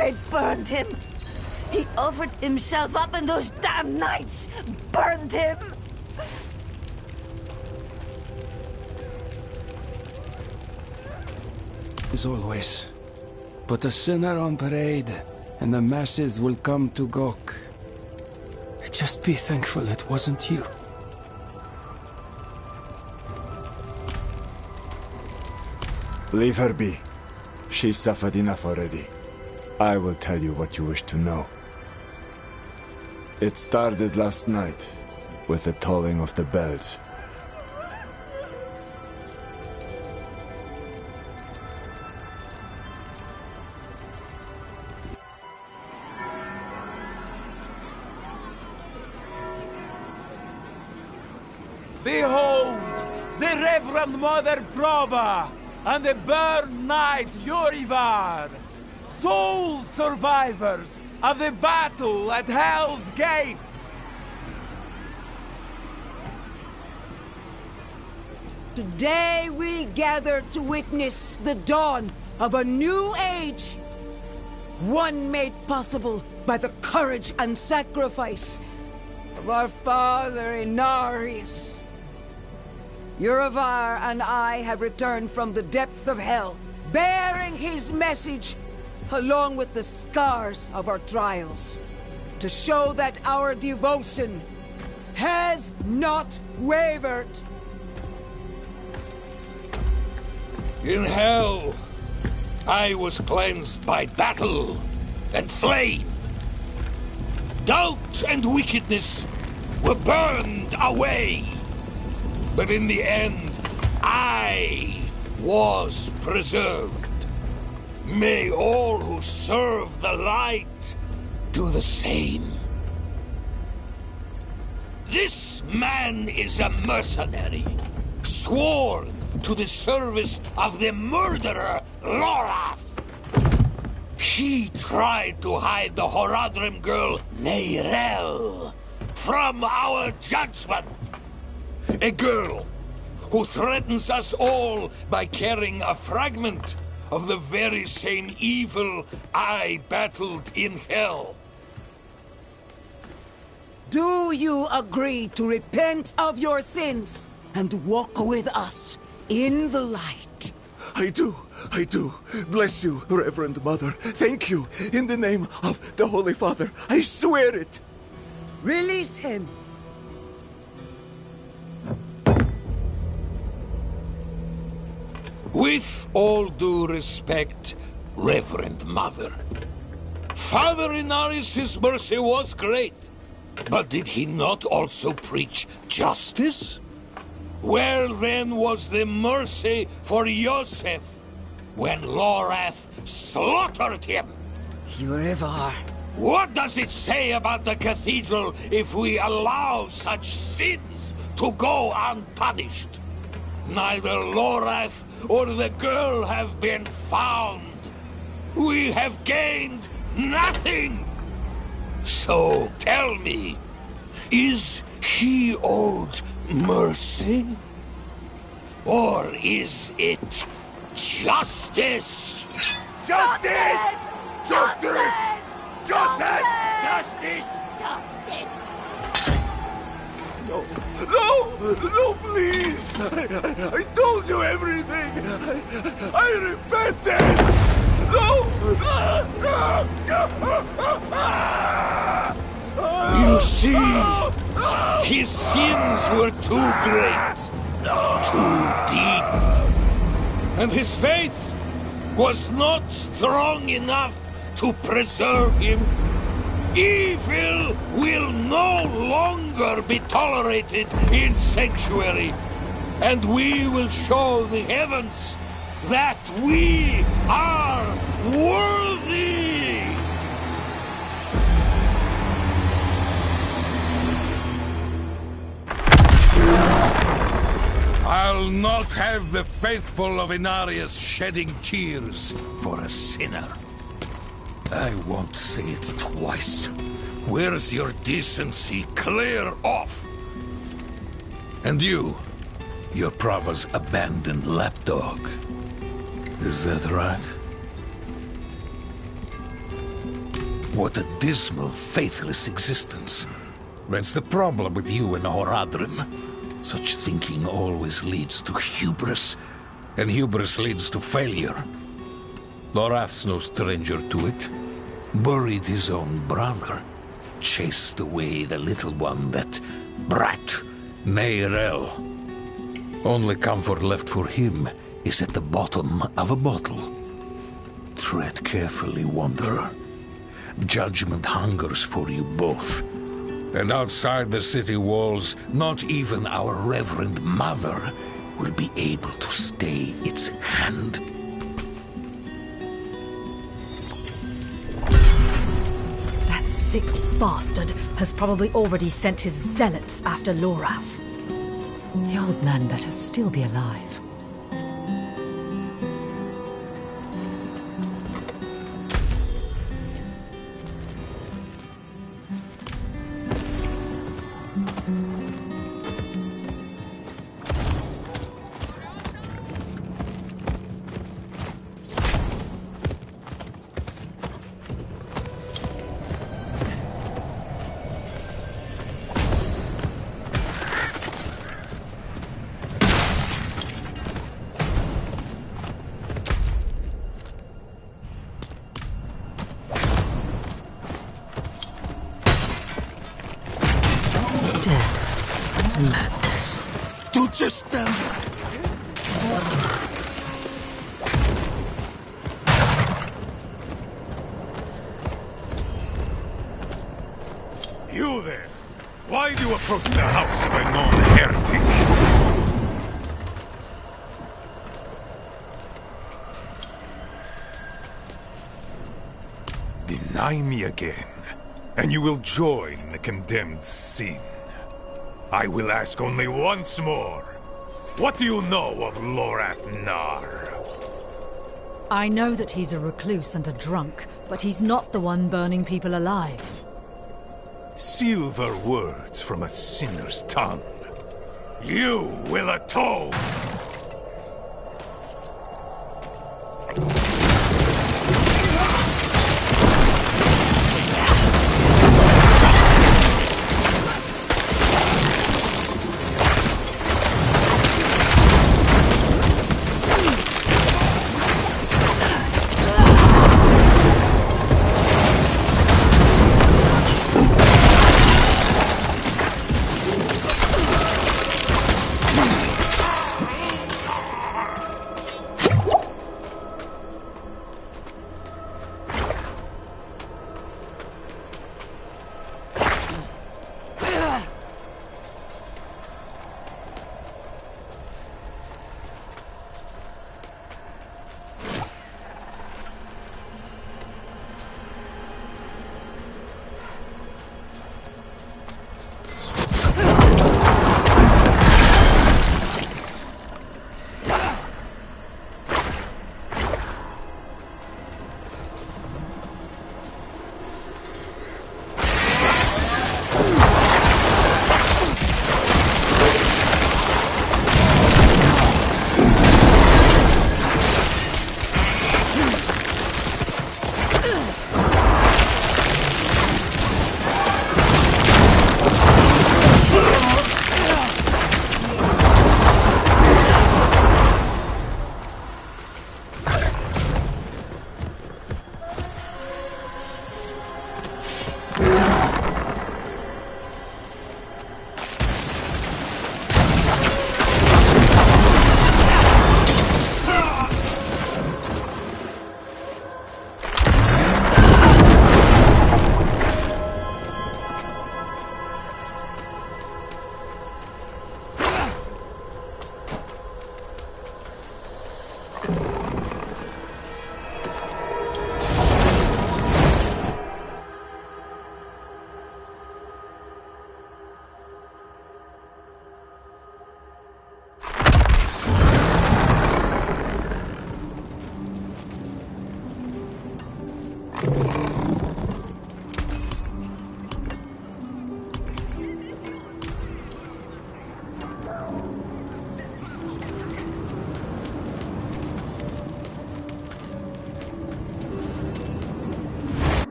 They burned him. He offered himself up and those damn knights burned him. As always. Put a sinner on parade, and the masses will come to gawk. Just be thankful it wasn't you. Leave her be. She's suffered enough already. I will tell you what you wish to know. It started last night, with the tolling of the bells. Behold, the Reverend Mother Prova and the Burn Knight Yorivar, sole survivors of the battle at Hell's Gate. Today we gather to witness the dawn of a new age. One made possible by the courage and sacrifice of our father Inarius. Yorivar and I have returned from the depths of hell, bearing his message along with the scars of our trials, to show that our devotion has not wavered. In hell, I was cleansed by battle and flame. Doubt and wickedness were burned away. But in the end, I was preserved. May all who serve the light do the same. This man is a mercenary, sworn to the service of the murderer, Lorath. He tried to hide the Horadrim girl, Neyrel, from our judgment. A girl who threatens us all by carrying a fragment of the very same evil I battled in hell. Do you agree to repent of your sins and walk with us in the light? I do. Bless you, Reverend Mother. Thank you. In the name of the Holy Father, I swear it. Release him. With all due respect, Reverend Mother, Father Inarius' mercy was great, but did he not also preach justice? Where then was the mercy for Yosef when Lorath slaughtered him? Yorivar. What does it say about the cathedral if we allow such sins to go unpunished? Neither Lorath or the girl have been found. We have gained nothing. So tell me, is he owed mercy? Or is it justice? Justice! Justice! Justice! Justice! Justice! No, please! I told you everything! I repented! You see, his sins were too great, too deep, and his faith was not strong enough to preserve him. Evil will no longer be tolerated in Sanctuary, and we will show the heavens that we are worthy! I'll not have the faithful of Inarius shedding tears for a sinner. I won't say it twice. Where's your decency? Clear off! And you, your Prova's abandoned lapdog. Is that right? What a dismal, faithless existence. That's the problem with you and Horadrim. Such thinking always leads to hubris, and hubris leads to failure. Lorath's no stranger to it. Buried his own brother. Chased away the little one, that brat, Neyrel. Only comfort left for him is at the bottom of a bottle. Tread carefully, Wanderer. Judgment hungers for you both. And outside the city walls, not even our Reverend Mother will be able to stay its hand. That sick bastard has probably already sent his zealots after Lorath. The old man better still be alive. Madness. Don't just stand there. You there! Why do you approach the house of a known heretic? Deny me again, and you will join the condemned sin. I will ask only once more. What do you know of Lorath Nar? I know that he's a recluse and a drunk, but he's not the one burning people alive. Silver words from a sinner's tongue. You will atone!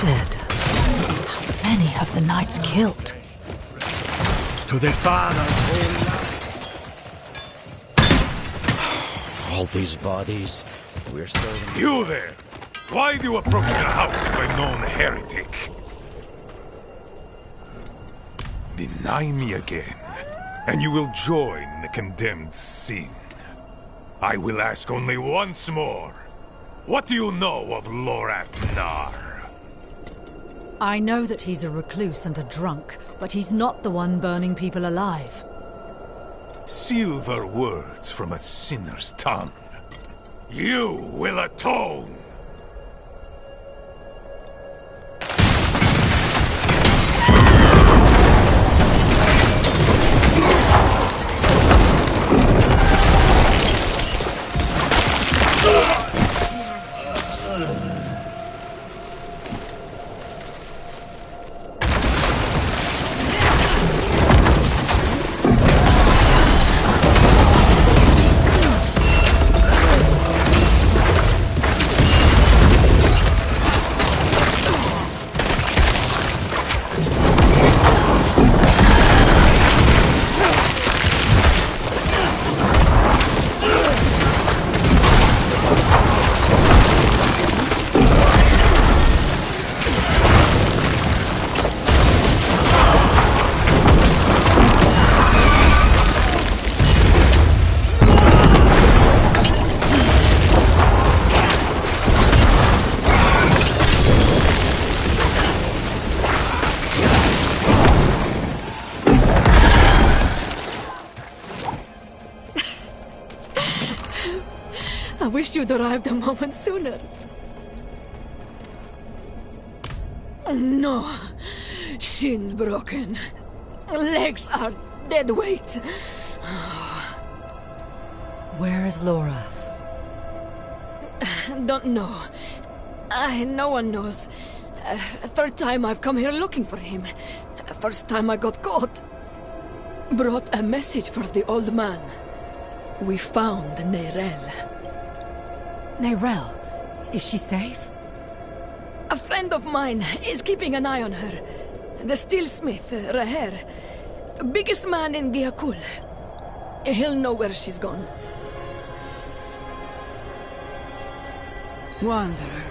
Dead. How many have the knights killed? to the Father's holy light. All these bodies, we're serving... You there! Why do you approach the house of a known heretic? Deny me again, and you will join the condemned sin. I will ask only once more. What do you know of Lorath Nar? I know that he's a recluse and a drunk, but he's not the one burning people alive. Silver words from a sinner's tongue. You will atone! I wish you'd arrived a moment sooner. No. Shins broken. Legs are dead weight. Where is Lorath? Don't know. No one knows. Third time I've come here looking for him. First time I got caught. Brought a message for the old man. We found Neyrelle. Neyrelle? Is she safe? A friend of mine is keeping an eye on her. The steelsmith, Raher. Biggest man in Giakul. He'll know where she's gone. Wanderer.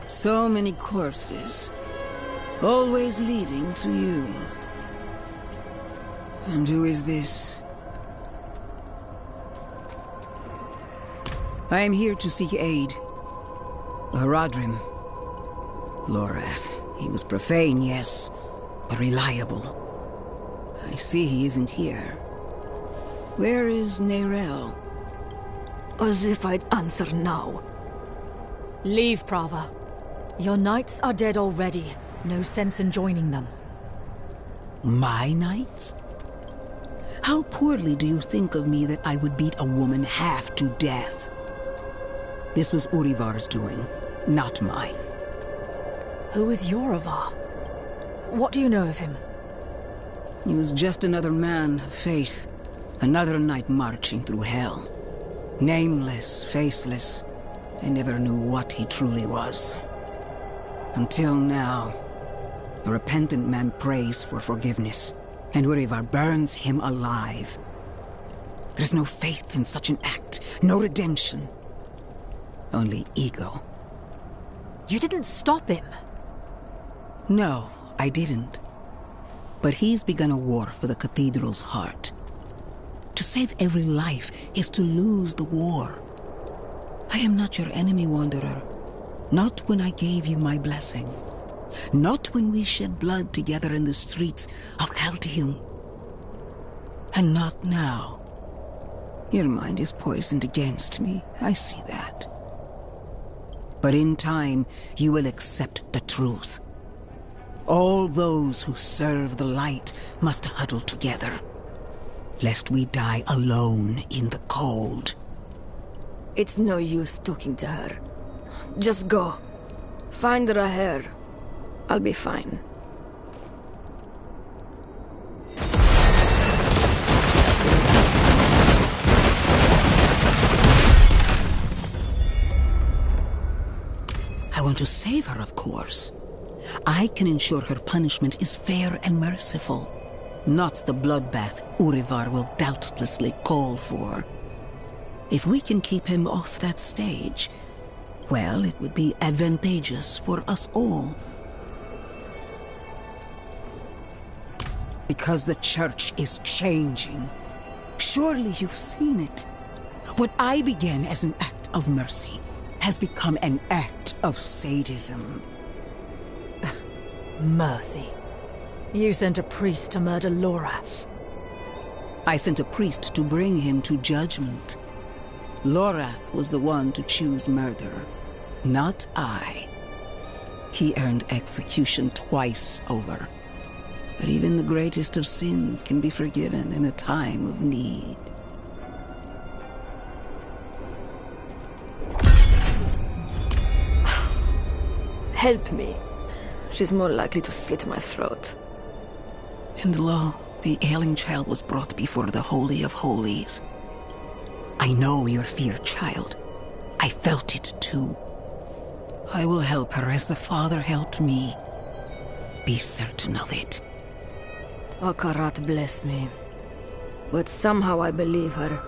So many corpses. Always leading to you. And who is this? I am here to seek aid. Haradrim. Lorath. He was profane, yes, but reliable. I see he isn't here. Where is Neyrelle? As if I'd answer now. Leave, Prava. Your knights are dead already. No sense in joining them. My knights? How poorly do you think of me that I would beat a woman half to death? This was Urivar's doing, not mine. Who is Urivar? What do you know of him? He was just another man of faith. Another knight marching through hell. Nameless, faceless. I never knew what he truly was. Until now. A repentant man prays for forgiveness, and Urivar burns him alive. There's no faith in such an act, no redemption. Only ego. You didn't stop him? No, I didn't. But he's begun a war for the cathedral's heart. To save every life is to lose the war. I am not your enemy, Wanderer. Not when I gave you my blessing. Not when we shed blood together in the streets of Caldeum. And not now. Your mind is poisoned against me, I see that. But in time, you will accept the truth. All those who serve the light must huddle together, lest we die alone in the cold. It's no use talking to her. Just go. Find Raher. I'll be fine. I want to save her, of course. I can ensure her punishment is fair and merciful. Not the bloodbath Urivar will doubtlessly call for. If we can keep him off that stage, well, it would be advantageous for us all. Because the church is changing. Surely you've seen it. What I began as an act of mercy has become an act of sadism. Mercy. You sent a priest to murder Lorath. I sent a priest to bring him to judgment. Lorath was the one to choose murder, not I. He earned execution twice over. But even the greatest of sins can be forgiven in a time of need. Help me. She's more likely to slit my throat. And lo, the ailing child was brought before the Holy of Holies. I know your fear, child. I felt it too. I will help her as the Father helped me. Be certain of it. Akarat bless me. But somehow I believe her.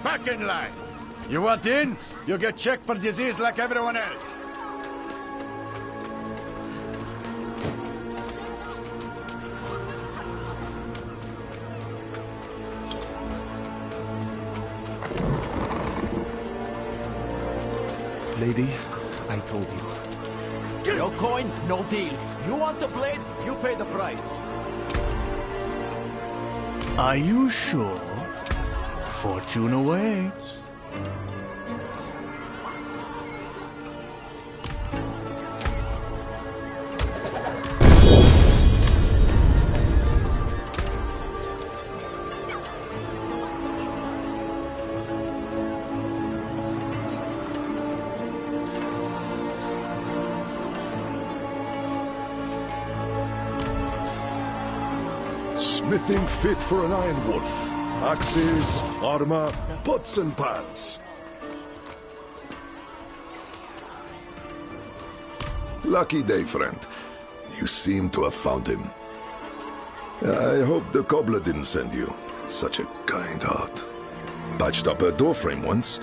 Back in line. You want in? You get checked for disease like everyone else. Lady, I told you. No coin, no deal. You want the blade, you pay the price. Are you sure? Fortune awaits. Smithing fit for an iron wolf. Axes, armor, pots and pans. Lucky day, friend. You seem to have found him. I hope the cobbler didn't send you. Such a kind heart. Patched up her doorframe once.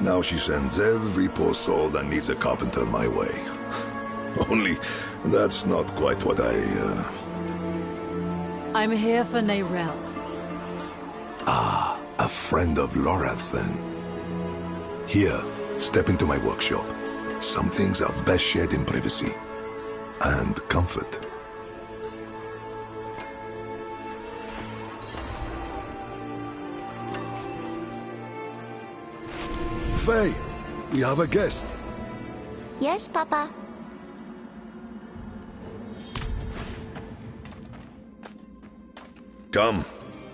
Now she sends every poor soul that needs a carpenter my way. Only that's not quite what I'm here for Neyrelle. Ah, a friend of Lorath's then. Here, step into my workshop. Some things are best shared in privacy. And comfort. Faye, we have a guest. Yes, Papa.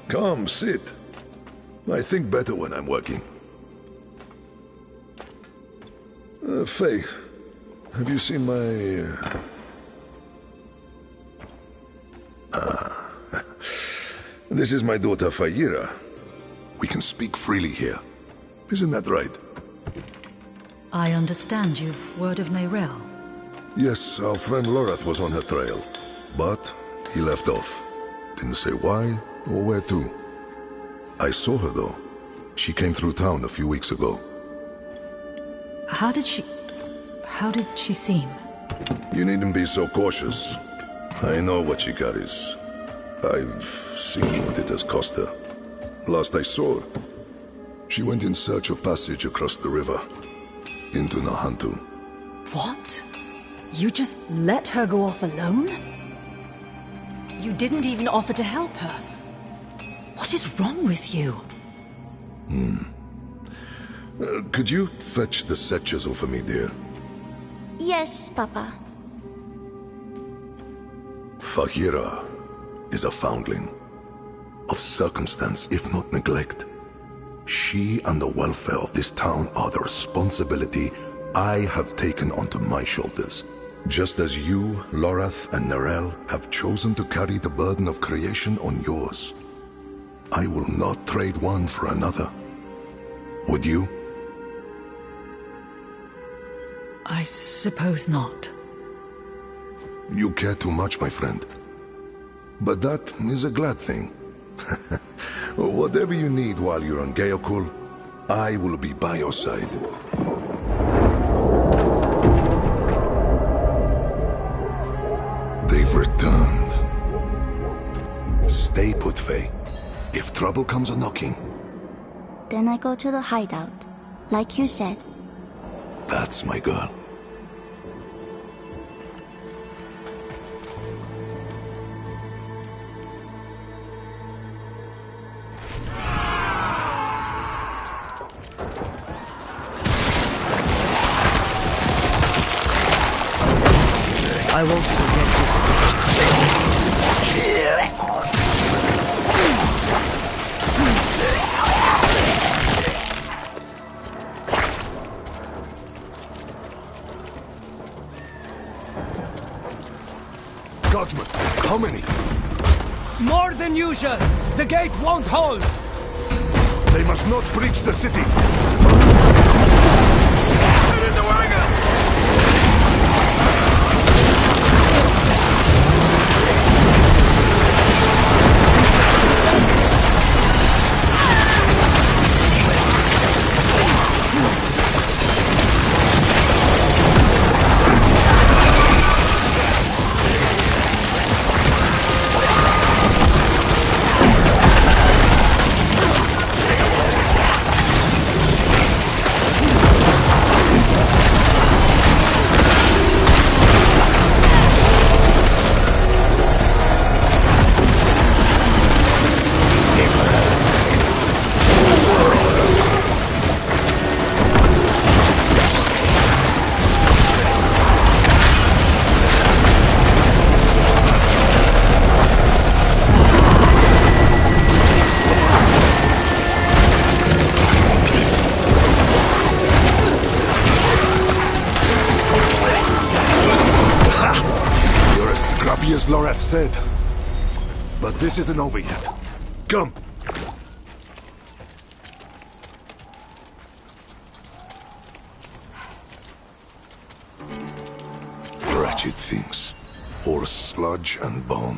Come, sit. I think better when I'm working. Faye, have you seen my... This is my daughter, Fayira. We can speak freely here. Isn't that right? I understand you've word of Neyrelle. Yes, our friend Lorath was on her trail. But he left off. Didn't say why or where to. I saw her, though. She came through town a few weeks ago. How did she seem? You needn't be so cautious. I know what she carries. I've seen what it has cost her. Last I saw her, she went in search of passage across the river, into Nahantu. What? You just let her go off alone? You didn't even offer to help her. What is wrong with you? Could you fetch the set chisel for me, dear? Yes, Papa. Fahira is a foundling. Of circumstance, if not neglect. She and the welfare of this town are the responsibility I have taken onto my shoulders. Just as you, Lorath, and Nerel have chosen to carry the burden of creation on yours. I will not trade one for another. Would you? I suppose not. You care too much, my friend. But that is a glad thing. Whatever you need while you're on Geokul, I will be by your side. They've returned. Stay put, Faye. If trouble comes a-knocking... Then I go to the hideout, like you said. That's my girl. I won't forget this. Guardsmen, how many? More than usual. The gate won't hold. They must not breach the city. Get in the wagon! As Lorath said. But this isn't over yet. Come! Wretched things. Horse sludge and bone.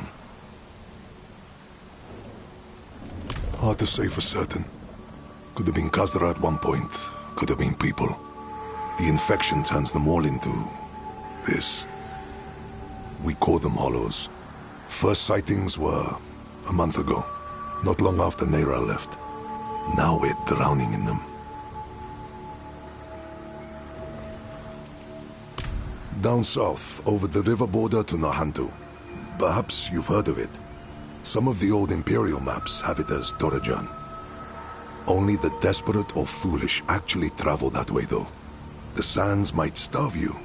Hard to say for certain. Could have been Khazra at one point. Could have been people. The infection turns them all into... this. We call them hollows. First sightings were a month ago, not long after Neira left. Now we're drowning in them. Down south, over the river border to Nahantu. Perhaps you've heard of it. Some of the old Imperial maps have it as Torajan. Only the desperate or foolish actually travel that way, though. The sands might starve you,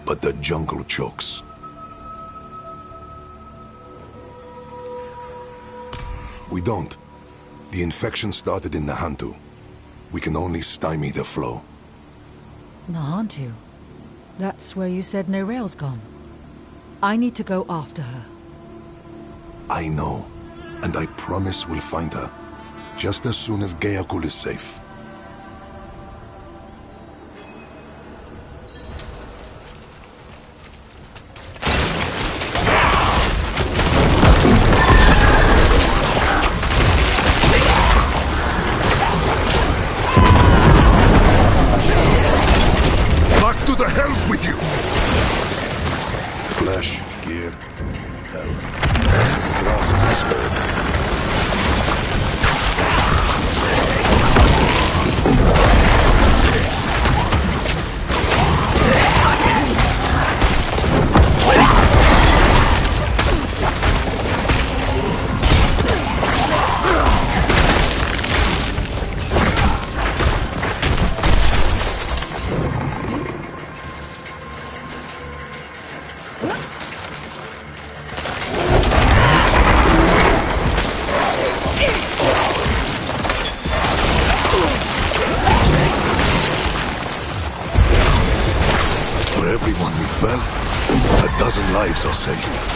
but the jungle chokes. We don't. The infection started in Nahantu. We can only stymie the flow. Nahantu? That's where you said Nereal's gone. I need to go after her. I know. And I promise we'll find her. Just as soon as Geokul is safe. we fell, a dozen lives are saved.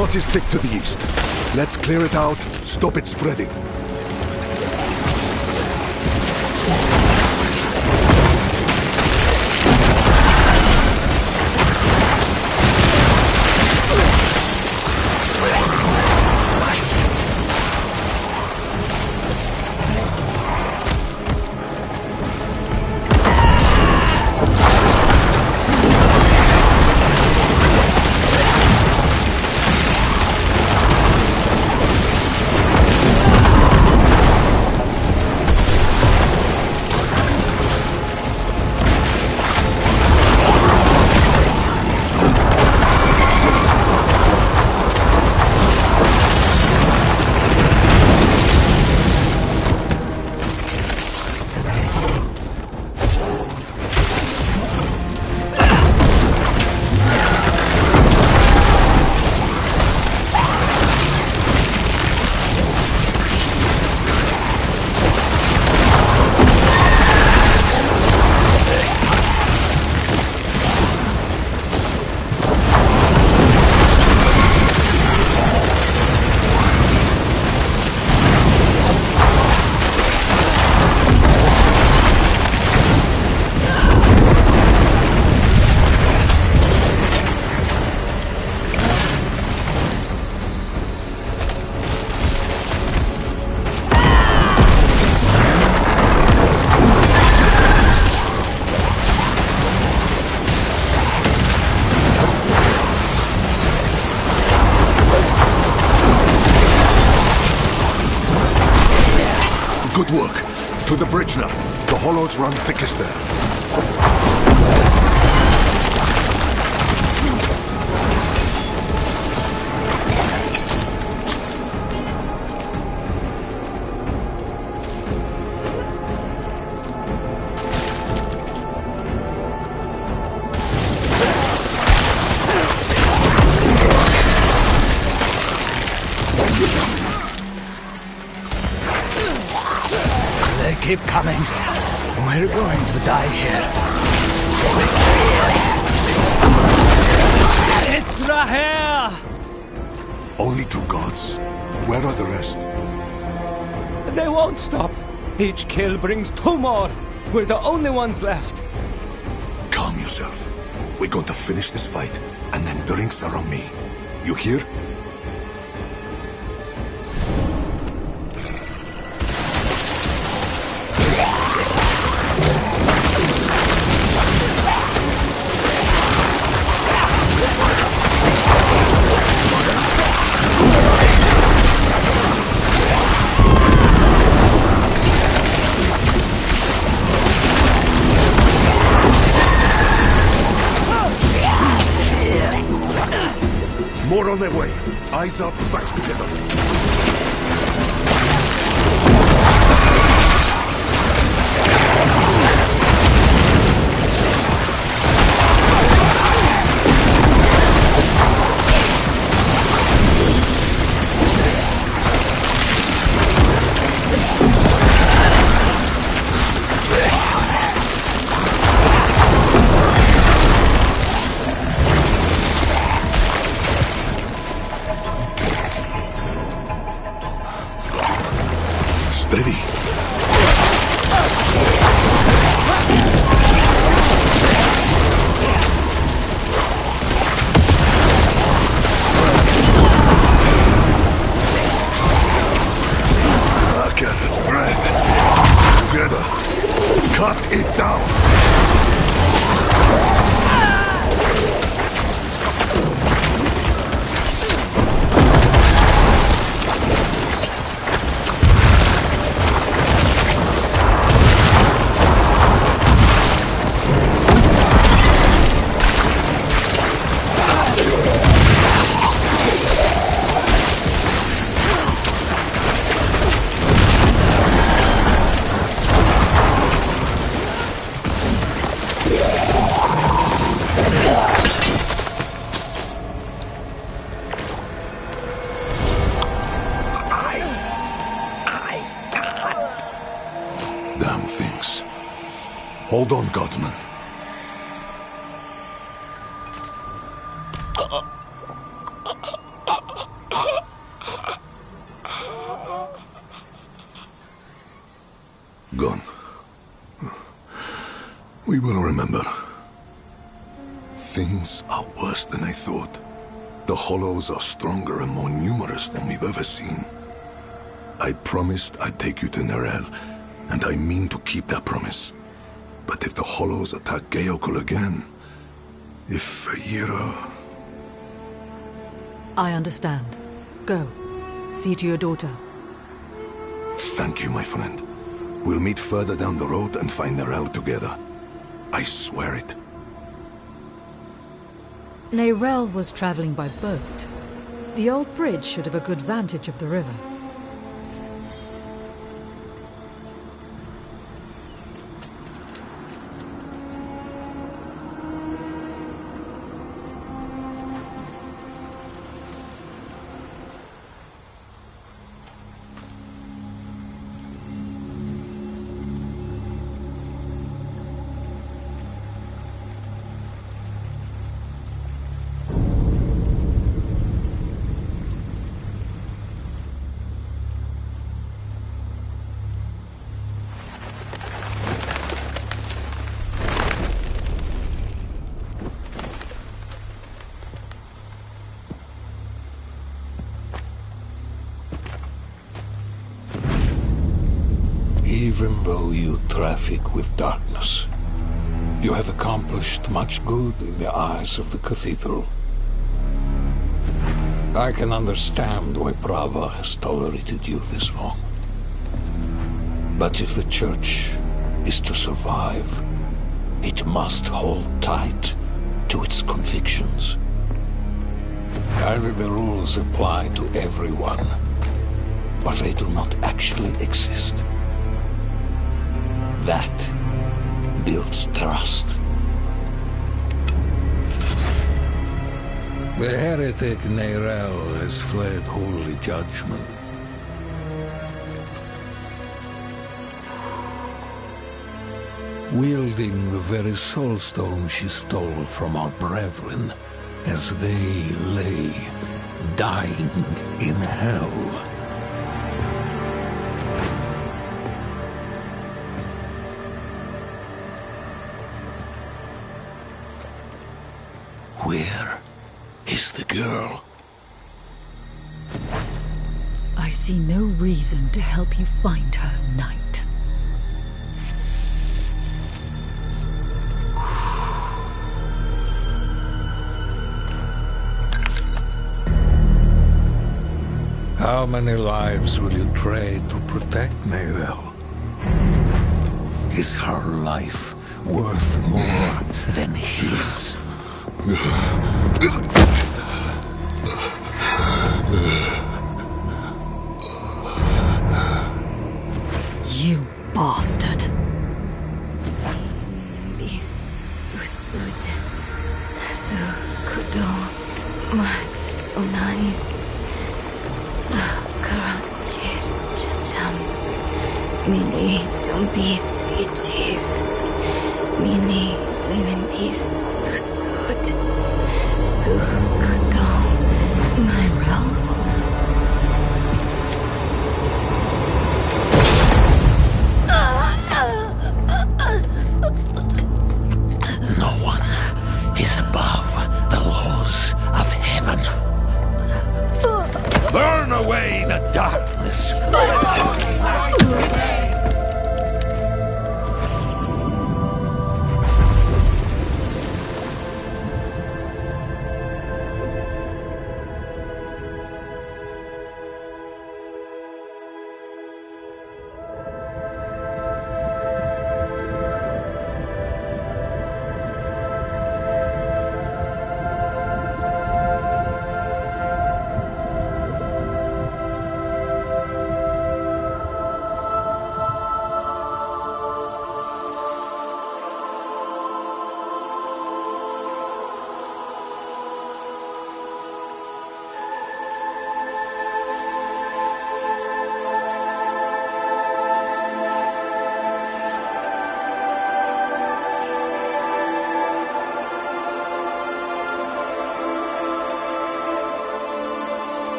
Rot is thick to the east. Let's clear it out, stop it spreading. Good work. To the bridge now. The hollows run thickest there. keep coming. We're going to die here. It's Rahel! Only 2 gods. Where are the rest? They won't stop. Each kill brings 2 more. We're the only ones left. Calm yourself. We're going to finish this fight, and then drinks are on me. You hear? More on their way. Eyes up, backs together. Steady. Look at its breath. Together. Cut it down. Damn things. Hold on, Godsman. Gone. We will remember. Things are worse than I thought. The Hollows are stronger and more numerous than we've ever seen. I promised I'd take you to Nerel, and I mean to keep that promise. But if the Hollows attack Geokul again, if Yira... I understand. Go. See to your daughter. Thank you, my friend. We'll meet further down the road and find Nerel together. I swear it. Nerel was traveling by boat. The old bridge should have a good vantage of the river. Even though you traffic with darkness, you have accomplished much good in the eyes of the Cathedral. I can understand why Prava has tolerated you this long. But if the Church is to survive, it must hold tight to its convictions. Either the rules apply to everyone, or they do not actually exist. That builds trust. The heretic Nerel has fled holy judgment. wielding the very soulstone she stole from our brethren as they lay dying in hell. Where is the girl? I see no reason to help you find her, Knight. How many lives will you trade to protect Neyrelle? Is her life worth more than his? You bastard! Mini dumpis itches. Mini linimbis lusud. Sukudon my realm. No one is above the laws of heaven. Burn away the darkness!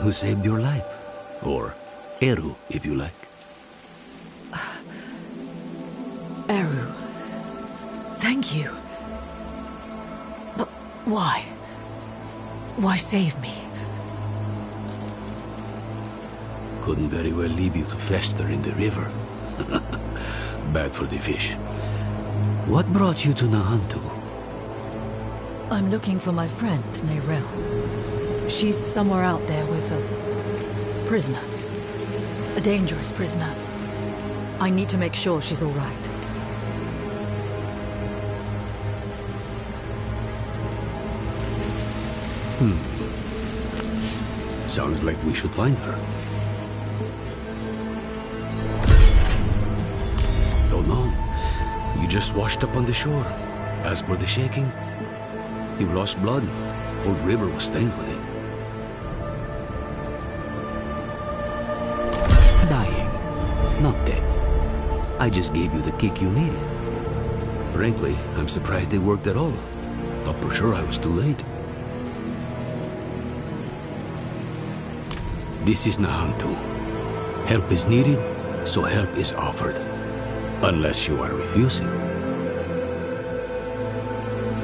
Who saved your life. Or Eru, if you like. Eru. Thank you. But why? Why save me? Couldn't very well leave you to fester in the river. Bad for the fish. What brought you to Nahantu? I'm looking for my friend, Neyrelle. She's somewhere out there with a prisoner. A dangerous prisoner. I need to make sure she's all right. Sounds like we should find her. Don't know. You just washed up on the shore. As for the shaking, you lost blood. Whole river was stained with it. Dying, not dead. I just gave you the kick you needed. Frankly, I'm surprised they worked at all. Thought for sure I was too late. This is Nahantu. Help is needed, so help is offered. Unless you are refusing.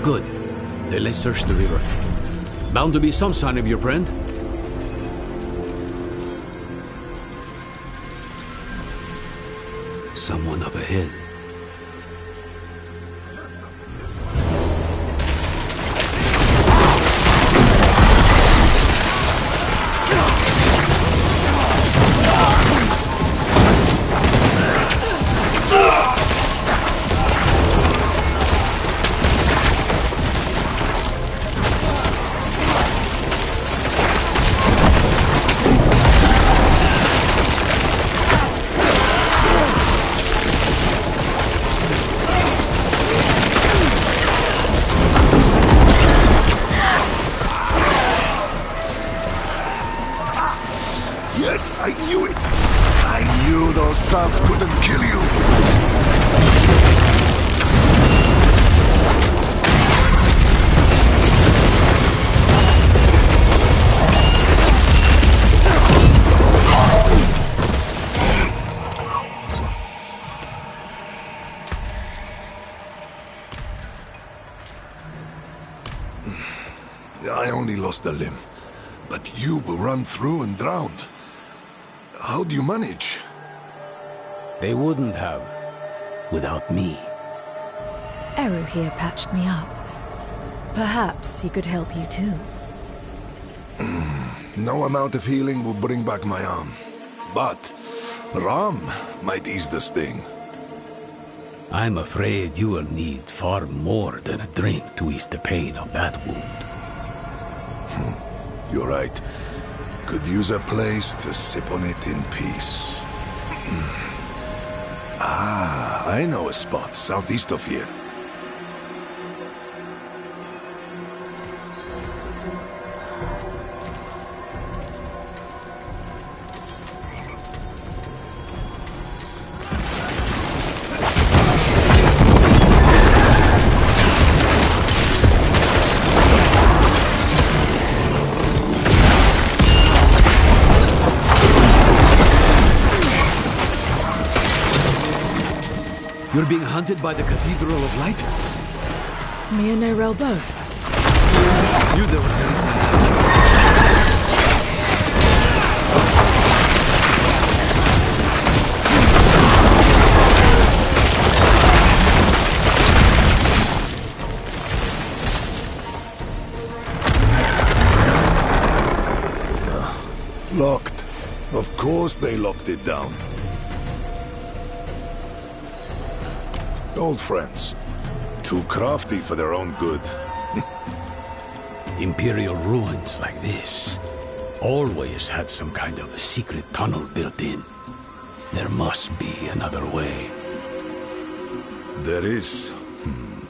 Good. Then let's search the river. Bound to be some sign of your friend. Someone up ahead. Yes, I knew it! I knew those dogs couldn't kill you! I only lost a limb, but you were run through and drowned. How do you manage? They wouldn't have, without me. Eru here patched me up. Perhaps he could help you too. No amount of healing will bring back my arm. But Ram might ease the sting. I'm afraid you will need far more than a drink to ease the pain of that wound. You're right. Could use a place to sip on it in peace. I know a spot southeast of here. You're being hunted by the Cathedral of Light? Me and Nerel both. Knew there was a reason. Locked. Of course they locked it down. Old friends. Too crafty for their own good. Imperial ruins like this always had some kind of a secret tunnel built in. There must be another way. There is.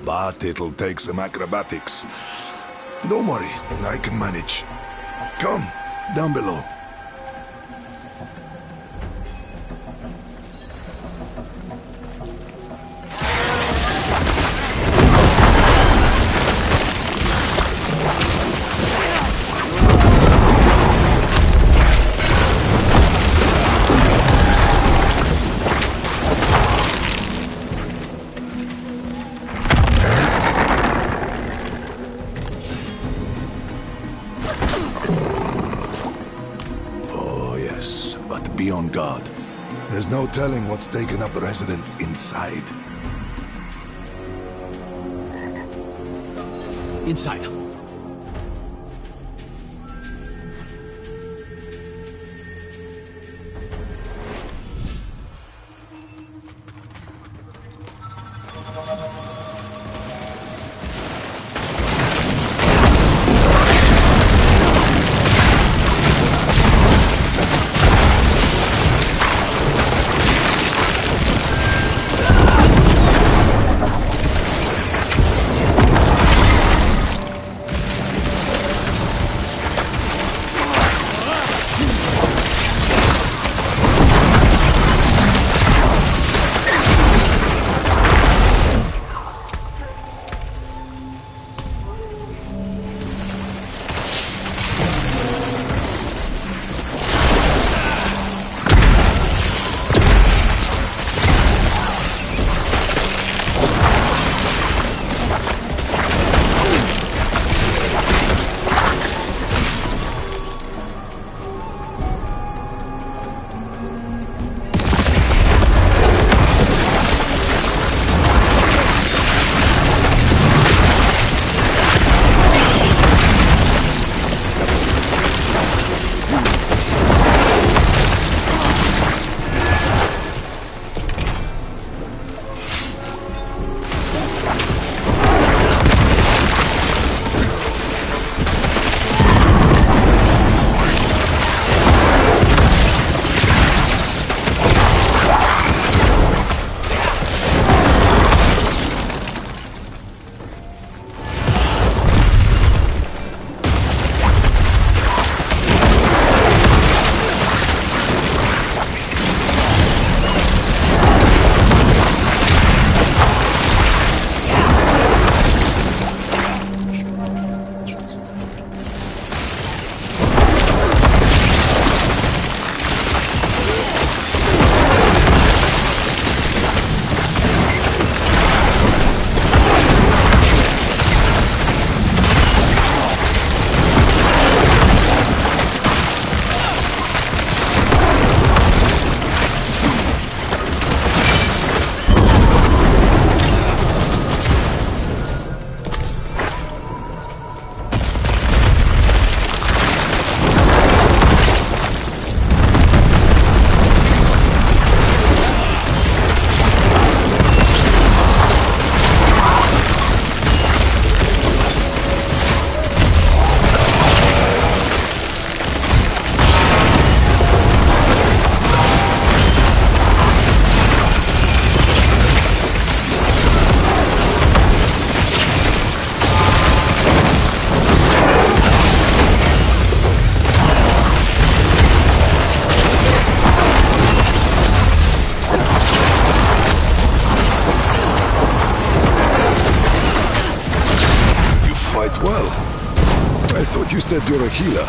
But it'll take some acrobatics. Don't worry, I can manage. Come, down below. Be on guard. There's no telling what's taken up residence inside. Inside. said you're a healer.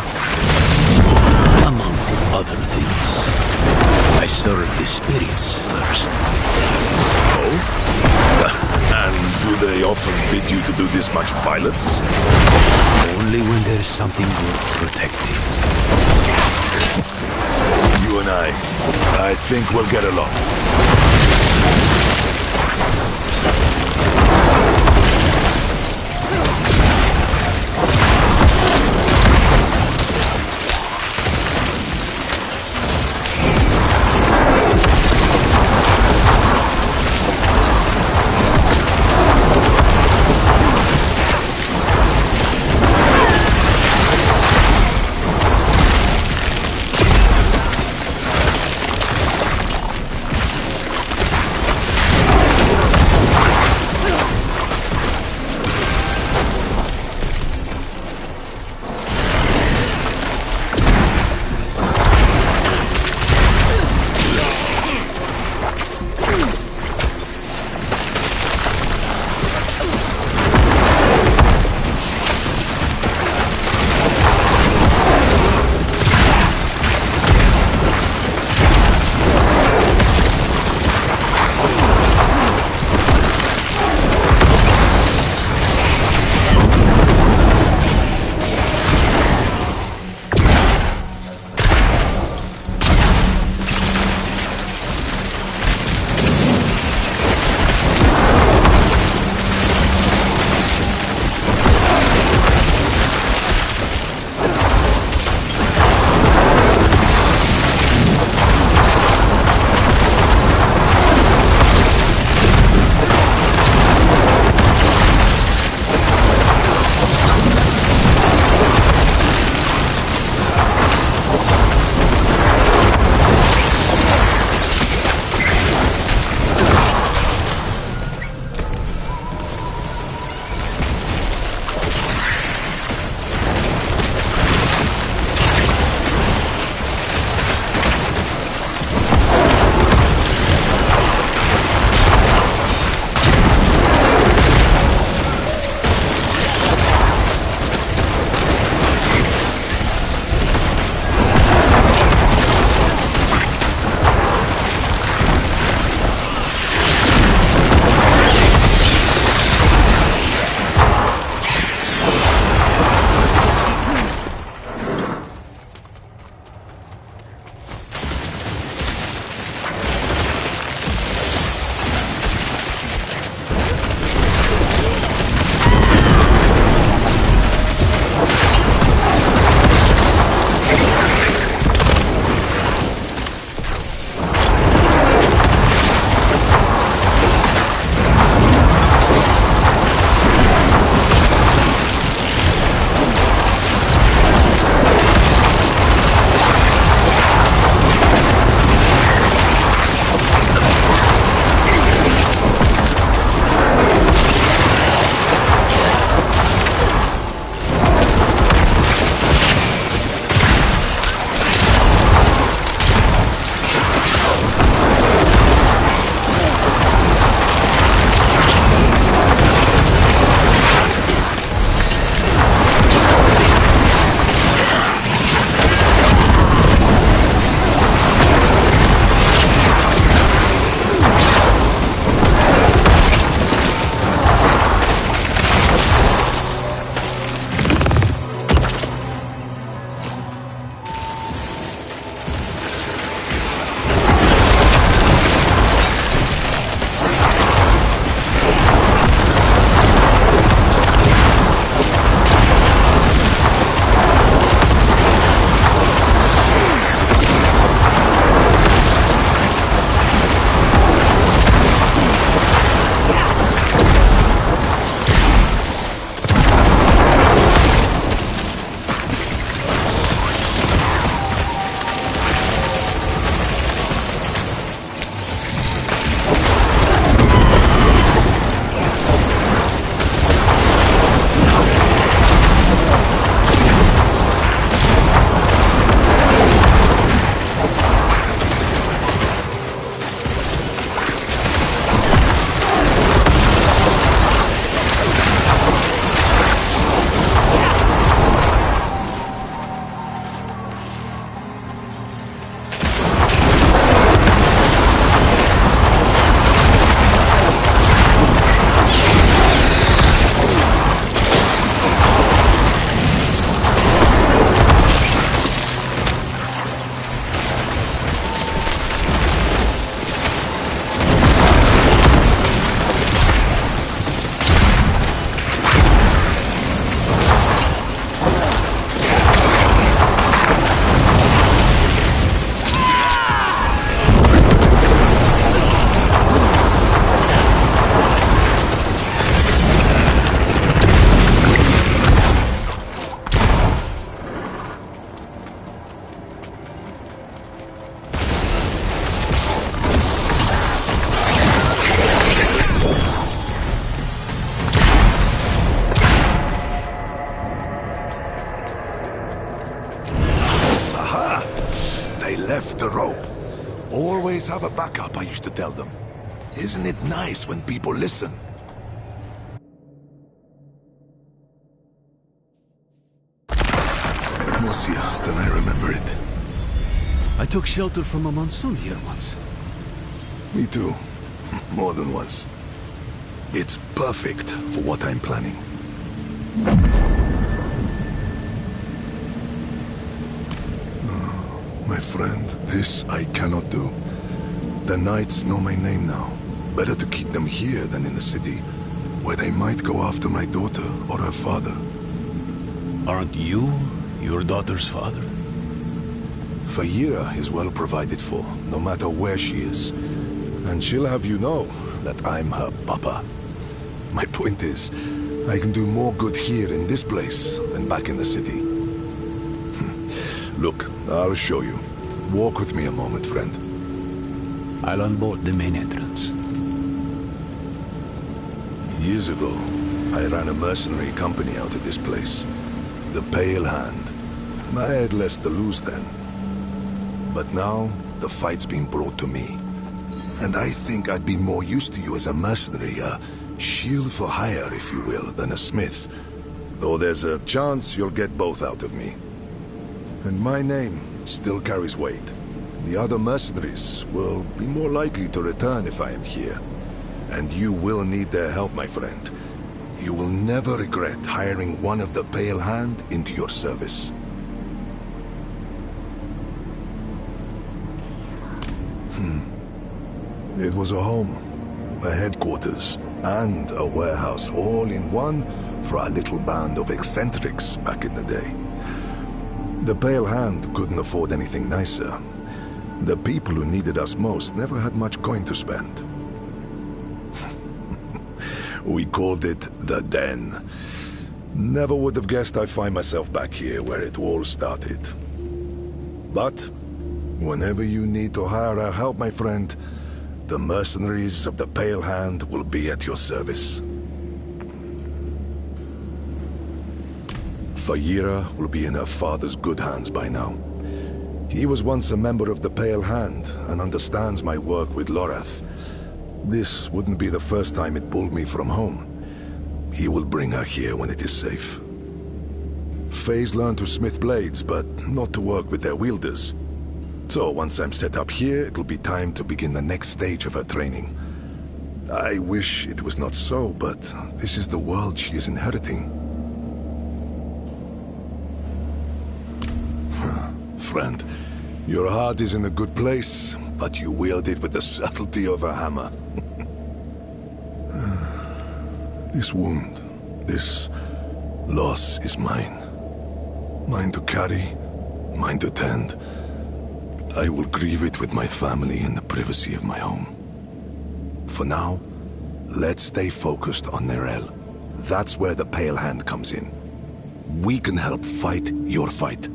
Among other things. I serve the spirits first. Oh? And do they often bid you to do this much violence? Only when there's something worth protecting. You and I think we'll get along. left the rope. Always have a backup, I used to tell them. Isn't it nice when people listen? Mosia, then I remember it. I took shelter from a monsoon here once. Me too. More than once. It's perfect for what I'm planning. My friend, this I cannot do. The knights know my name now. Better to keep them here than in the city, where they might go after my daughter or her father. Aren't you your daughter's father? Fayira is well provided for, no matter where she is. And she'll have you know that I'm her papa. My point is, I can do more good here in this place than back in the city. Look, I'll show you. Walk with me a moment, friend. I'll unbolt the main entrance. Years ago, I ran a mercenary company out of this place. The Pale Hand. I had less to lose then. But now, the fight's been brought to me. And I think I'd be more used to you as a mercenary, a shield for hire, if you will, than a smith. Though there's a chance you'll get both out of me. And my name still carries weight. The other mercenaries will be more likely to return if I am here. And you will need their help, my friend. You will never regret hiring one of the Pale Hand into your service. It was a home, a headquarters, and a warehouse all in one for a little band of eccentrics back in the day. The Pale Hand couldn't afford anything nicer. The people who needed us most never had much coin to spend. We called it the Den. Never would have guessed I'd find myself back here where it all started. But whenever you need to hire our help, my friend, the mercenaries of the Pale Hand will be at your service. Fayira will be in her father's good hands by now. He was once a member of the Pale Hand and understands my work with Lorath. This wouldn't be the first time it pulled me from home. He will bring her here when it is safe. Faye's learned to smith blades, but not to work with their wielders. So once I'm set up here, it'll be time to begin the next stage of her training. I wish it was not so, but this is the world she is inheriting. Friend, your heart is in a good place, but you wield it with the subtlety of a hammer. This wound, this loss is mine. Mine to carry, mine to tend. I will grieve it with my family in the privacy of my home. For now, let's stay focused on Nerel. That's where the Pale Hand comes in. We can help fight your fight.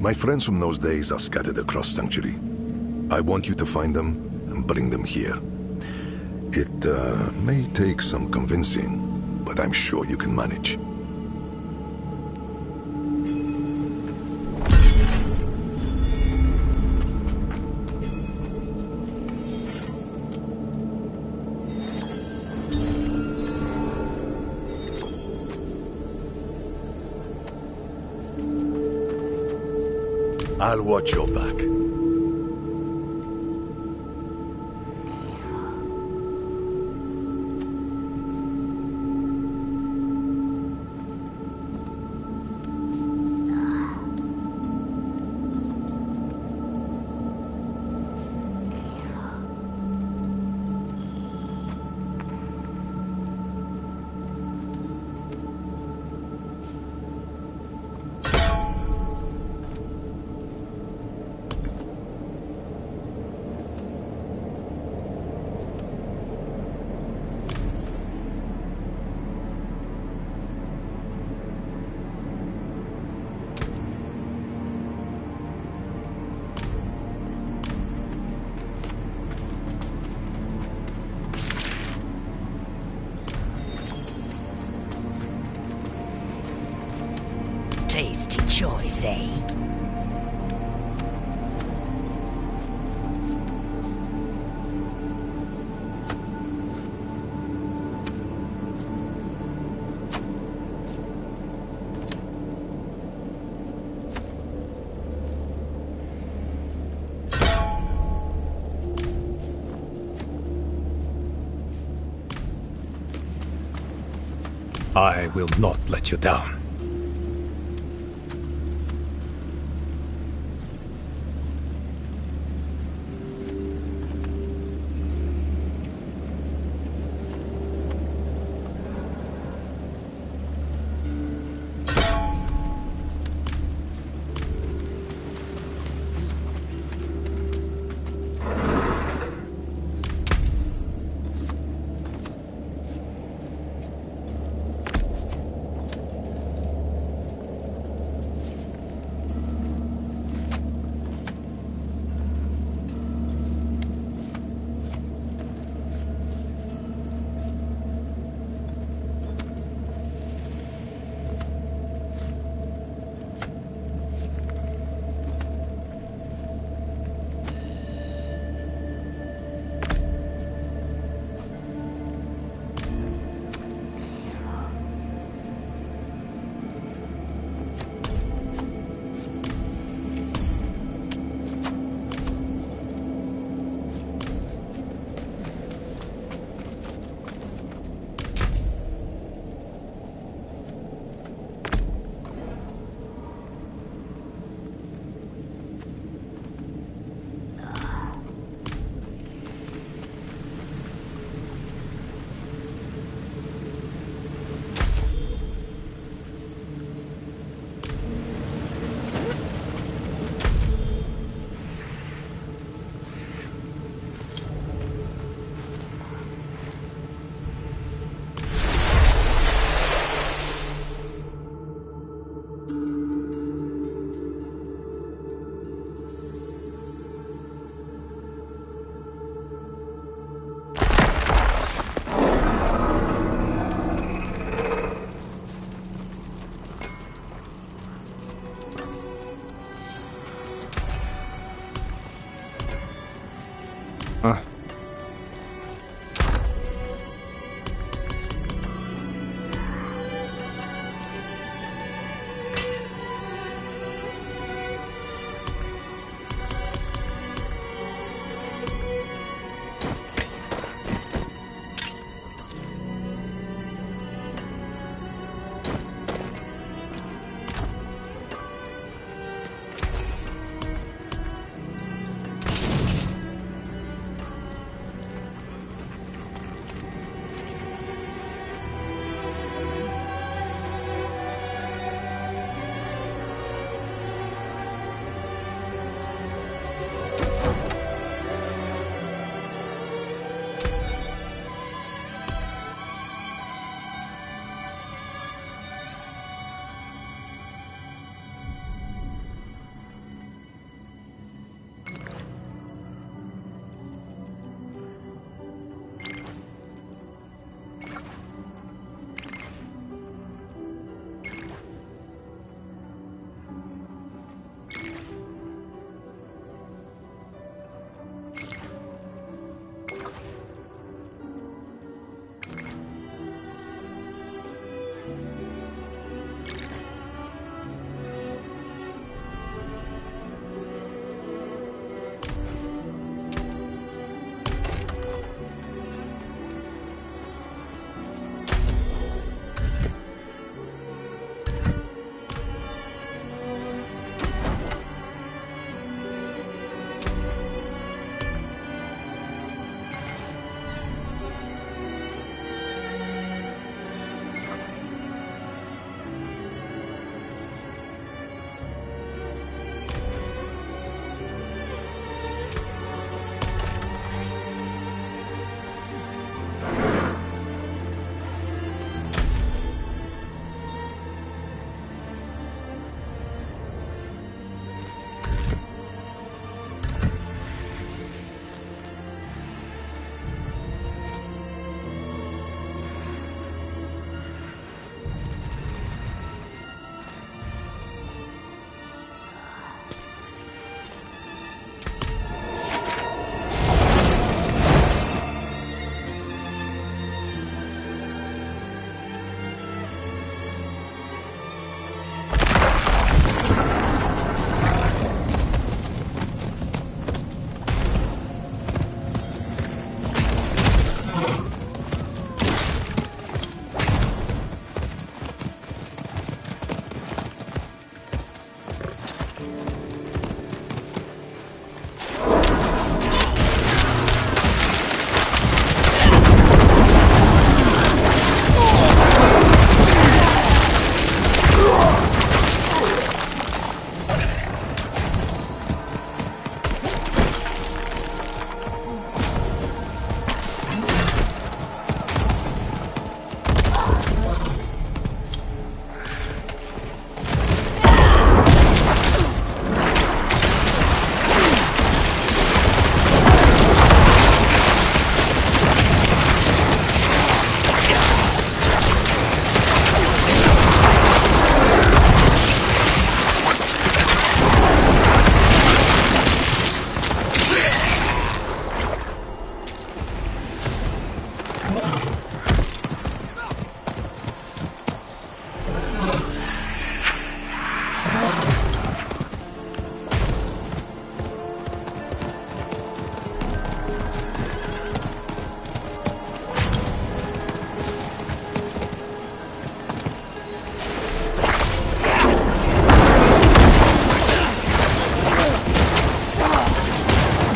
My friends from those days are scattered across Sanctuary. I want you to find them and bring them here. It may take some convincing, but I'm sure you can manage. I'll watch your back. Tasty choice, eh? I will not let you down.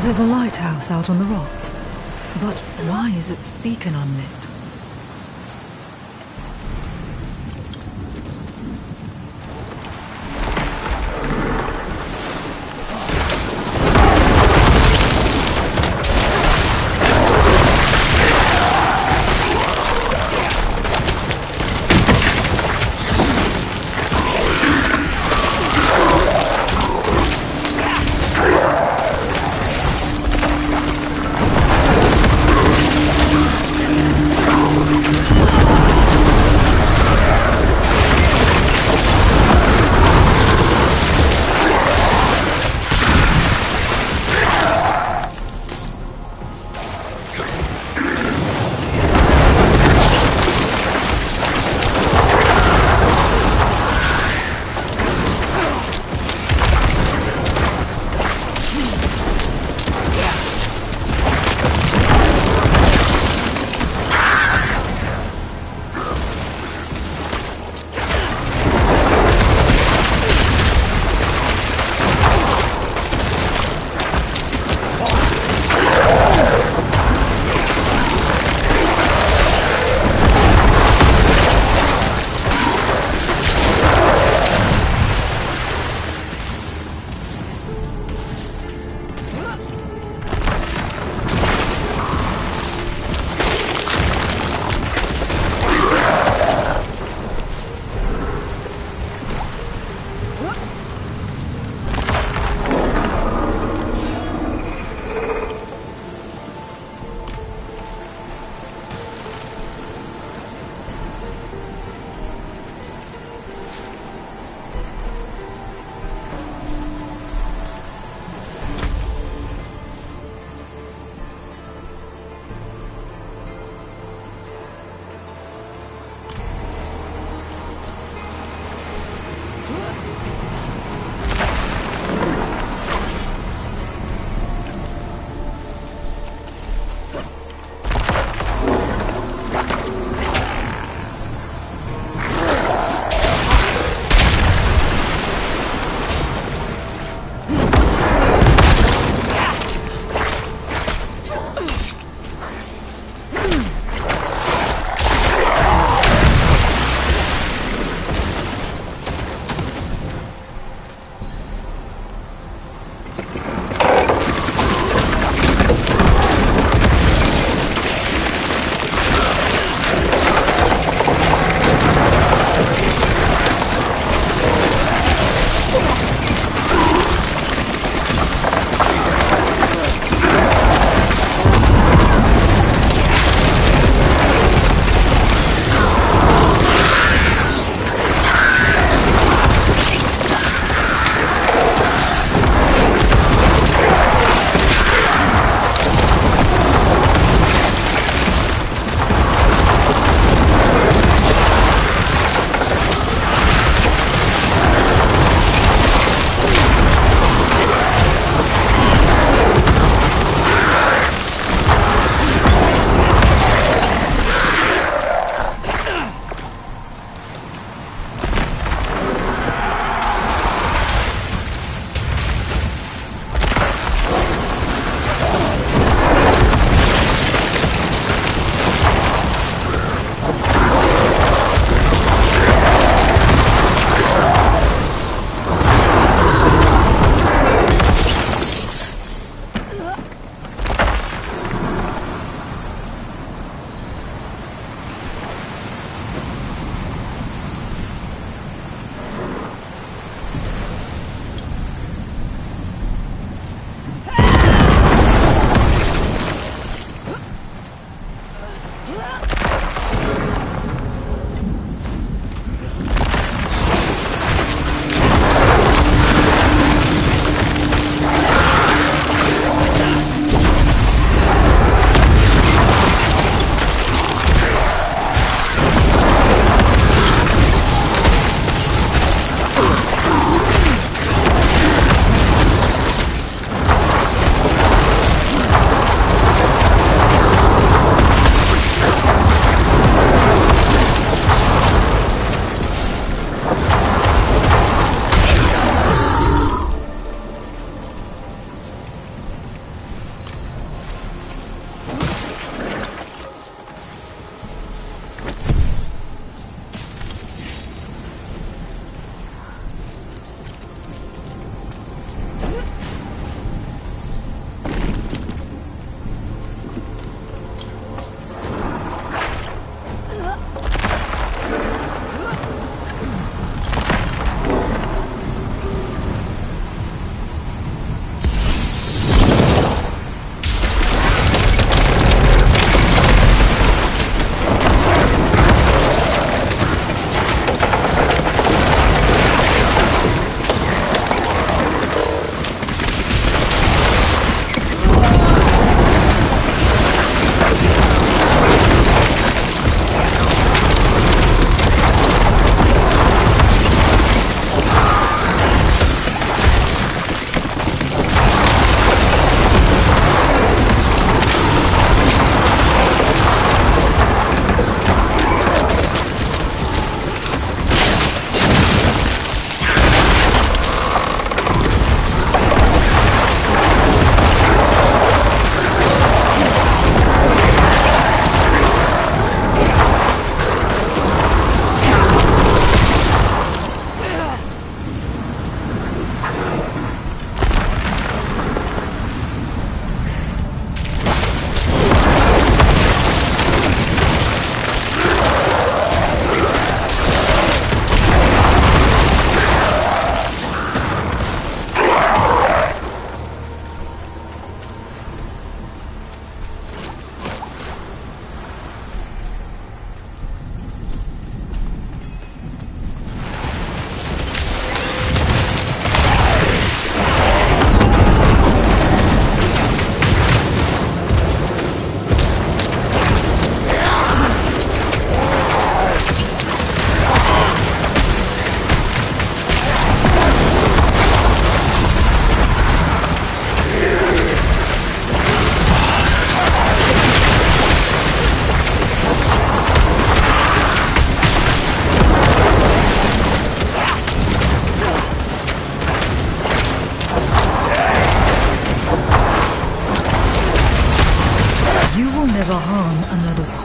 There's a lighthouse out on the rocks. But why is its beacon unlit?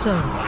so.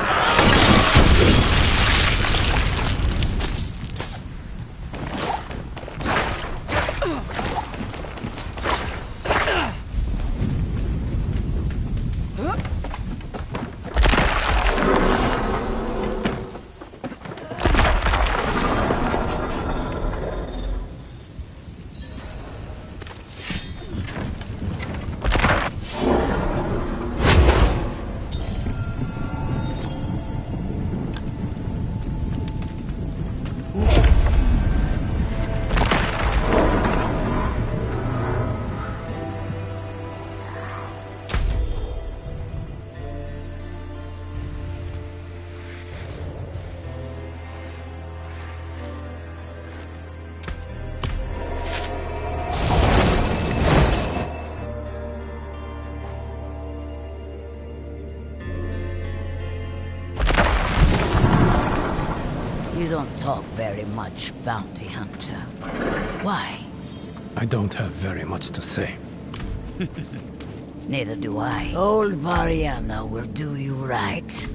You don't talk very much, bounty hunter. Why? I don't have very much to say. Neither do I. Old Variana will do you right.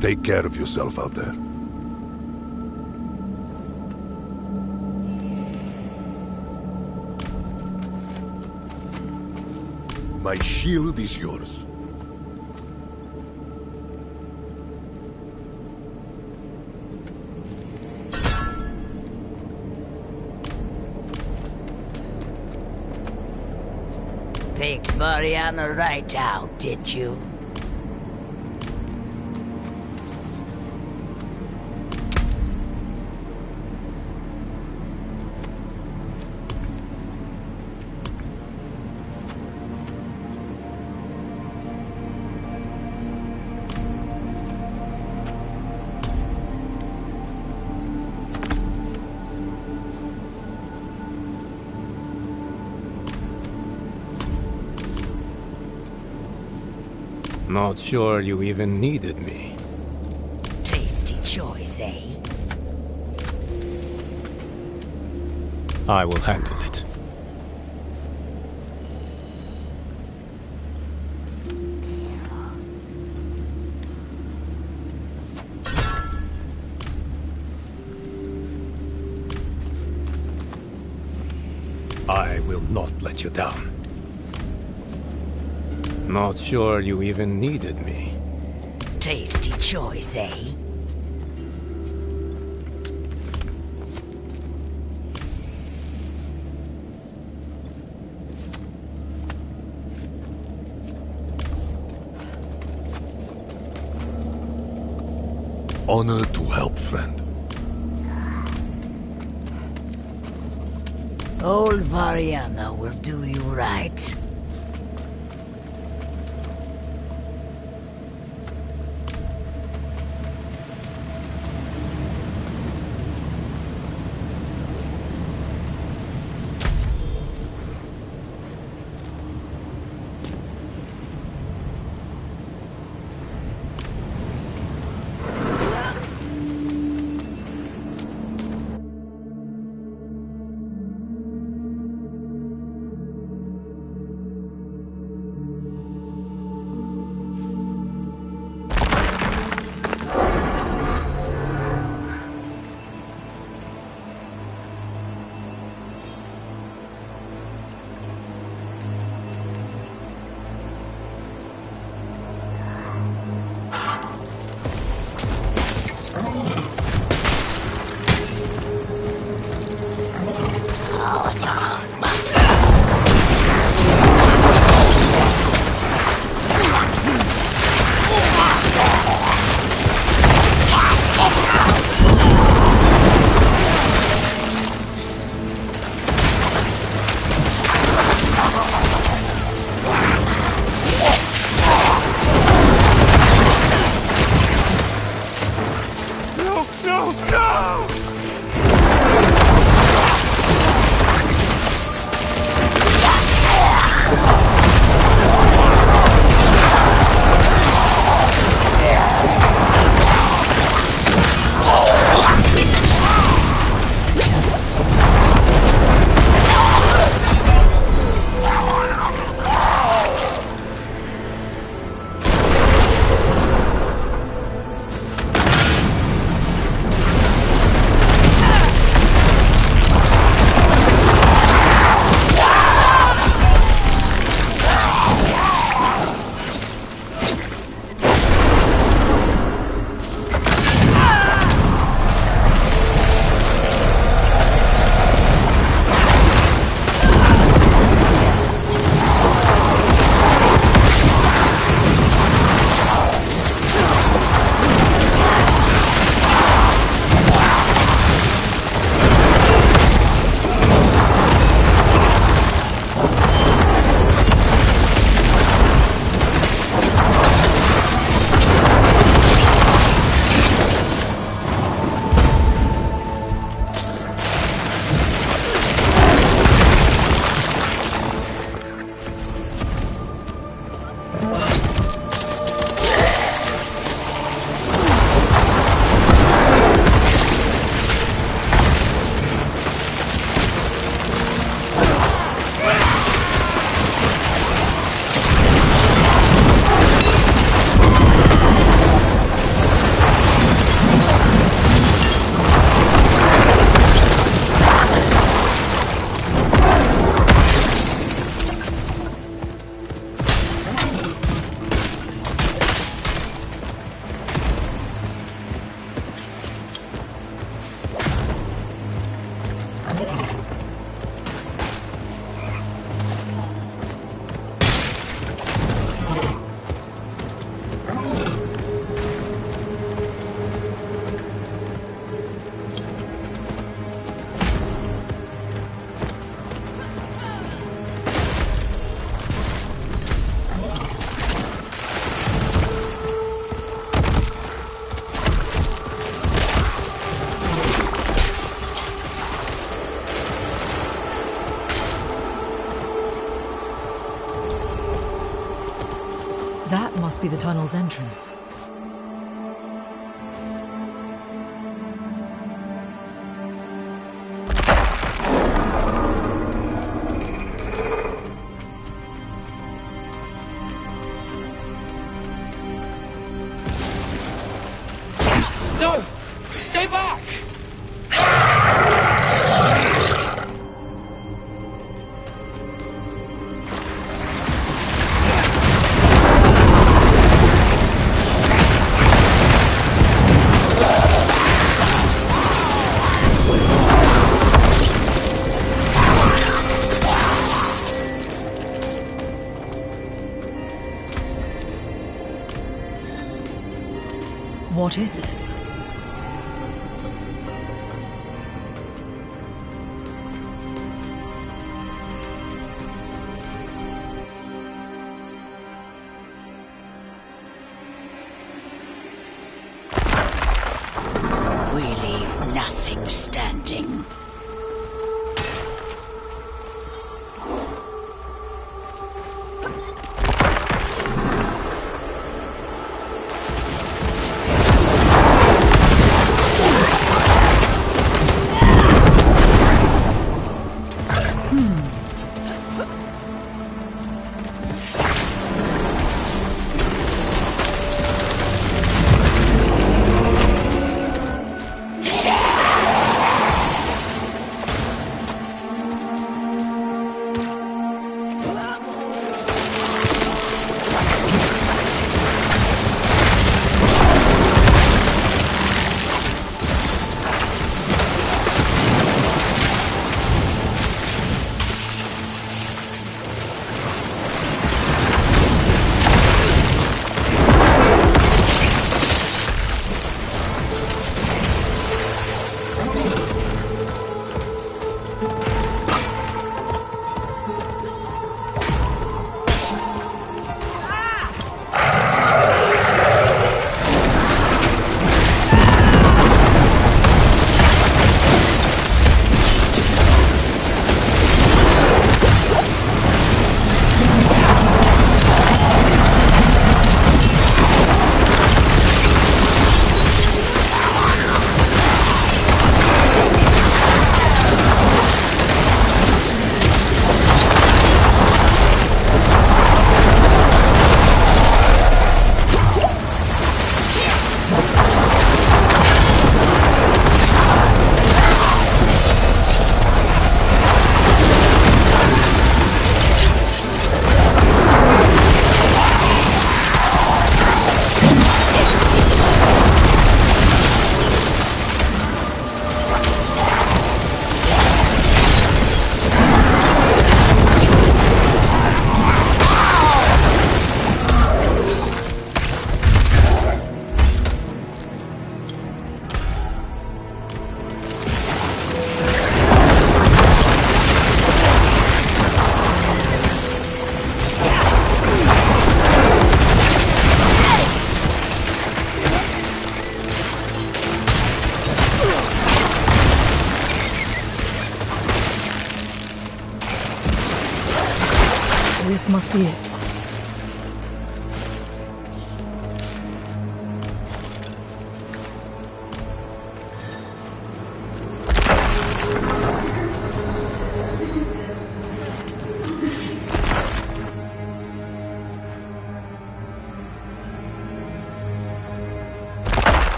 Take care of yourself out there. My shield is yours. Picked Variana right out, did you? Not sure you even needed me. Tasty choice, eh? I will handle it. I will not let you down. Not sure you even needed me. Tasty choice, eh? Honor to help, friend. Old Variana will do you right. That must be the tunnel's entrance. No! Stay back! What is this? We leave nothing standing. This must be it.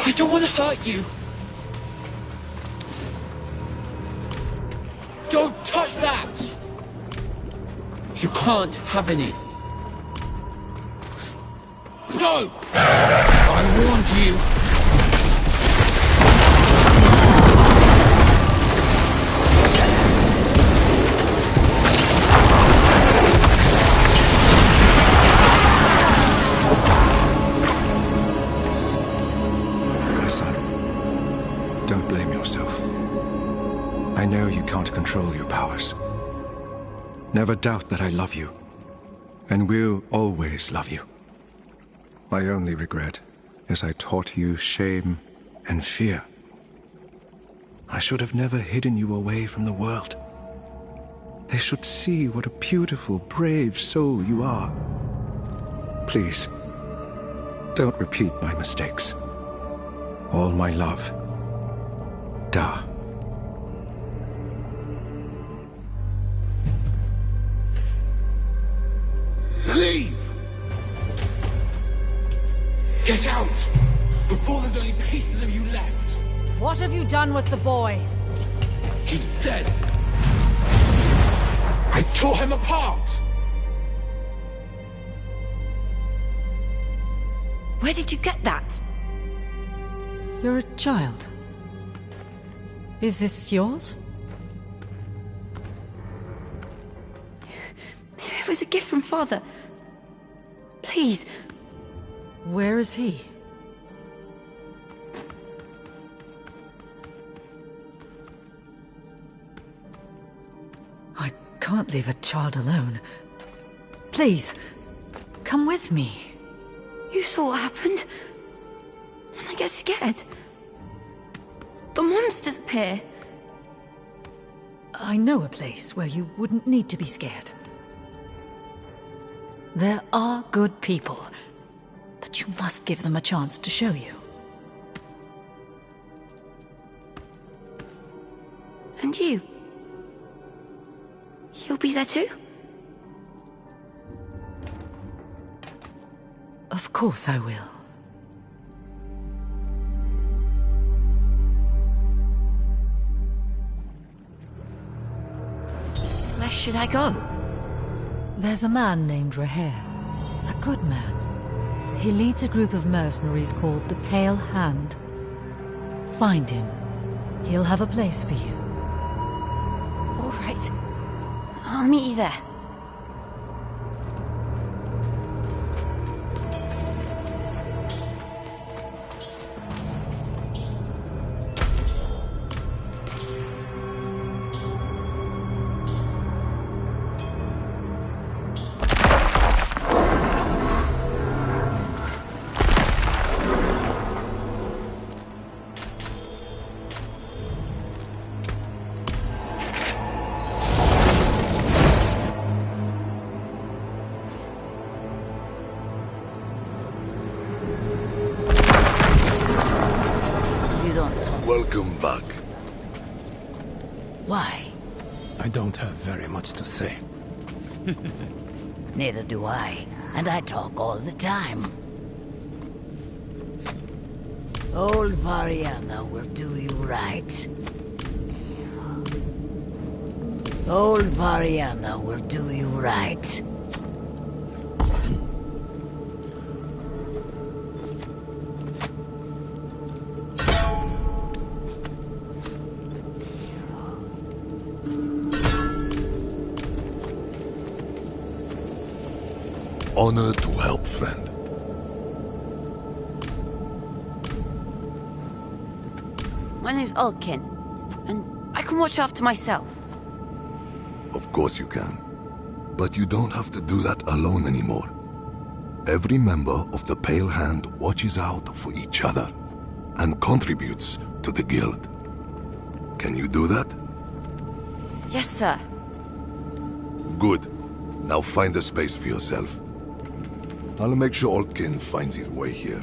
I don't want to hurt you. Don't touch that! You can't have any. No! I warned you. My son, don't blame yourself. I know you can't control your powers. Never doubt that I love you, and will always love you. My only regret is I taught you shame and fear. I should have never hidden you away from the world. They should see what a beautiful, brave soul you are. Please, don't repeat my mistakes. All my love. Da. Leave! Get out! Before there's only pieces of you left! What have you done with the boy? He's dead! I tore him apart! Where did you get that? You're a child. Is this yours? It was a gift from Father. Please. Where is he? I can't leave a child alone. Please, come with me. You saw what happened. And I get scared. The monsters appear. I know a place where you wouldn't need to be scared. There are good people, but you must give them a chance to show you. And you? You'll be there too? Of course I will. Where should I go? There's a man named Raher. A good man. He leads a group of mercenaries called the Pale Hand. Find him. He'll have a place for you. All right. I'll meet you there. Welcome back. Why? I don't have very much to say. Neither do I, and I talk all the time. Old Variana will do you right. Old Variana will do you right. Honor to help, friend. My name's Ulkin, and I can watch after myself. Of course you can. But you don't have to do that alone anymore. Every member of the Pale Hand watches out for each other and contributes to the guild. Can you do that? Yes, sir. Good. Now find a space for yourself. I'll make sure Ulkin finds his way here.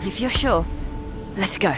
If you're sure, let's go.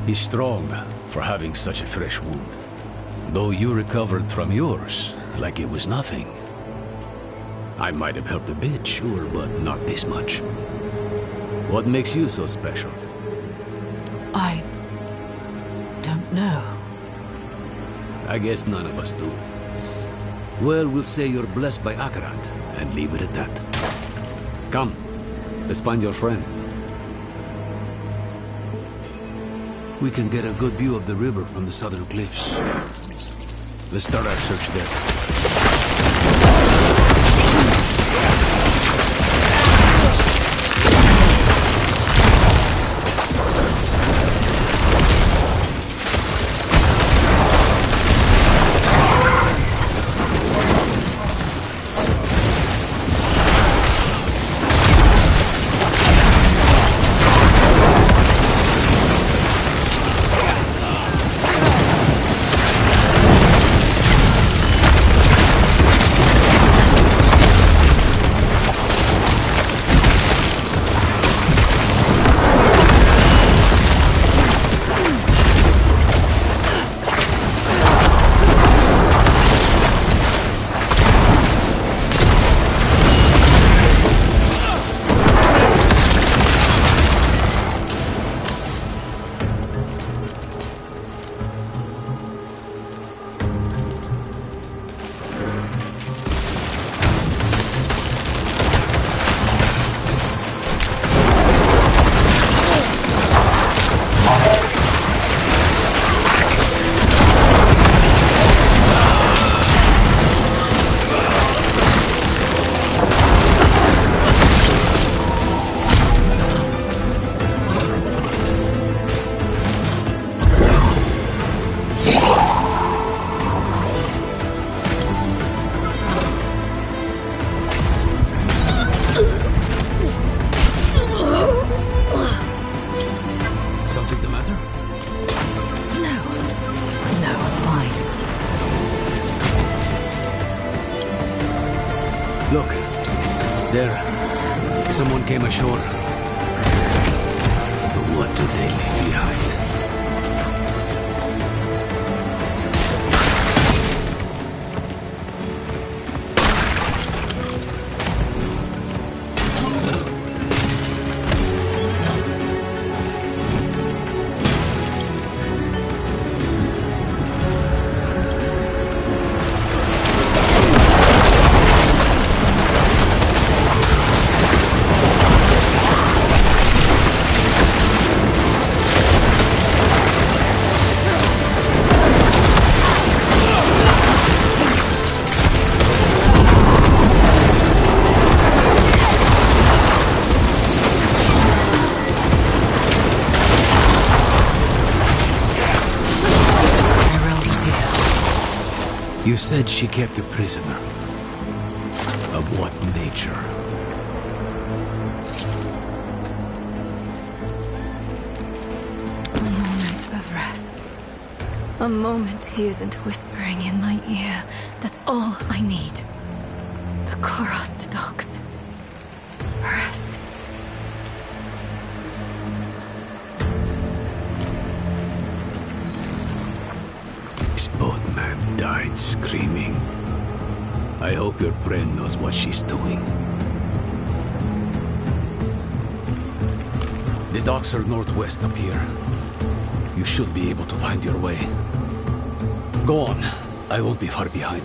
He's strong for having such a fresh wound. Though you recovered from yours like it was nothing. I might have helped a bit, sure, but not this much. What makes you so special? I don't know. I guess none of us do. Well, we'll say you're blessed by Akarat, and leave it at that. Come, let's find your friend. We can get a good view of the river from the southern cliffs. Let's start our search there. Look, there. Someone came ashore. But what do they leave behind? You said she kept a prisoner. Of what nature? A moment of rest. A moment he isn't whispering in my ear. That's all I need. The Korost dogs. Rest. Boatman died screaming. I hope your friend knows what she's doing. The docks are northwest up here. You should be able to find your way. Go on. I won't be far behind.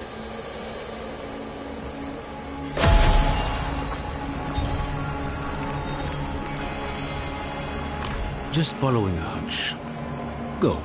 Just following a hunch. Go.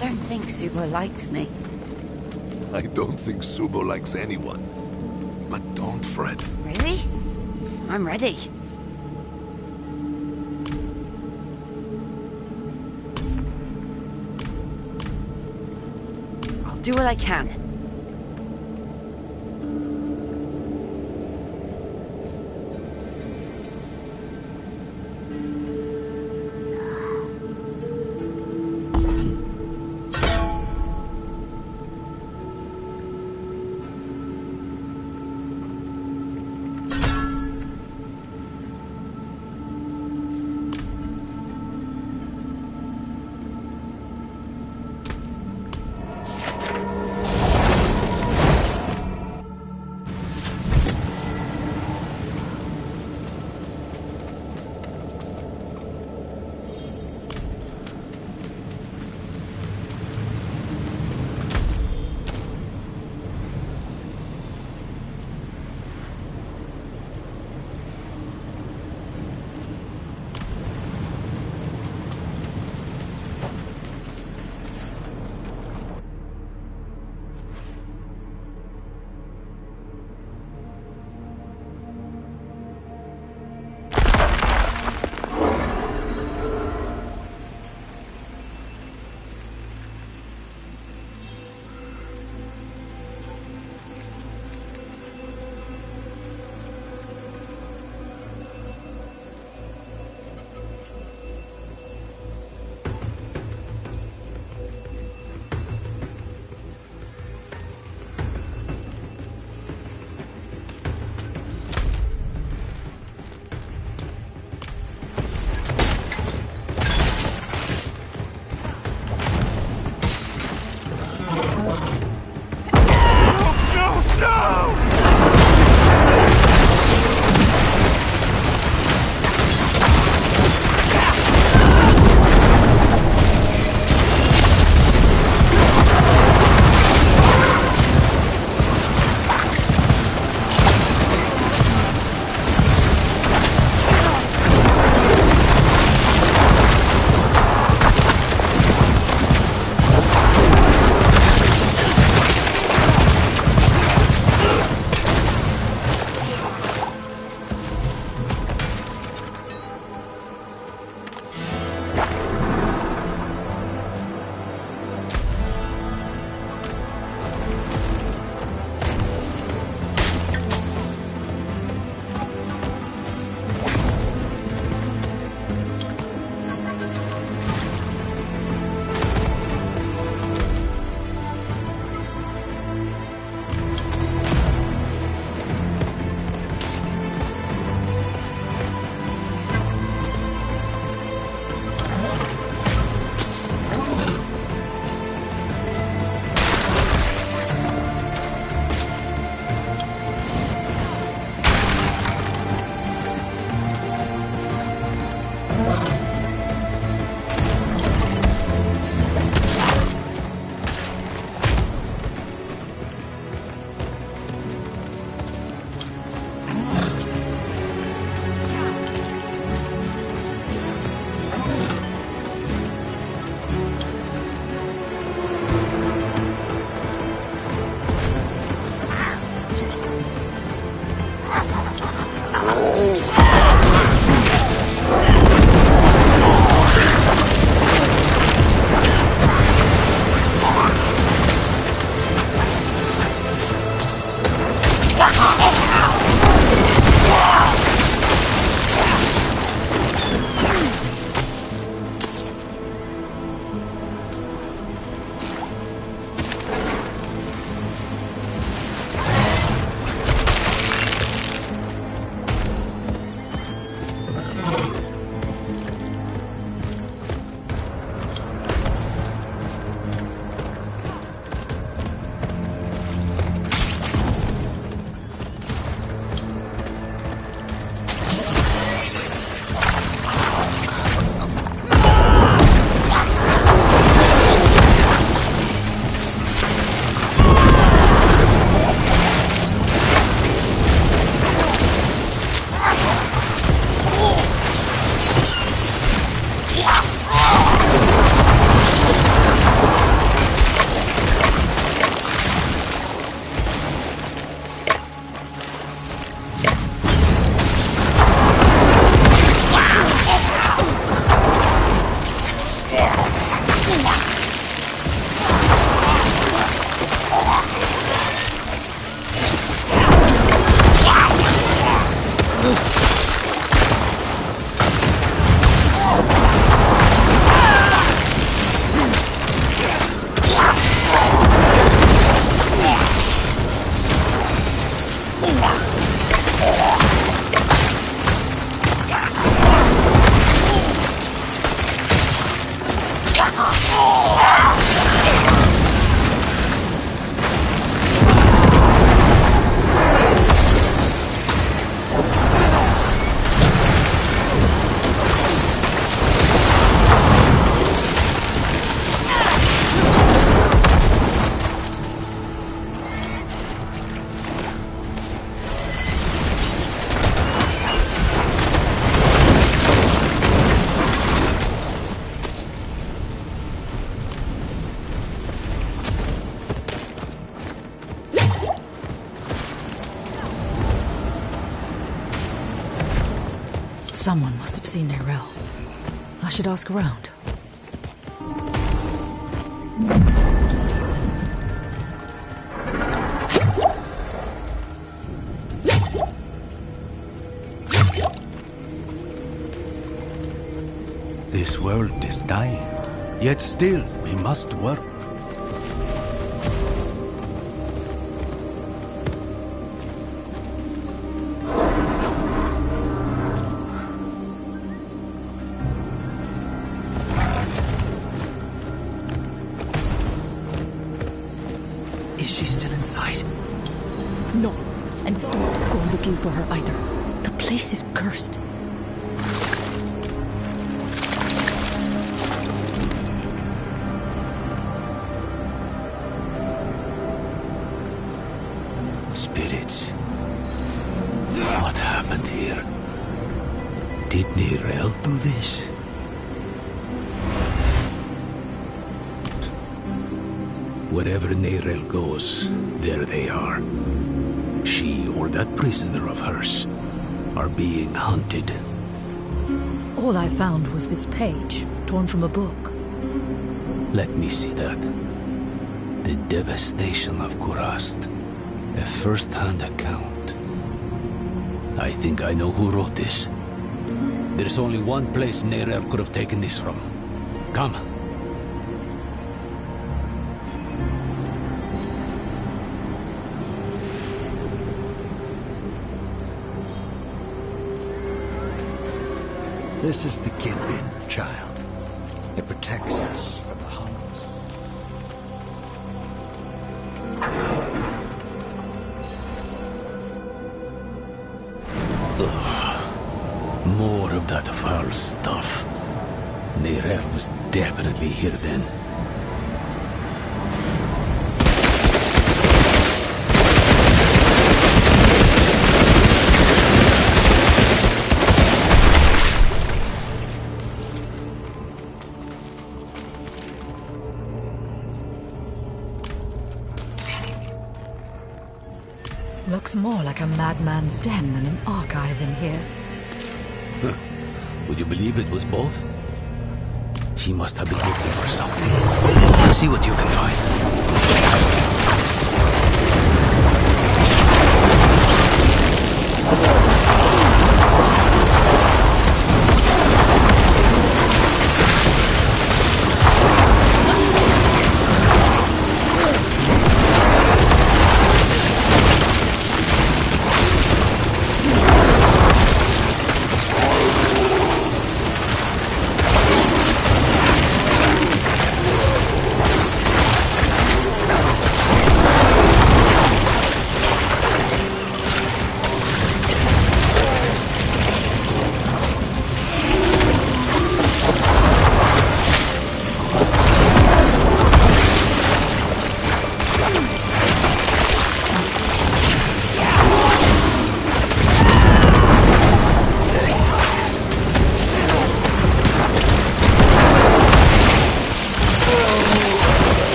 don't think Subo likes me. I don't think Subo likes anyone. But don't fret. Really? I'm ready. I'll do what I can. must have seen Nerel. I should ask around. This world is dying, yet still we must work. Is she still inside? No, and don't go looking for her either. The place is cursed. Spirits. What happened here? Did Nerel do this? Wherever Nerel goes, there they are. She or that prisoner of hers are being hunted. All I found was this page, torn from a book. Let me see that. The devastation of Kurast. A first-hand account. I think I know who wrote this. There's only one place Nerel could have taken this from. Come. This is the Kidbin, child. It protects us from the hollows. Ugh. More of that foul stuff. Nerel was definitely here then. Looks more like a madman's den than an archive in here. Huh. Would you believe it was both? She must have been looking for something. See what you can find.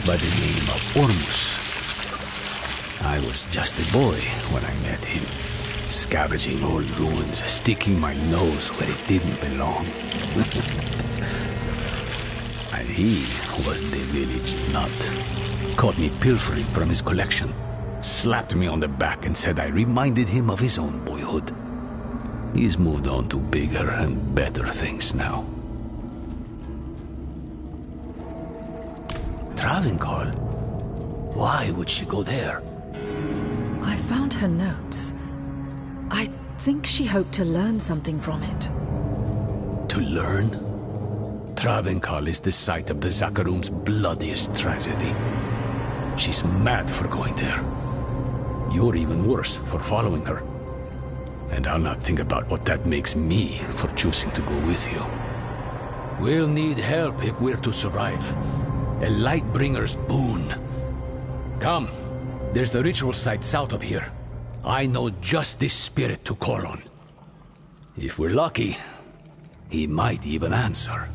By the name of Ormus. I was just a boy when I met him, scavenging old ruins, sticking my nose where it didn't belong. And he was the village nut. Caught me pilfering from his collection, slapped me on the back and said I reminded him of his own boyhood. He's moved on to bigger and better things now. Travincal? Why would she go there? I found her notes. I think she hoped to learn something from it. To learn? Travincal is the site of the Zakarum's bloodiest tragedy. She's mad for going there. You're even worse for following her. And I'll not think about what that makes me for choosing to go with you. We'll need help if we're to survive. A Lightbringer's boon. Come, there's the ritual site south of here. I know just this spirit to call on. If we're lucky, he might even answer.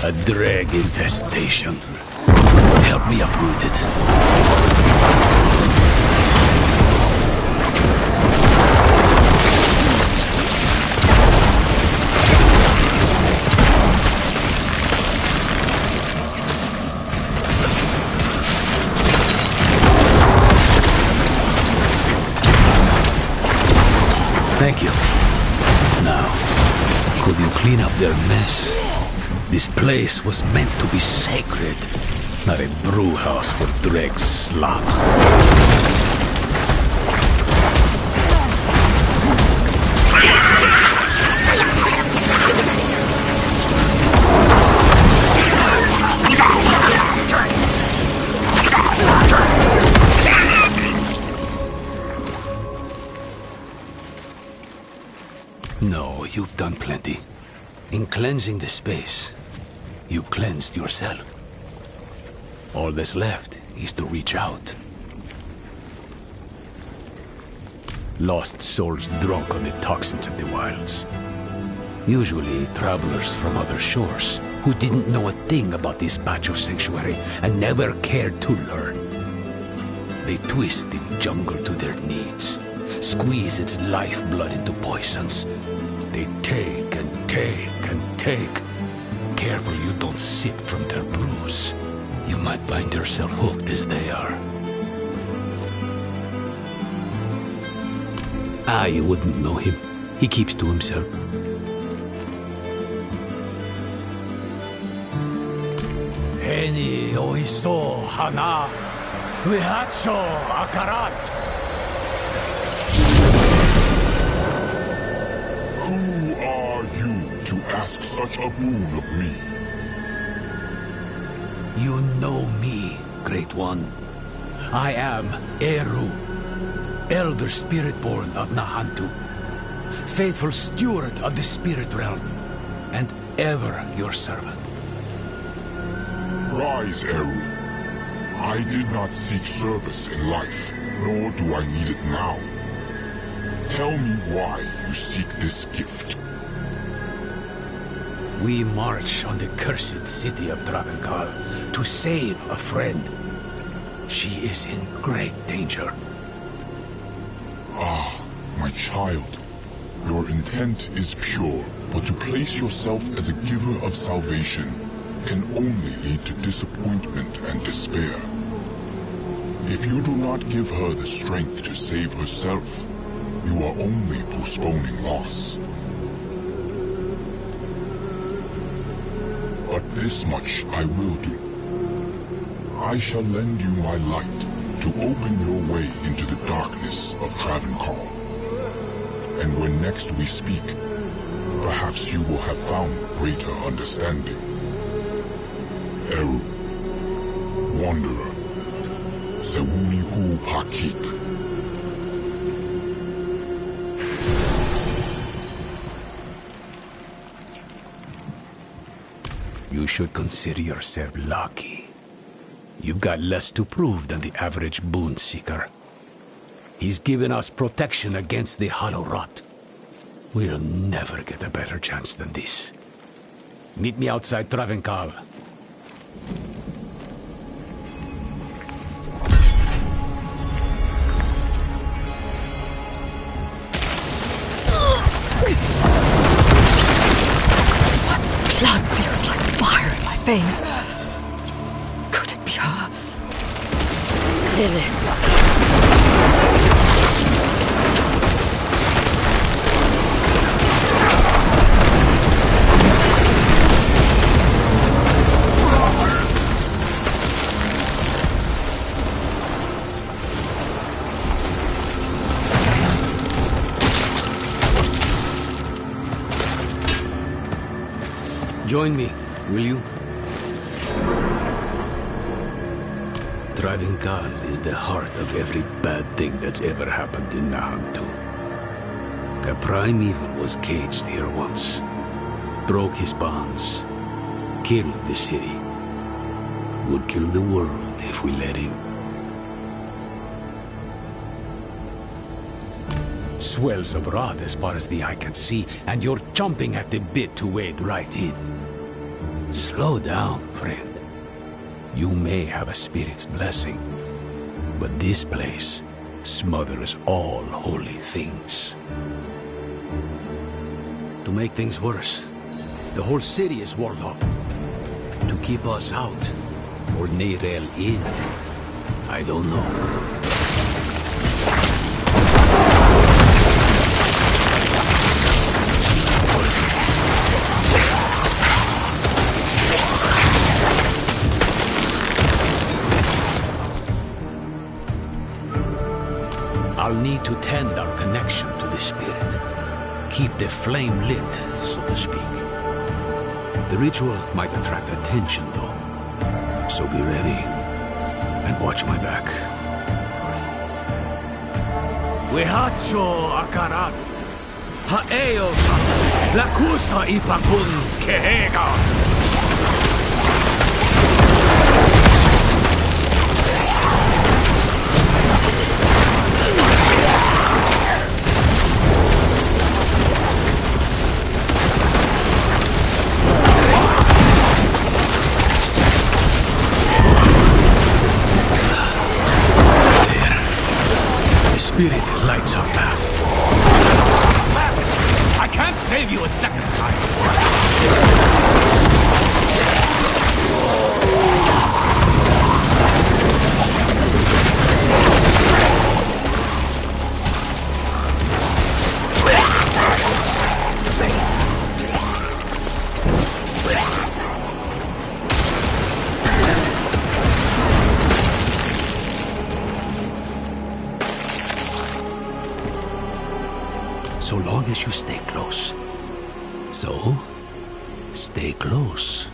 A drag infestation. Help me uproot it. Thank you. Now, could you clean up their mess? This place was meant to be sacred, not a brew house for dregs slop. No, you've done plenty. In cleansing the space, you've cleansed yourself. All that's left is to reach out. Lost souls drunk on the toxins of the wilds. Usually travelers from other shores who didn't know a thing about this patch of sanctuary and never cared to learn. They twist the jungle to their needs, squeeze its lifeblood into poisons. They take and take and take. Careful you don't sip from their brews. You might find yourself hooked as they are. I wouldn't know him. He keeps to himself. Heni oiso hana vihacho akarat. Who are you to ask such a boon of me? You know me, Great One. I am Eru, Elder Spiritborn of Nahantu, faithful steward of the spirit realm, and ever your servant. Rise, Eru. I did not seek service in life, nor do I need it now. Tell me why you seek this gift. We march on the cursed city of Travenkal to save a friend. She is in great danger. Ah, my child. Your intent is pure, but to place yourself as a giver of salvation can only lead to disappointment and despair. If you do not give her the strength to save herself, you are only postponing loss. But this much I will do. I shall lend you my light to open your way into the darkness of Travenkal. And when next we speak, perhaps you will have found greater understanding. Eru, Wanderer, Sewuni Hu Pakik. You should consider yourself lucky. You've got less to prove than the average boon seeker. He's given us protection against the hollow rot. We'll never get a better chance than this. Meet me outside Travenkal. Blood feels like fire in my veins. Could it be her? Lilith. Join me, will you? Travenkal is the heart of every bad thing that's ever happened in Nahantu. A primeval was caged here once, broke his bonds, killed the city. Would kill the world if we let him. Swells of rot as far as the eye can see, and you're chomping at the bit to wade right in. Slow down, friend. You may have a spirit's blessing, but this place smothers all holy things. To make things worse, the whole city is walled up. To keep us out, or Neyrel in, I don't know. I'll need to tend our connection to the spirit. Keep the flame lit, so to speak. The ritual might attract attention, though. So be ready, and watch my back. Wehacho akaran, haeota, lakusa ipakun kehega. Spirit lights our path. I can't save you a second time. So long as you stay close. So, stay close.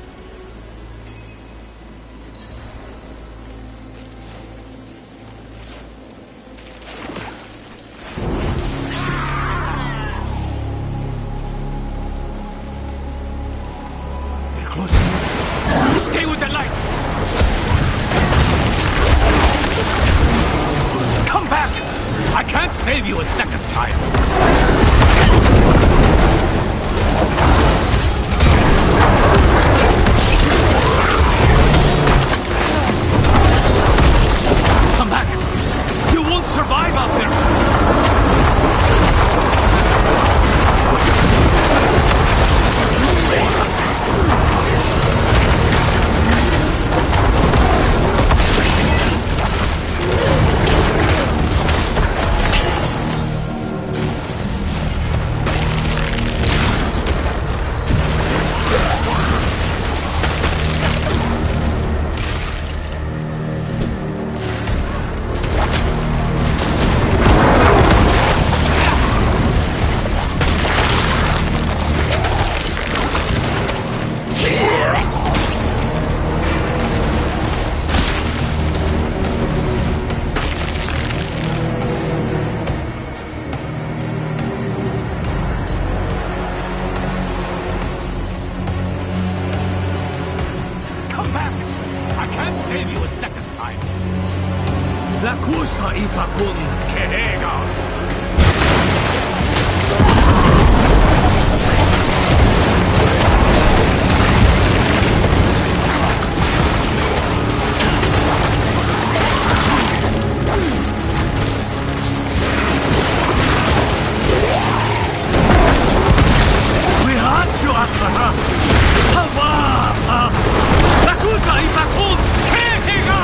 They're close. Stay with the light. Come back. I can't save you a second time. Come back! You won't survive out there! Lakusa ipakun kehega. Wihachu akara. Hawa. Lakusa ipakun kehega.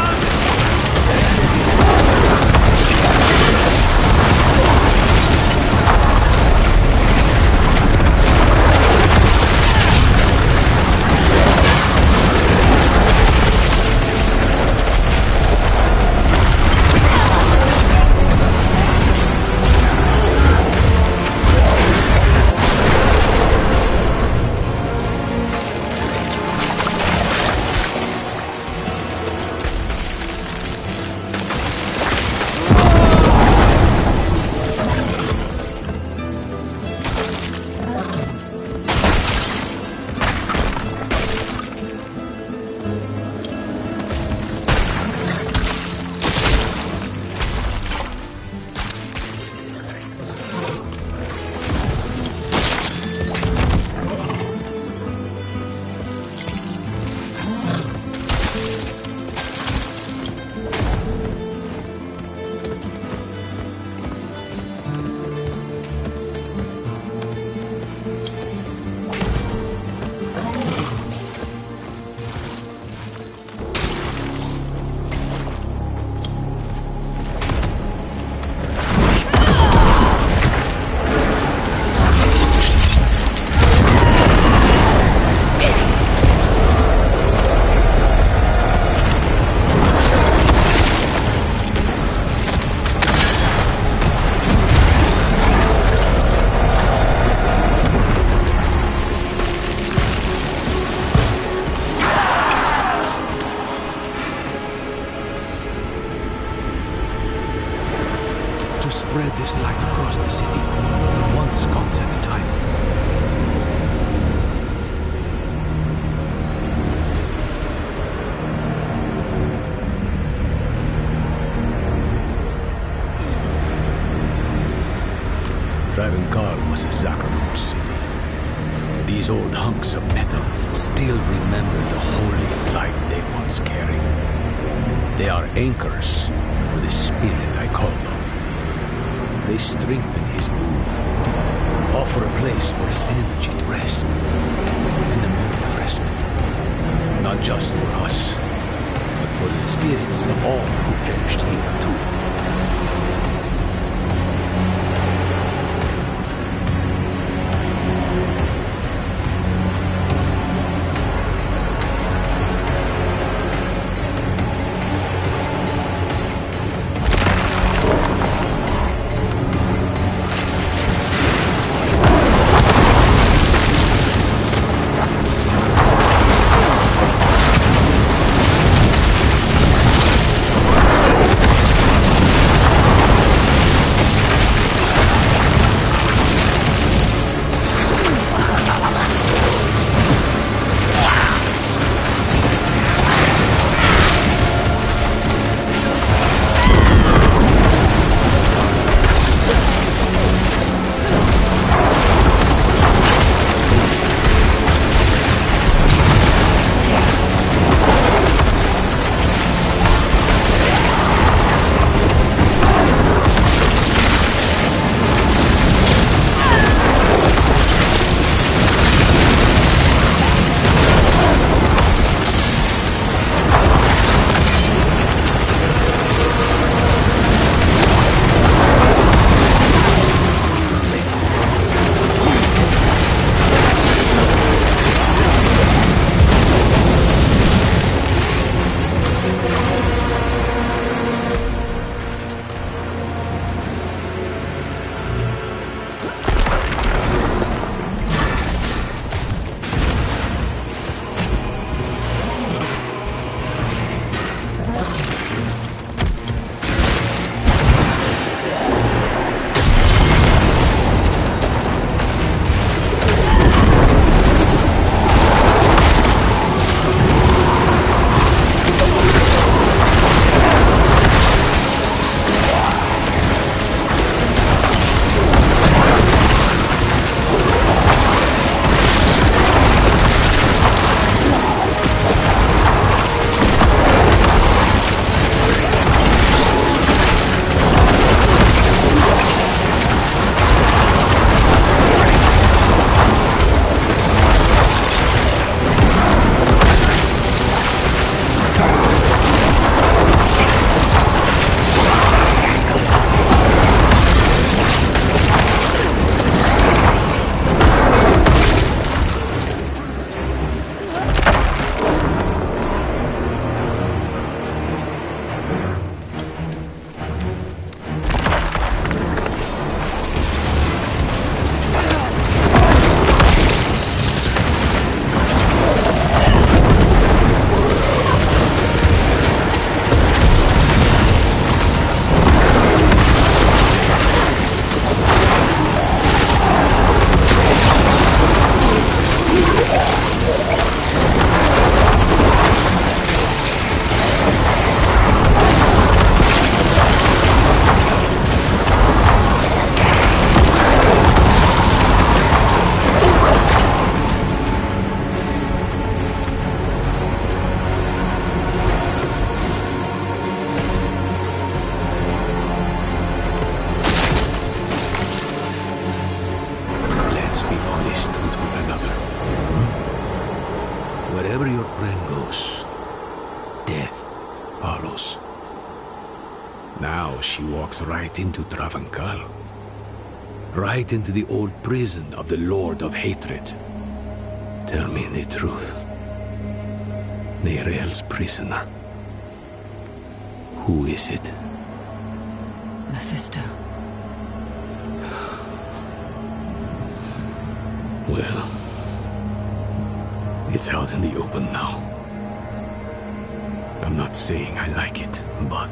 this light across the city, one sconce at a time. Travancore was a sacred city. These old hunks of metal still remember the holy light they once carried. They are anchors for the spirit I call them. They strengthen his boom, offer a place for his energy to rest, and a moment of respite. Not just for us, but for the spirits of all who perished here too. Now she walks right into Travancore. Right into the old prison of the Lord of Hatred. Tell me the truth. Neirel's prisoner. Who is it? Mephisto. Well, it's out in the open now. I'm not saying I like it, but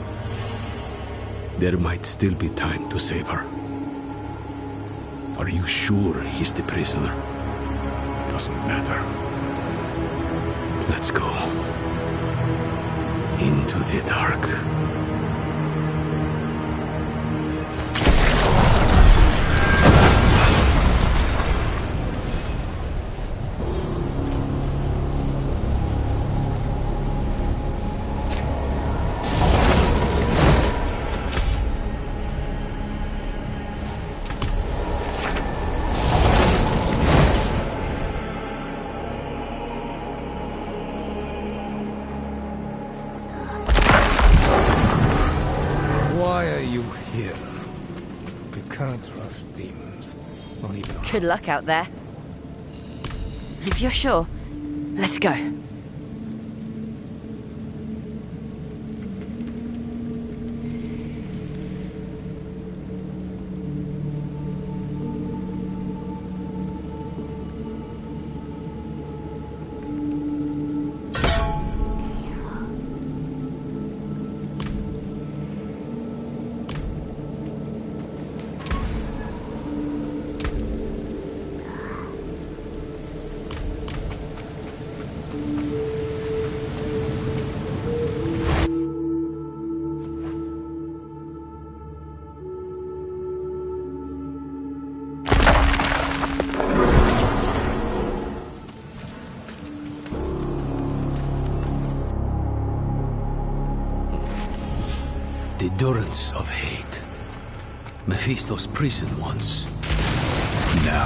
there might still be time to save her. Are you sure he's the prisoner? Doesn't matter. Let's go. Into the dark. Why are you here? You can't trust demons. Not even. Good luck out there. If you're sure, let's go. The durance of hate. Mephisto's prison once. Now,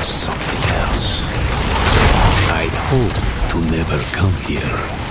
something else. I'd hope to never come here.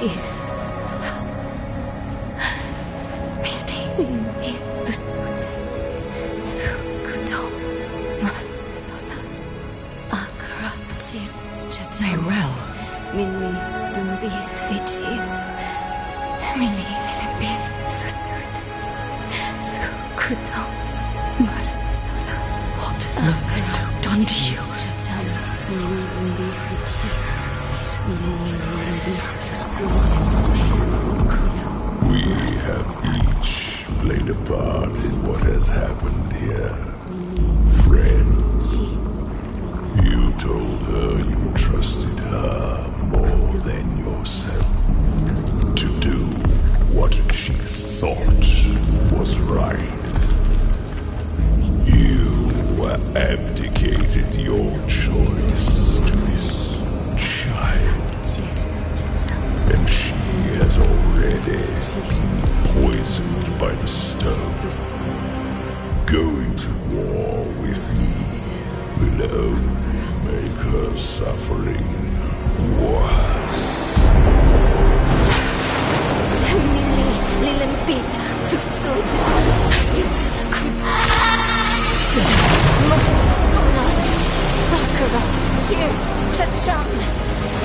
ichis. Mili limpis tusut. Su kudom mal solan. Akra cheers chacham. Nayrel. Mili dumbis ichis. Mili limpis tusut. Su kudom mal solan. What has Mephisto done to you? Chacham. Mili dumbis ichis. Mili limpis tusut. We have each played a part in what has happened here. Friend, you told her you trusted her more than yourself to do what she thought was right. You abdicated your choice to this child, and she has already been poisoned by the stone. Going to war with me will only make her suffering worse. Mili lilimpit tusut. Solan. Akara cheers chacham.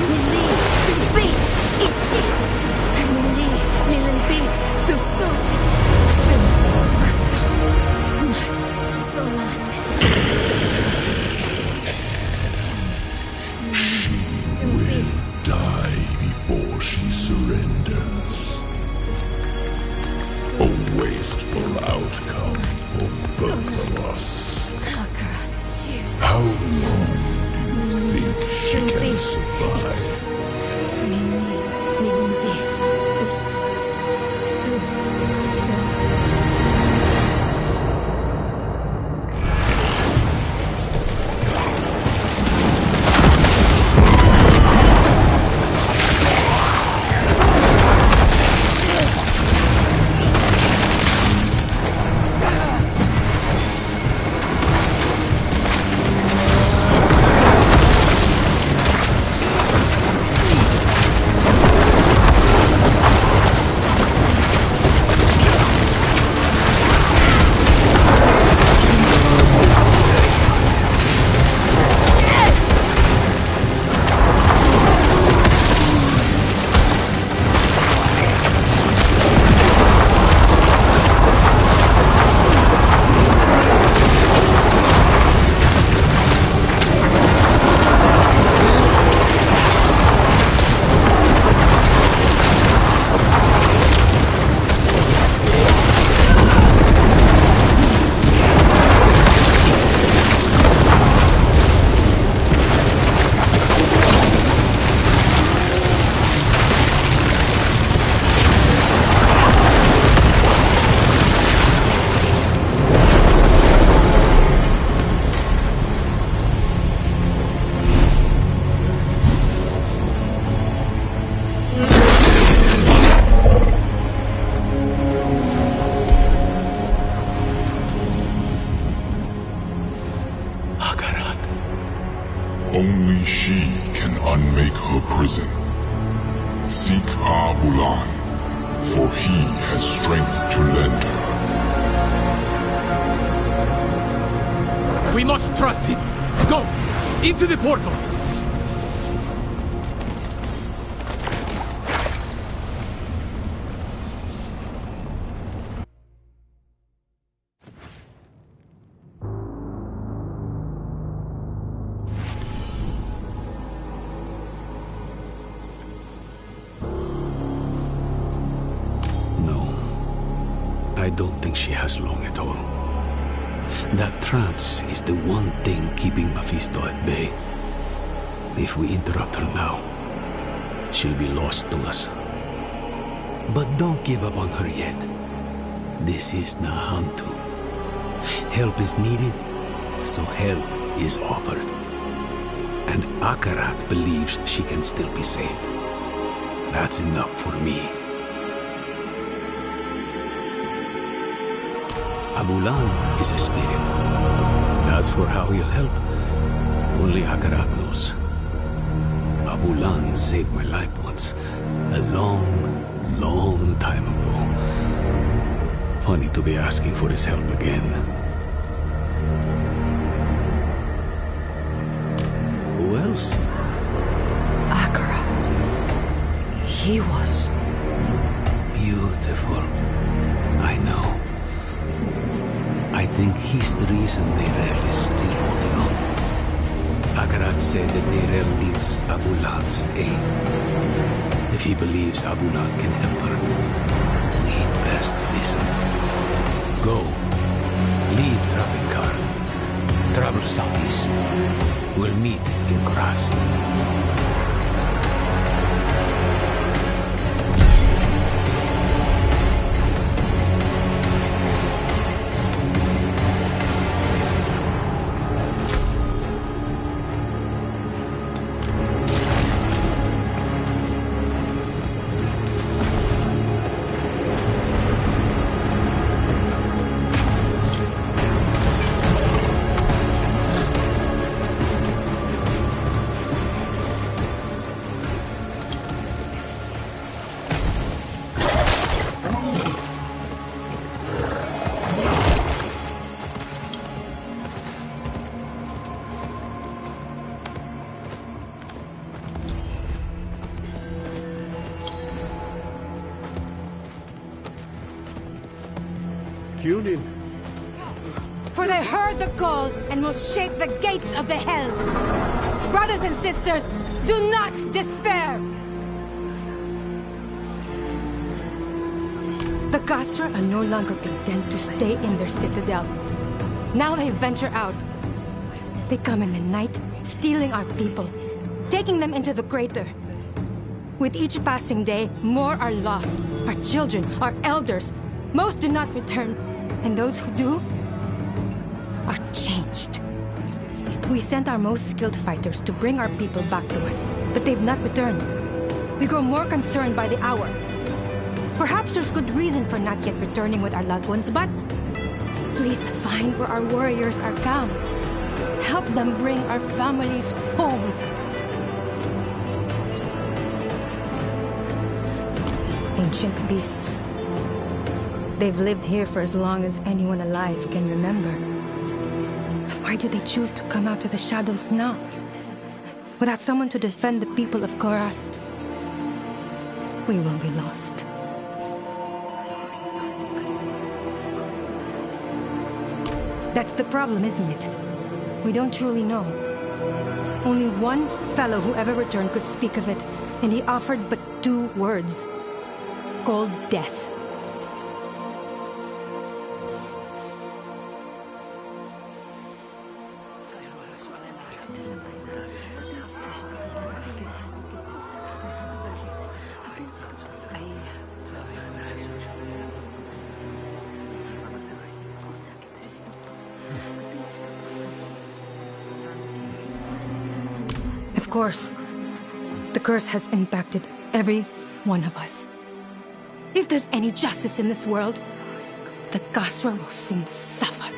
Mili dumbis ichis. Mili lilimpit tusut. Su kudom mal solan. She will die before she surrenders. A wasteful outcome for both of us. How long do you think she can survive? Mili lilimpit tusut. Su kudom. Only she can unmake her prison. Seek Abulan, for he has strength to lend her. We must trust him. Go! Into the portal! I don't think she has long at all. That trance is the one thing keeping Mephisto at bay. If we interrupt her now, she'll be lost to us. But don't give up on her yet. This is Nahantu. Help is needed, so help is offered. And Akarat believes she can still be saved. That's enough for me. Abulan is a spirit. As for how he'll help, only Akarat knows. Abulan saved my life once, A long, long time ago. Funny to be asking for his help again. Who else? Akarat. He was... Beautiful. I know. I think he's the reason Nerel is still holding on. Akarat said that Nerel needs Abulad's aid. If he believes Abulad can help her, we'd best listen. Go. Leave Travenkar. Travel southeast. We'll meet in Korast. For they heard the call and will shake the gates of the hells. Brothers and sisters, do not despair! The Gasra are no longer content to stay in their citadel. Now they venture out. They come in the night, stealing our people, taking them into the crater. With each passing day, more are lost. Our children, our elders. Most do not return, and those who do are changed. We sent our most skilled fighters to bring our people back to us, but they've not returned. We grow more concerned by the hour. Perhaps there's good reason for not yet returning with our loved ones, but please find where our warriors are camped. Help them bring our families home. Ancient beasts. They've lived here for as long as anyone alive can remember. Why do they choose to come out to the shadows now? Without someone to defend the people of Korast, we will be lost. That's the problem, isn't it? We don't truly know. Only one fellow who ever returned could speak of it, and he offered but 2 words. Cold death. Of course, the curse has impacted every one of us. If there's any justice in this world, the Gasra will soon suffer,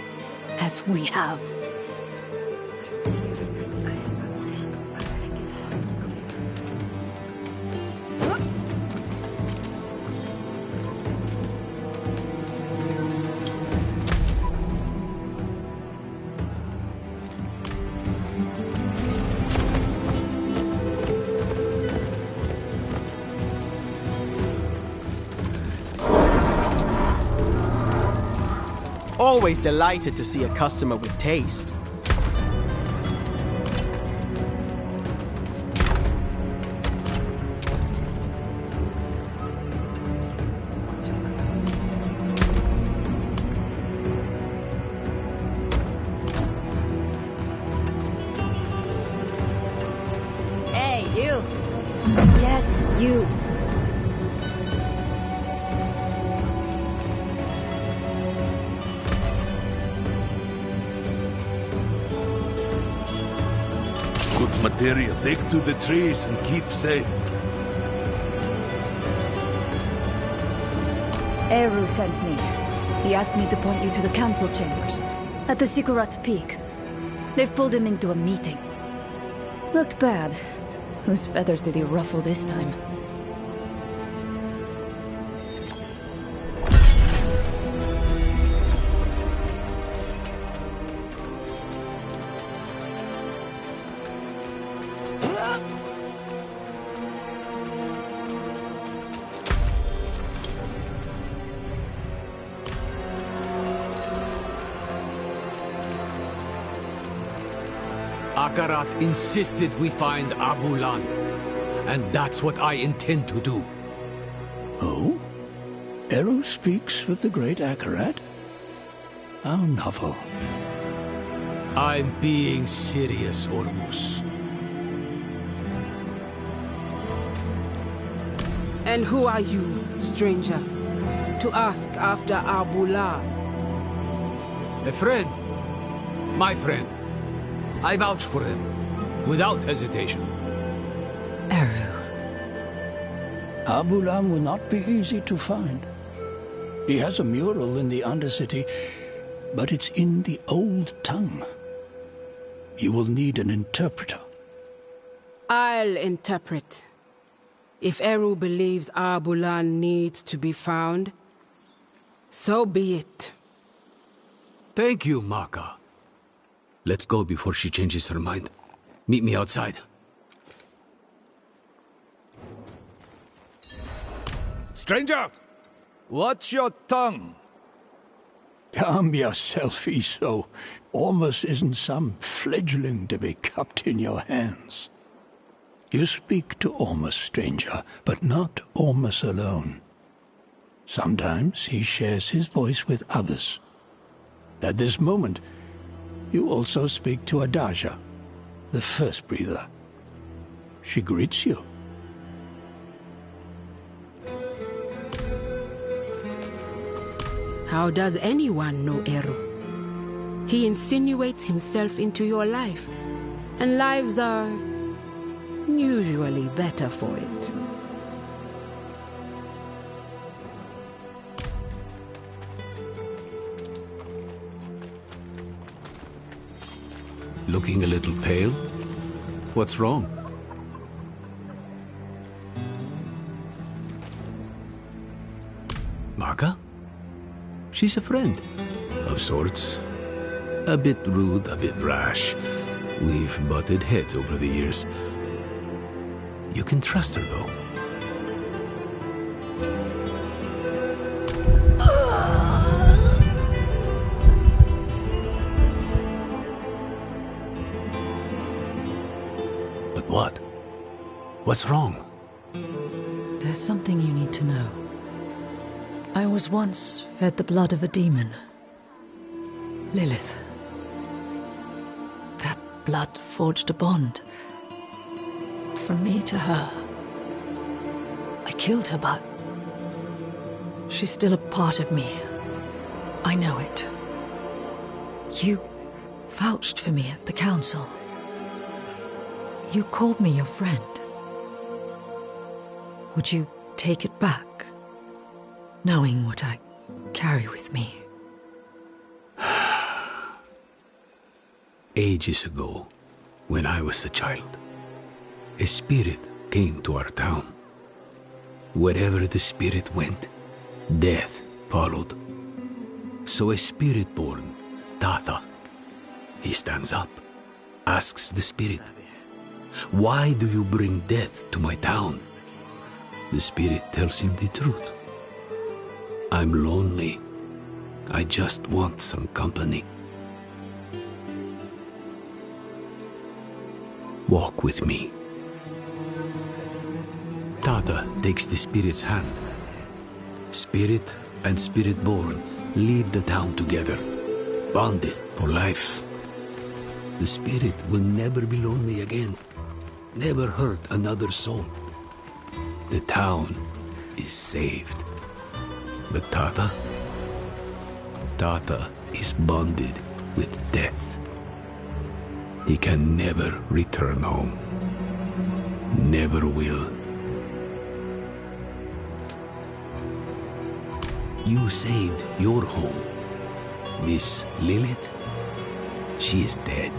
as we have. Always delighted to see a customer with taste. Hey, you! Yes, you. Materials, stick to the trees and keep safe. Eru sent me. He asked me to point you to the council chambers at the Sikurat Peak. They've pulled him into a meeting. Looked bad. Whose feathers did he ruffle this time? Akarat insisted we find Abulan, and that's what I intend to do. Oh? Eru speaks with the great Akarat? How novel. I'm being serious, Ormus. And who are you, stranger, to ask after Abulan? A friend. My friend. I vouch for him, without hesitation. Eru. Abulan will not be easy to find. He has a mural in the Undercity, but it's in the old tongue. You will need an interpreter. I'll interpret. If Eru believes Abulan needs to be found, so be it. Thank you, Maka. Let's go before she changes her mind. Meet me outside. Stranger! Watch your tongue! Calm yourself, Iso. Ormus isn't some fledgling to be cupped in your hands. You speak to Ormus, stranger, but not Ormus alone. Sometimes he shares his voice with others. At this moment, you also speak to Adaja, the first breather. She greets you. How does anyone know Eru? He insinuates himself into your life, and lives are usually better for it. Looking a little pale? What's wrong? Maka? She's a friend. Of sorts. A bit rude, a bit rash. We've butted heads over the years. You can trust her, though. But what? What's wrong? There's something you need to know. I was once fed the blood of a demon. Lilith. That blood forged a bond. From me to her. I killed her, but she's still a part of me. I know it. You vouched for me at the council. You called me your friend. Would you take it back, knowing what I carry with me? Ages ago, when I was a child, a spirit came to our town. Wherever the spirit went, death followed. So a Spiritborn, Tata, he stands up, asks the spirit, "Why do you bring death to my town?" The spirit tells him the truth. "I'm lonely. I just want some company. Walk with me." Tata takes the spirit's hand. Spirit and Spiritborn leave the town together, bonded for life. The spirit will never be lonely again, never hurt another soul. The town is saved. But Tata is bonded with death. He can never return home. Never will. You saved your home. Miss Lilith, she is dead.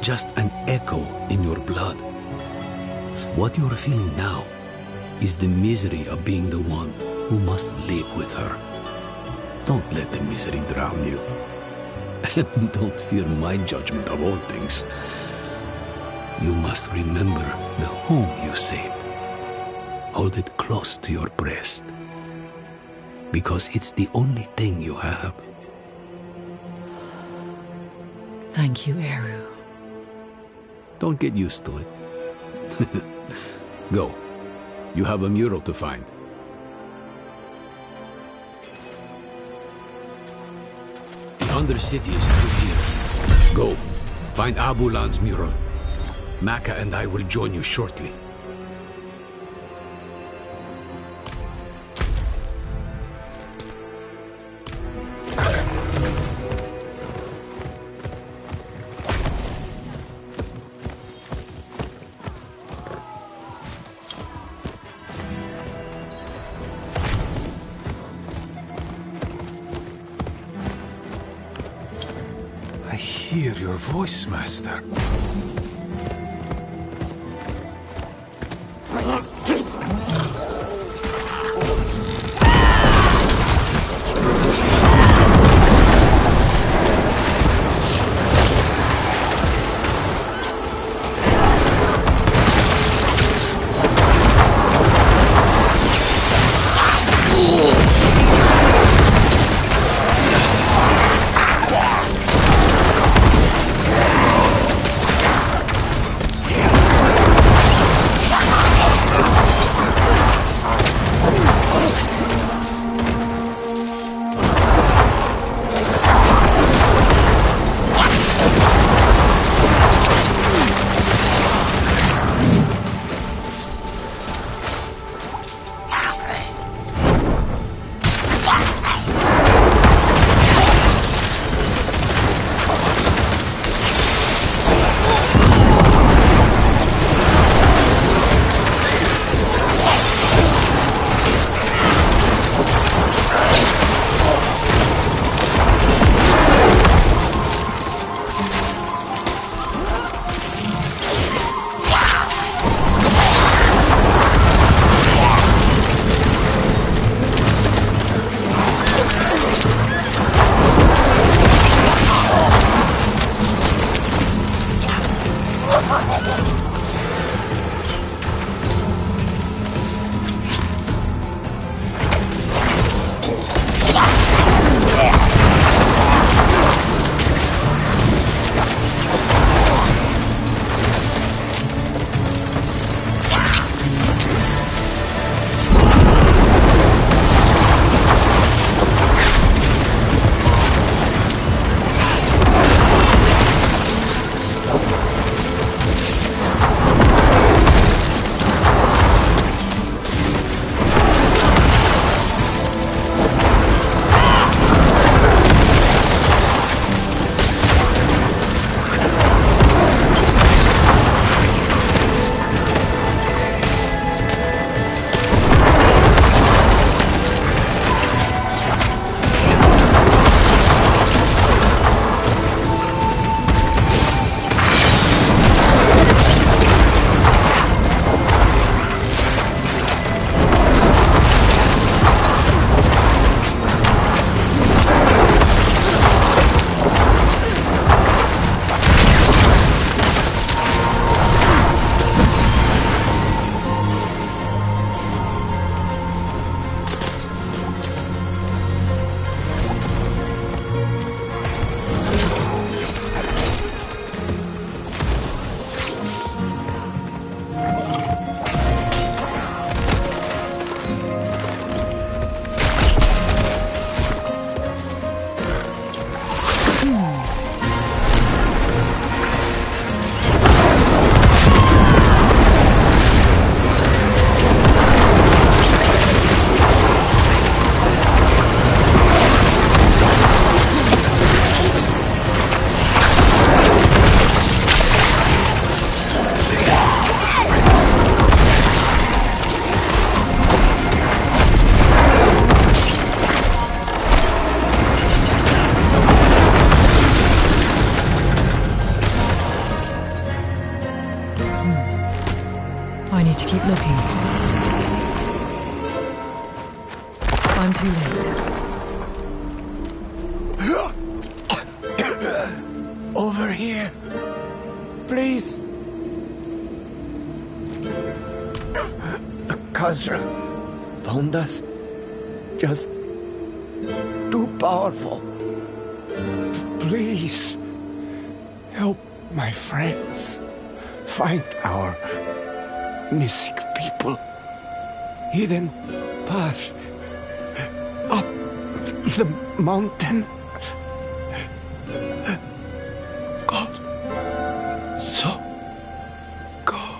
Just an echo in your blood. What you're feeling now is the misery of being the one who must live with her. Don't let the misery drown you. And don't fear my judgment of all things. You must remember the home you saved. Hold it close to your breast. Because it's the only thing you have. Thank you, Eru. Don't get used to it. Go. You have a mural to find. The Undercity is through here. Go. Find Abulan's mural. Maka and I will join you shortly. I hear your voice, Master. I need to keep looking. I'm too late. Over here. Please. The Khazra found us. Just too powerful. Please. Help my friends. find our missing people. Hidden path up the mountain. God, so cold.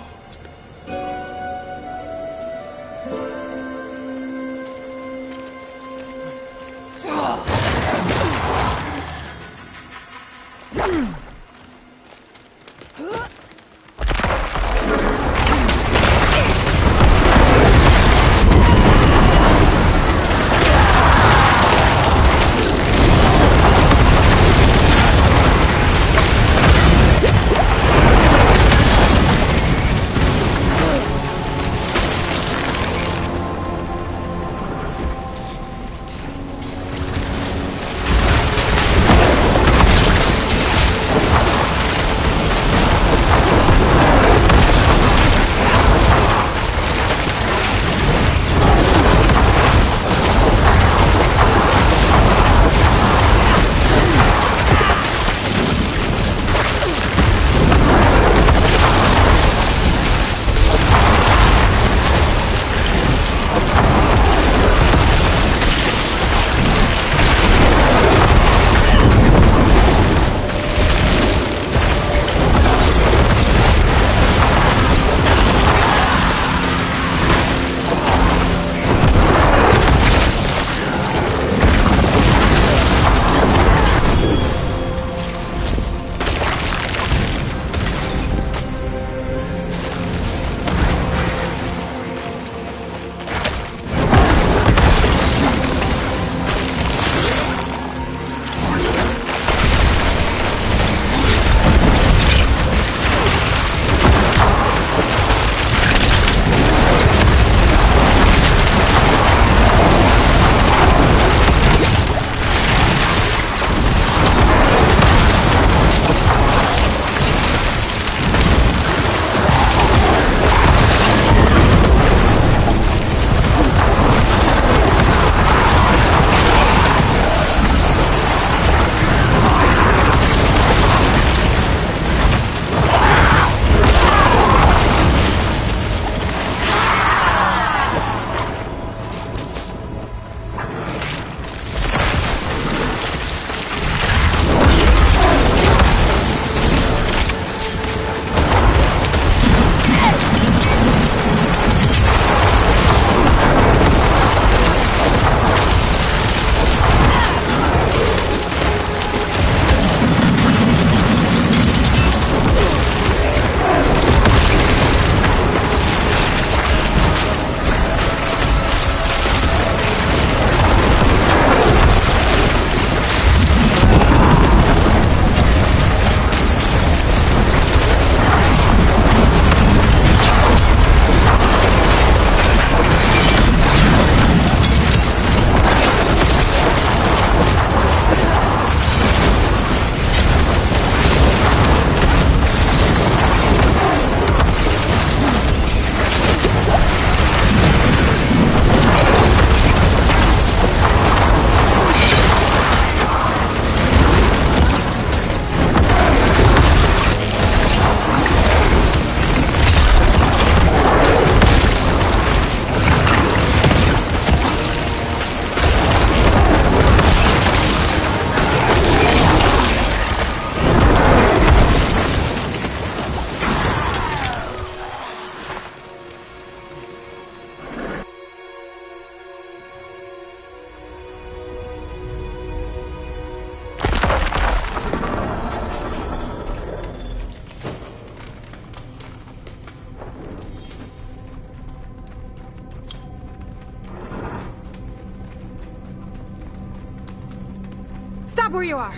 Stop where you are!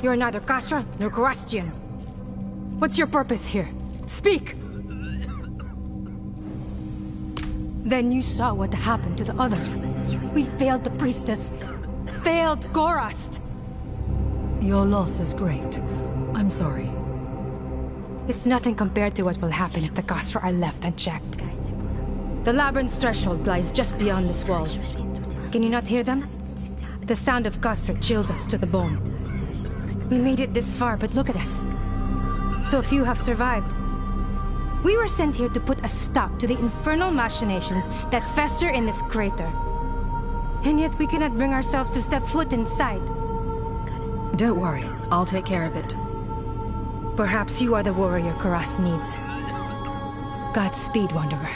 You're neither Castra nor Corastian. What's your purpose here? Speak! Then you saw what happened to the others. We failed the priestess. Failed Gorast! Your loss is great. I'm sorry. It's nothing compared to what will happen if the Castra are left unchecked. The labyrinth's threshold lies just beyond this wall. Can you not hear them? The sound of Castra chills us to the bone. We made it this far, but look at us. So few have survived. We were sent here to put a stop to the infernal machinations that fester in this crater. And yet we cannot bring ourselves to step foot inside. Don't worry, I'll take care of it. Perhaps you are the warrior Karas needs. Godspeed, Wanderer.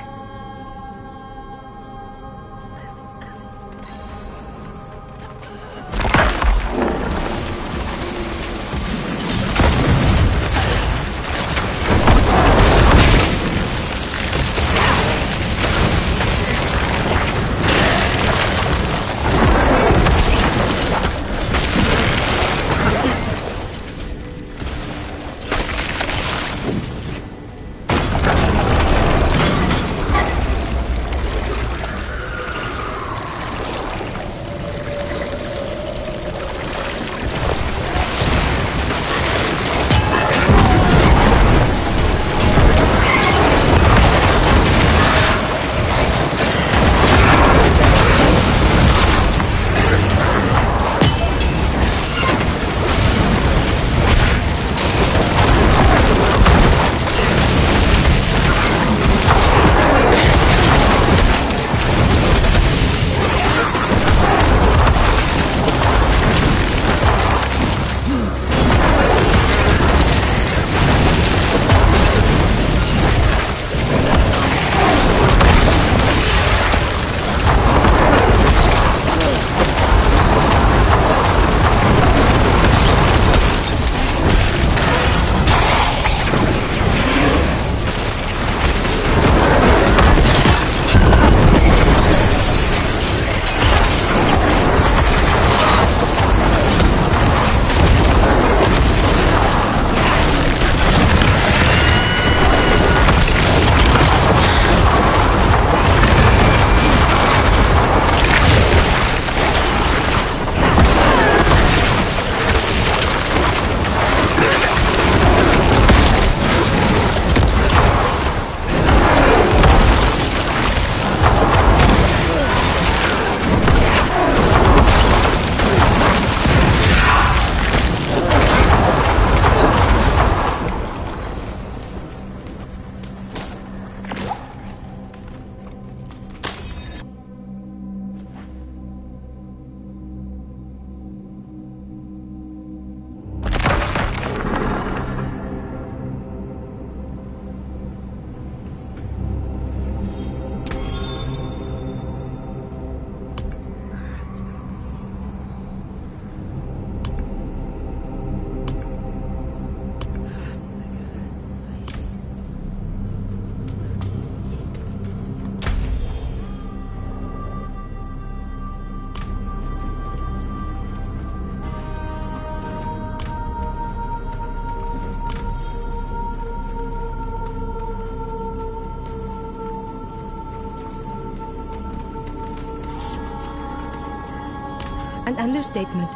An understatement.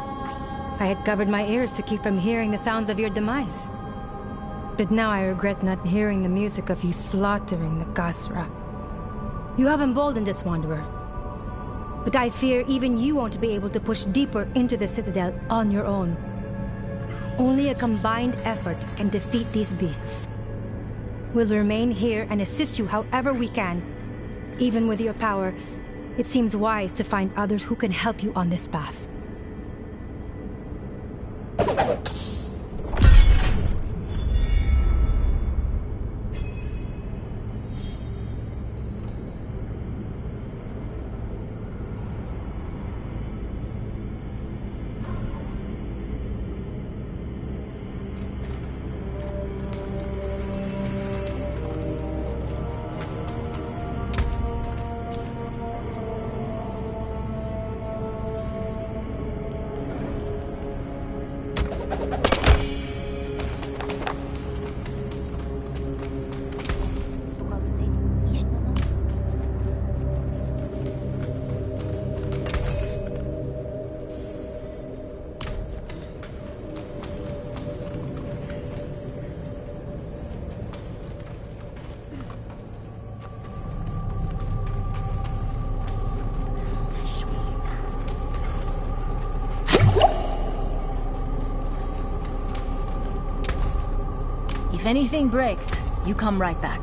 I had covered my ears to keep from hearing the sounds of your demise. But now I regret not hearing the music of you slaughtering the Kasra. You have emboldened this wanderer. But I fear even you won't be able to push deeper into the Citadel on your own. Only a combined effort can defeat these beasts. We'll remain here and assist you however we can. Even with your power, it seems wise to find others who can help you on this path. If anything breaks, you come right back.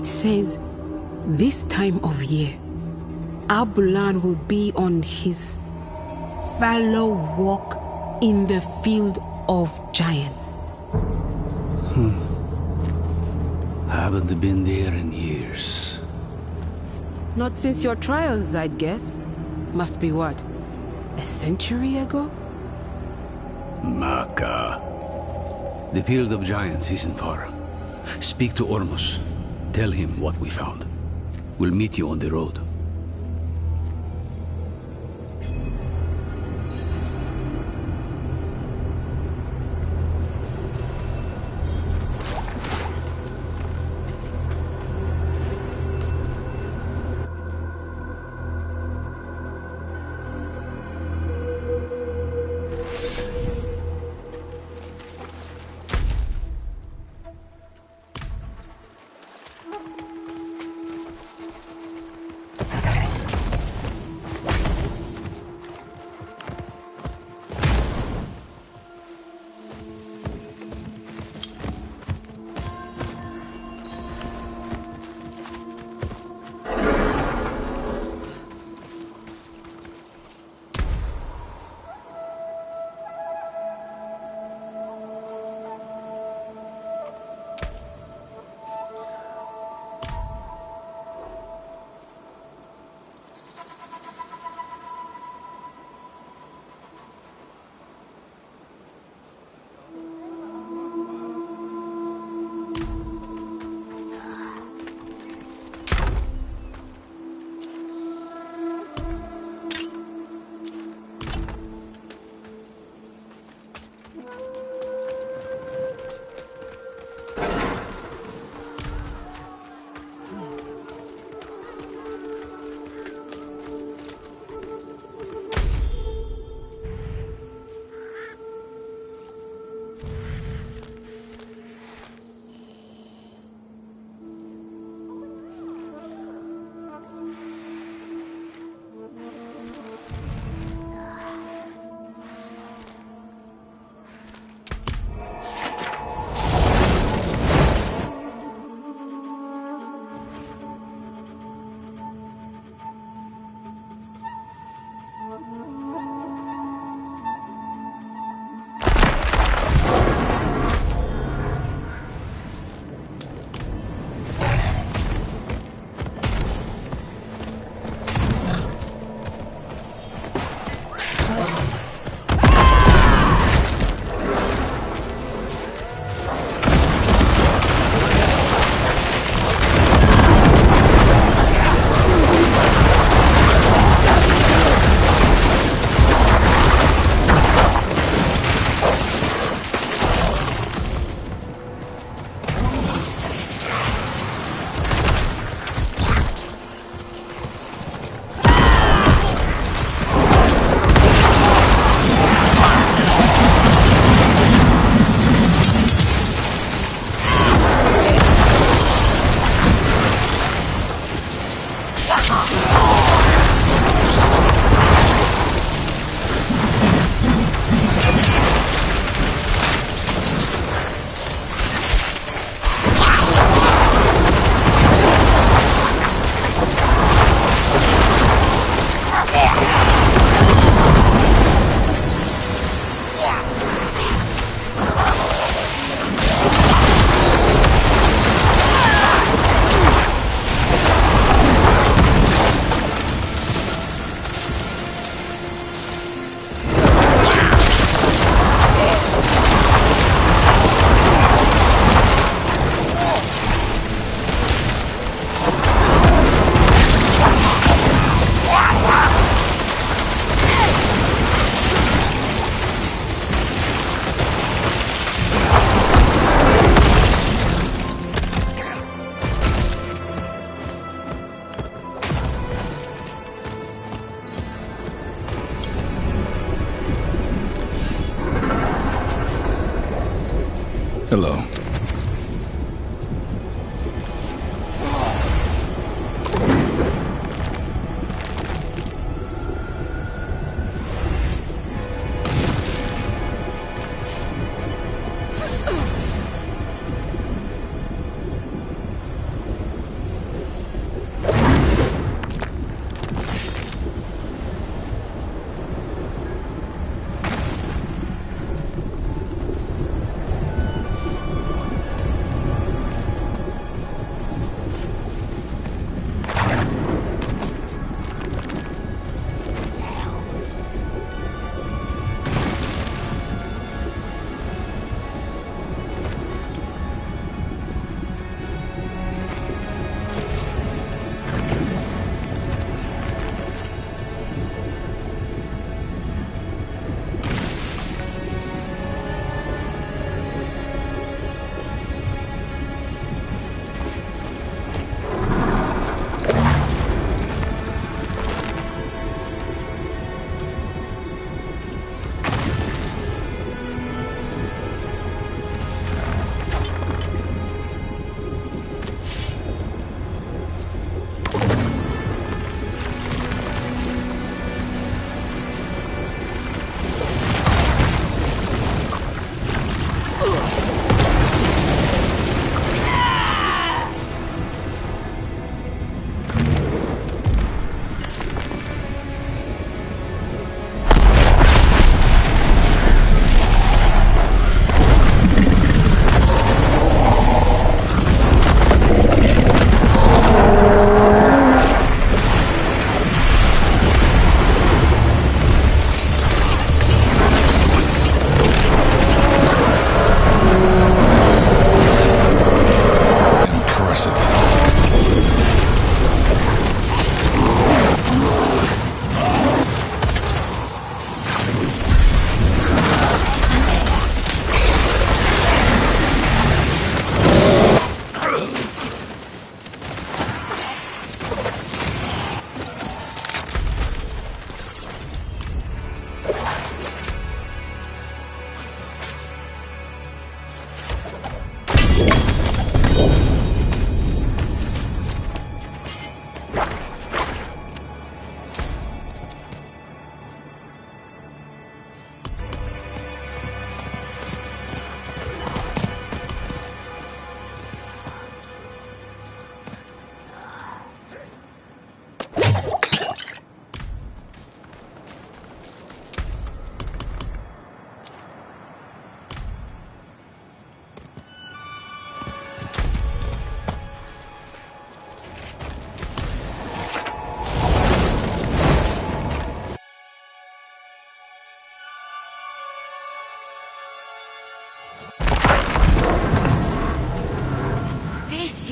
It says, this time of year, Abulan will be on his fallow walk in the field of giants. Haven't been there in years. Not since your trials, I'd guess. Must be what? A century ago? Maka. The field of giants isn't far. Speak to Ormus. Tell him what we found. We'll meet you on the road.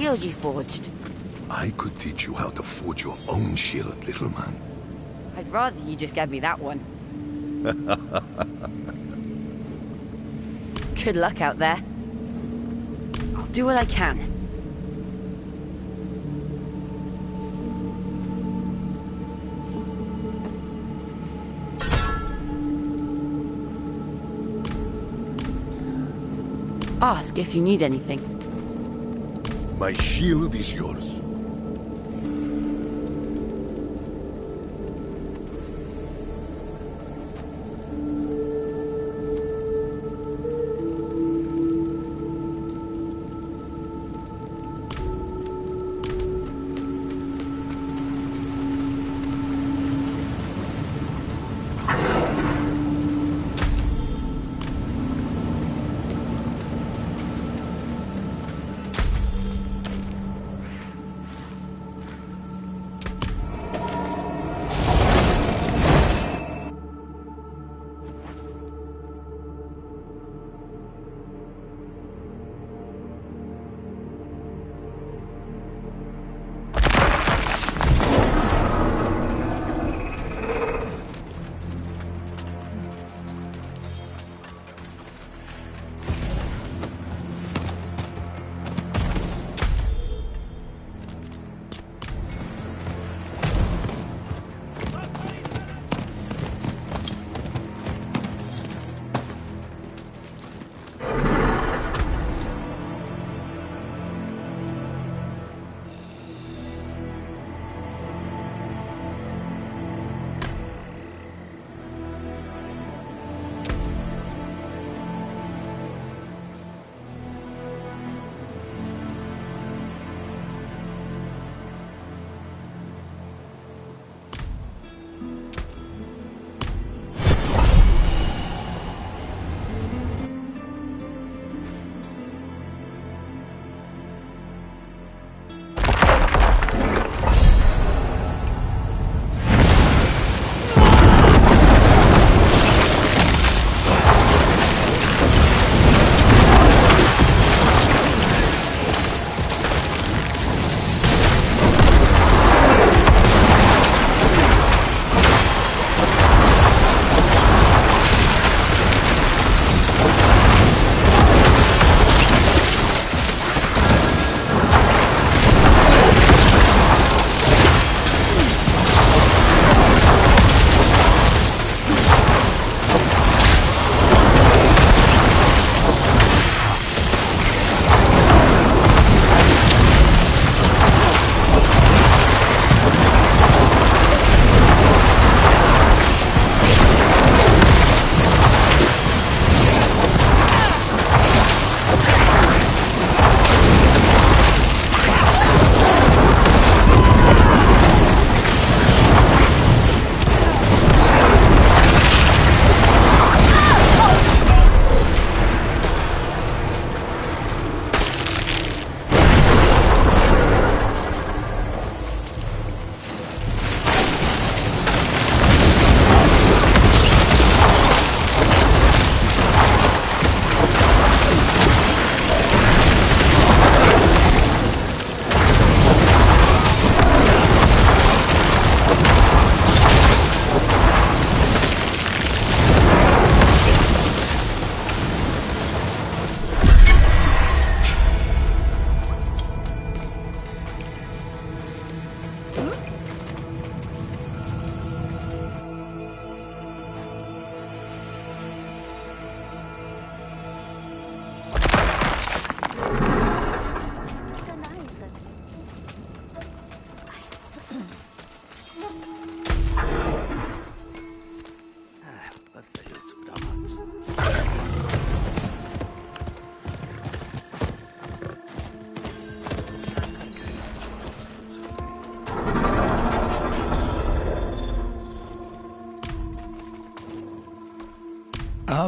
shield you forged. I could teach you how to forge your own shield, little man. I'd rather you just gave me that one. Good luck out there. I'll do what I can. Ask if you need anything. My shield is yours.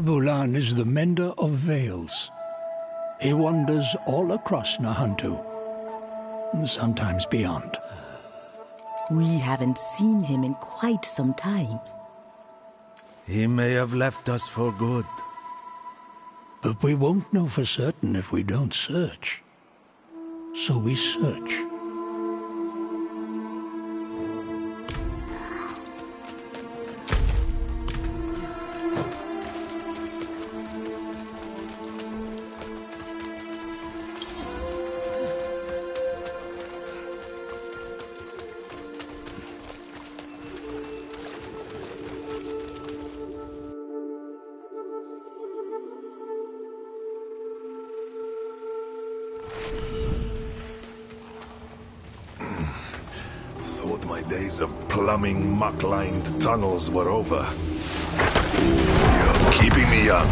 Abulan is the mender of veils. He wanders all across Nahantu, and sometimes beyond. We haven't seen him in quite some time. He may have left us for good. But we won't know for certain if we don't search. So we search. Thought my days of plumbing muck-lined tunnels were over. You're keeping me young.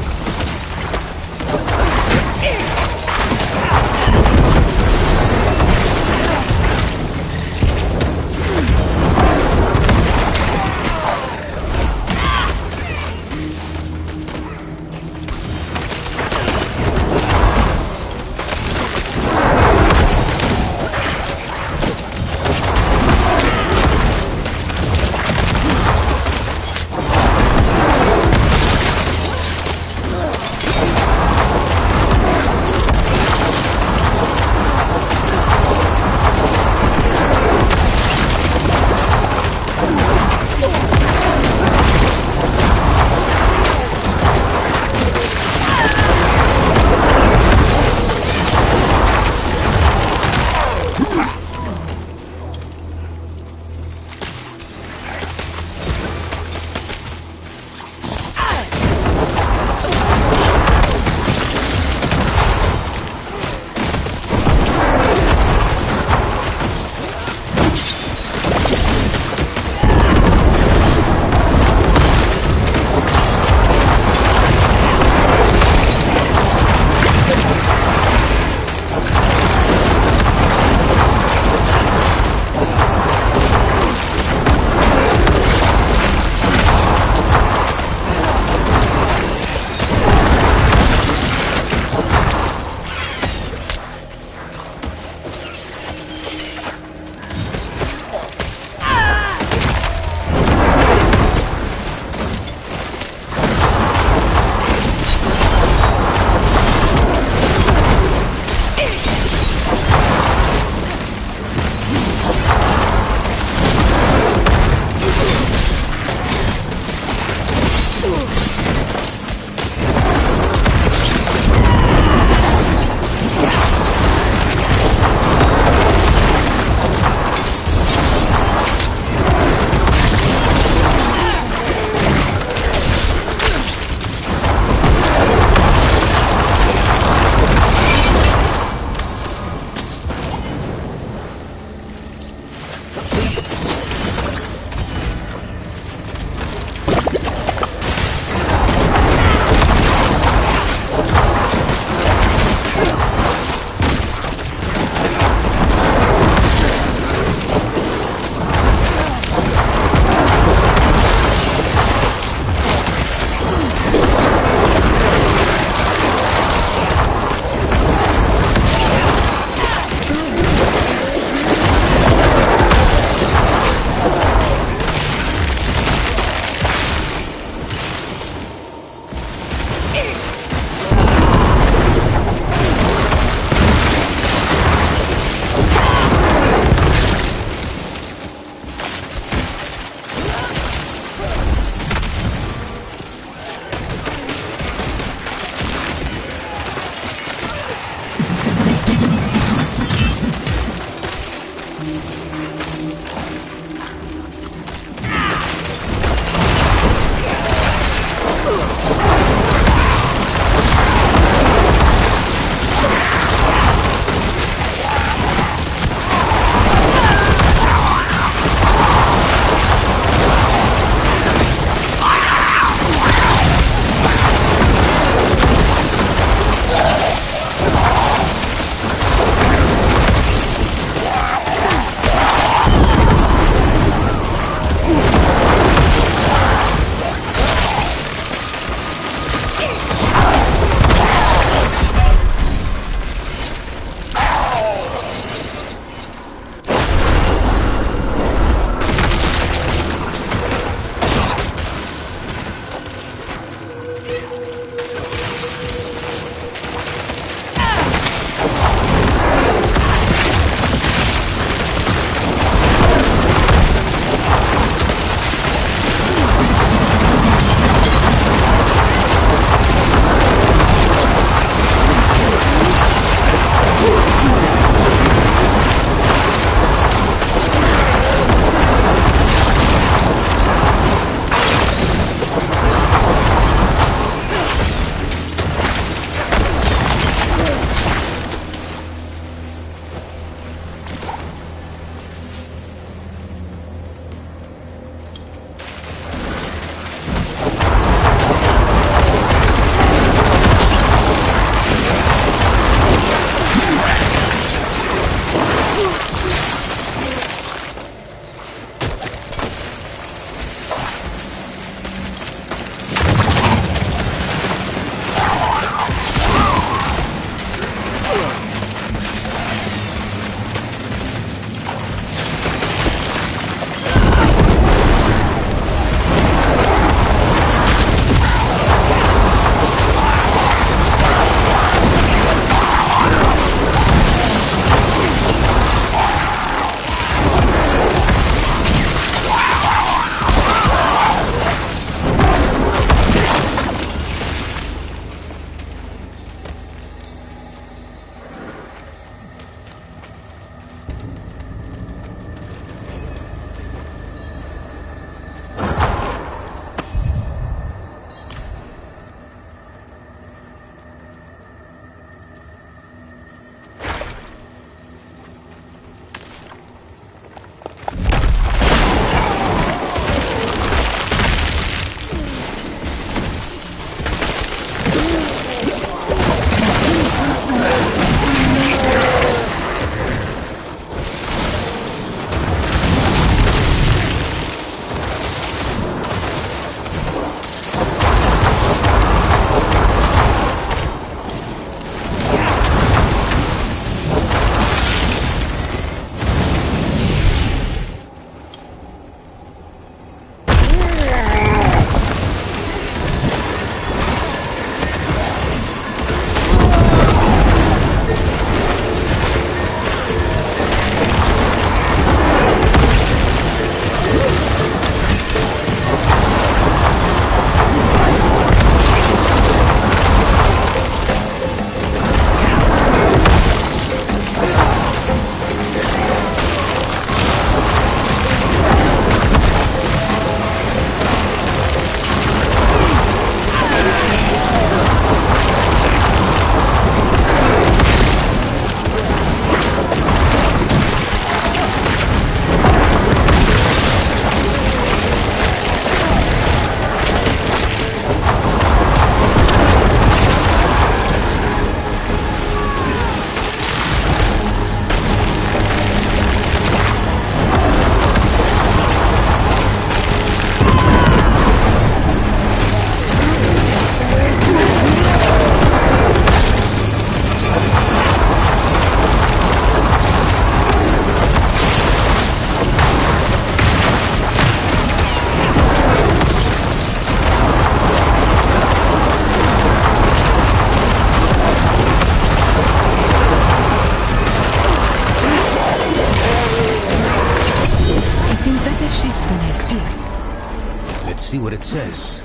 Let's see what it says.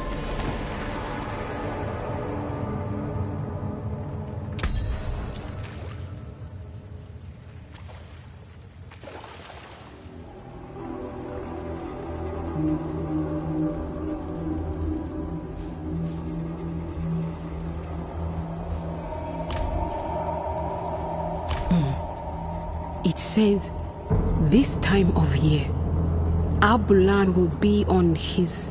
It says, this time of year, Abulan will be on his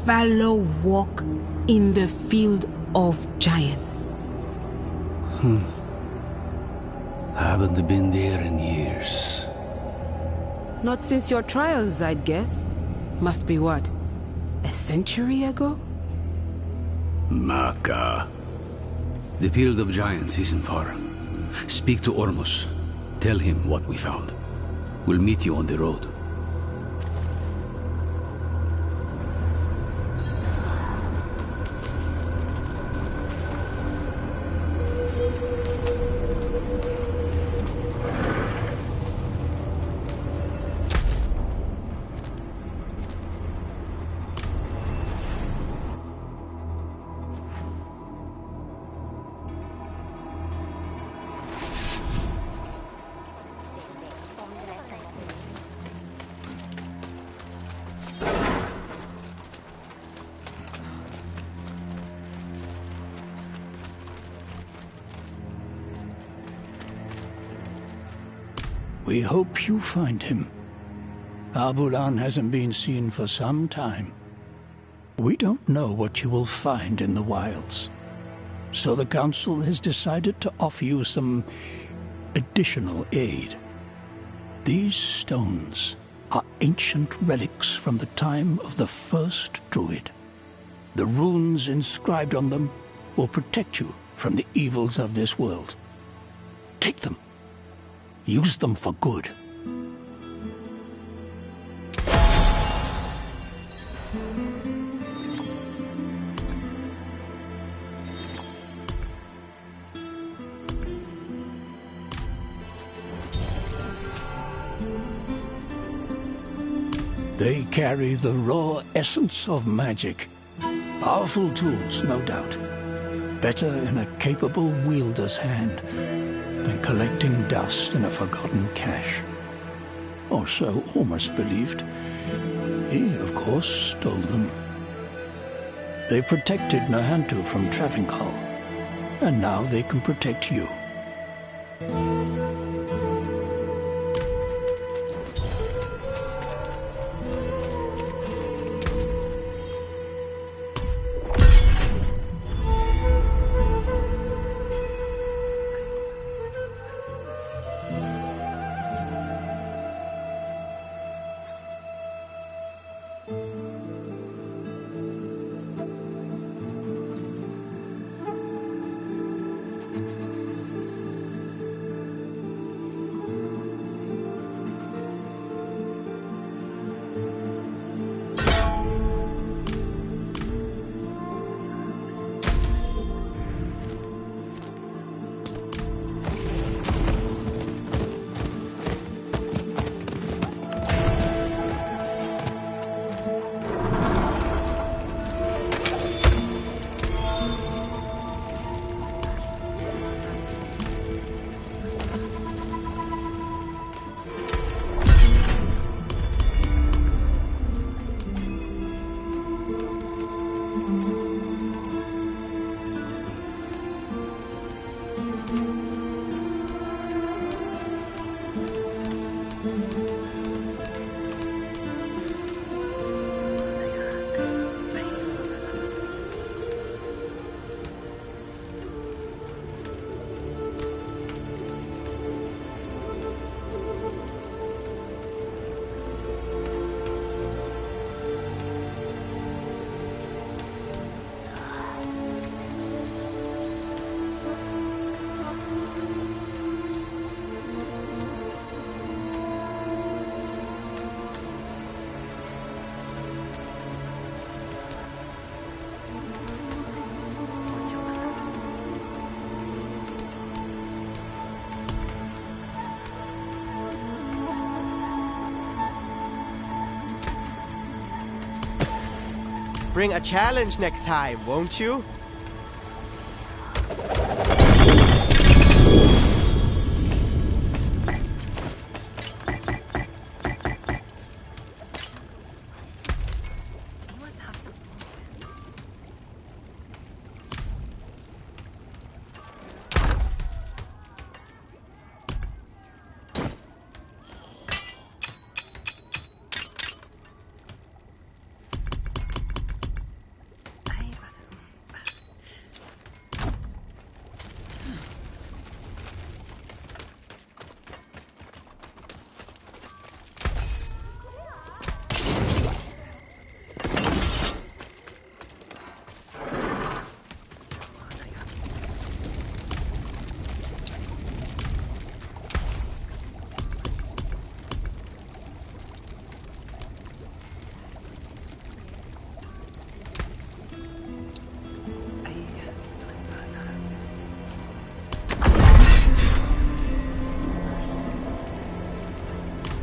fallow walk in the field of giants. Haven't been there in years. Not since your trials, I'd guess. Must be what? A century ago? Maka. The field of giants isn't far. Speak to Ormus. Tell him what we found. We'll meet you on the road. We hope you find him. Abulan hasn't been seen for some time. We don't know what you will find in the wilds, so the Council has decided to offer you some additional aid. These stones are ancient relics from the time of the first Druid. The runes inscribed on them will protect you from the evils of this world. Take them. Use them for good. They carry the raw essence of magic. Powerful tools, no doubt. Better in a capable wielder's hand than collecting dust in a forgotten cache. Or so Ormus believed. He, of course, stole them. They protected Nahantu from Travincal, and now they can protect you. Bring a challenge next time, won't you?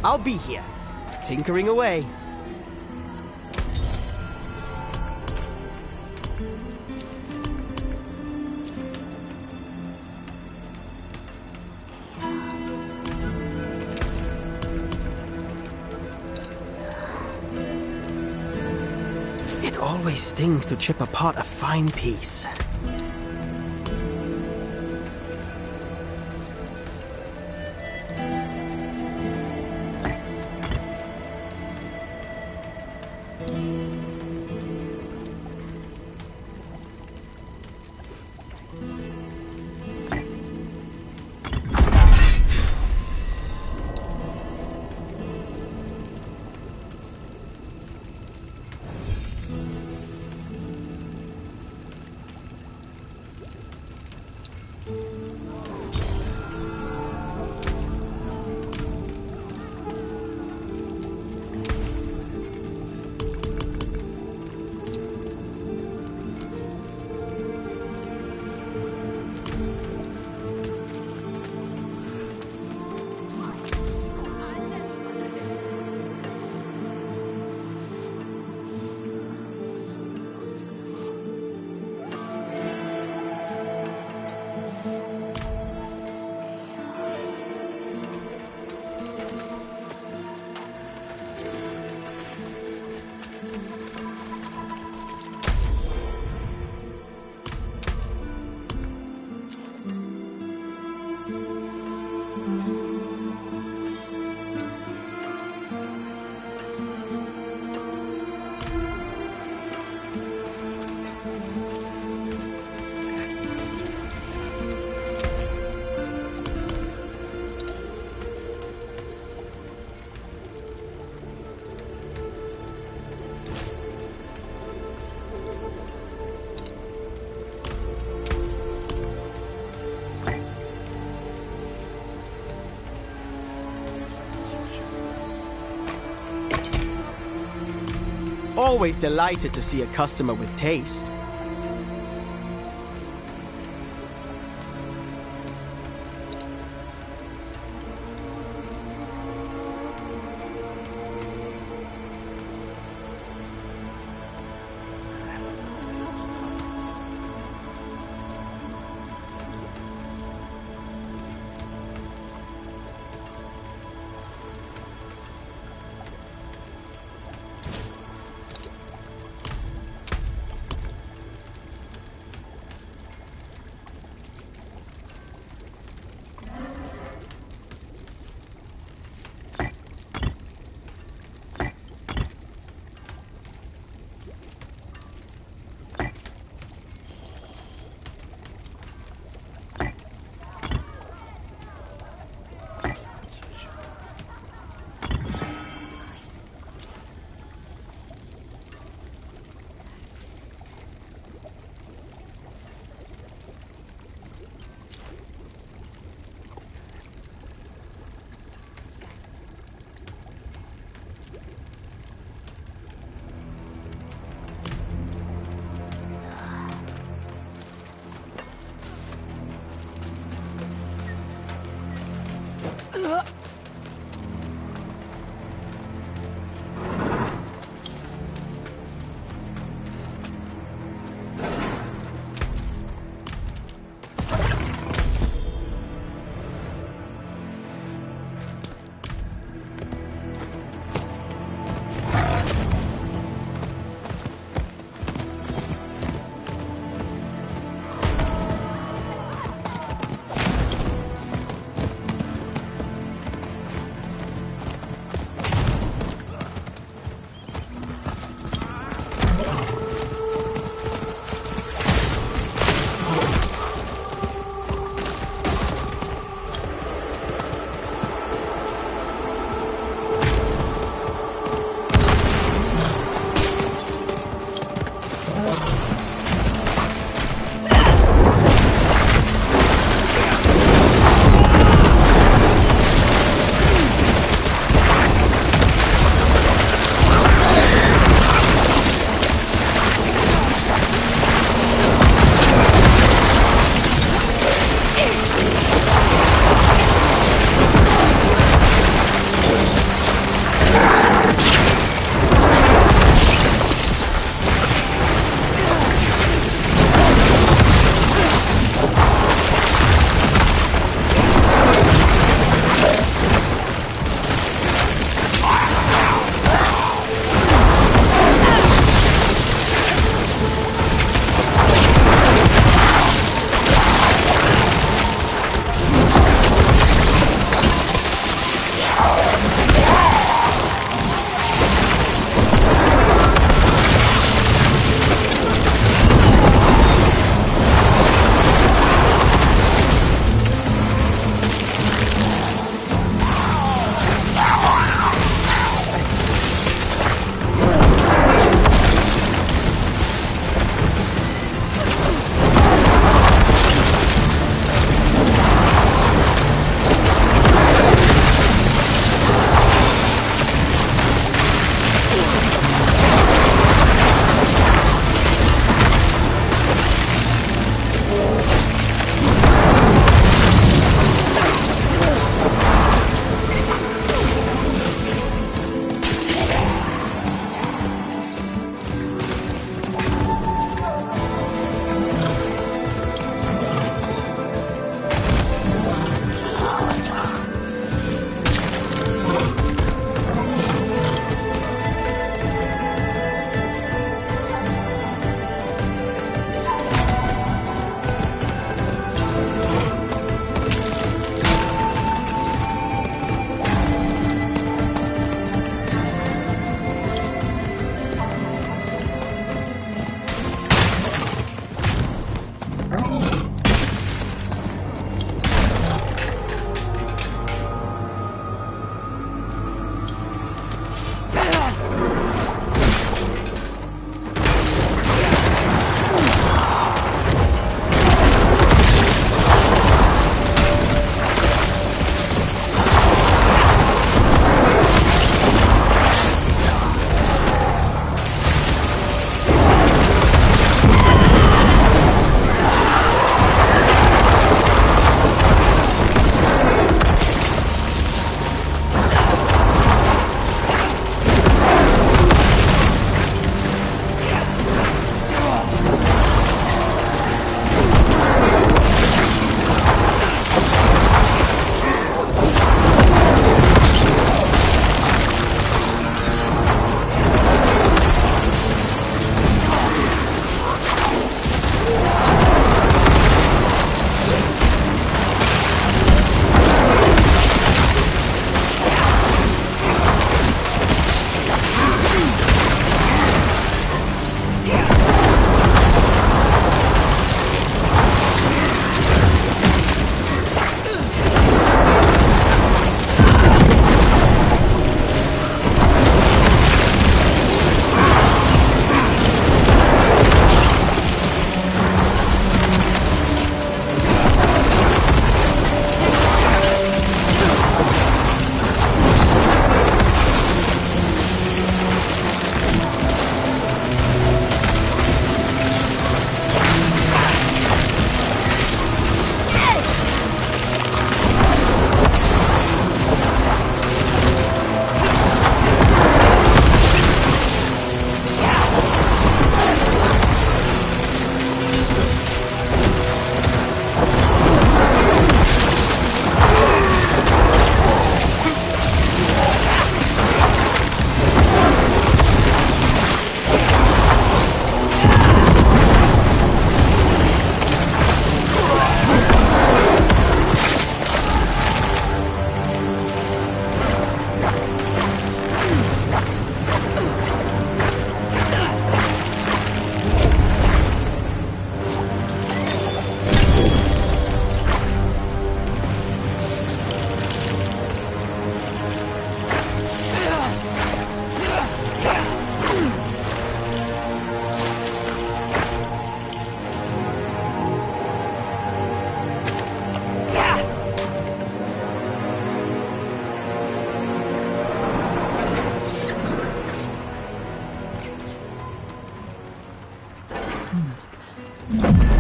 I'll be here, tinkering away. It always stings to chip apart a fine piece. Always delighted to see a customer with taste.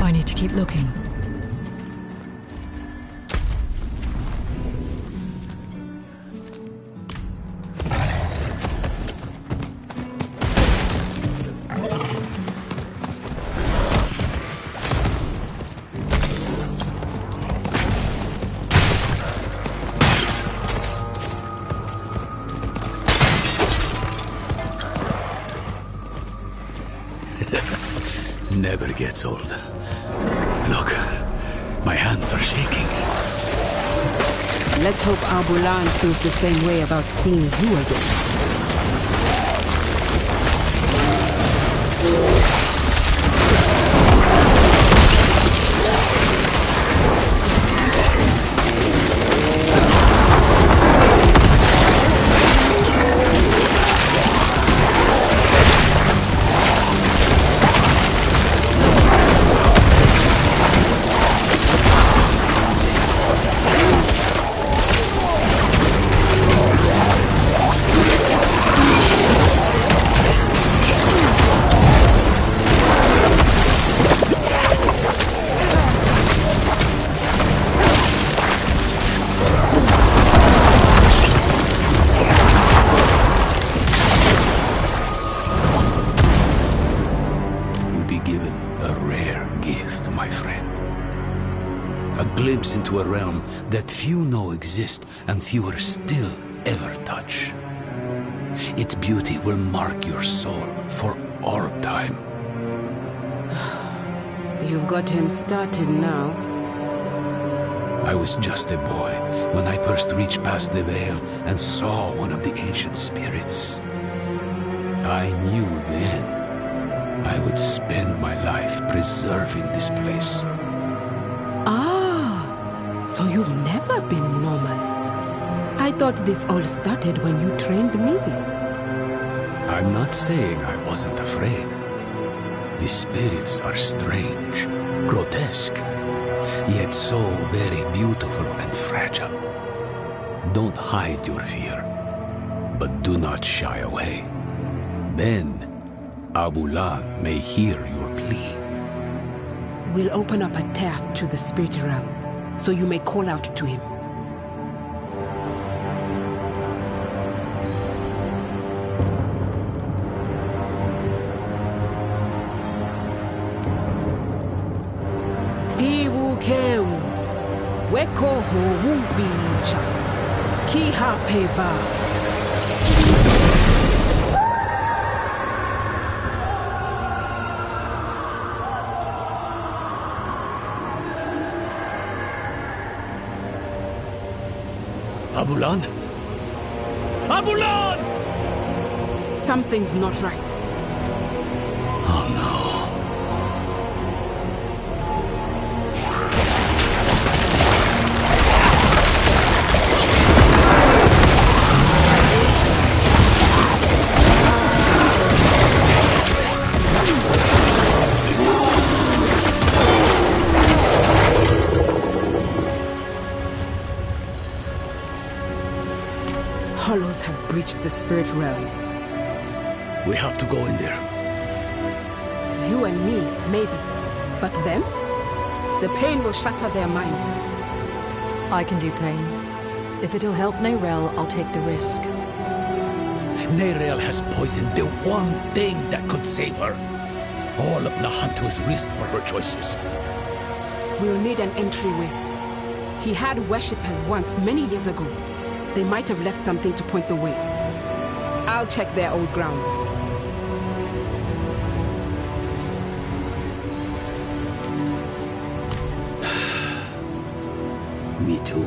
I need to keep looking. Never gets old. Look, my hands are shaking. Let's hope Abulan feels the same way about seeing you again. Into a realm that few know exist and fewer still ever touch. Its beauty will mark your soul for all time. You've got him started now. I was just a boy when I first reached past the veil and saw one of the ancient spirits. I knew then I would spend my life preserving this place. So you've never been normal. I thought this all started when you trained me. I'm not saying I wasn't afraid. The spirits are strange, grotesque, yet so very beautiful and fragile. Don't hide your fear, but do not shy away. Then, Abulan may hear your plea. We'll open up a tear to the spirit realm, so you may call out to him. Piwukeu, weko ho wubicha, kiha peba. Abulan? Abulan! Something's not right. Oh no. Hollows have breached the spirit realm. We have to go in there. You and me, maybe. But them? The pain will shatter their mind. I can do pain. If it'll help Nerel, I'll take the risk. Nerel has poisoned the one thing that could save her. All of Nahantu's risk for her choices. We'll need an entryway. He had worshippers once, many years ago. They might have left something to point the way. I'll check their old grounds. Me too.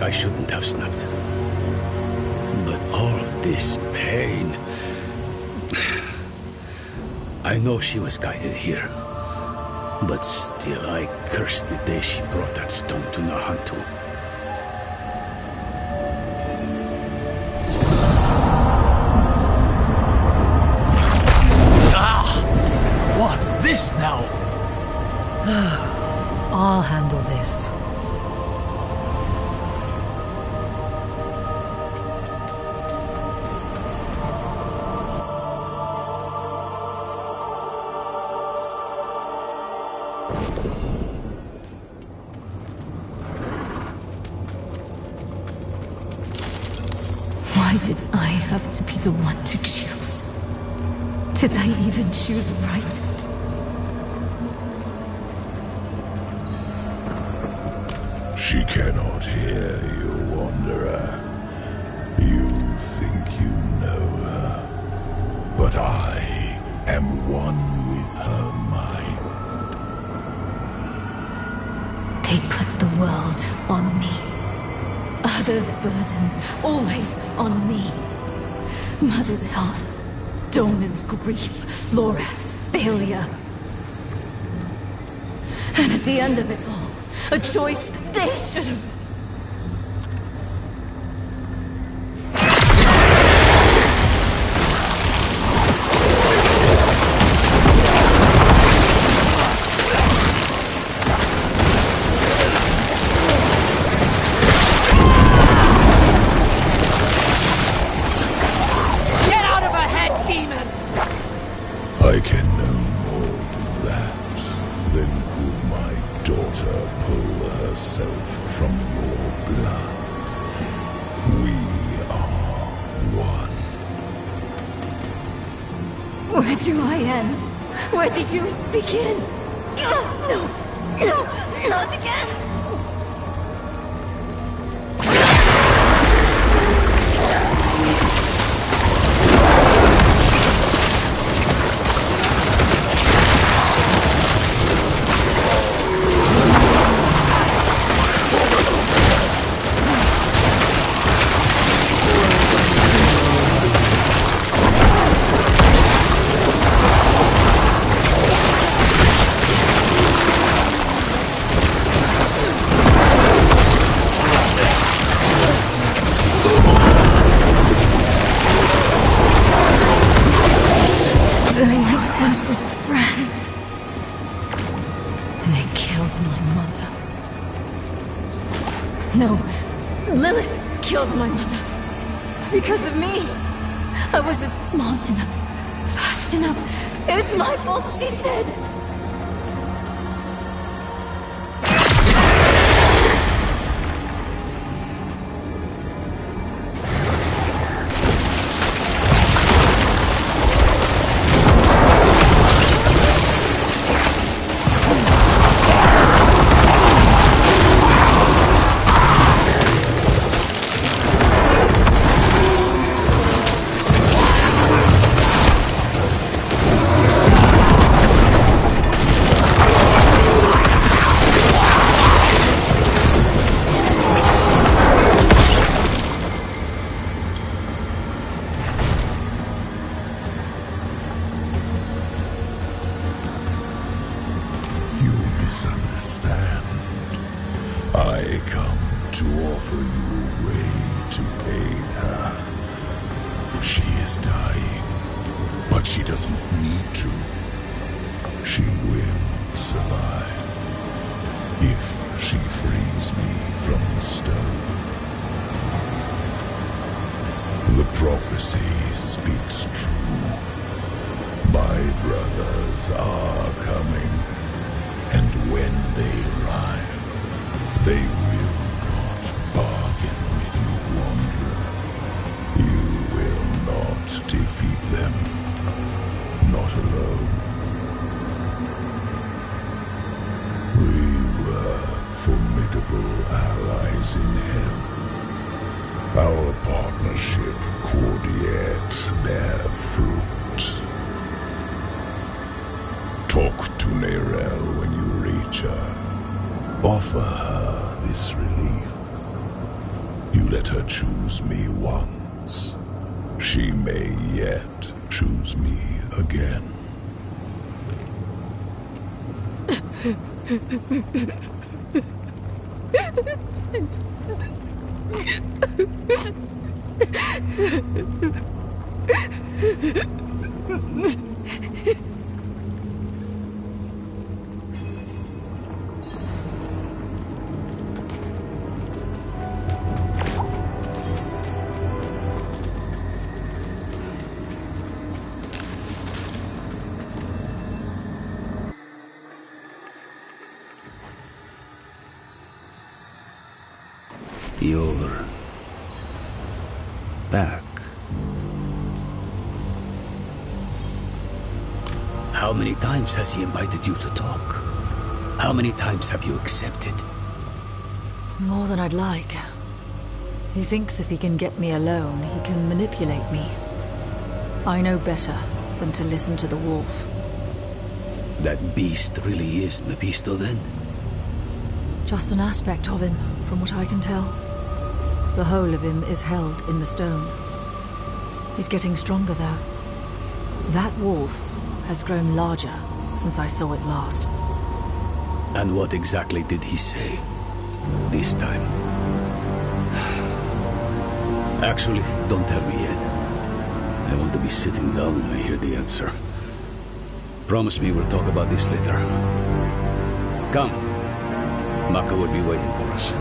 I shouldn't have snapped. But all this pain... I know she was guided here. But still, I curse the day she brought that stone to Nahantu. What's this now? I'll handle this. Why did I have to be the one to choose? Did I even choose right? She cannot hear you, Wanderer. You think you know her, but I am one with her mind. They put the world on me. Others' burdens, always on me. Mother's health, Donan's grief, Lorath's failure. And at the end of it all, a choice they should have... I can no more do that than could my daughter pull herself from your blood. We are one. Where do I end? Where do you begin? No! No! Not again! They're my closest friend. They killed my mother. No, Lilith killed my mother. Because of me. I wasn't smart enough, fast enough. It's my fault she's dead. Misunderstand. I come to offer you a way to aid her. She is dying, but she doesn't need to. She will survive if she frees me from the stone. The prophecy speaks true. My brothers are coming. And when they arrive, they will not bargain with you, Wanderer. You will not defeat them. Not alone. We were formidable allies in hell. Our partnership could yet bear fruit. Talk to Nerel when you reach her. Offer her this relief. You let her choose me once. She may yet choose me again. You're back. How many times has he invited you to talk? How many times have you accepted? More than I'd like. He thinks if he can get me alone, he can manipulate me. I know better than to listen to the wolf. That beast really is Mephisto, then? Just an aspect of him, from what I can tell. The whole of him is held in the stone. He's getting stronger, though. That wolf has grown larger since I saw it last. And what exactly did he say this time? Actually, don't tell me yet. I want to be sitting down when I hear the answer. Promise me we'll talk about this later. Come. Maka will be waiting for us.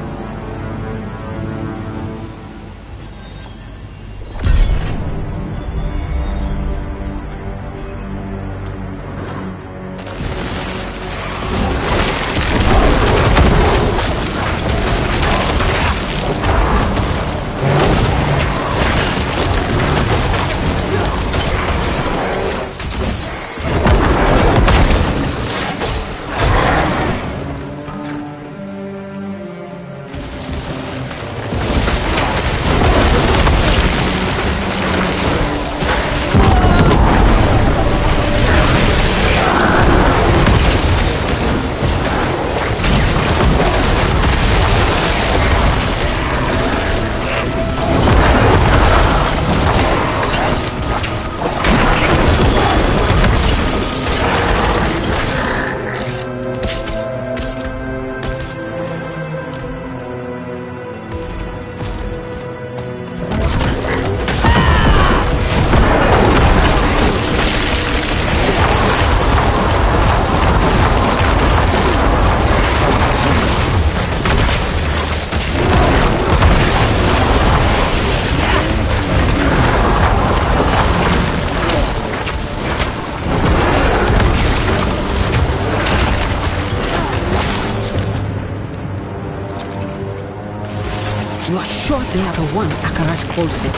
You are sure they are the one Akarat called for?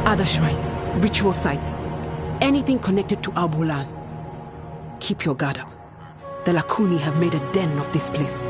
Other shrines, ritual sites, anything connected to Al-Bulan. Keep your guard up. The Lakuni have made a den of this place.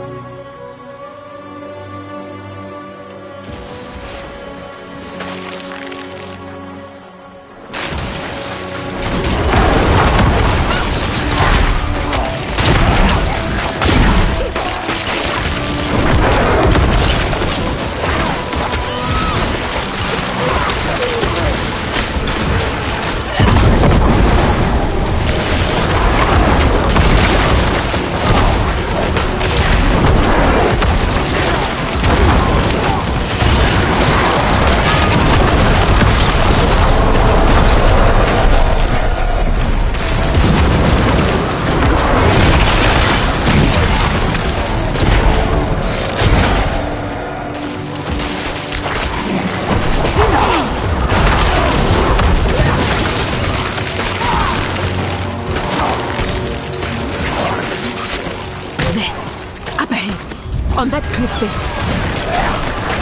On that cliff face,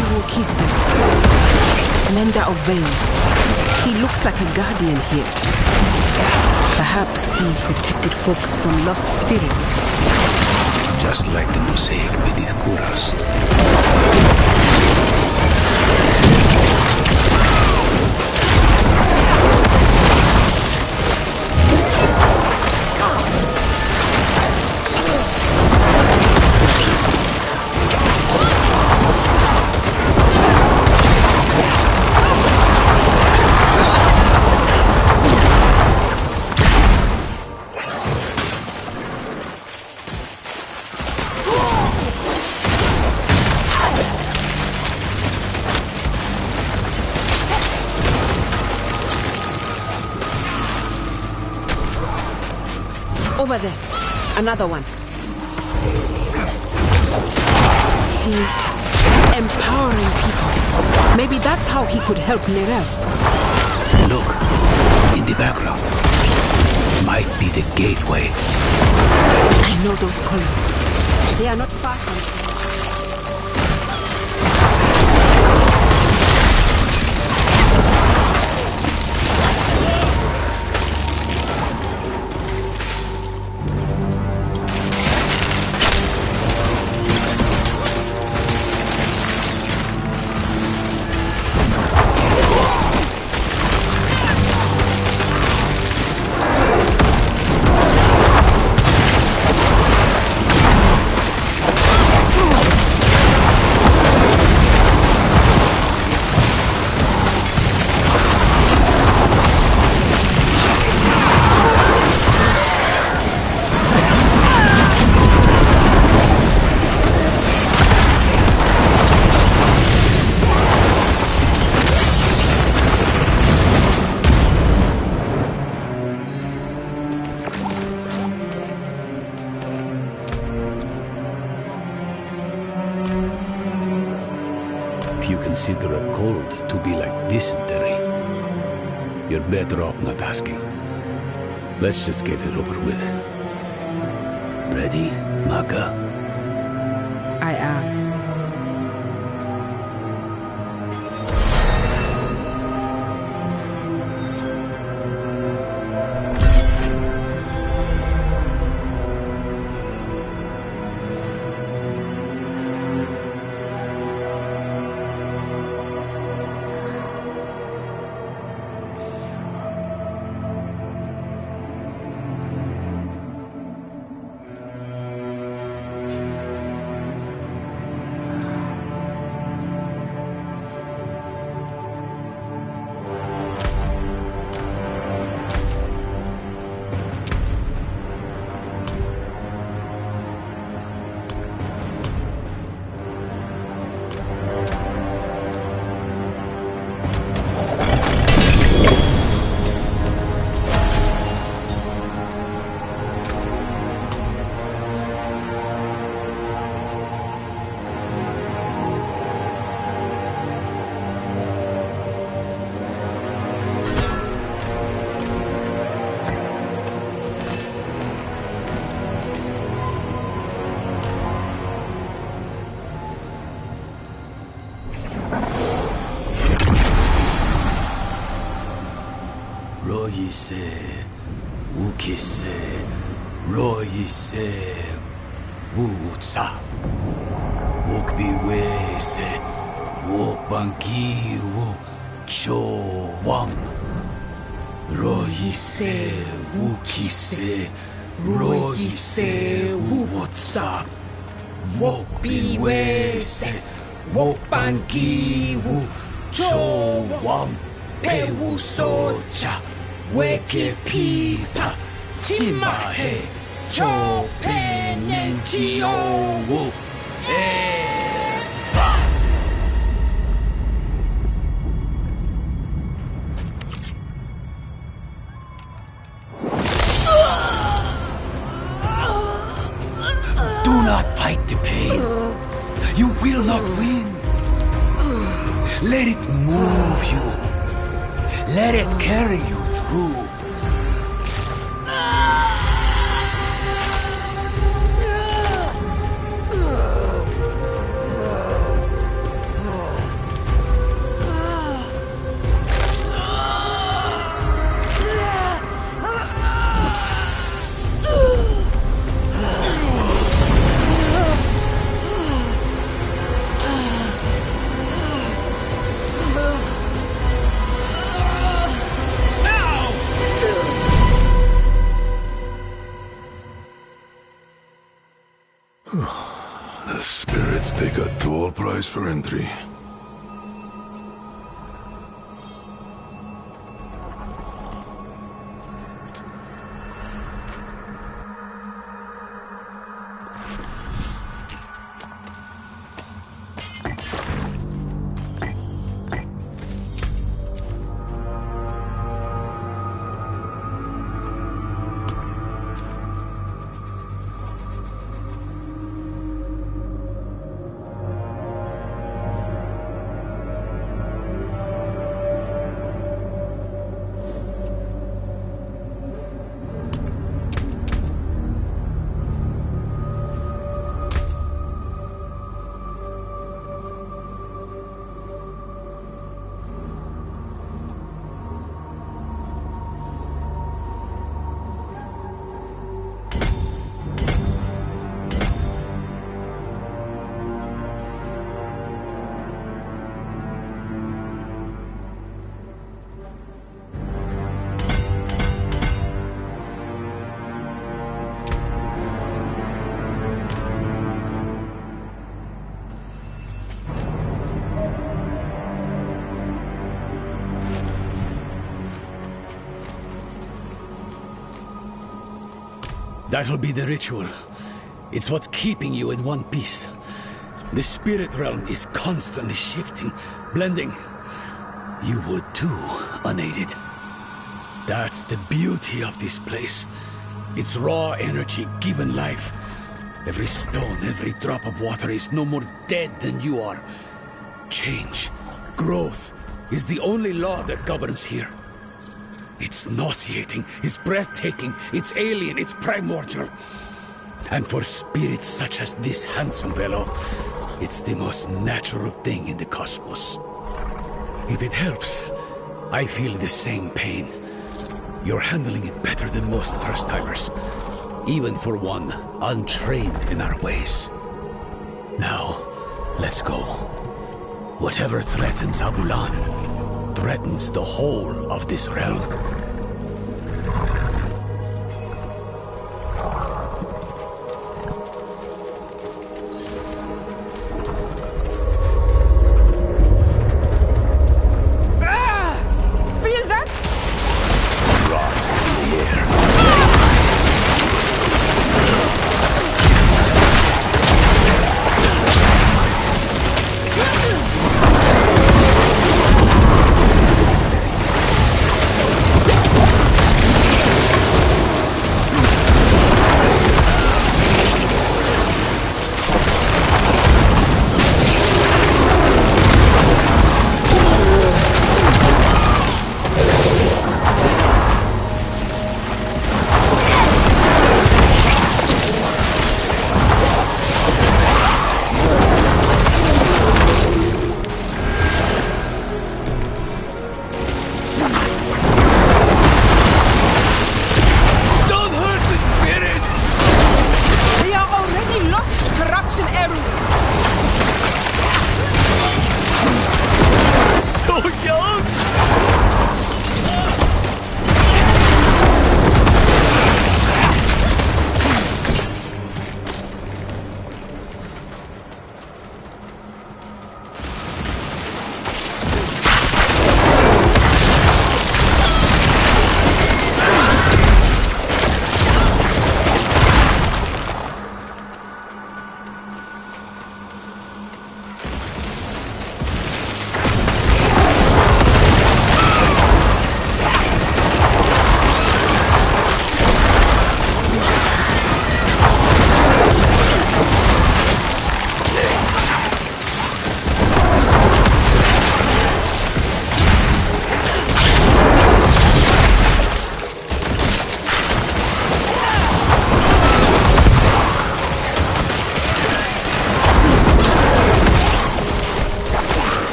Iwokisi, lender of veins. He looks like a guardian here. Perhaps he protected folks from lost spirits. Just like the mosaic beneath Kurast. Over there. Another one. He's empowering people. Maybe that's how he could help Nerel. Look, in the background. Might be the gateway. I know those columns. They are not far from here. Consider a cold to be like dysentery. You're better off not asking. Let's just get it over with. Ready, Maka? I am. Royise, Ukise, Royise, Wutsa, Wokbiwese, Wokbanki, Chowam, Royise, Ukise, Royise, Wutsa, Wokbiwese, Wokbanki, Chowam, Pewusocha. Weke pipa, chimahe, chope nenchio, eva. Do not fight the pain. You will not win. Let it move you. Let it carry you through. The spirits take a tall price for entry. That'll be the ritual. It's what's keeping you in one piece. The spirit realm is constantly shifting, blending. You would too, unaided. That's the beauty of this place. It's raw energy given life. Every stone, every drop of water is no more dead than you are. Change, growth, is the only law that governs here. It's nauseating, it's breathtaking, it's alien, it's primordial. And for spirits such as this handsome fellow, it's the most natural thing in the cosmos. If it helps, I feel the same pain. You're handling it better than most first-timers, even for one untrained in our ways. Now, let's go. Whatever threatens Abulan threatens the whole of this realm.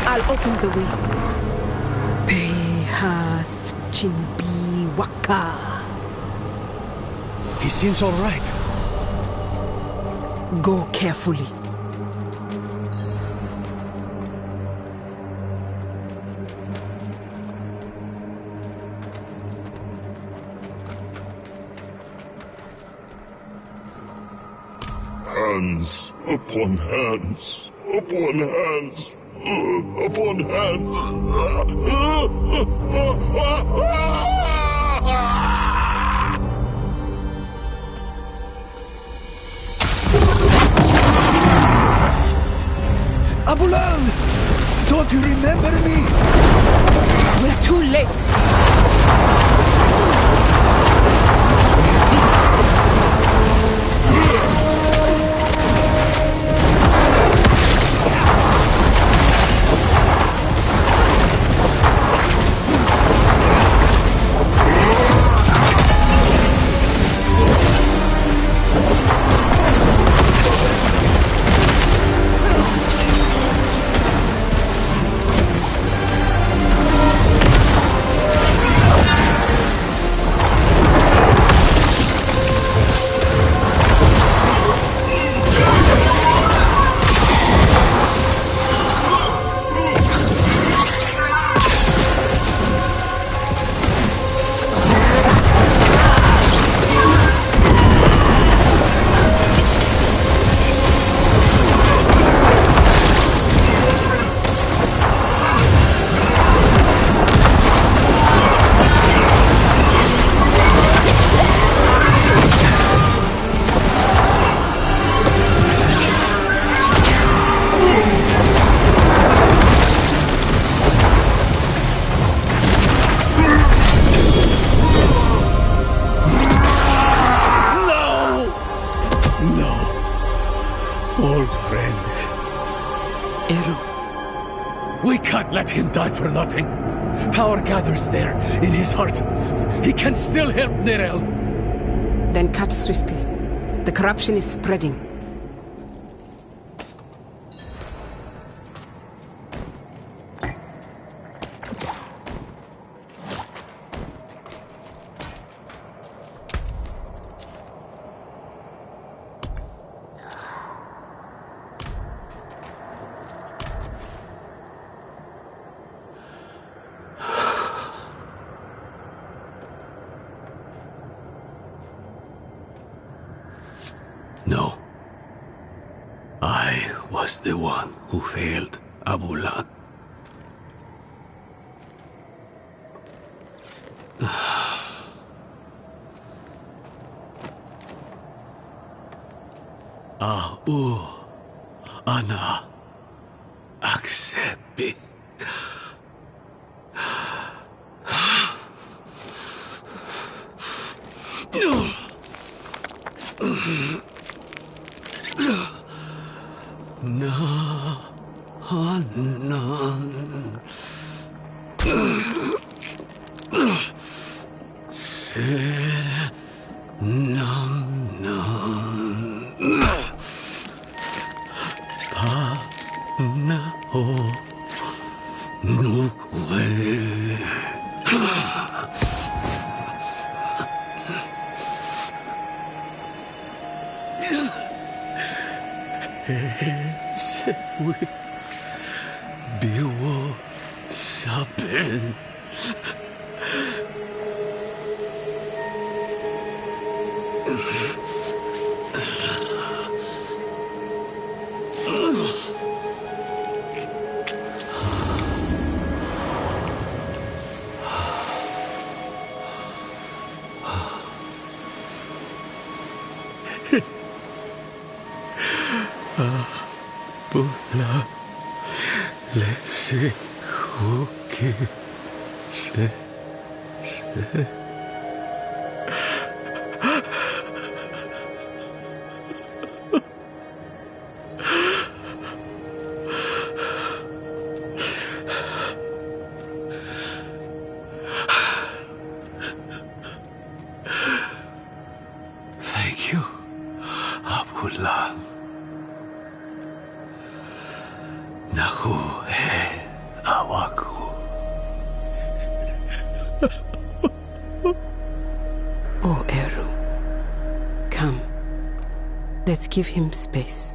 I'll open the way. Behas Chimbi Waka. He seems all right. Go carefully. Hands upon hands, upon hands, upon hands. Abulan! Don't you remember me? We're too late. Let him die for nothing. Power gathers there, in his heart. He can still help Nerel. Then cut swiftly. The corruption is spreading. No. I was the one who failed Abulan. Ana accept. Biwo Sabin. Bula lese kuki se. Thank you, Abulan. Nahu he. Oh, Eru. Come. Let's give him space.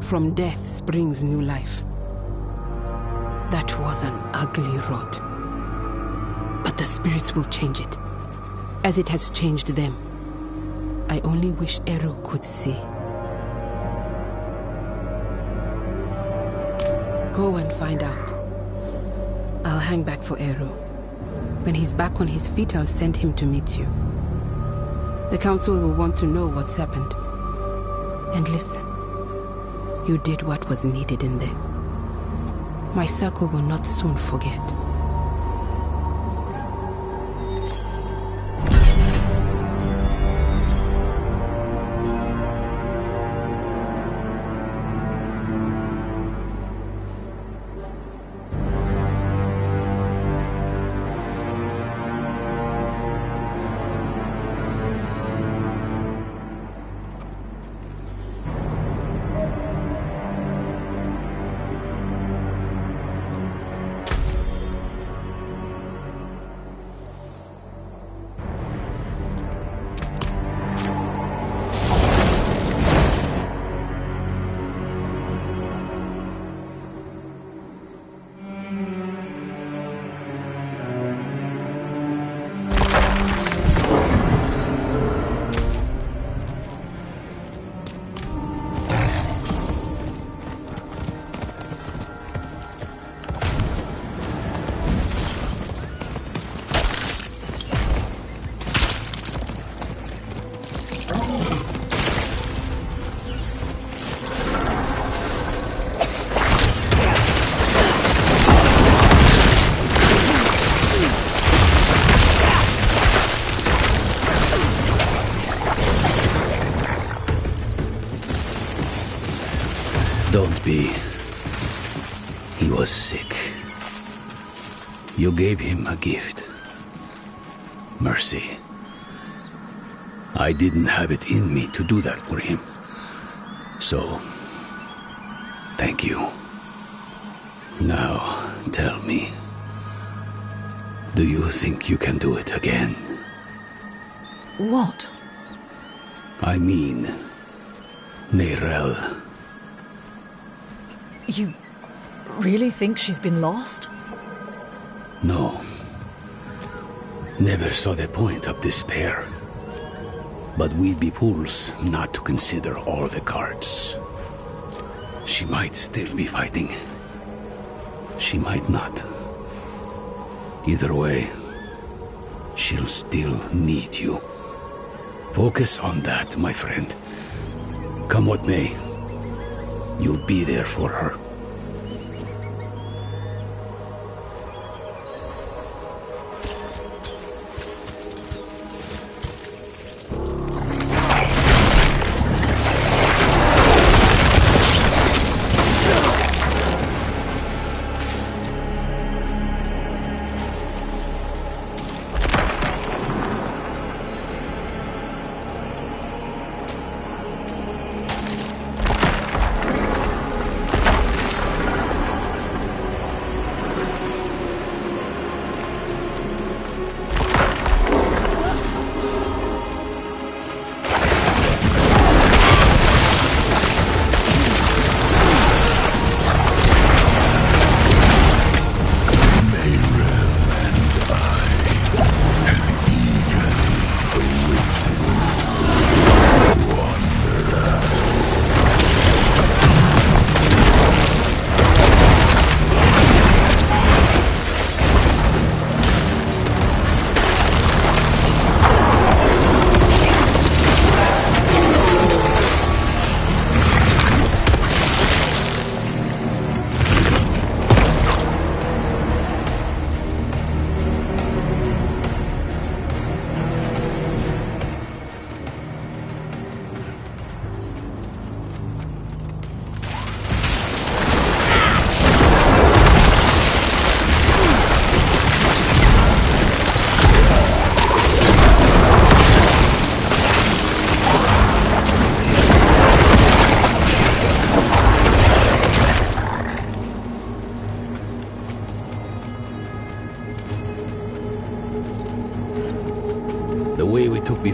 From death springs new life. That was an ugly rot. But the spirits will change it, as it has changed them. I only wish Eru could see. Go and find out. I'll hang back for Eru. When he's back on his feet, I'll send him to meet you. The council will want to know what's happened. And listen. You did what was needed in there. My circle will not soon forget. Don't be. He was sick. You gave him a gift. Mercy. I didn't have it in me to do that for him. So, thank you. Now, tell me. Do you think you can do it again? What? I mean, Neyrelle. You really think she's been lost? No. Never saw the point of despair. But we'd be fools not to consider all the cards. She might still be fighting. She might not. Either way, she'll still need you. Focus on that, my friend. Come what may, you'll be there for her.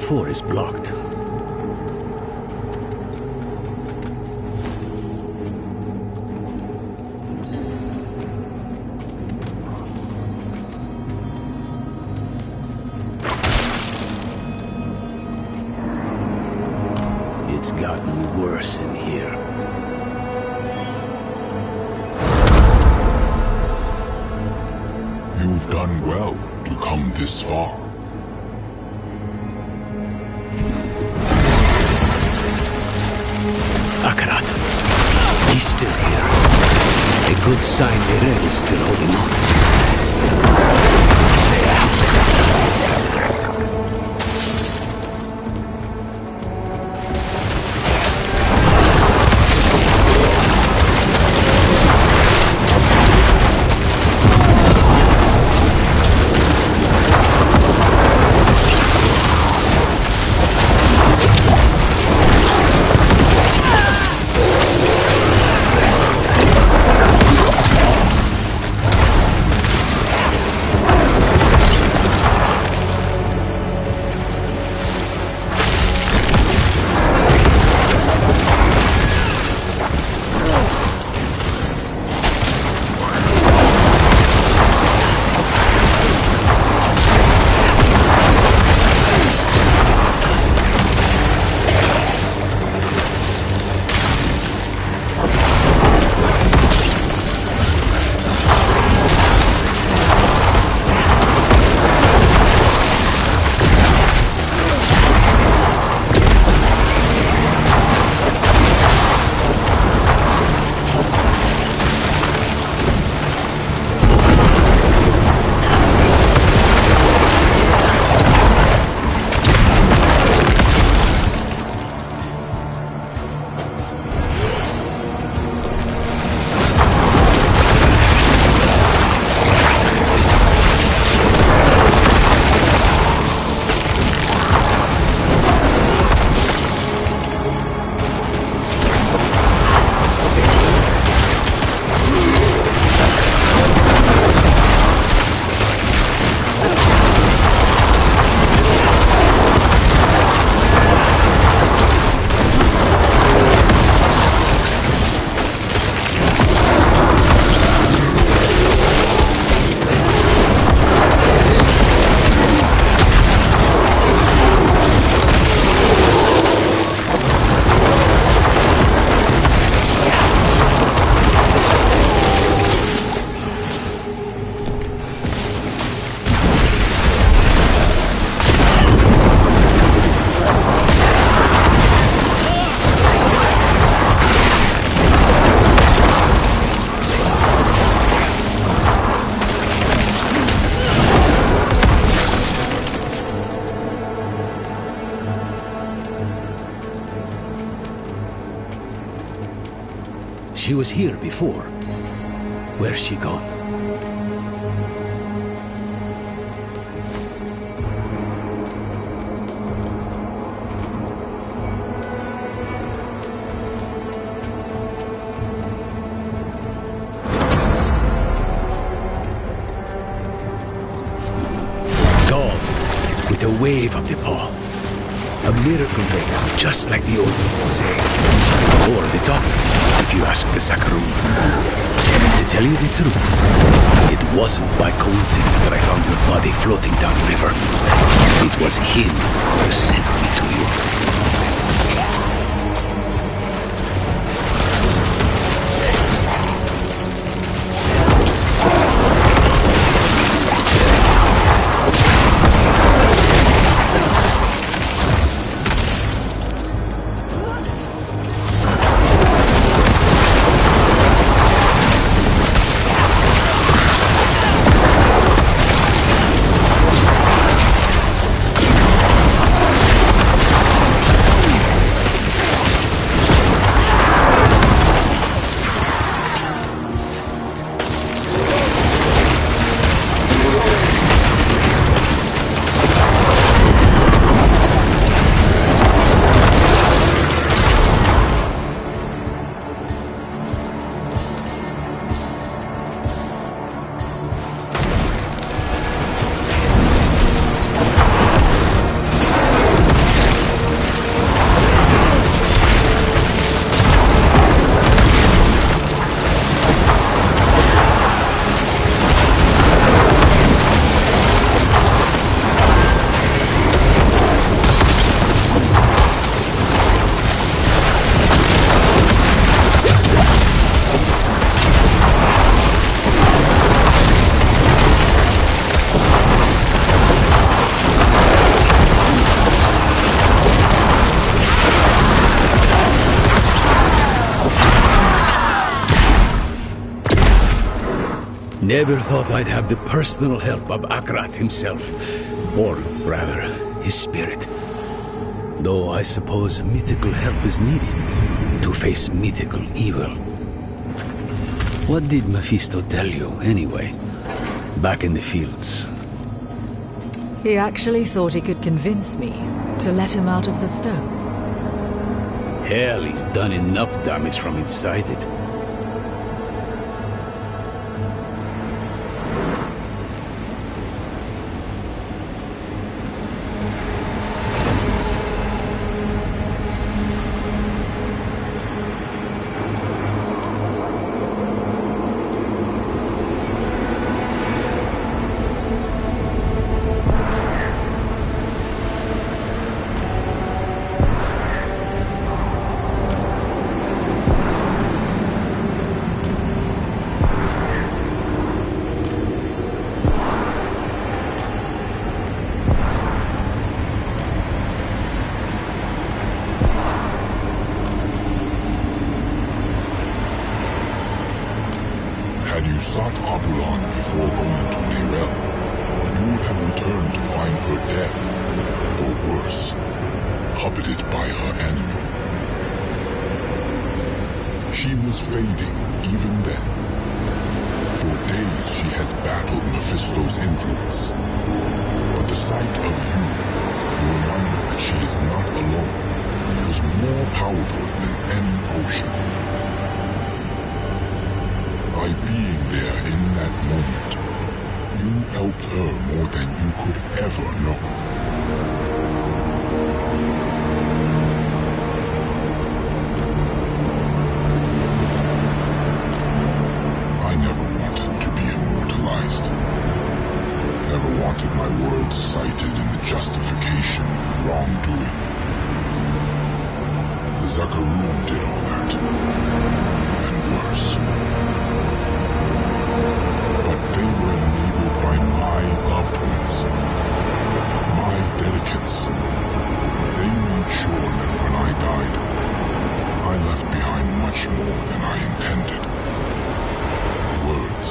IV is blocked. It's gotten worse in here. You've done well to come this far. Akarat. He's still here. A good sign Nerel is still holding on. She was here before. Where's she gone? Gone with a wave of the paw. A miracle maker, just like the old ones say. Or the doctor, if you ask the Zakarum. To tell you the truth, it wasn't by coincidence that I found your body floating downriver. It was him who sent me to you. Never thought I'd have the personal help of Akrat himself. Or, rather, his spirit. Though I suppose mythical help is needed to face mythical evil. What did Mephisto tell you, anyway? Back in the fields. He actually thought he could convince me to let him out of the stone. Hell, he's done enough damage from inside it. Had you sought Abulan before going to Nerel, you would have returned to find her dead, or worse, puppeted by her enemy. She was fading even then. For days she has battled Mephisto's influence, but the sight of you, the reminder that she is not alone, was more powerful than any potion. By being there in that moment, you helped her more than you could ever know. I never wanted to be immortalized. Never wanted my words cited in the justification of wrongdoing. The Zakarum did all that, and worse. They were enabled by my loved ones, my dedicants. They made sure that when I died, I left behind much more than I intended. Words,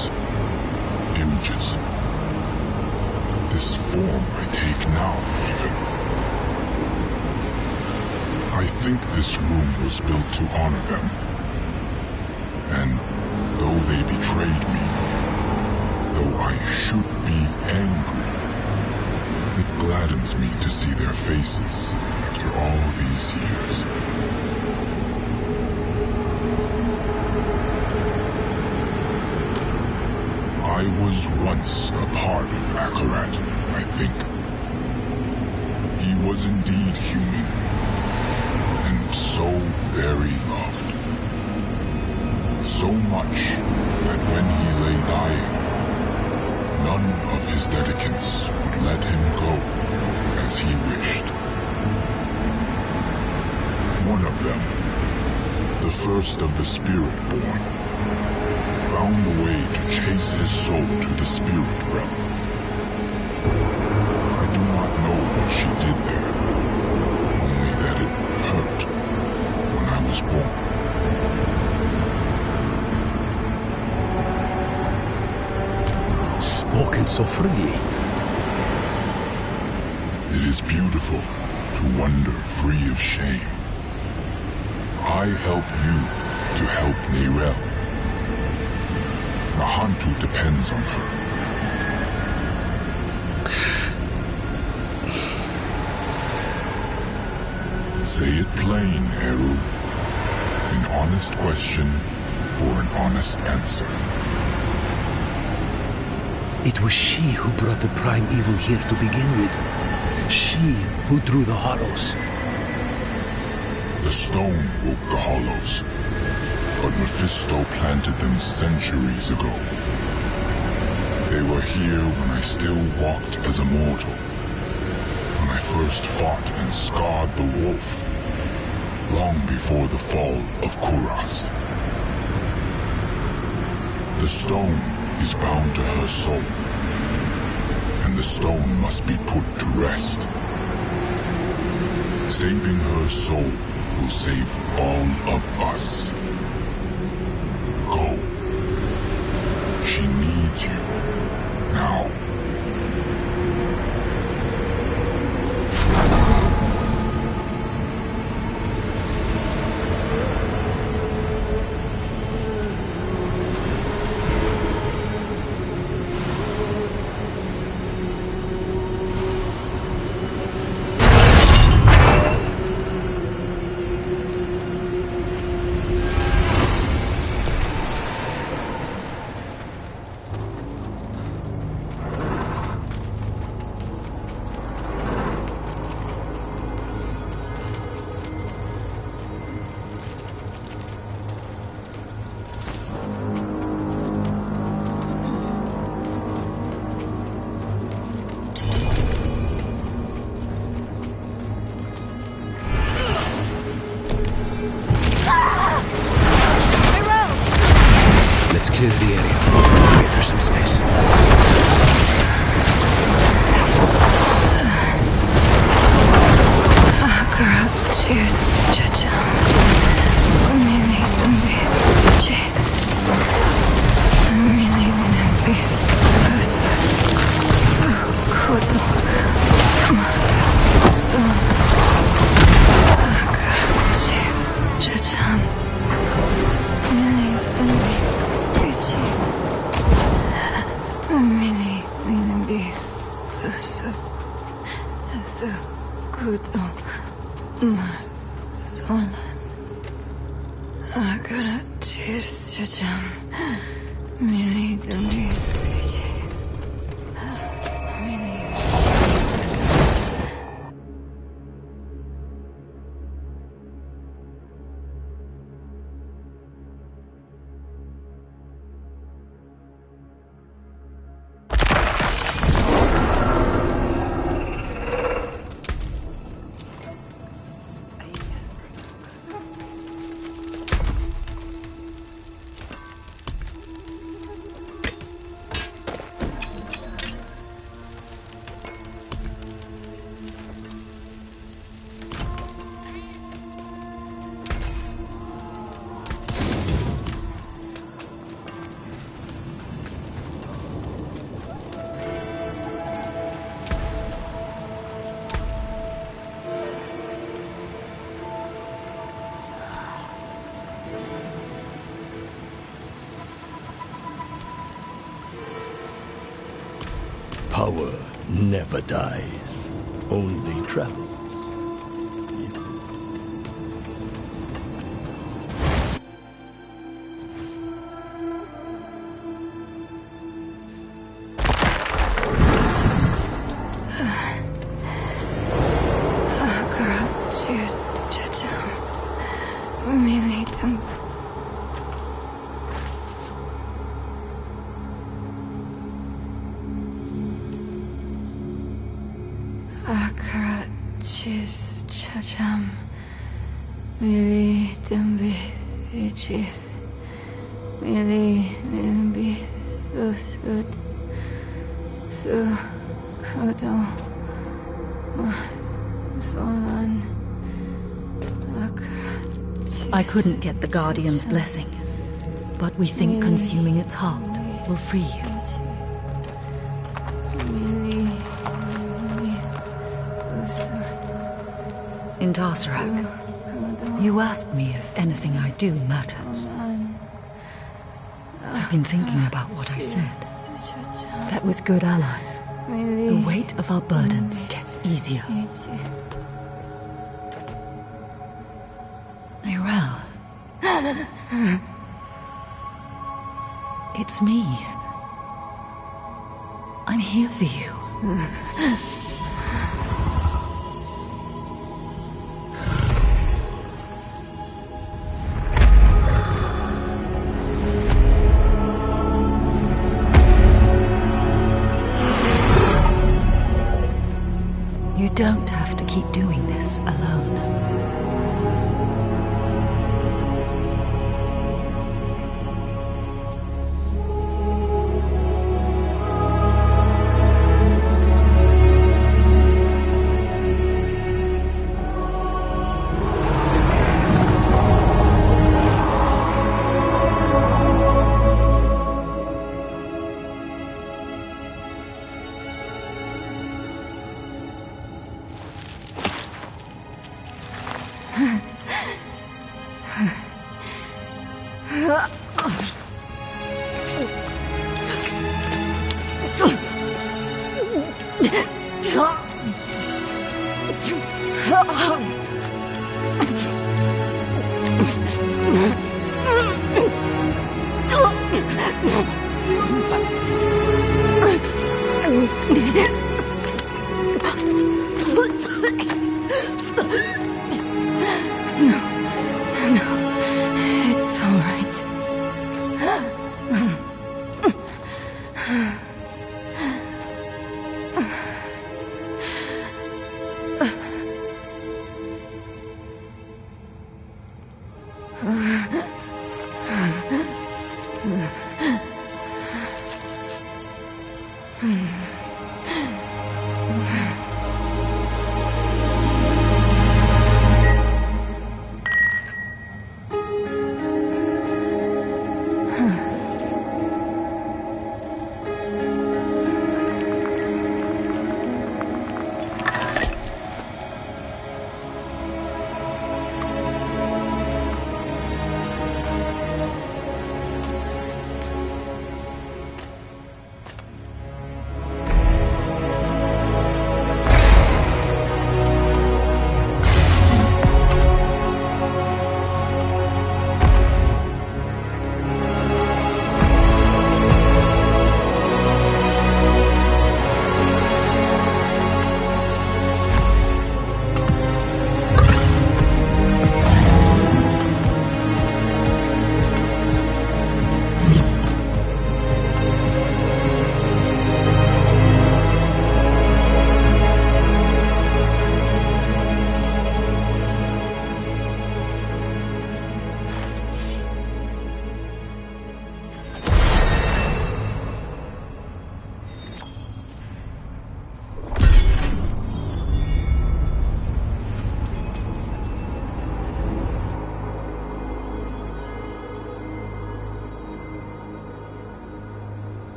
images. This form I take now, even. I think this room was built to honor them. And though they betrayed me, though I should be angry, it gladdens me to see their faces after all these years. I was once a part of Akarat, I think. He was indeed human, and so very loved. So much that when he lay dying, none of his dedicants would let him go as he wished. One of them, the first of the Spiritborn, found a way to chase his soul to the spirit realm. I do not know what she did there, only that it hurt when I was born. Spoken so freely. It is beautiful to wander free of shame. I help you to help Nerel. Nahantu depends on her. Say it plain, Eru. An honest question for an honest answer. It was she who brought the prime evil here to begin with. She who drew the hollows. The stone woke the hollows, but Mephisto planted them centuries ago. They were here when I still walked as a mortal, when I first fought and scarred the wolf, long before the fall of Kurast. The stone is bound to her soul, and the stone must be put to rest. Saving her soul will save all of us. Go. She needs you. Now. Clear the area. Wait, there's some space. Power never dies, only travels. I couldn't get the Guardian's blessing, but we think consuming its heart will free you. In Tarsarak, you asked me if anything I do matters. I've been thinking about what I said. That with good allies, the weight of our burdens gets easier. Nirel. It's me. I'm here for you. You don't have to keep doing this alone. It's all right.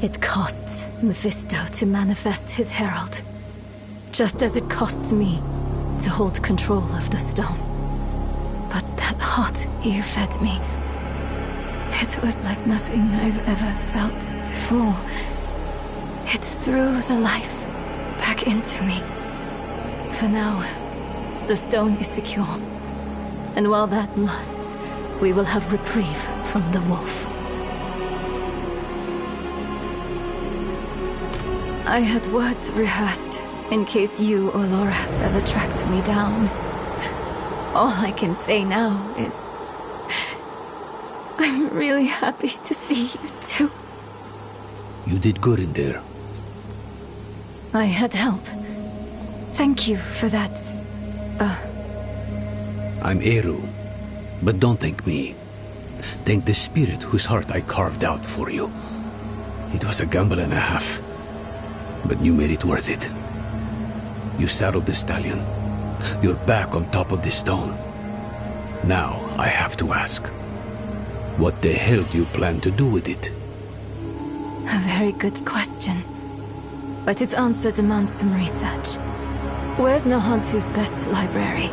It costs Mephisto to manifest his herald, just as it costs me to hold control of the stone. But that heart you fed me, it was like nothing I've ever felt before. It threw the life back into me. For now, the stone is secure. And while that lasts, we will have reprieve from the wolf. I had words rehearsed in case you or Lorath ever tracked me down. All I can say now is I'm really happy to see you too. You did good in there. I had help. Thank you for that. I'm Eru, but don't thank me. Thank the spirit whose heart I carved out for you. It was a gamble and a half, but you made it worth it. You saddled the stallion. You're back on top of the stone. Now I have to ask, what the hell do you plan to do with it? A very good question. But its answer demands some research. Where's Nahantu's best library?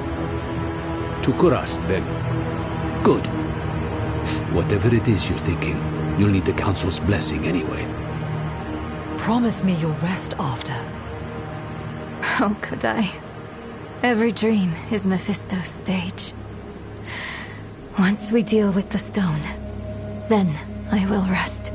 To Kurast, then. Good. Whatever it is you're thinking, you'll need the Council's blessing anyway. Promise me you'll rest after. How could I? Every dream is Mephisto's stage. Once we deal with the stone, then I will rest.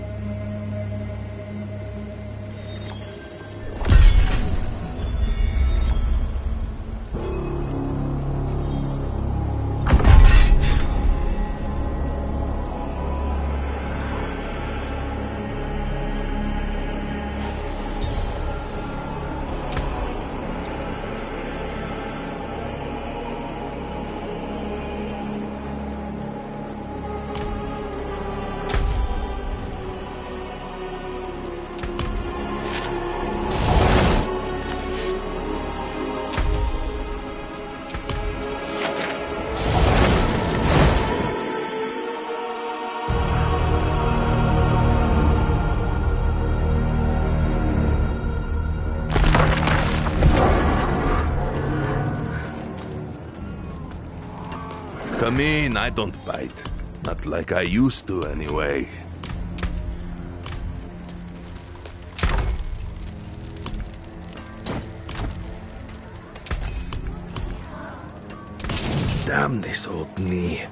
Come in, I don't bite. Not like I used to, anyway. Damn this old knee.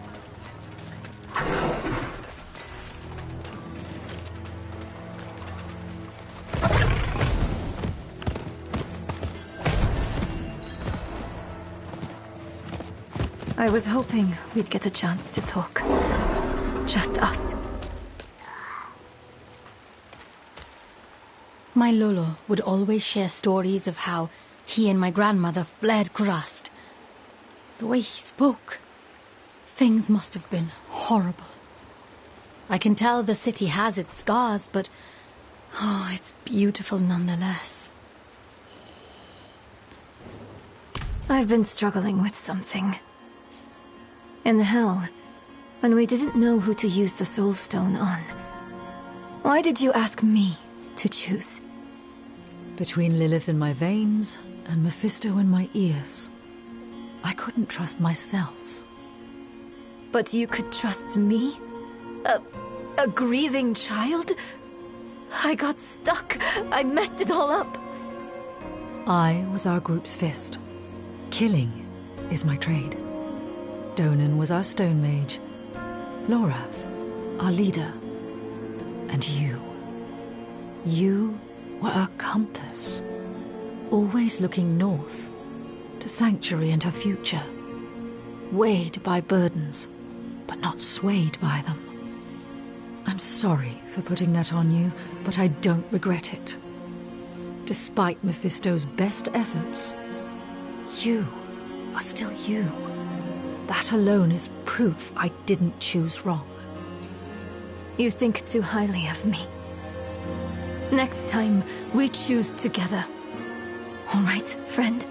I was hoping we'd get a chance to talk. Just us. My Lolo would always share stories of how he and my grandmother fled Kurast. The way he spoke, things must have been horrible. I can tell the city has its scars, but oh, it's beautiful nonetheless. I've been struggling with something. In hell, when we didn't know who to use the Soul Stone on, why did you ask me to choose? Between Lilith in my veins and Mephisto in my ears, I couldn't trust myself. But you could trust me? A grieving child? I got stuck. I messed it all up. I was our group's fist. Killing is my trade. Donan was our stone mage. Lorath, our leader. And you. You were our compass. Always looking north, to Sanctuary and her future. Weighed by burdens, but not swayed by them. I'm sorry for putting that on you, but I don't regret it. Despite Mephisto's best efforts, you are still you. That alone is proof I didn't choose wrong. You think too highly of me. Next time, we choose together. All right, friend?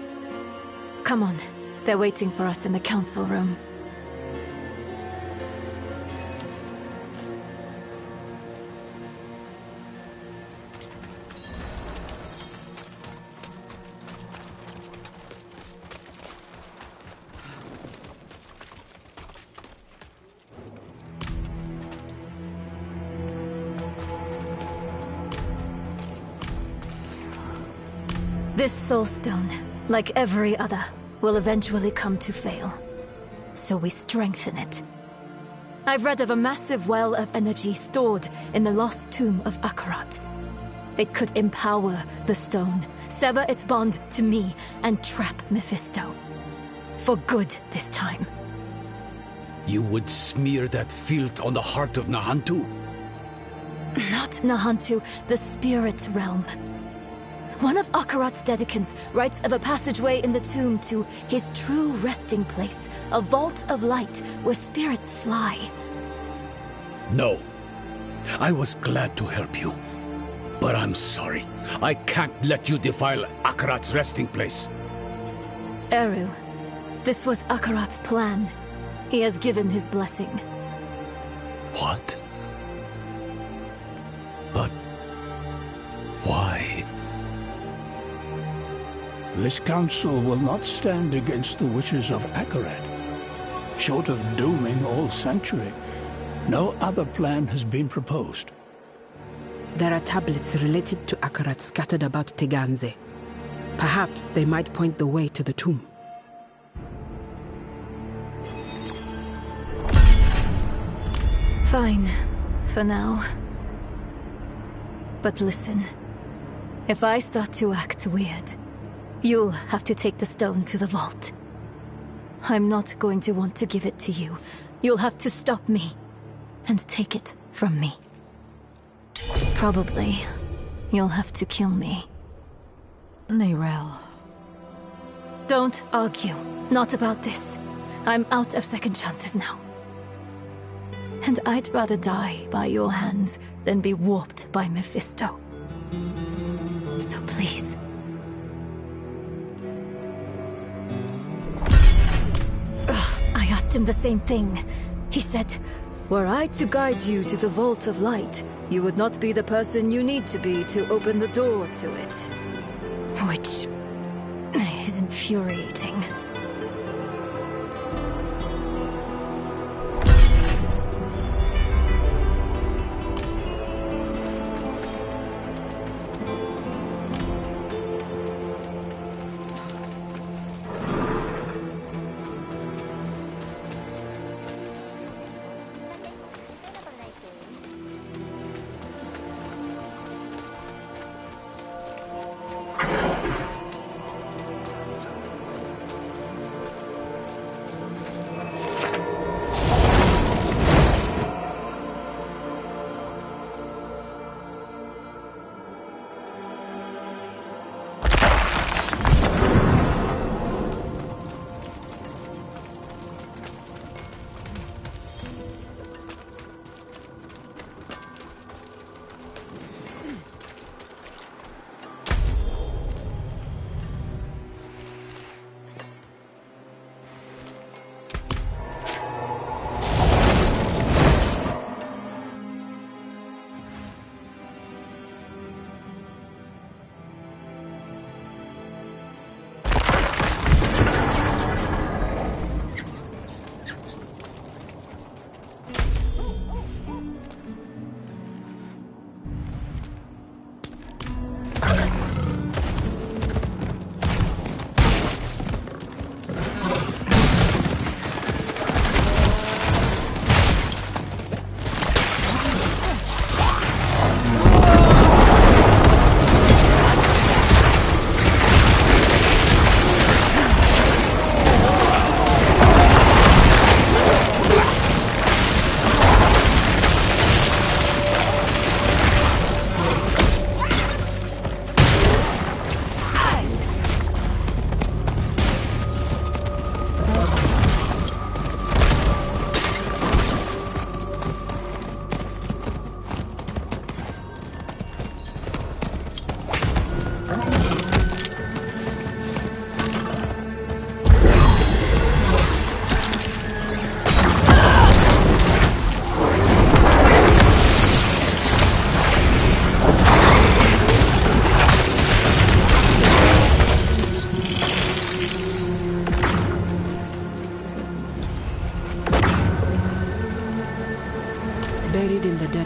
Come on. They're waiting for us in the council room. This soul stone, like every other, will eventually come to fail. So we strengthen it. I've read of a massive well of energy stored in the lost tomb of Akarat. It could empower the stone, sever its bond to me, and trap Mephisto. For good this time. You would smear that filth on the heart of Nahantu? Not Nahantu, the spirit realm. One of Akarat's dedicants writes of a passageway in the tomb to his true resting place, a vault of light where spirits fly. No. I was glad to help you. But I'm sorry. I can't let you defile Akarat's resting place. Eru, this was Akarat's plan. He has given his blessing. What? But why? This council will not stand against the wishes of Akarat. Short of dooming all Sanctuary, no other plan has been proposed. There are tablets related to Akarat scattered about Teganze. Perhaps they might point the way to the tomb. Fine, for now. But listen, if I start to act weird, you'll have to take the stone to the vault. I'm not going to want to give it to you. You'll have to stop me and take it from me. Probably, you'll have to kill me. Neyrelle. Don't argue. Not about this. I'm out of second chances now. And I'd rather die by your hands than be warped by Mephisto. So please. I asked him the same thing. He said, were I to guide you to the Vault of Light, you would not be the person you need to be to open the door to it. Which is infuriating.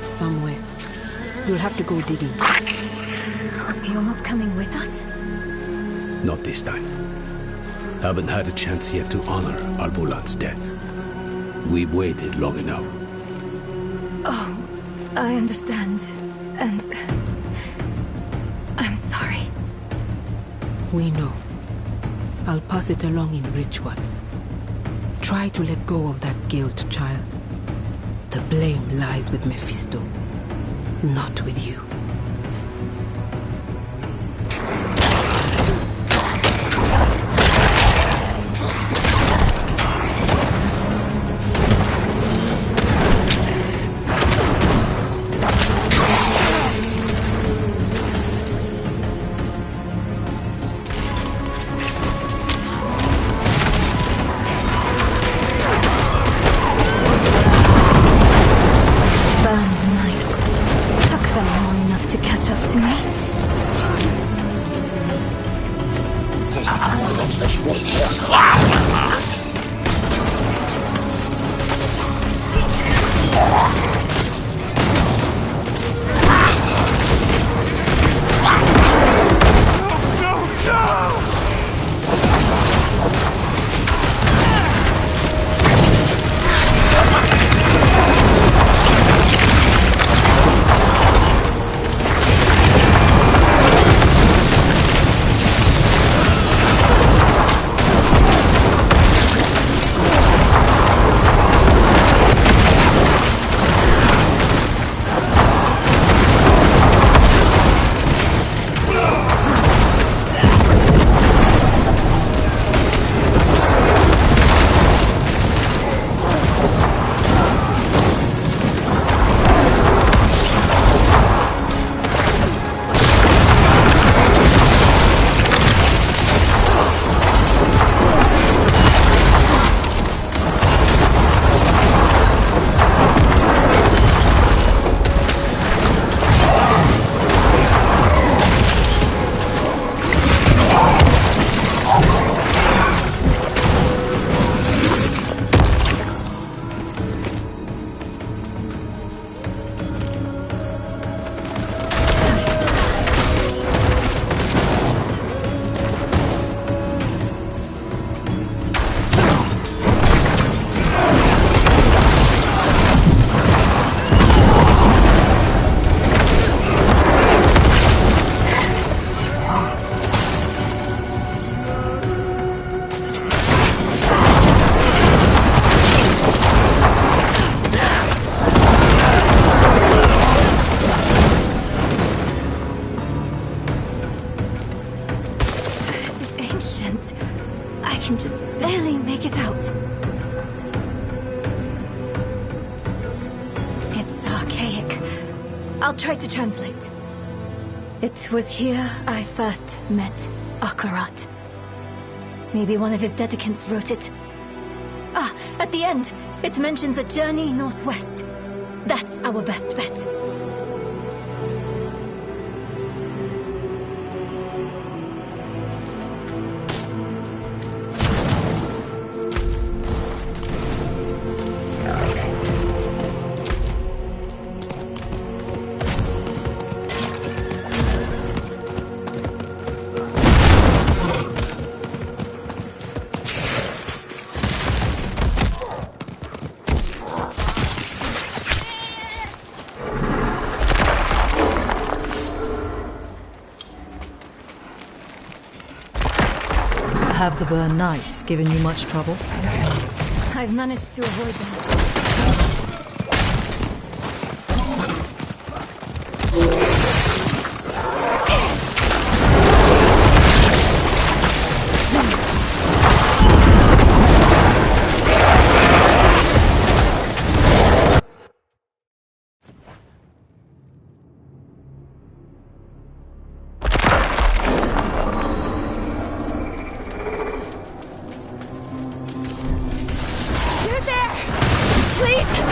that somewhere. You'll have to go digging. You're not coming with us? Not this time. Haven't had a chance yet to honor Albulan's death. We've waited long enough. Oh, I understand. And... I'm sorry. We know. I'll pass it along in ritual. Try to let go of that guilt, child. The blame lies with Mephisto, not with you. I'll try to translate. It was here I first met Akarat. Maybe one of his dedicants wrote it. Ah, at the end, it mentions a journey northwest. That's our best bet. Have the Burn Knights given you much trouble? I've managed to avoid them. Please!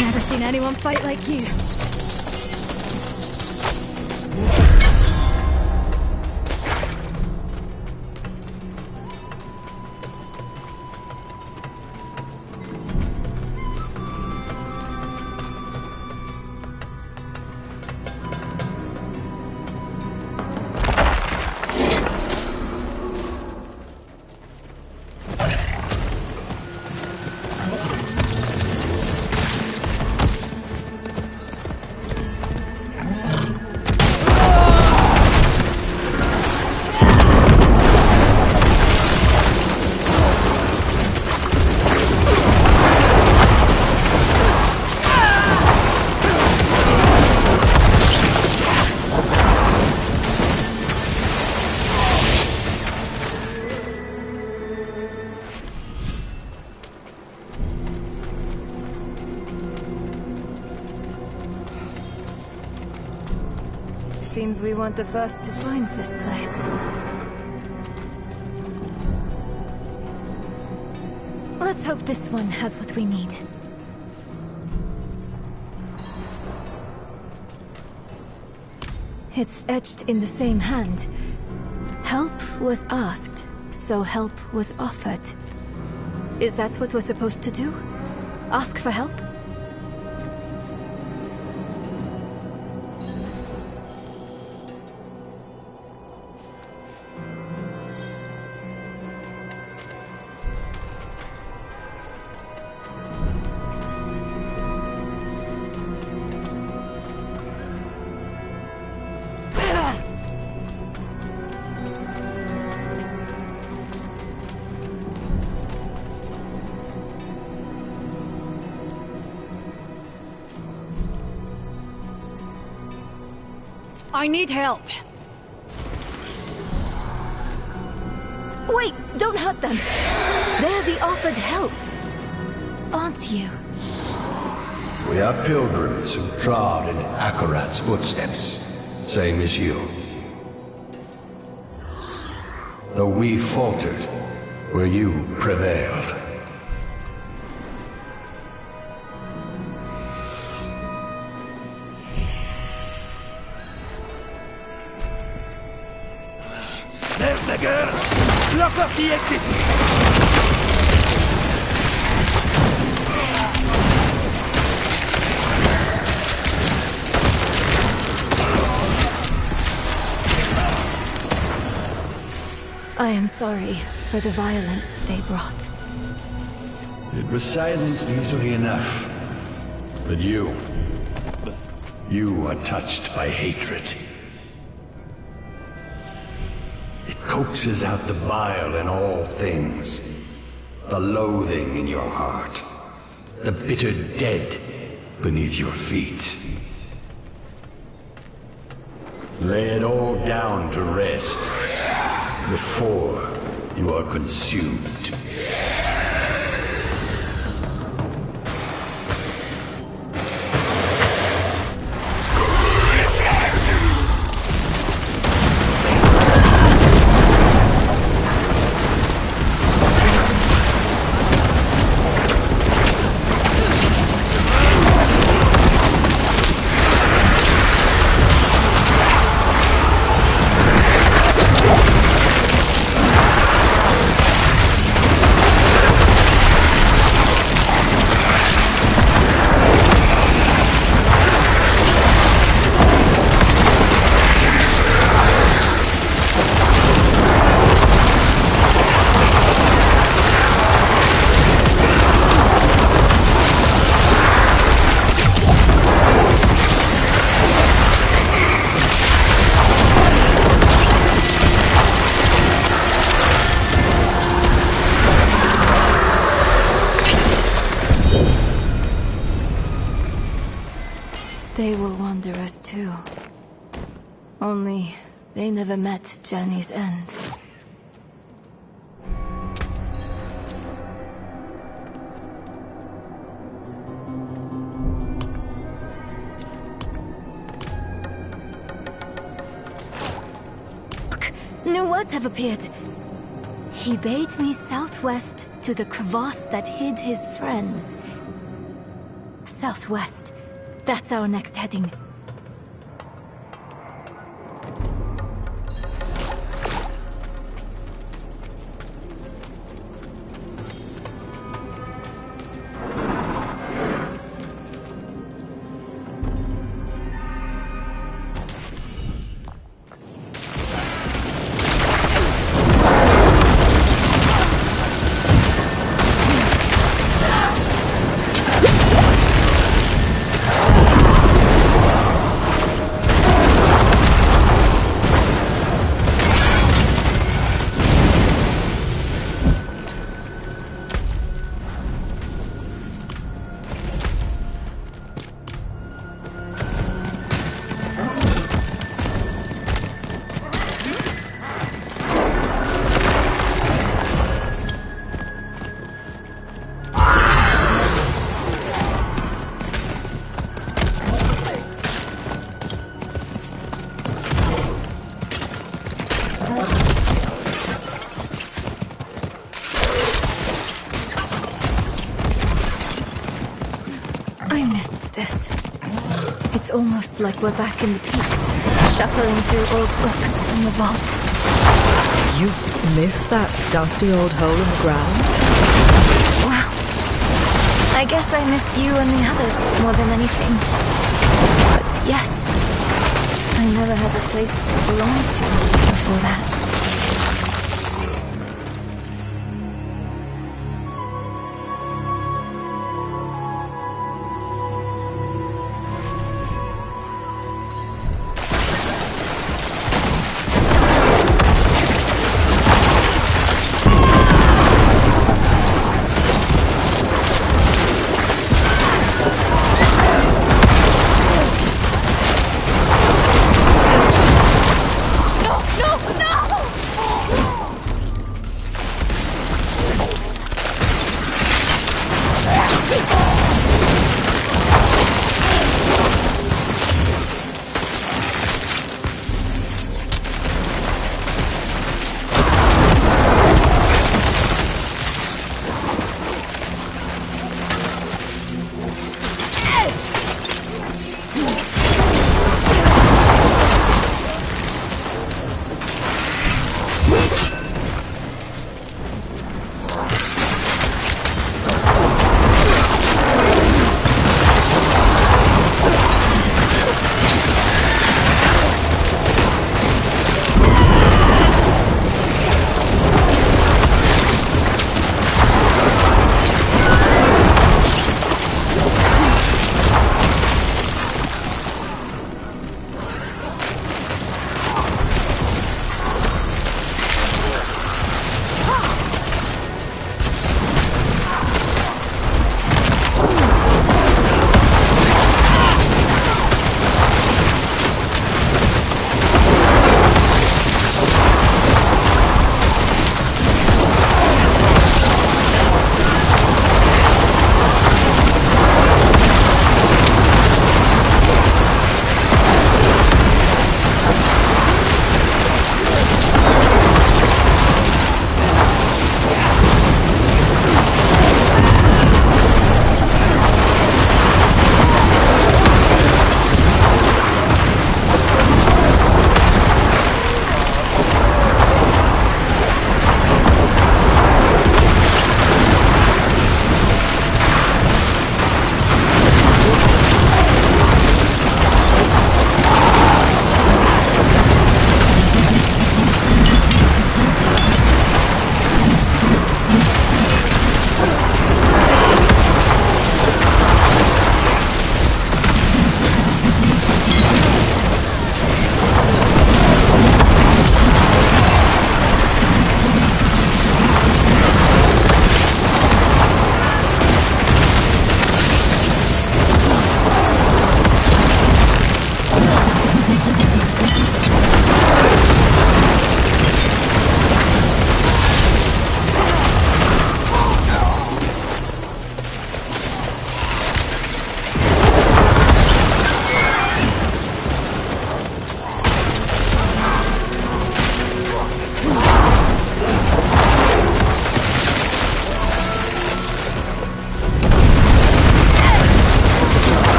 Never seen anyone fight like you. Seems we weren't the first to find this place. Let's hope this one has what we need. It's etched in the same hand. Help was asked, so help was offered. Is that what we're supposed to do? Ask for help? I need help. Wait, don't hurt them. They're the offered help, aren't you? We are pilgrims who trod in Akarat's footsteps, same as you. Though we faltered, where you prevailed. There's the girl! Block off the exit! I am sorry for the violence they brought. It was silenced easily enough. But you are touched by hatred. It coaxes out the bile in all things, the loathing in your heart, the bitter dead beneath your feet. Lay it all down to rest before you are consumed. They were wanderers too. Only they never met Journey's end. Look, new words have appeared. He bade me southwest to the crevasse that hid his friends. southwest. That's our next heading. It's almost like we're back in the peaks, shuffling through old books in the vault. You missed that dusty old hole in the ground? Well, I guess I missed you and the others more than anything. But yes, I never had a place to belong to before that. No!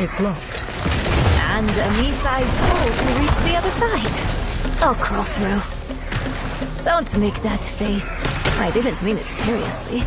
It's locked. And a me-sized hole to reach the other side. I'll crawl through. Don't make that face. I didn't mean it seriously.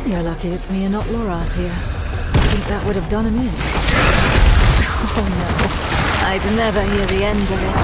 You're lucky it's me and not Lorath here. I think that would have done him in. Oh no, I'd never hear the end of it.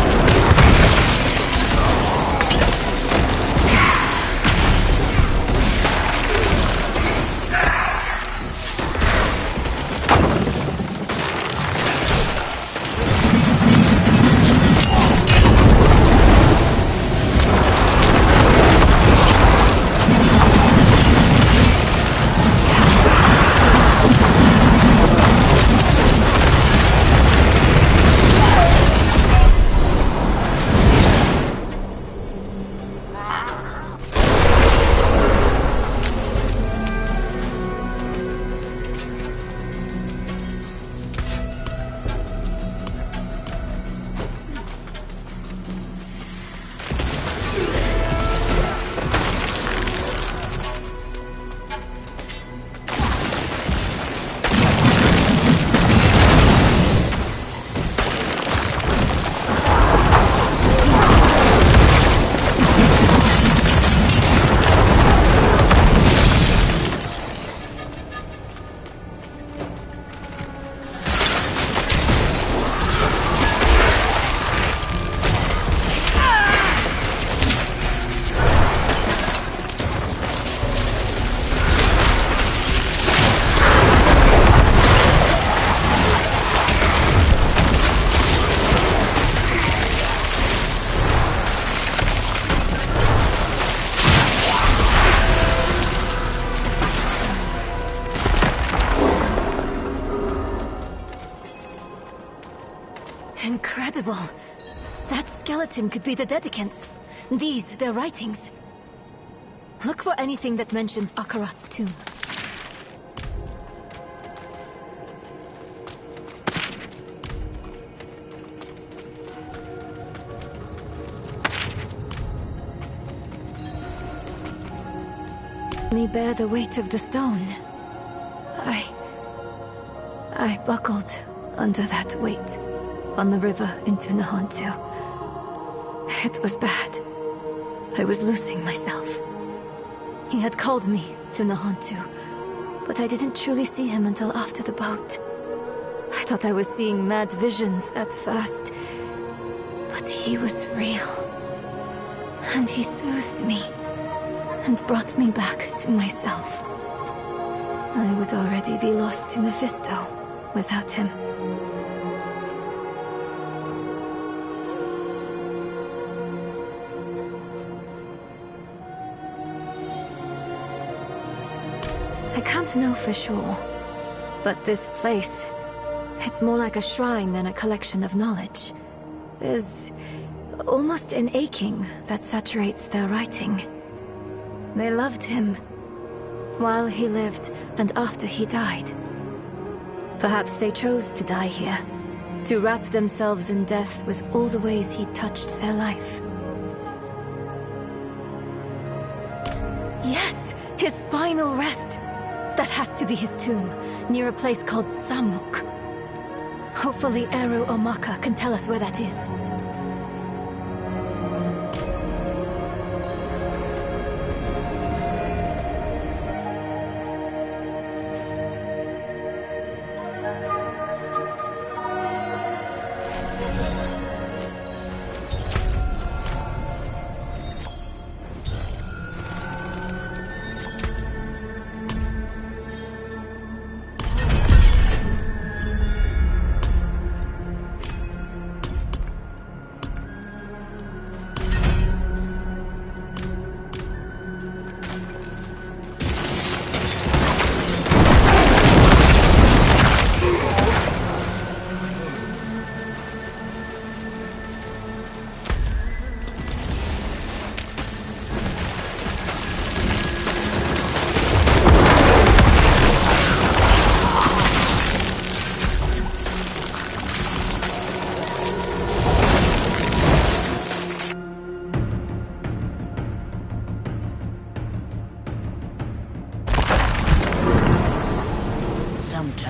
Incredible. That skeleton could be the dedicants. These, their writings. Look for anything that mentions Akarat's tomb. Me bear the weight of the stone. I buckled under that weight on the river into Nahantu. It was bad. I was losing myself. He had called me to Nahantu, but I didn't truly see him until after the boat. I thought I was seeing mad visions at first, but he was real. And he soothed me and brought me back to myself. I would already be lost to Mephisto without him. I can't know for sure, but this place, it's more like a shrine than a collection of knowledge. There's almost an aching that saturates their writing. They loved him while he lived and after he died. Perhaps they chose to die here, to wrap themselves in death with all the ways he touched their life. Yes, his final rest. That has to be his tomb, near a place called Samuk. Hopefully Eru Omaka can tell us where that is.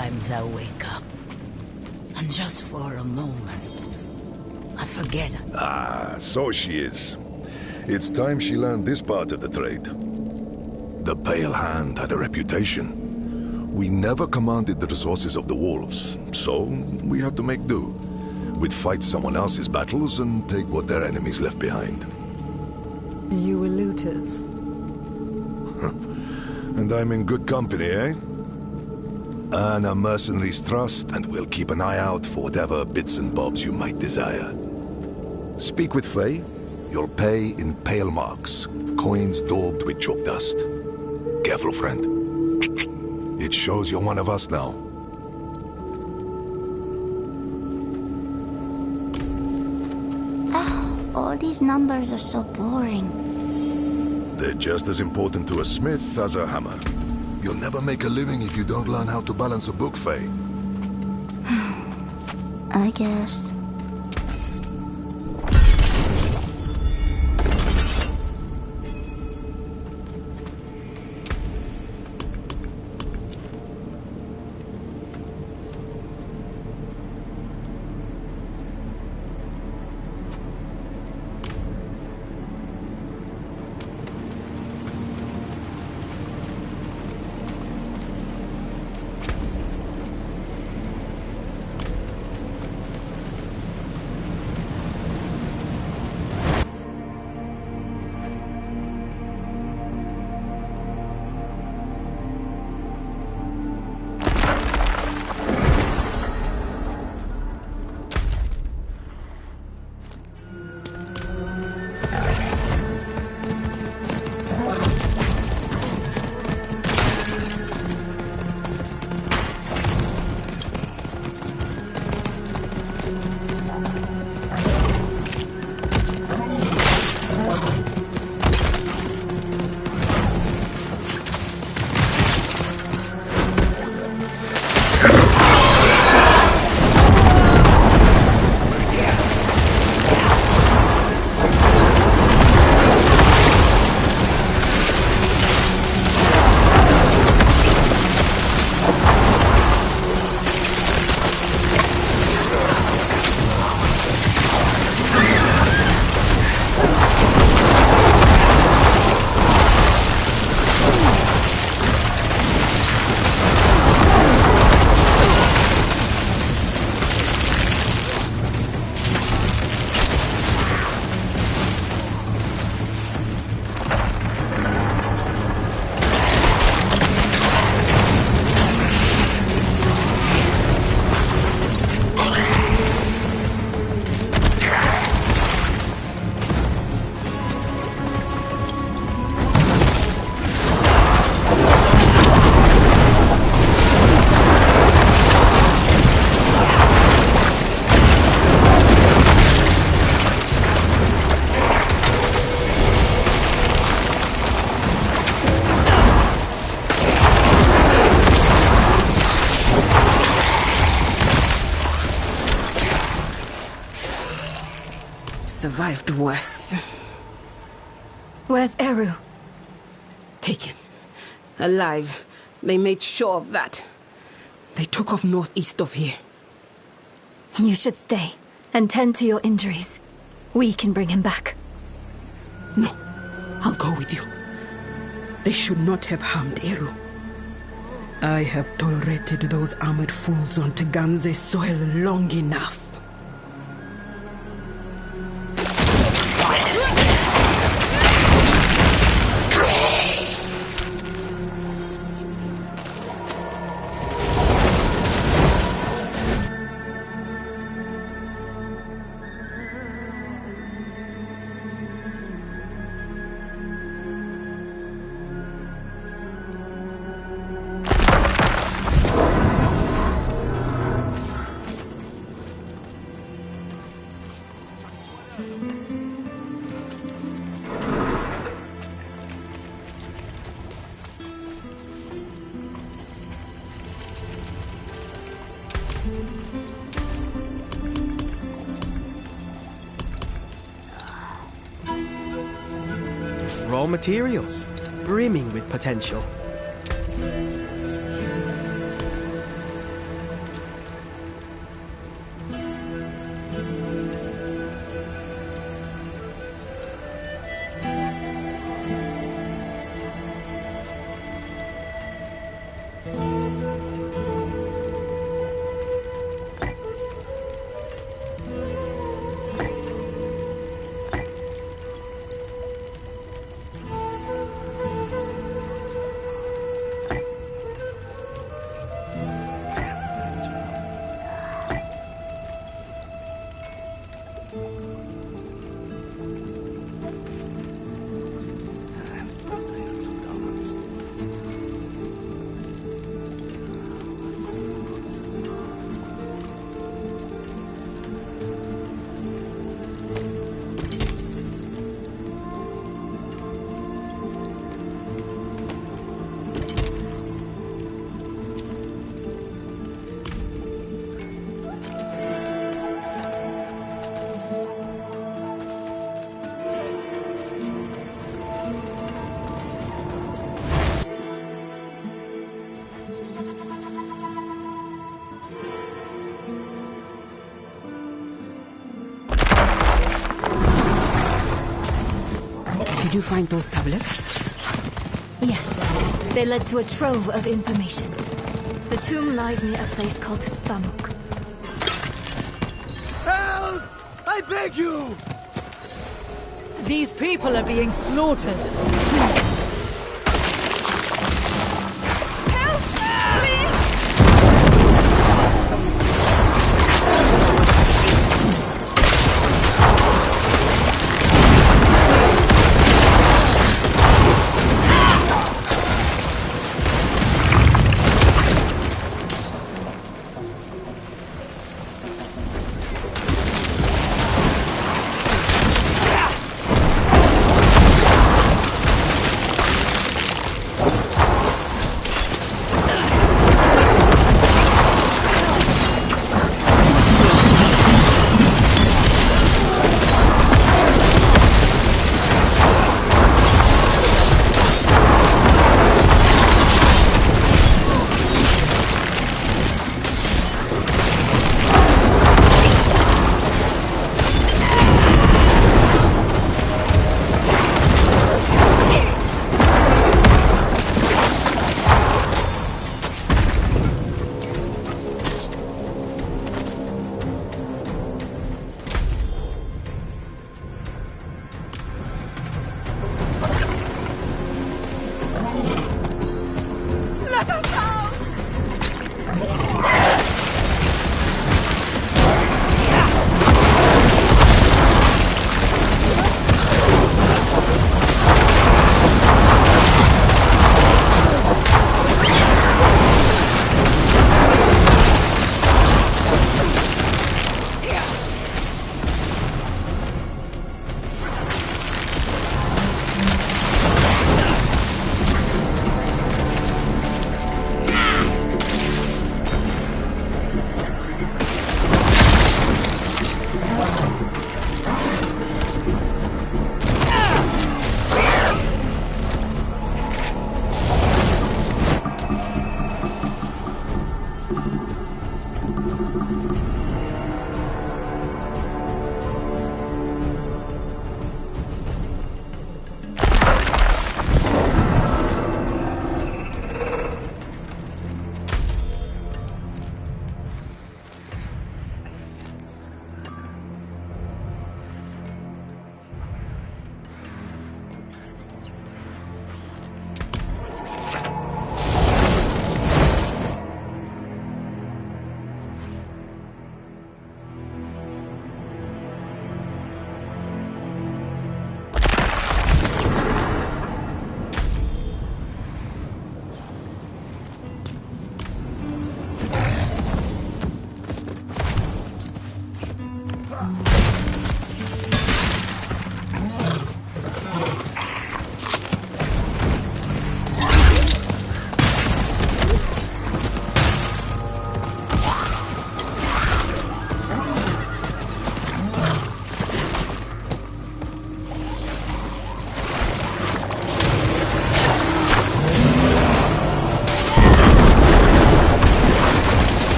Sometimes I wake up, and just for a moment, I forget. Ah, so she is. It's time she learned this part of the trade. The Pale Hand had a reputation. We never commanded the resources of the wolves, so we had to make do. We'd fight someone else's battles and take what their enemies left behind. You were looters. And I'm in good company, eh? Earn a mercenary's trust, and we'll keep an eye out for whatever bits and bobs you might desire. Speak with Faye. You'll pay in pale marks, coins daubed with chalk dust. Careful, friend. It shows you're one of us now. All these numbers are so boring. They're just as important to a smith as a hammer. You'll never make a living if you don't learn how to balance a book, Faye. I guess. Survived worse. Where's Eru? Taken. Alive. They made sure of that. They took off northeast of here. You should stay and tend to your injuries. We can bring him back. No. I'll go with you. They should not have harmed Eru. I have tolerated those armored fools on Teganze soil long enough. Raw materials, brimming with potential. Did you find those tablets? Yes. They led to a trove of information. The tomb lies near a place called Samuk. Help! I beg you! These people are being slaughtered.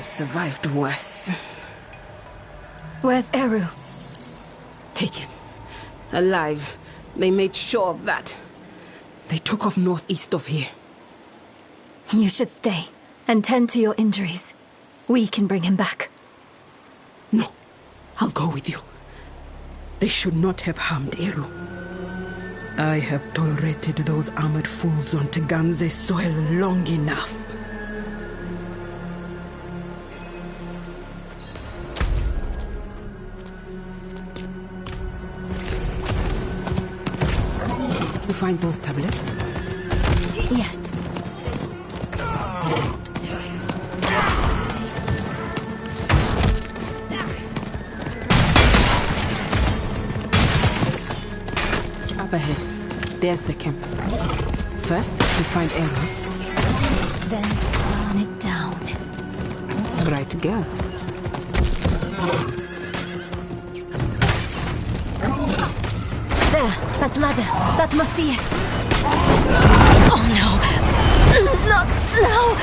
I've survived worse. Where's Eru? Taken. Alive. They made sure of that. They took off northeast of here. You should stay and tend to your injuries. We can bring him back. No. I'll go with you. They should not have harmed Eru. I have tolerated those armored fools on Teganze's soil long enough. You find those tablets? Yes. Up ahead. There's the camp. First, we find Eru. Then burn it down. Right girl. There, that ladder. That must be it. Oh no. Not now.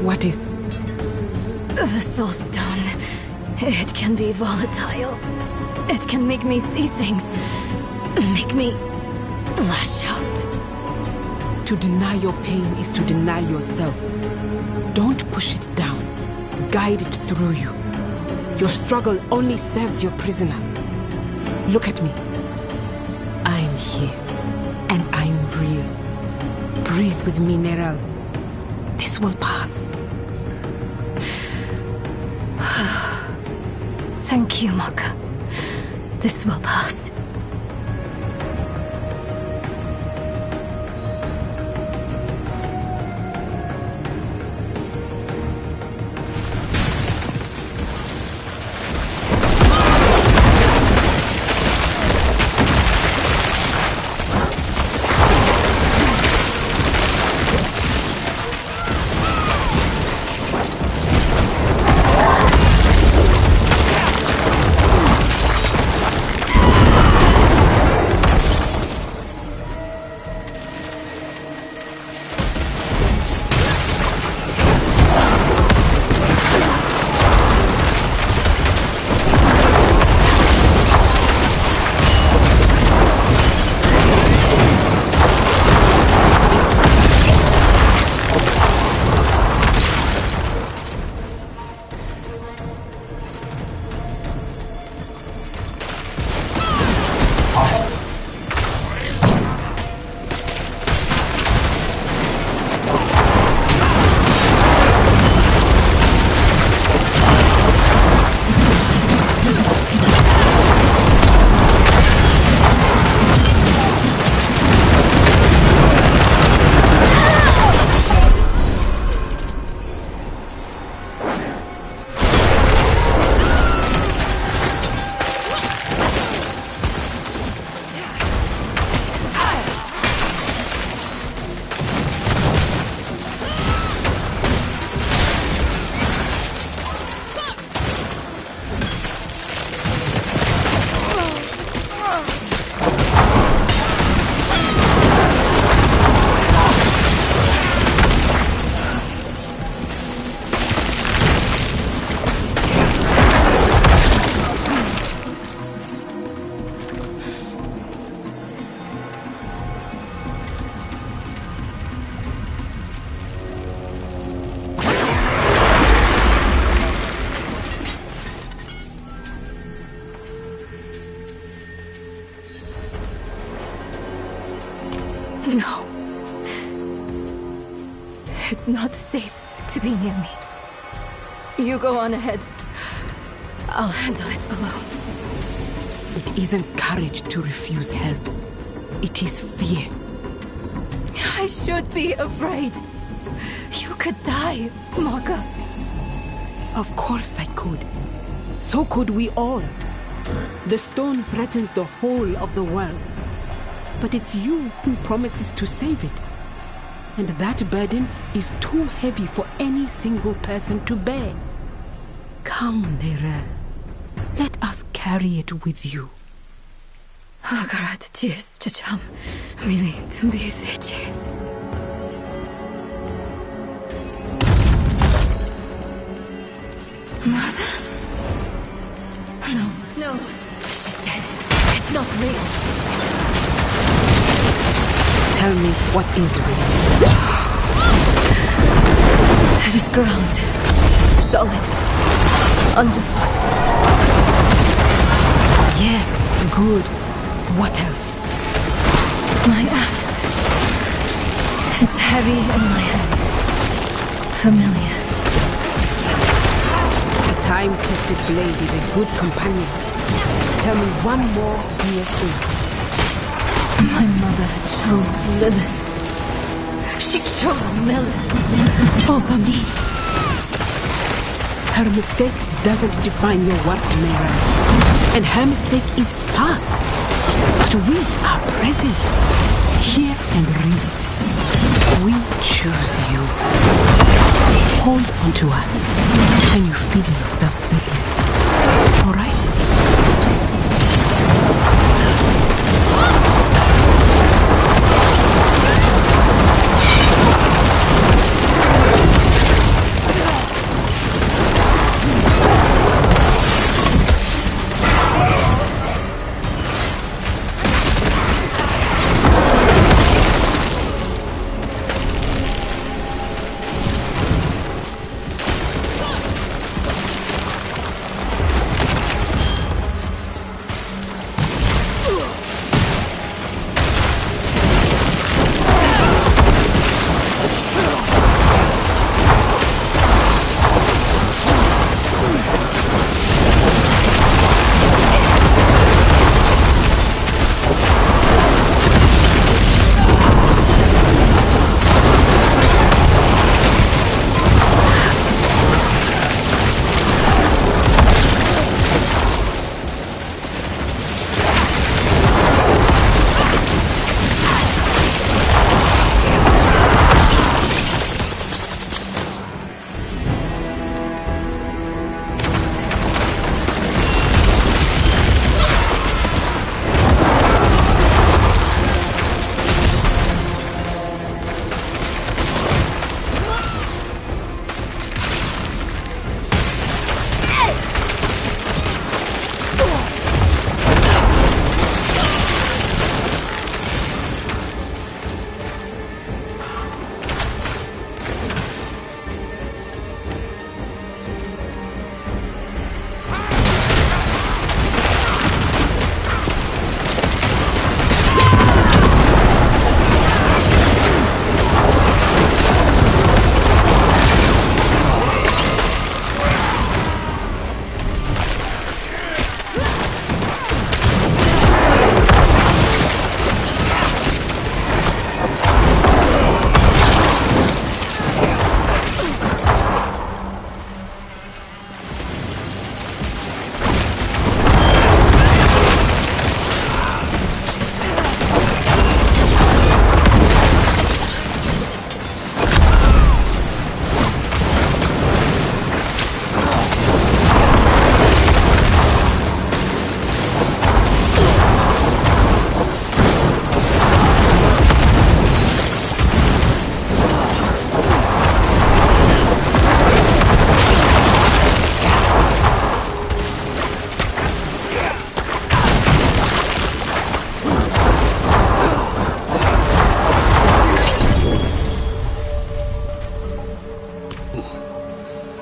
What is? The soul stone. It can be volatile. It can make me see things. Make me lash out. To deny your pain is to deny yourself. Don't push it down. Guide it through you. Your struggle only serves your prisoner. Look at me. I'm here. And I'm real. Breathe with me, Nerel. This will pass. Thank you, Maka. This will pass. No. It's not safe to be near me. You go on ahead. I'll handle it alone. It isn't courage to refuse help. It is fear. I should be afraid. You could die, Maka. Of course I could. So could we all. The stone threatens the whole of the world. But it's you who promises to save it. and that burden is too heavy for any single person to bear. Come, Nerel. Let us carry it with you. Agarat cheers chacham, mili tumbi se cheers. Mother? No, she's dead. It's not real. Tell me what is real. This ground, solid, underfoot. Yes, good. What else? My axe. It's heavy in my hand. Familiar. A time-tested blade is a good companion. Tell me one more dear thing. My mother chose Lilith. She chose Lilith over me. Her mistake doesn't define your worth, Mera. And her mistake is past. But we are present. Here and real. We choose you. Hold on to us when you feel yourself sleeping. All right?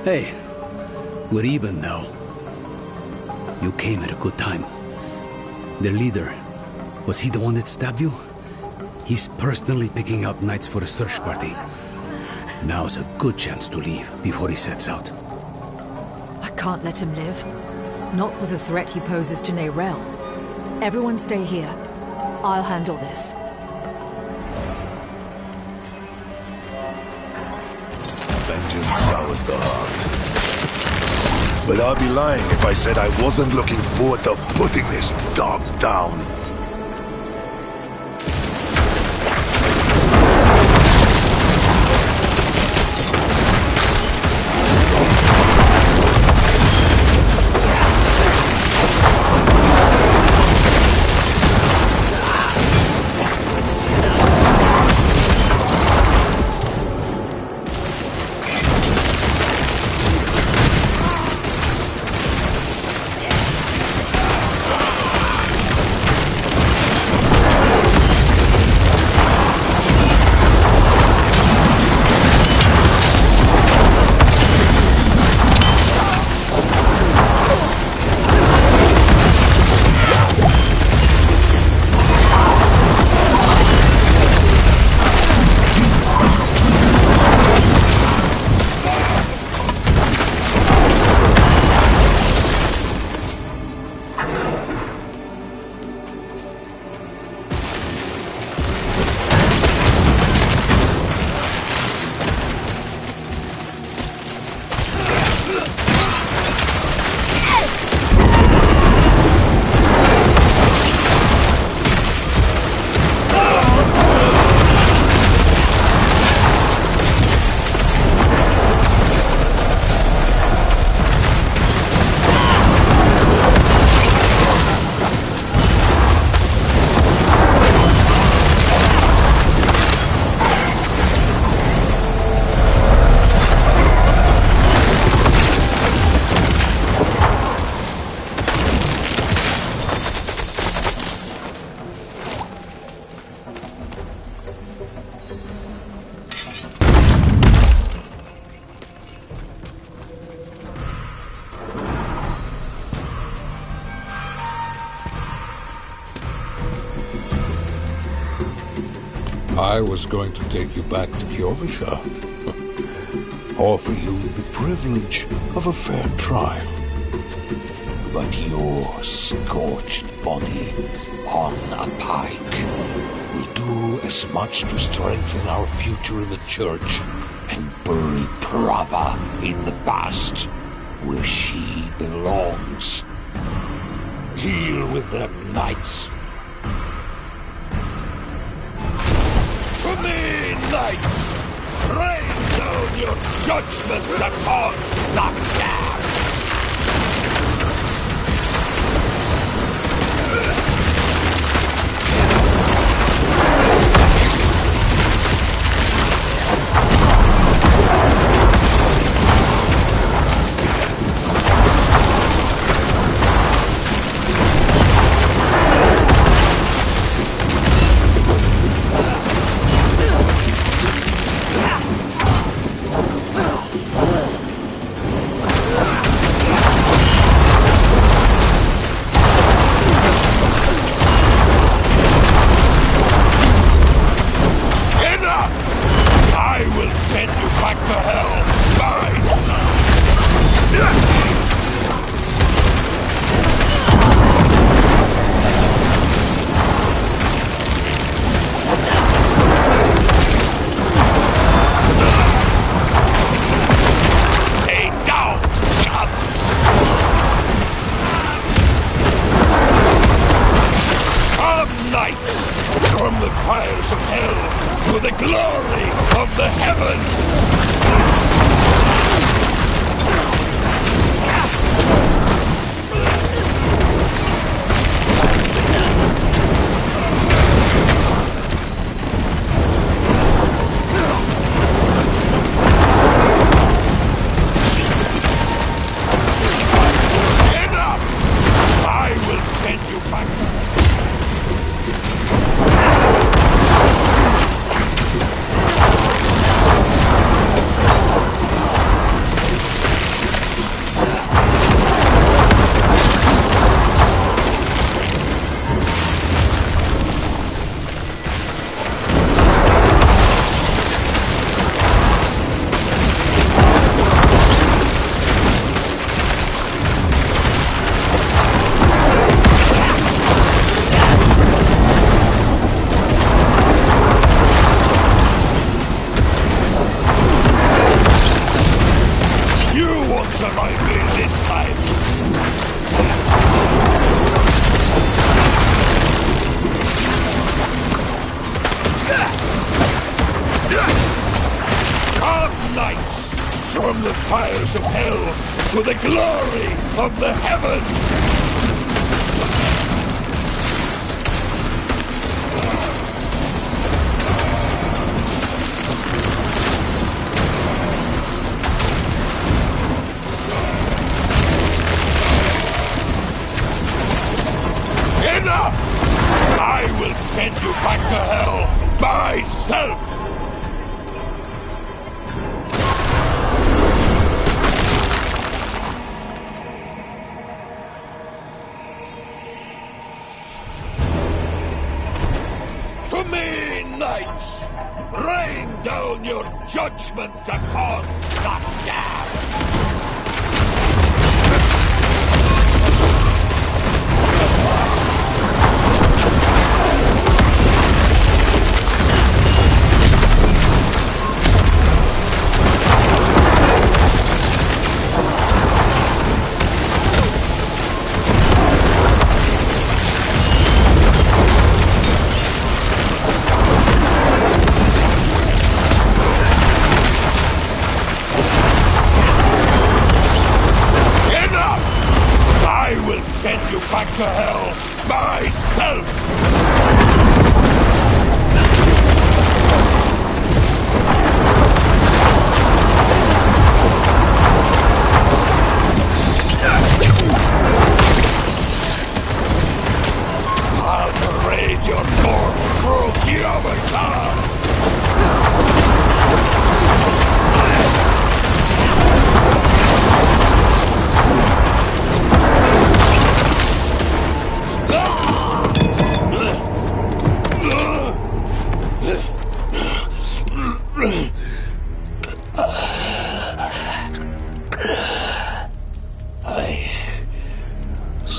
Hey, we're even now. You came at a good time. Their leader, was he the one that stabbed you? He's personally picking out knights for a search party. Now's a good chance to leave before he sets out. I can't let him live. Not with the threat he poses to Nerel. Everyone stay here. I'll handle this. Vengeance sours the heart. But I'd be lying if I said I wasn't looking forward to putting this dog down. I was going to take you back to Kjovishad. Offer you the privilege of a fair trial. But your scorched body on a pike will do as much to strengthen our future in the church and bury Prava in the past, where she belongs. Deal with them, knights. For me, knights! Rain down your judgment upon the damned!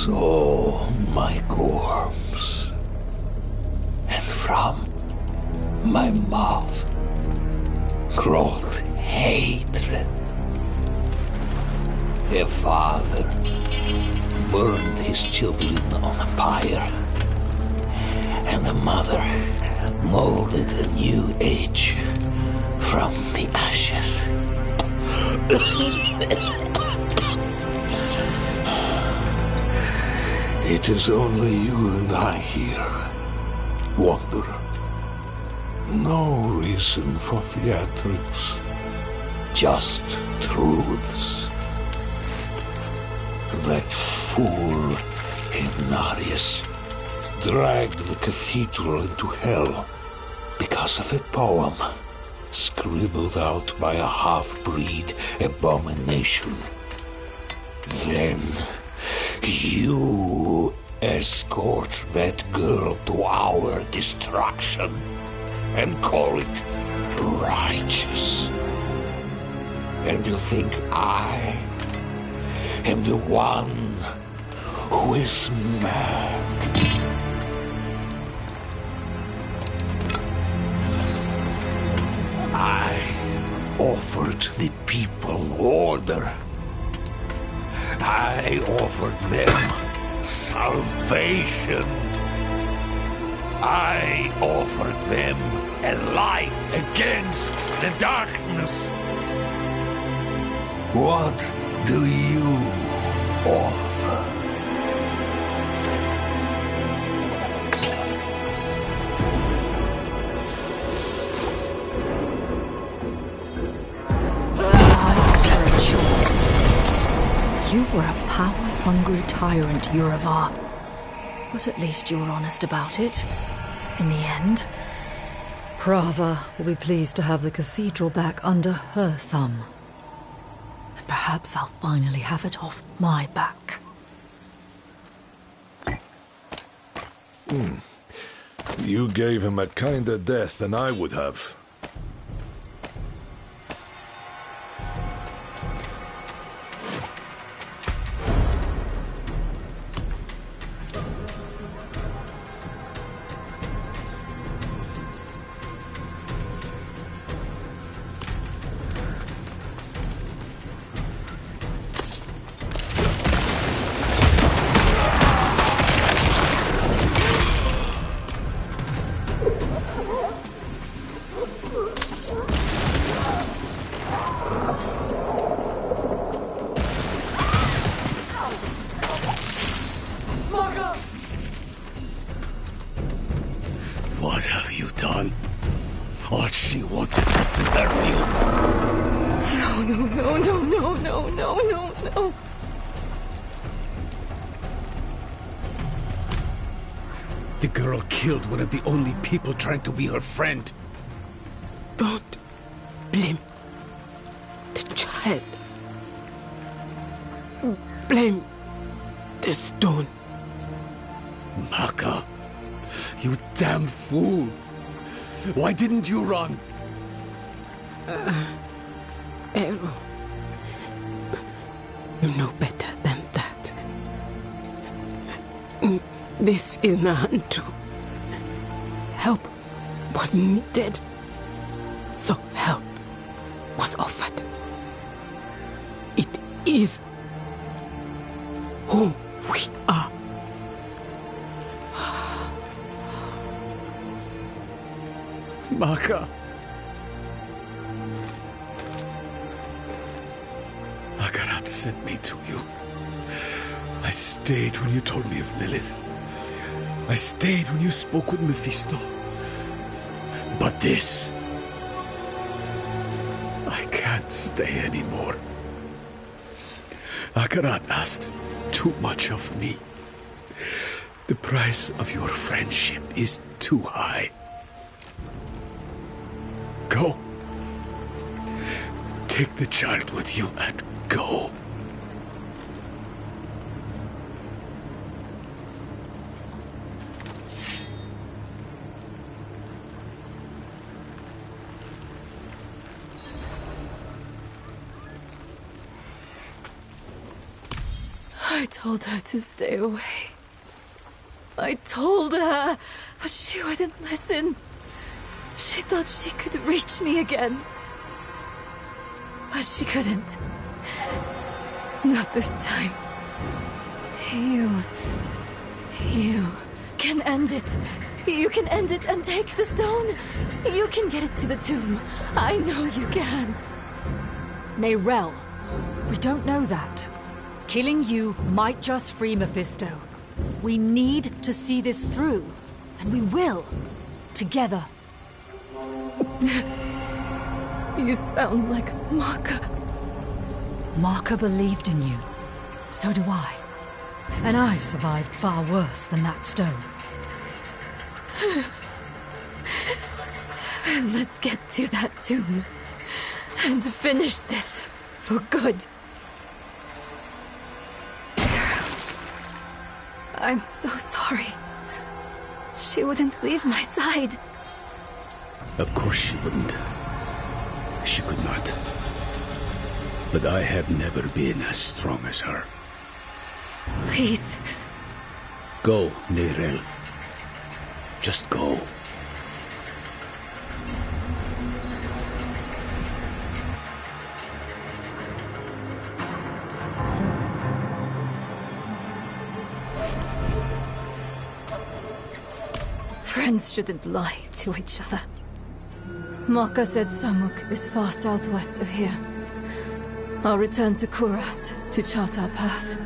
So, my corpse, and from my mouth growth hatred. A father burned his children on a pyre, and a mother molded a new age from the ashes. It is only you and I here, Wanderer. No reason for theatrics, just truths. That fool Inarius dragged the cathedral into hell because of a poem scribbled out by a half-breed abomination. Then you escort that girl to our destruction and call it righteous. And you think I am the one who is mad? I offered the people order. I offered them salvation. I offered them a light against the darkness. What do you offer? You were a power-hungry tyrant, Uravar. But at least you were honest about it. In the end. Prava will be pleased to have the cathedral back under her thumb. And perhaps I'll finally have it off my back. You gave him a kinder death than I would have. What have you done? All she wanted was to hurt you. No. The girl killed one of the only people trying to be her friend. Don't blame the child. Blame the stone. Maka, you damn fool. Why didn't you run? Ero, you know better than that. This is Nahantu. Help was needed, so help was offered. It is who we are. Maka. Akarat sent me to you. I stayed when you told me of Lilith. I stayed when you spoke with Mephisto. But this... I can't stay anymore. Akarat asked too much of me. The price of your friendship is too high. Go. Take the child with you and go. told her to stay away. I told her, but she wouldn't listen. She thought she could reach me again. But she couldn't. Not this time. You can end it. You can end it and take the stone. You can get it to the tomb. I know you can. Nerel, we don't know that. Killing you might just free Mephisto. We need to see this through, and we will. Together. You sound like Maka. Maka believed in you. So do I. And I've survived far worse than that stone. Then let's get to that tomb. And finish this for good. I'm so sorry. She wouldn't leave my side. Of course she wouldn't. She could not. But I have never been as strong as her. Please. Go, Nerel. Just go. Friends shouldn't lie to each other. Maka said Samuk is far southwest of here. I'll return to Kurast to chart our path.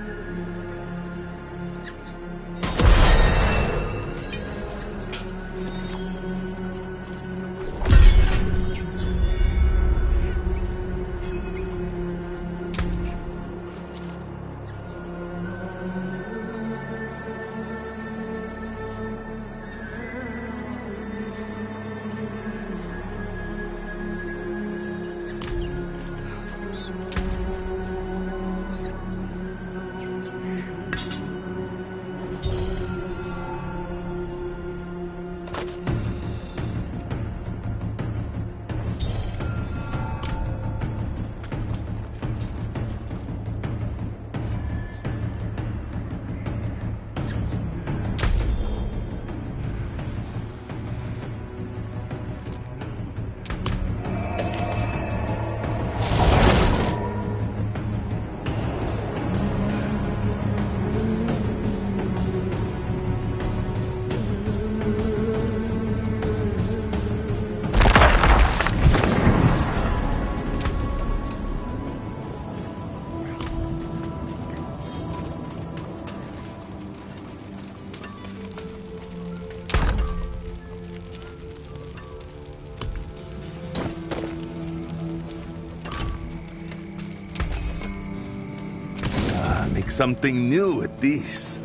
Something new at this.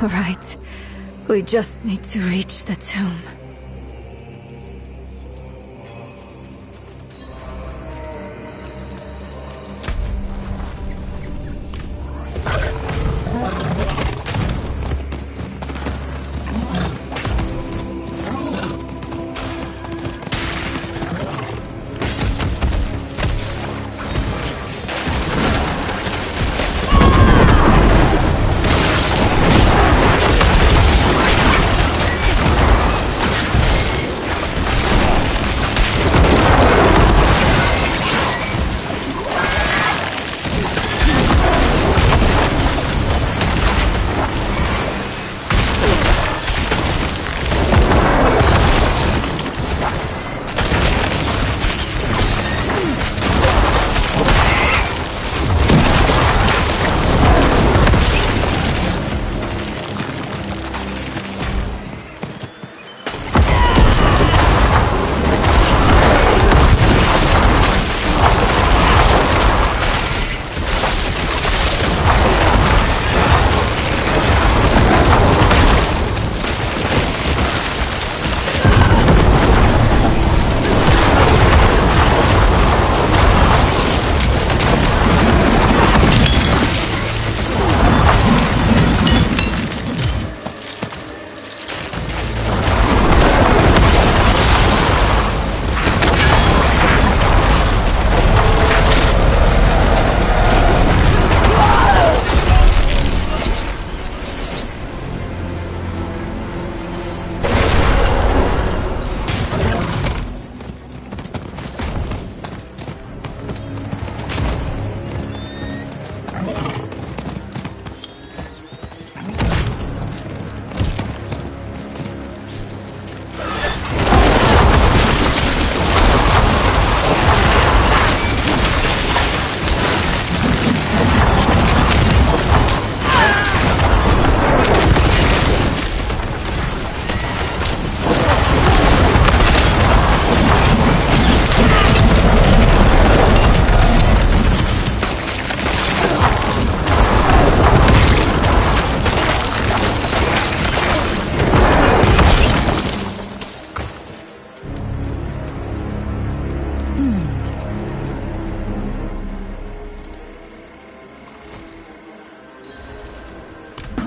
All right. We just need to reach the tomb.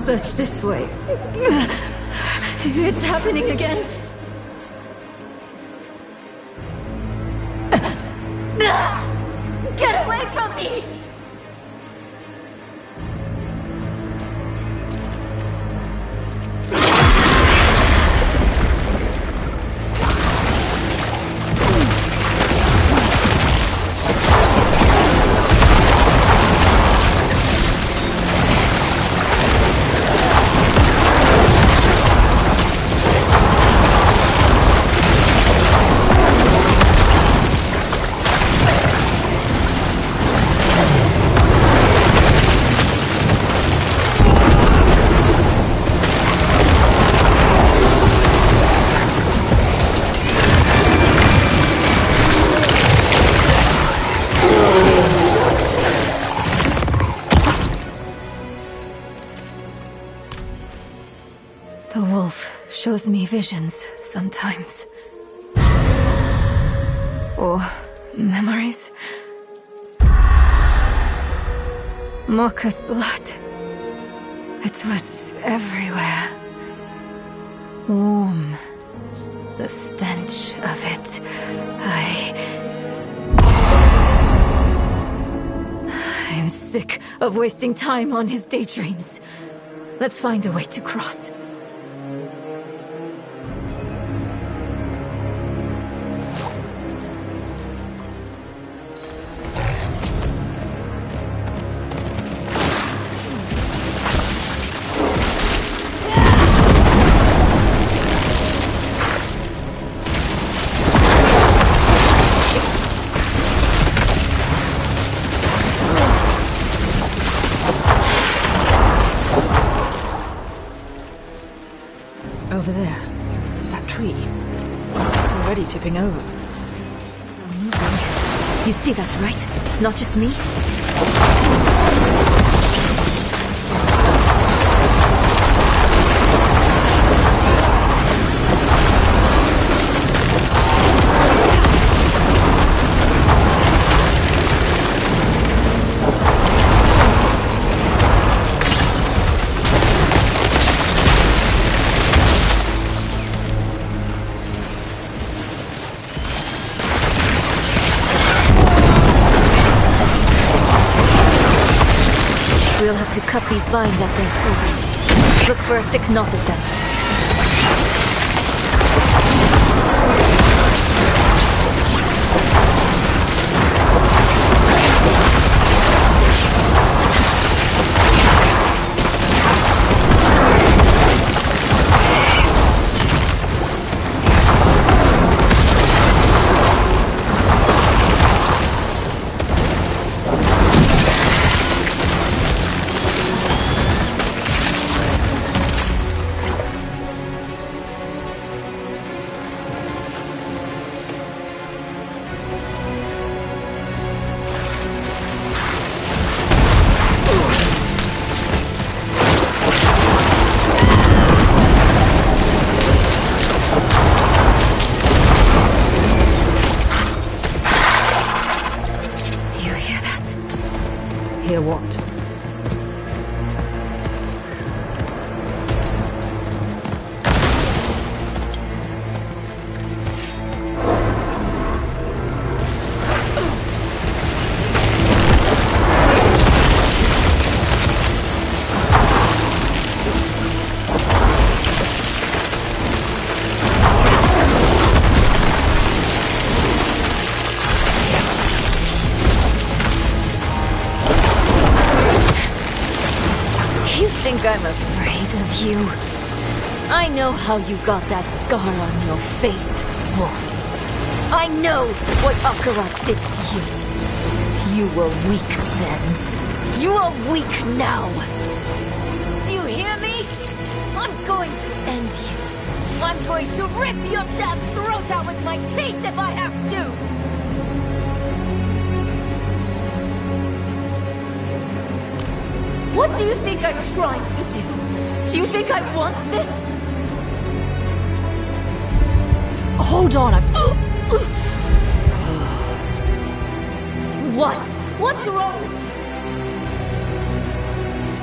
search this way. It's happening again. Get away from me! The wolf shows me visions sometimes. Or memories. Mocha's blood. It was everywhere. Warm. The stench of it. I'm sick of wasting time on his daydreams. Let's find a way to cross. Over there. That tree. It's already tipping over. They're moving. You see that, right? It's not just me. We'll have to cut these vines at their source. Look for a thick knot of them. Hear what? I'm afraid of you. I know how you got that scar on your face, Wolf. I know what Akarat did to you. You were weak then. You are weak now. Do you hear me? I'm going to end you. I'm going to rip your damn throat out with my teeth if I have to. What do you think I'm trying to do? Do you think I want this? Hold on, What? What's wrong with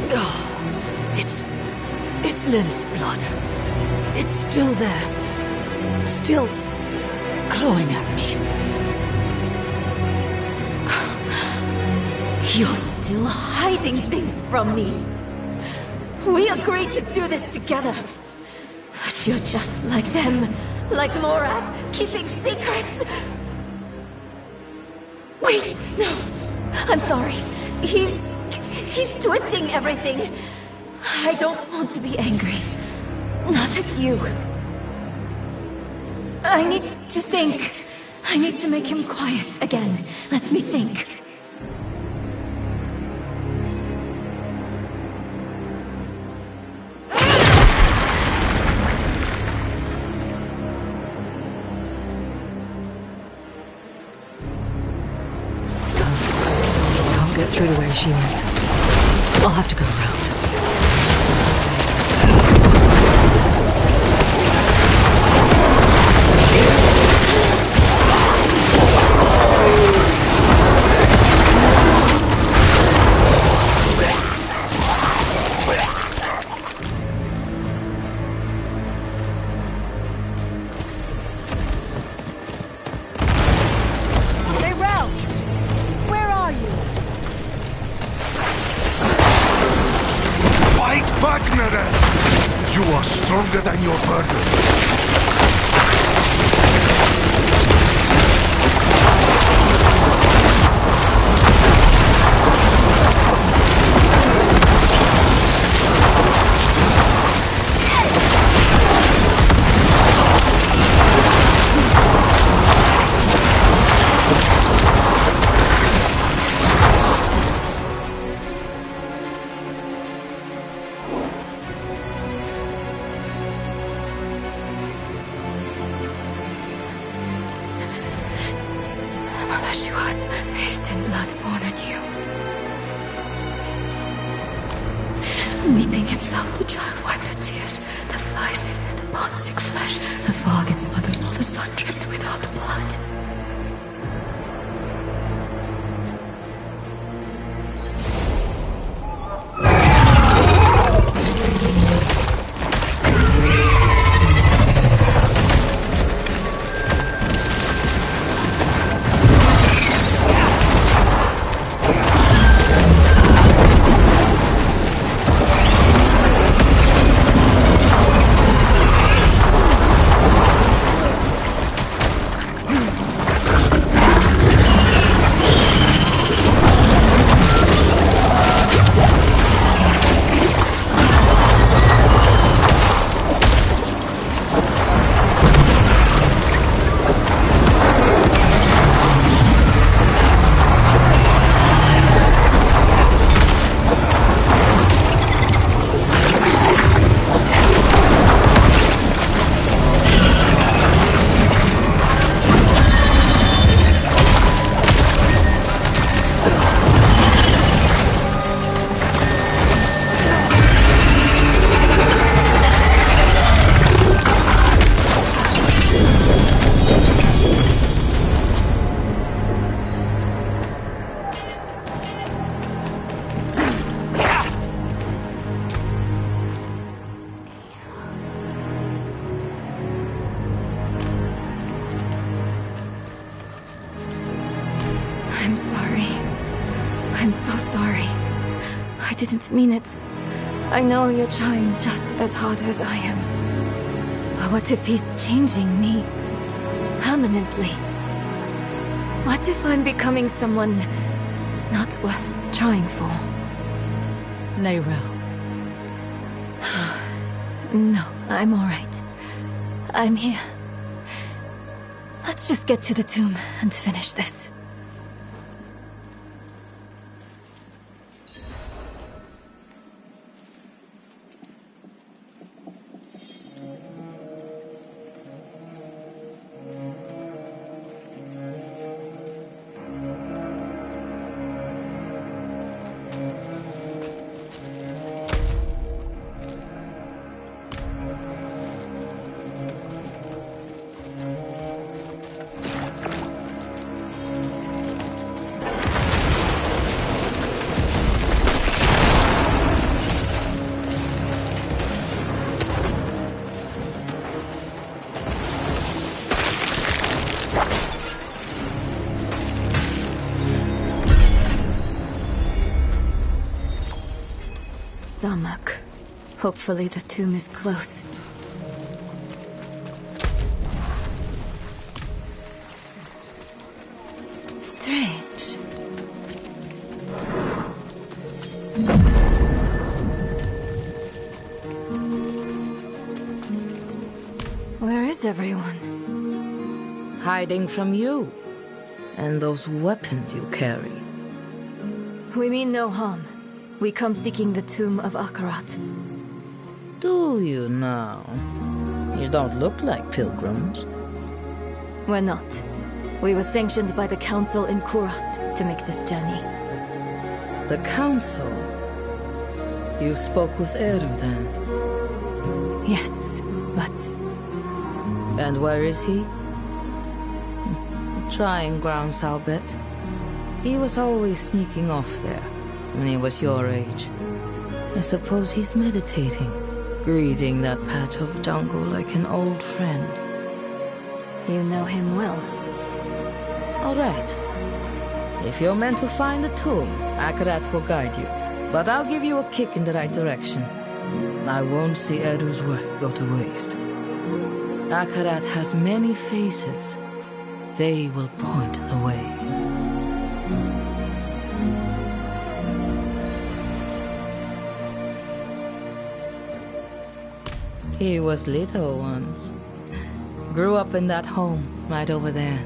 you? Slither's blood. It's still there. Still clawing at me. You're still hiding things from me. We agreed to do this together. But you're just like them. Like Lorath, keeping secrets. Wait, no. I'm sorry. He's twisting everything. I don't want to be angry. Not at you. I need to think. I need to make him quiet again. Let me think. Can't get through to where she went. I'll have to go around. Stronger than your burden. She was bathed in blood born anew. Weeping himself, the child wiped her tears. The flies sniffed the bone-sick flesh. The fog its mother's all the sun dripped without blood. I'm sorry. I'm so sorry. I didn't mean it. I know you're trying just as hard as I am. But what if he's changing me? Permanently? What if I'm becoming someone not worth trying for? Nayrel. No, I'm alright. I'm here. Let's just get to the tomb and finish this. stomach. Hopefully the tomb is close. Strange. Where is everyone? Hiding from you. And those weapons you carry. We mean no harm. We come seeking the tomb of Akarat. Do you now? You don't look like pilgrims. We're not. We were sanctioned by the Council in Kurost to make this journey. The Council? You spoke with Eru then? Yes, but... And where is he? Trying grounds, I'll bet. He was always sneaking off there when he was your age. I suppose he's meditating, greeting that patch of jungle like an old friend. You know him well. All right. If you're meant to find the tomb, Akarat will guide you. But I'll give you a kick in the right direction. I won't see Eru's work go to waste. Akarat has many faces. They will point the way. He was little once. Grew up in that home right over there.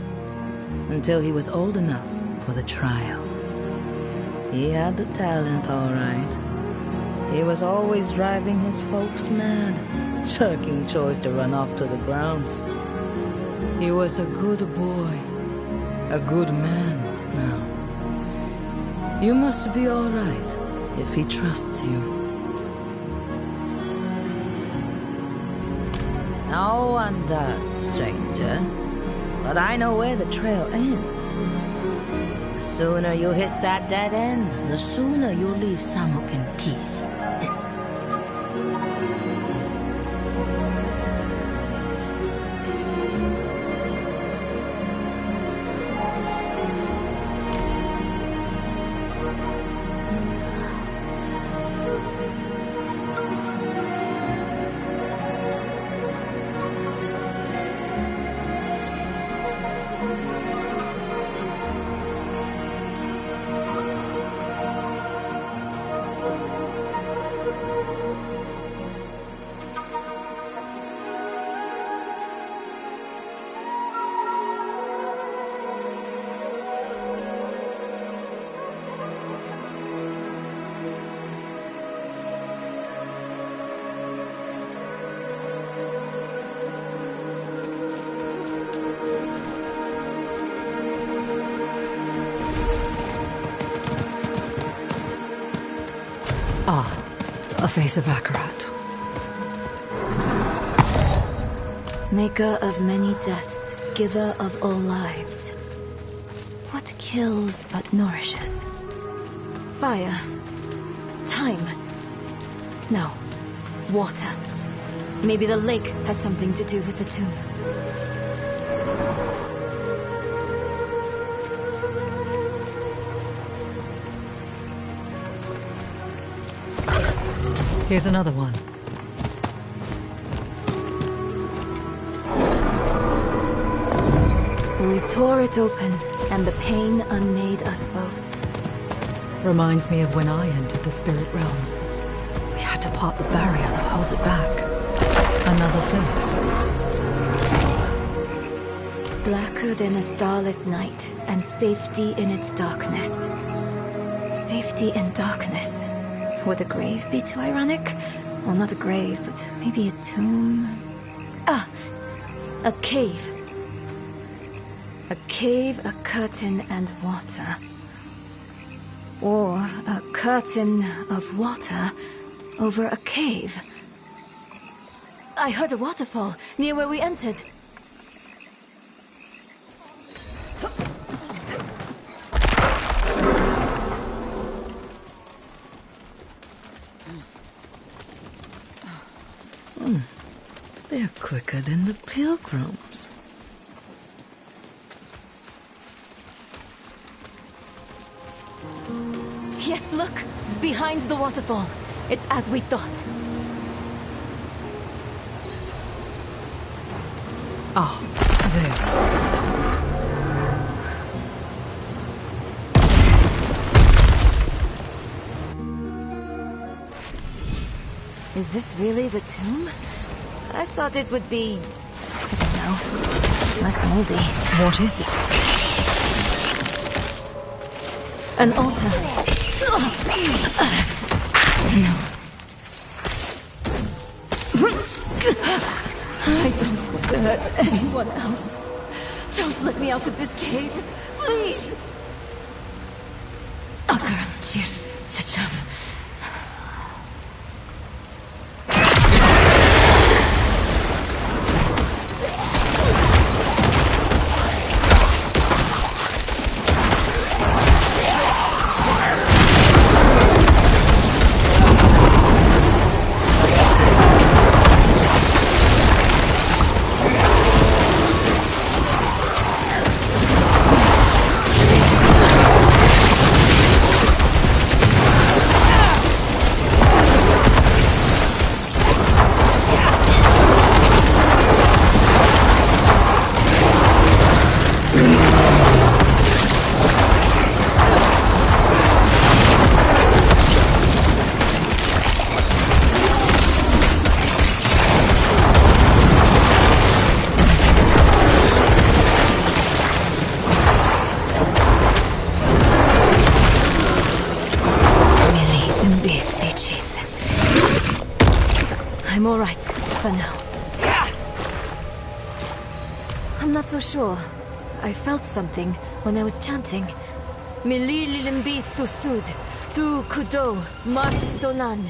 Until he was old enough for the trial. He had the talent, all right. He was always driving his folks mad, shirking chores to run off to the grounds. He was a good boy, a good man now. You must be all right if he trusts you. No one does, stranger. But I know where the trail ends. The sooner you hit that dead end, the sooner you'll leave Samuk in peace. Ah, a face of Akarat. Maker of many deaths, giver of all lives. What kills but nourishes? Fire. Time. No. Water. Maybe the lake has something to do with the tomb. Here's another one. We tore it open, and the pain unmade us both. Reminds me of when I entered the spirit realm. We had to part the barrier that holds it back. Another face. Blacker than a starless night, and safety in its darkness. Safety in darkness. Would a grave be too ironic? Well, not a grave, but maybe a tomb. Ah! A cave. A cave, a curtain, and water. Or a curtain of water over a cave. I heard a waterfall near where we entered. They're quicker than the pilgrims. Yes, look! Behind the waterfall. It's as we thought. Ah, there. Is this really the tomb? I thought it would be... I don't know. Less moldy. What is this? An altar. No. I don't want to hurt anyone else. Don't let me out of this cave, please! Akaram, cheers. Chacham. I'm all right, for now. I'm not so sure. I felt something when I was chanting. Mili lilimbi thusud, tu kudo, mart sonan.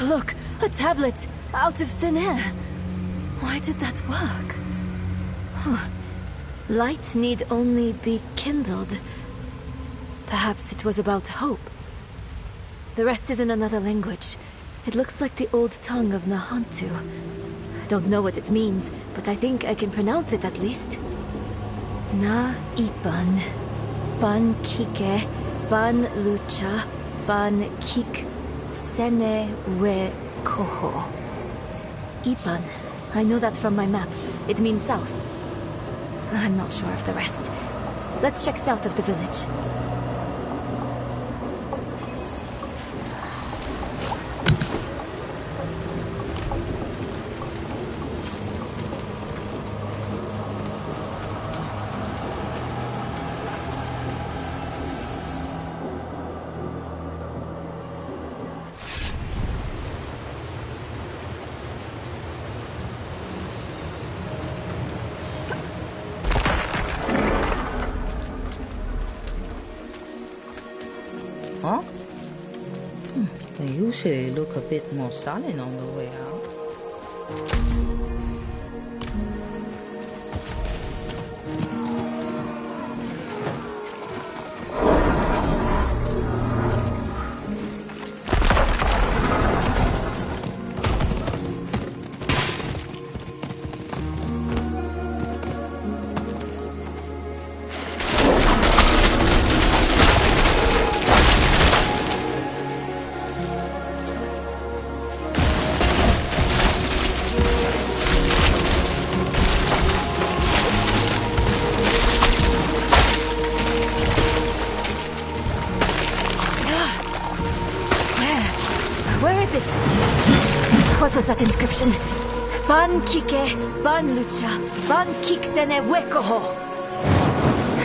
Look, a tablet, out of thin air. Why did that work? Huh. Light need only be kindled. Perhaps it was about hope. The rest is in another language. It looks like the old tongue of Nahantu. I don't know what it means, but I think I can pronounce it at least. Na ipan, ban kike, ban lucha, ban kik, sene we koho. Ipan. I know that from my map. It means south. I'm not sure of the rest. Let's check south of the village. Huh? They usually look a bit more solid on the way out. What was that inscription? Ban kike, ban lucha, ban kik sene wekoho.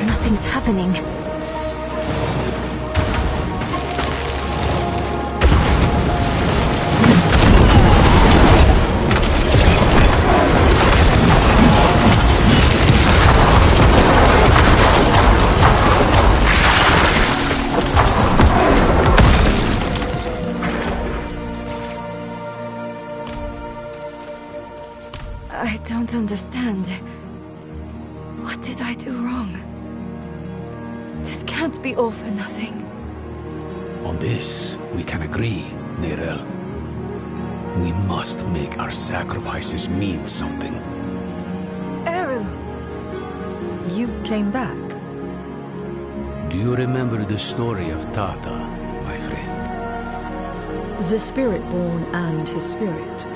Nothing's happening. I don't understand. What did I do wrong? This can't be all for nothing. On this, we can agree, Nerel. We must make our sacrifices mean something. You came back? Do you remember the story of Tata, my friend? The Spiritborn and his spirit.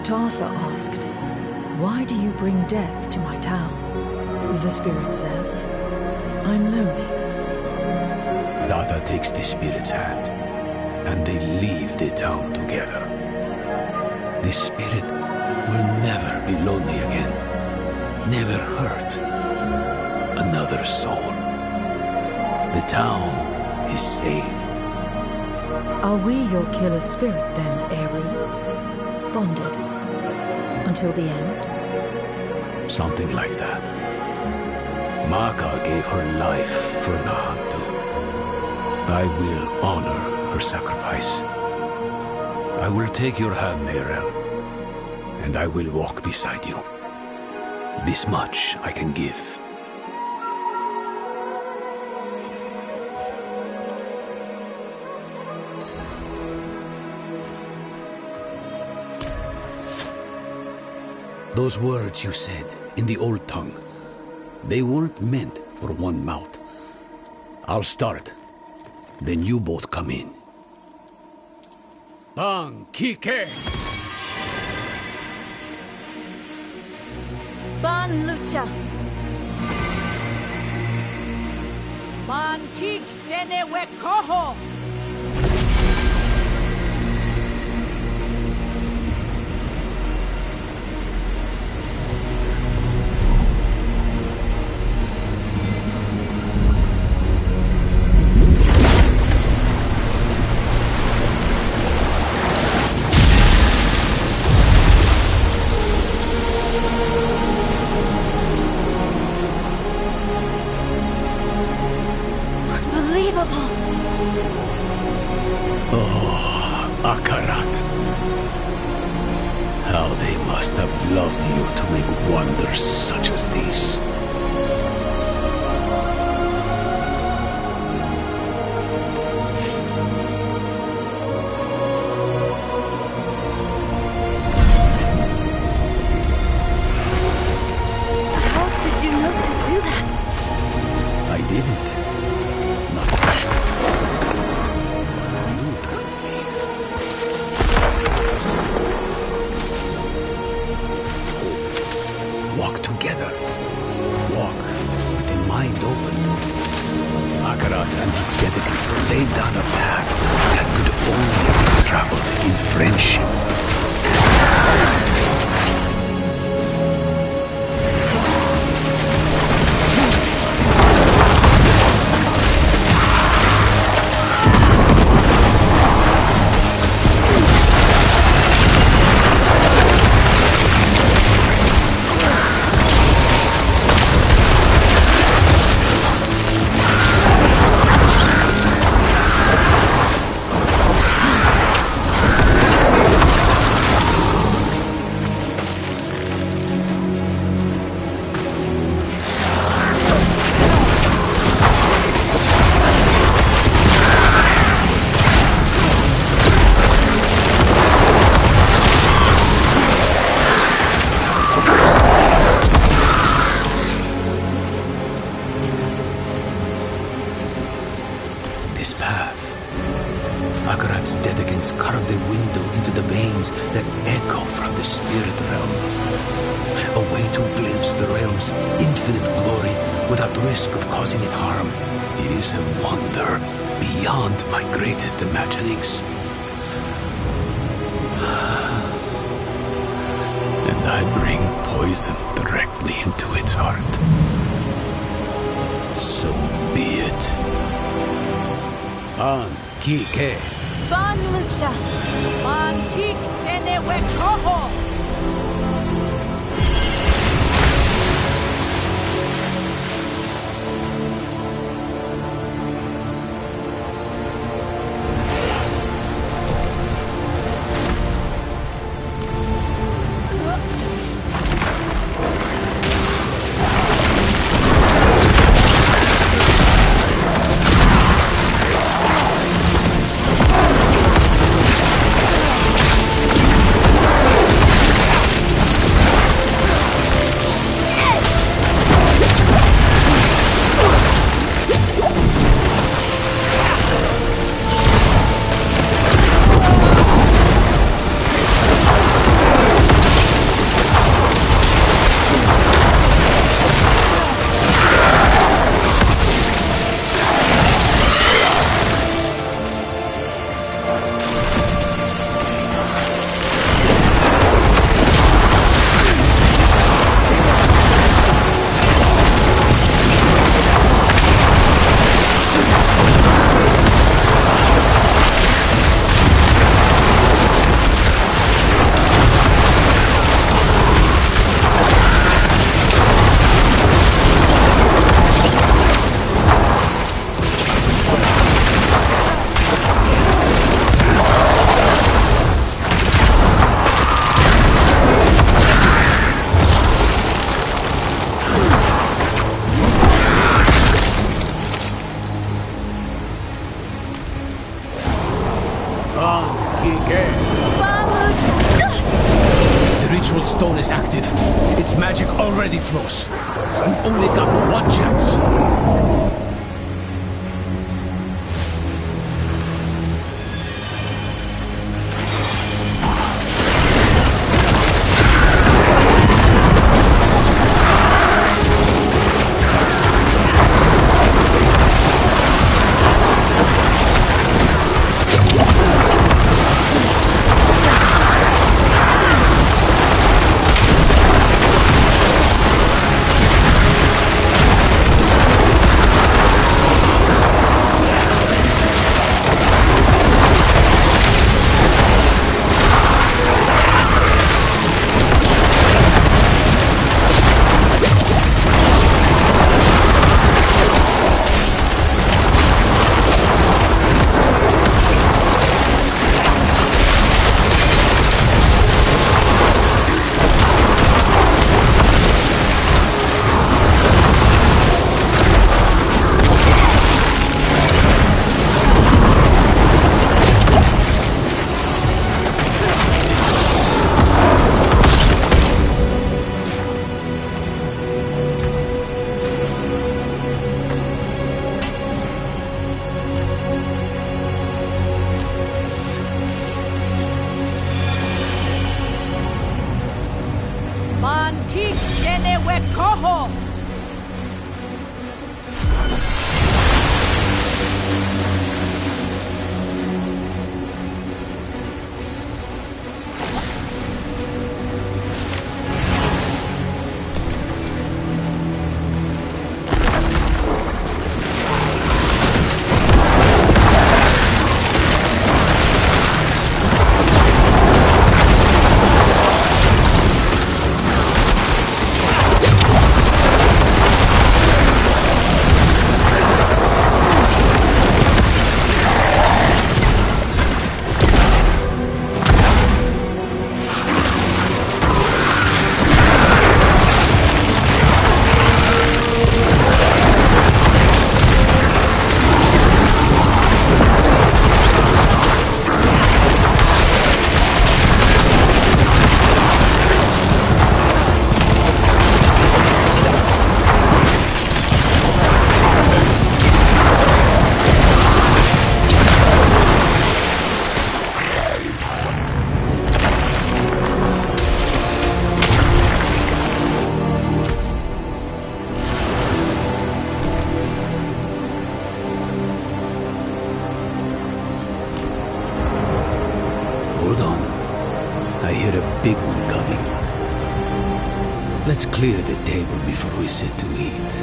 Tartha asked, "Why do you bring death to my town?" The spirit says, "I'm lonely." Tata takes the spirit's hand, and they leave the town together. The spirit will never be lonely again, never hurt another soul. The town is saved. Are we your killer spirit then, Eru? Bonded? Until the end? Something like that. Maka gave her life for Nahantu. I will honor her sacrifice. I will take your hand, Nerel, and I will walk beside you. This much I can give. Those words you said in the old tongue, they weren't meant for one mouth. I'll start, then you both come in. Bang Kike! Ban Lucha. Ban Kik Sene Wekoho. How they must have loved you to make wonders such as these. How did you know to do that? I didn't. Not for sure. You told me. Walk together. Walk with the mind open. Akarat and his dedicants laid down a path that could only be traveled in friendship. This path. Akarat's dedicants carved a window into the veins that echo from the spirit realm. A way to glimpse the realm's infinite glory without risk of causing it harm. It is a wonder beyond my greatest imaginings. And I bring poison directly into its heart. So be it. Ban Kike. Ban Lucha. Ban Kik Sene Wekoho. stone is active. Its magic already flows. We've only got one chance. Let's clear the table before we sit to eat.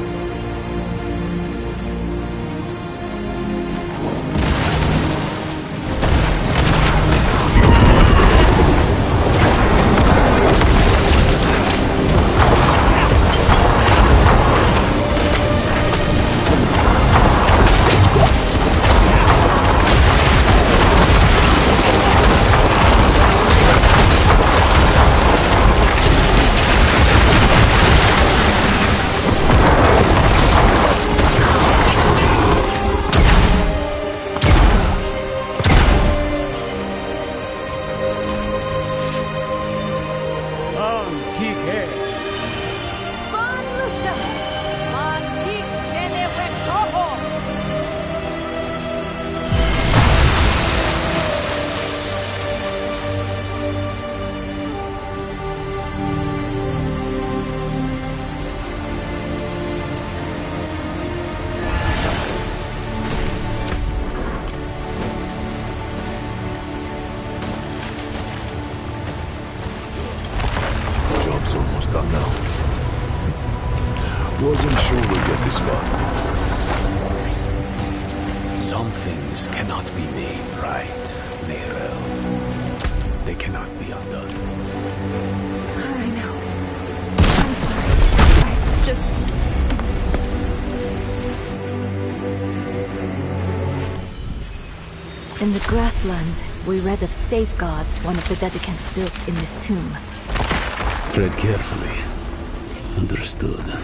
Wasn't sure we'd get this far. Some things cannot be made right, Neyrel. They cannot be undone. I know. I'm sorry. I just... In the grasslands, we read of safeguards one of the dedicants built in this tomb. Tread carefully. Understood.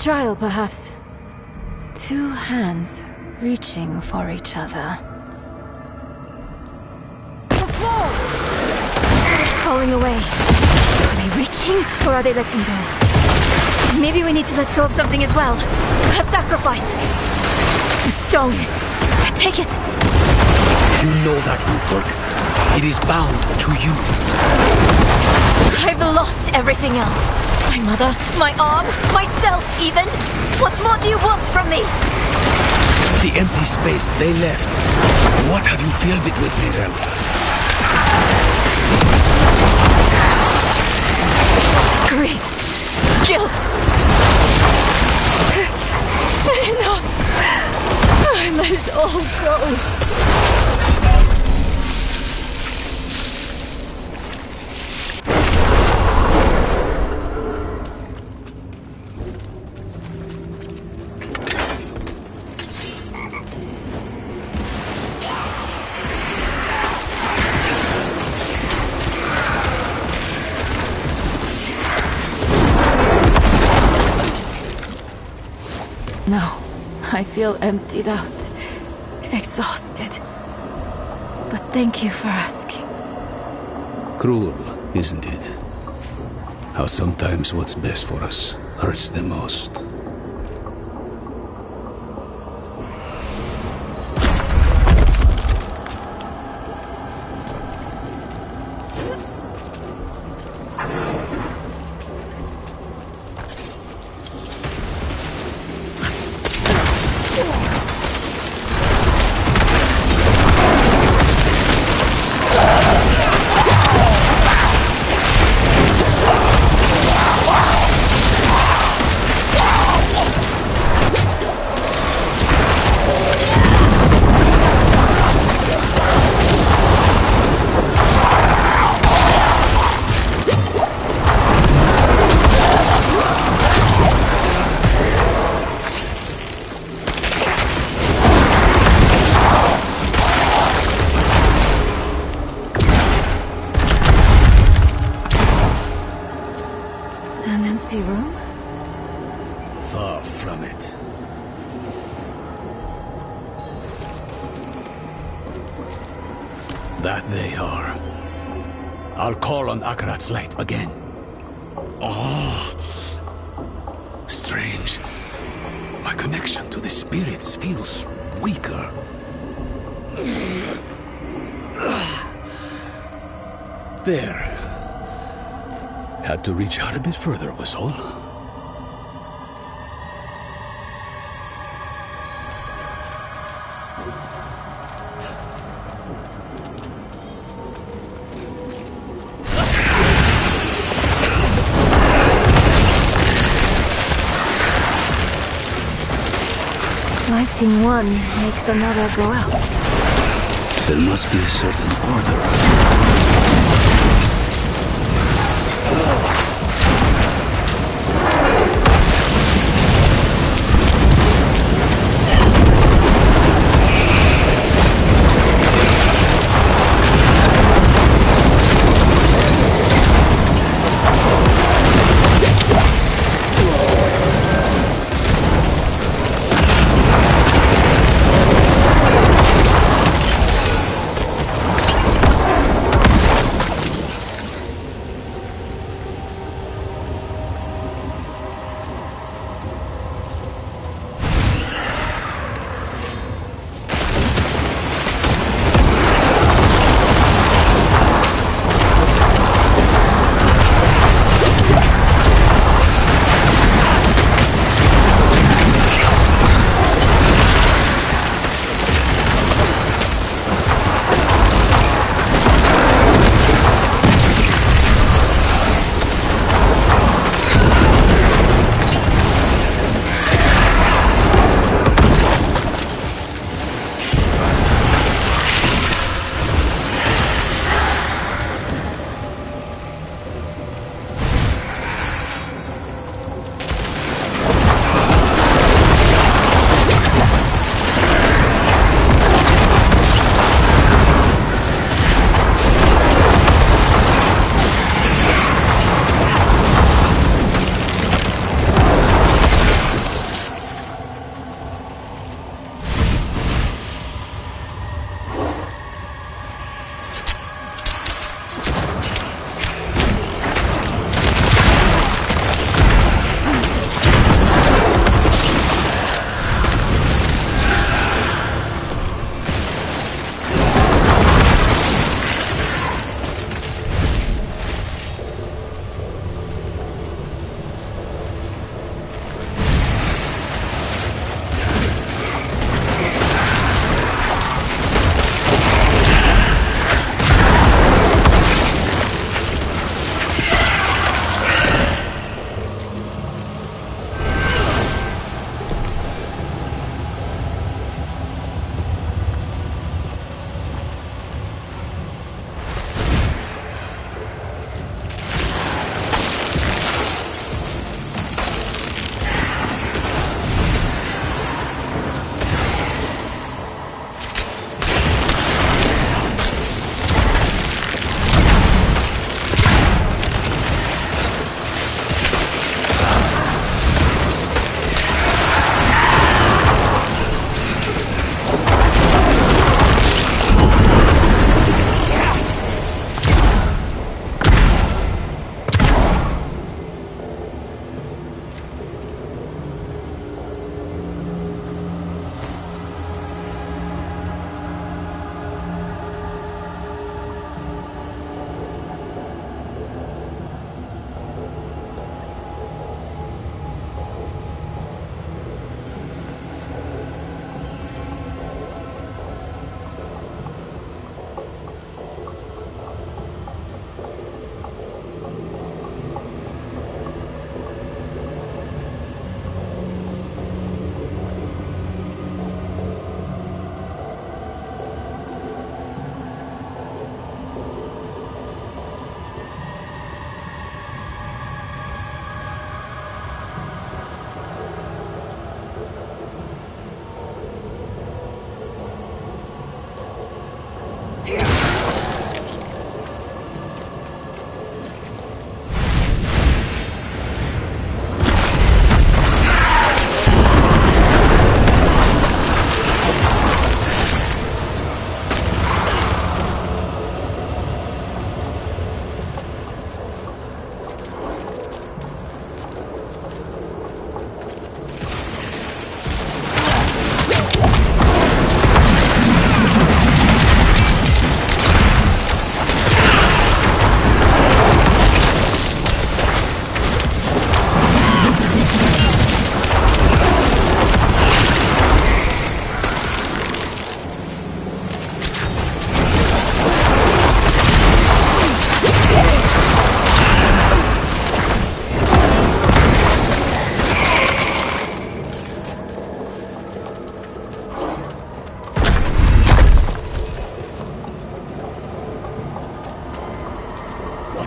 trial, perhaps. Two hands reaching for each other. The floor! Falling away. Are they reaching, or are they letting go? Maybe we need to let go of something as well. A sacrifice. The stone. Take it. You know that won't work. It is bound to you. I've lost everything else. My mother, my arm, myself even. What more do you want from me? The empty space they left. What have you filled it with, Miguel? Grief. Guilt. Enough. I let it all go. No, I feel emptied out, exhausted. But thank you for asking. Cruel, isn't it? How sometimes what's best for us hurts the most. That they are. I'll call on Akarat's light again. Oh, strange. My connection to the spirits feels weaker. There. Had to reach out a bit further, was all. Lighting one makes another go out. There must be a certain order.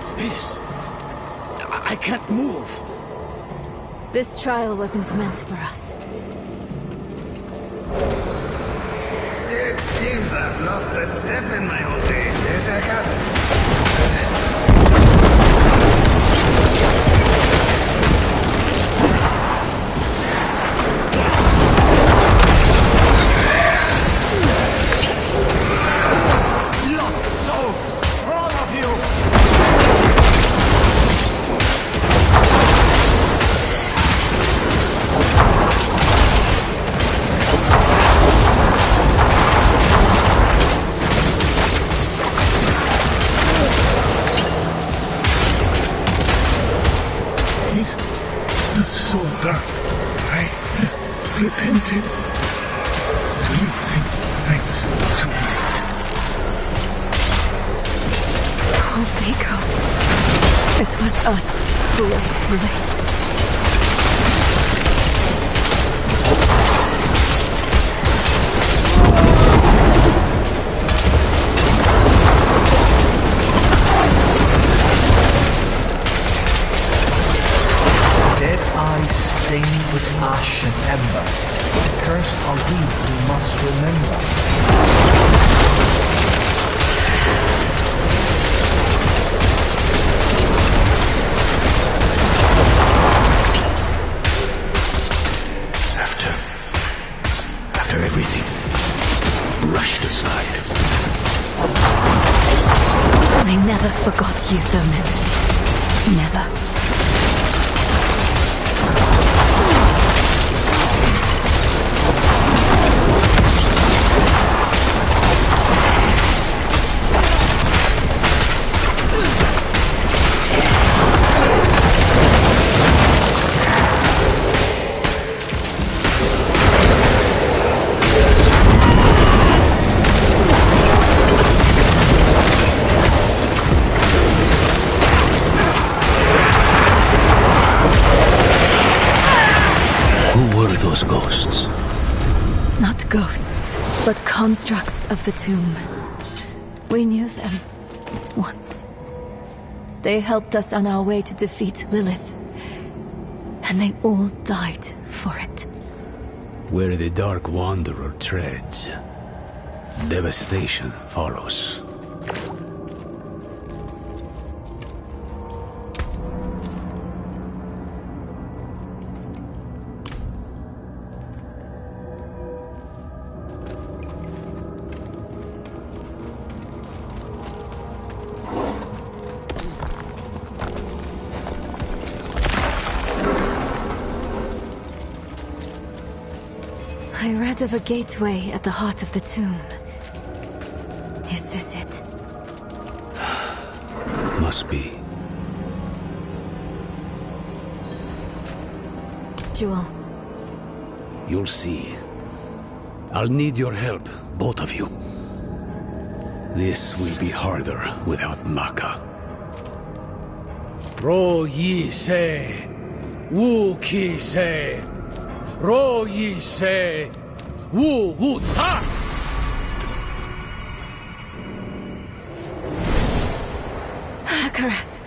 What's this? I can't move. This trial wasn't meant for us. It seems I've lost a step in my old age, eh, Lost souls! For all of you! He's so dark. I repented. Do you think I was too late? Oh, Vigo. It was us who was too late. Dead eyes stained with ash and ember. Cursed are we who must remember. After everything rushed aside. We never forgot you, Thonin. Never. Those ghosts. Not ghosts, but constructs of the tomb. We knew them once. They helped us on our way to defeat Lilith. And they all died for it. Where the Dark Wanderer treads, devastation follows. I read of a gateway at the heart of the tomb. Is this it? Must be. Jewel. You'll see. I'll need your help, both of you. This will be harder without Maka. Ro yi se, wu ki se, ro yi se, wu wu ca. Akarat,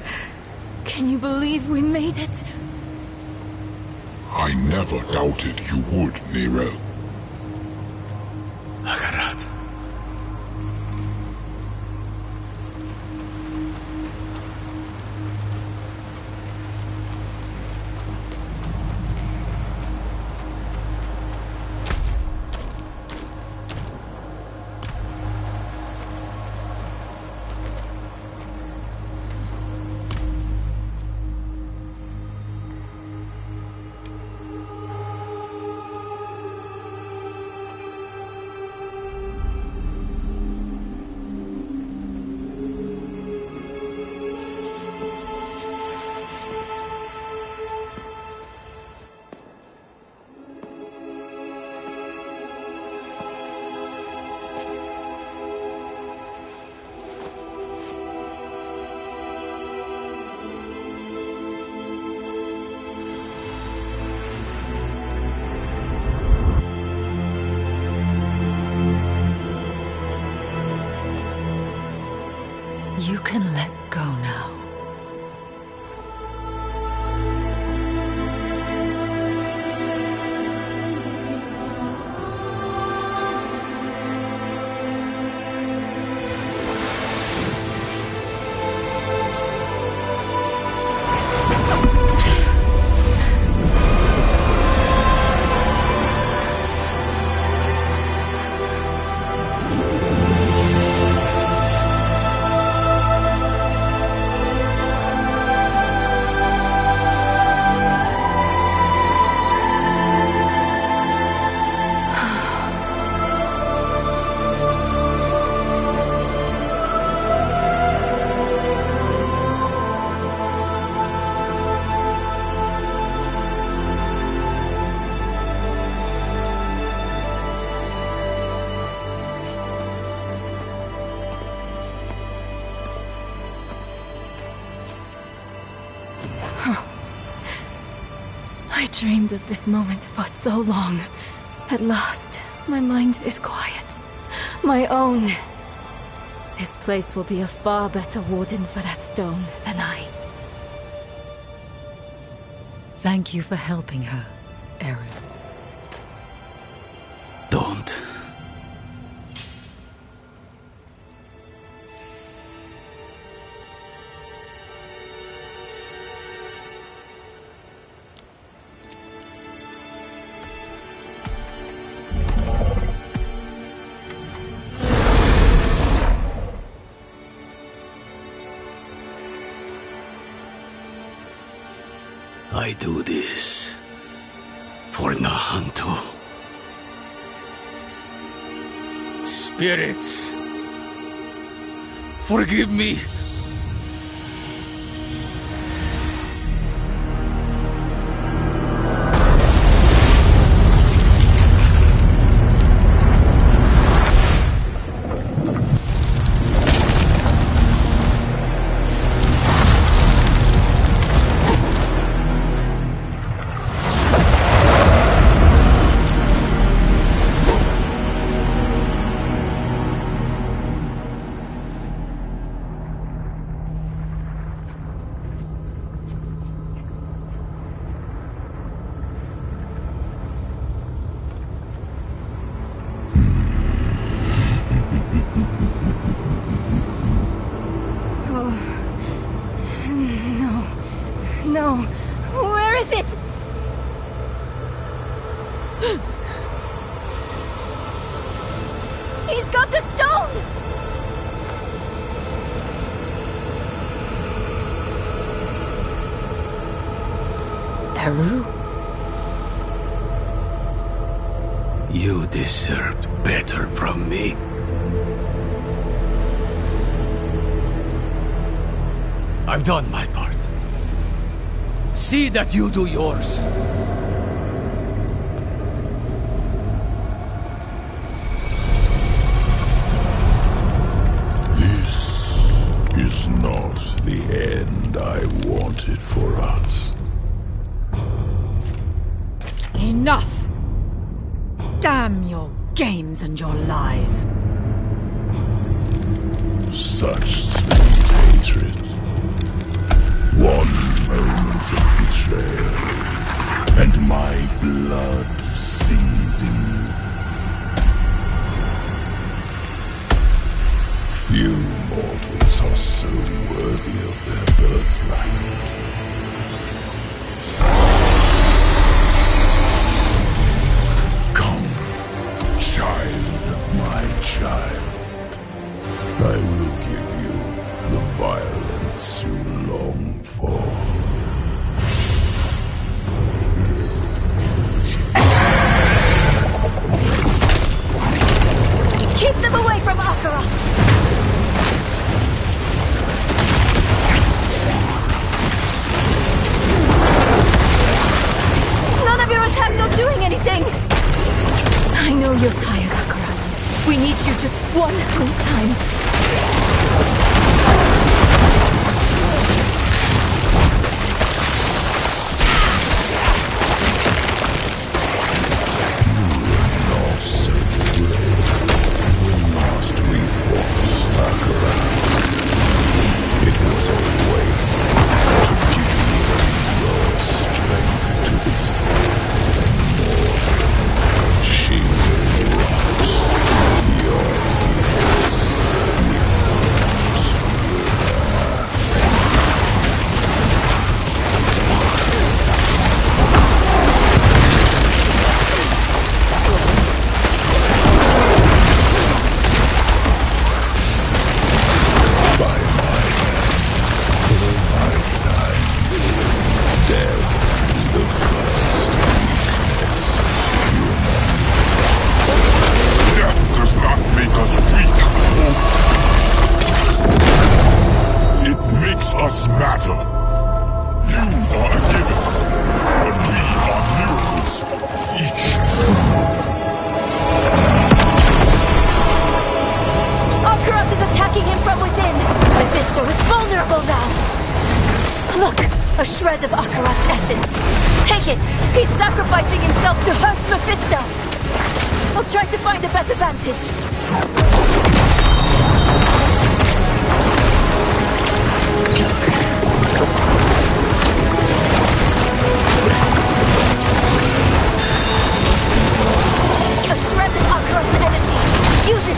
can you believe we made it? I never doubted you would, Nerel. Akarat. You can let go now. I dreamed of this moment for so long. At last, my mind is quiet. My own. This place will be a far better warden for that stone than I. Thank you for helping her, Eru. Don't. I do this for Nahantu. Spirits, forgive me. No. Where is it? He's got the stone! Eru? You deserved better from me. I've done my part. See that you do yours. This is not the end I wanted for us. Enough! Damn your games and your lies. Such sweet hatred. One moment of betrayal, and my blood sings in you. Few mortals are so worthy of their birthright. Come, child of my child. I will give you the violence you long for. Keep them away from Akarat! None of your attacks are doing anything! I know you're tired, Akarat. We need you just one more time. Not so brave. When last we fought Akarat, it was a waste to give your strength to this immortal. She will rot your gifts with A shred of Akarat's essence. Take it! He's sacrificing himself to hurt Mephisto! I'll try to find a better vantage. A shred of Akarat's energy. Use it!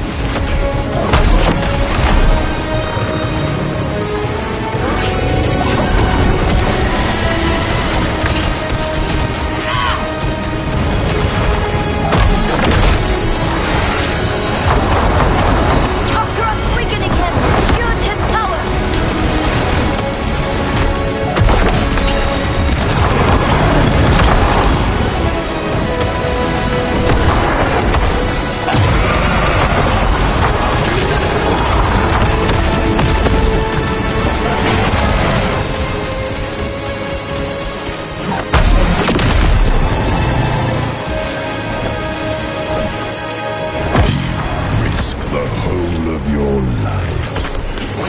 Akarat's weakening him! Use his power! Risk the whole of your lives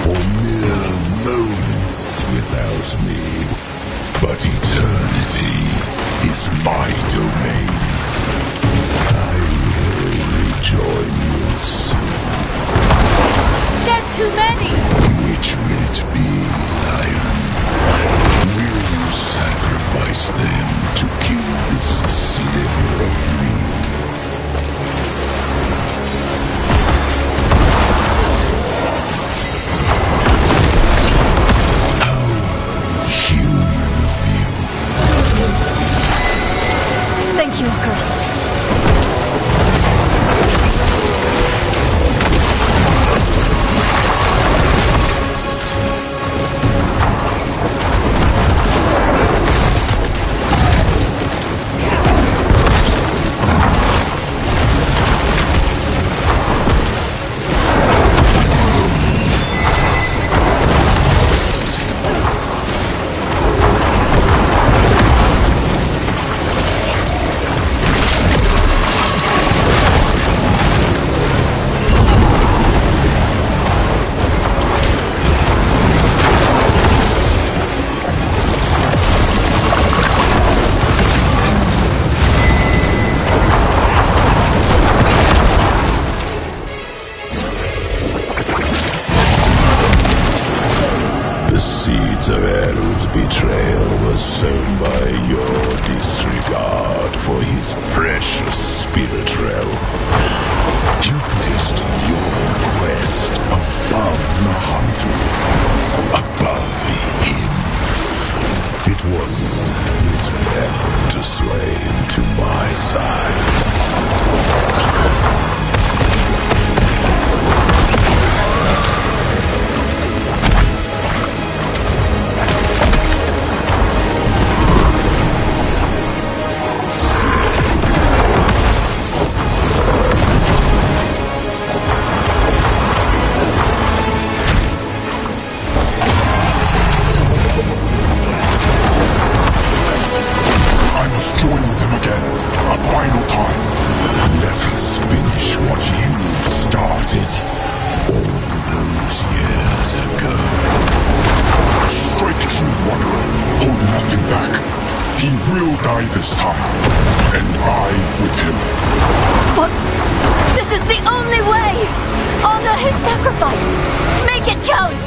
for mere moments without me. But eternity is my domain. I will rejoin you soon. There's too many! Which will it be, Lion? Will you sacrifice them to kill this sliver of me? Thank you, Akarat. The seeds of Eru's betrayal were sown by your disregard for his precious spirit realm. You placed your quest above Nahantu, above him. It was little effort to sway him to my side. Join with him again, a final time. Let us finish what you started all those years ago. Strike true, Wanderer. Hold nothing back. He will die this time, and I with him. But this is the only way! Honor his sacrifice! Make it count!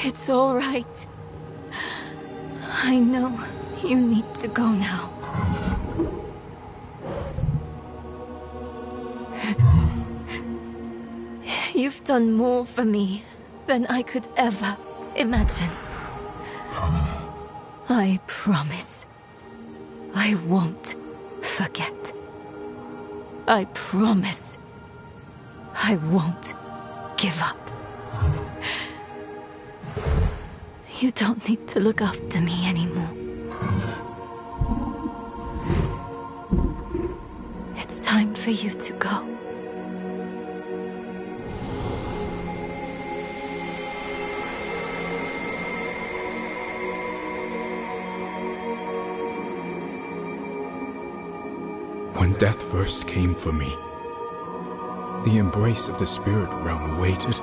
It's all right. I know you need to go now. You've done more for me than I could ever imagine. I promise I won't forget. I promise I won't give up. You don't need to look after me anymore. It's time for you to go. When death first came for me, the embrace of the spirit realm awaited.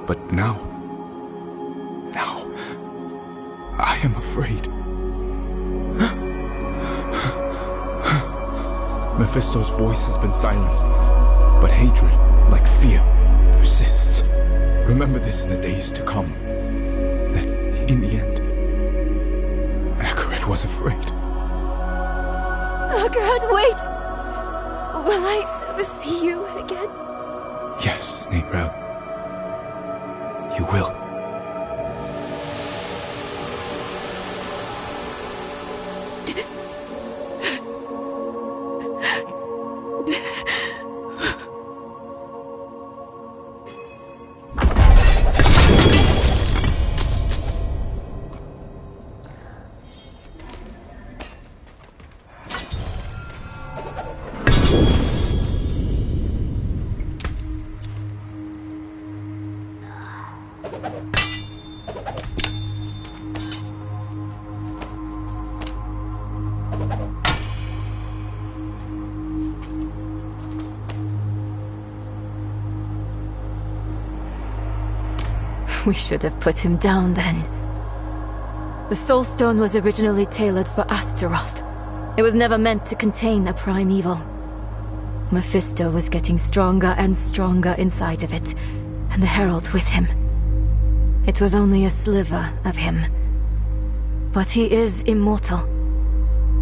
But now, I am afraid. Mephisto's voice has been silenced, but hatred, like fear, persists. Remember this in the days to come, that in the end, Akarat was afraid. Akarat, wait! Will I ever see you again? Yes, Neyrel. You will. We should have put him down then. The Soul Stone was originally tailored for Astaroth. It was never meant to contain a prime evil. Mephisto was getting stronger and stronger inside of it, and the Herald with him. It was only a sliver of him. But he is immortal.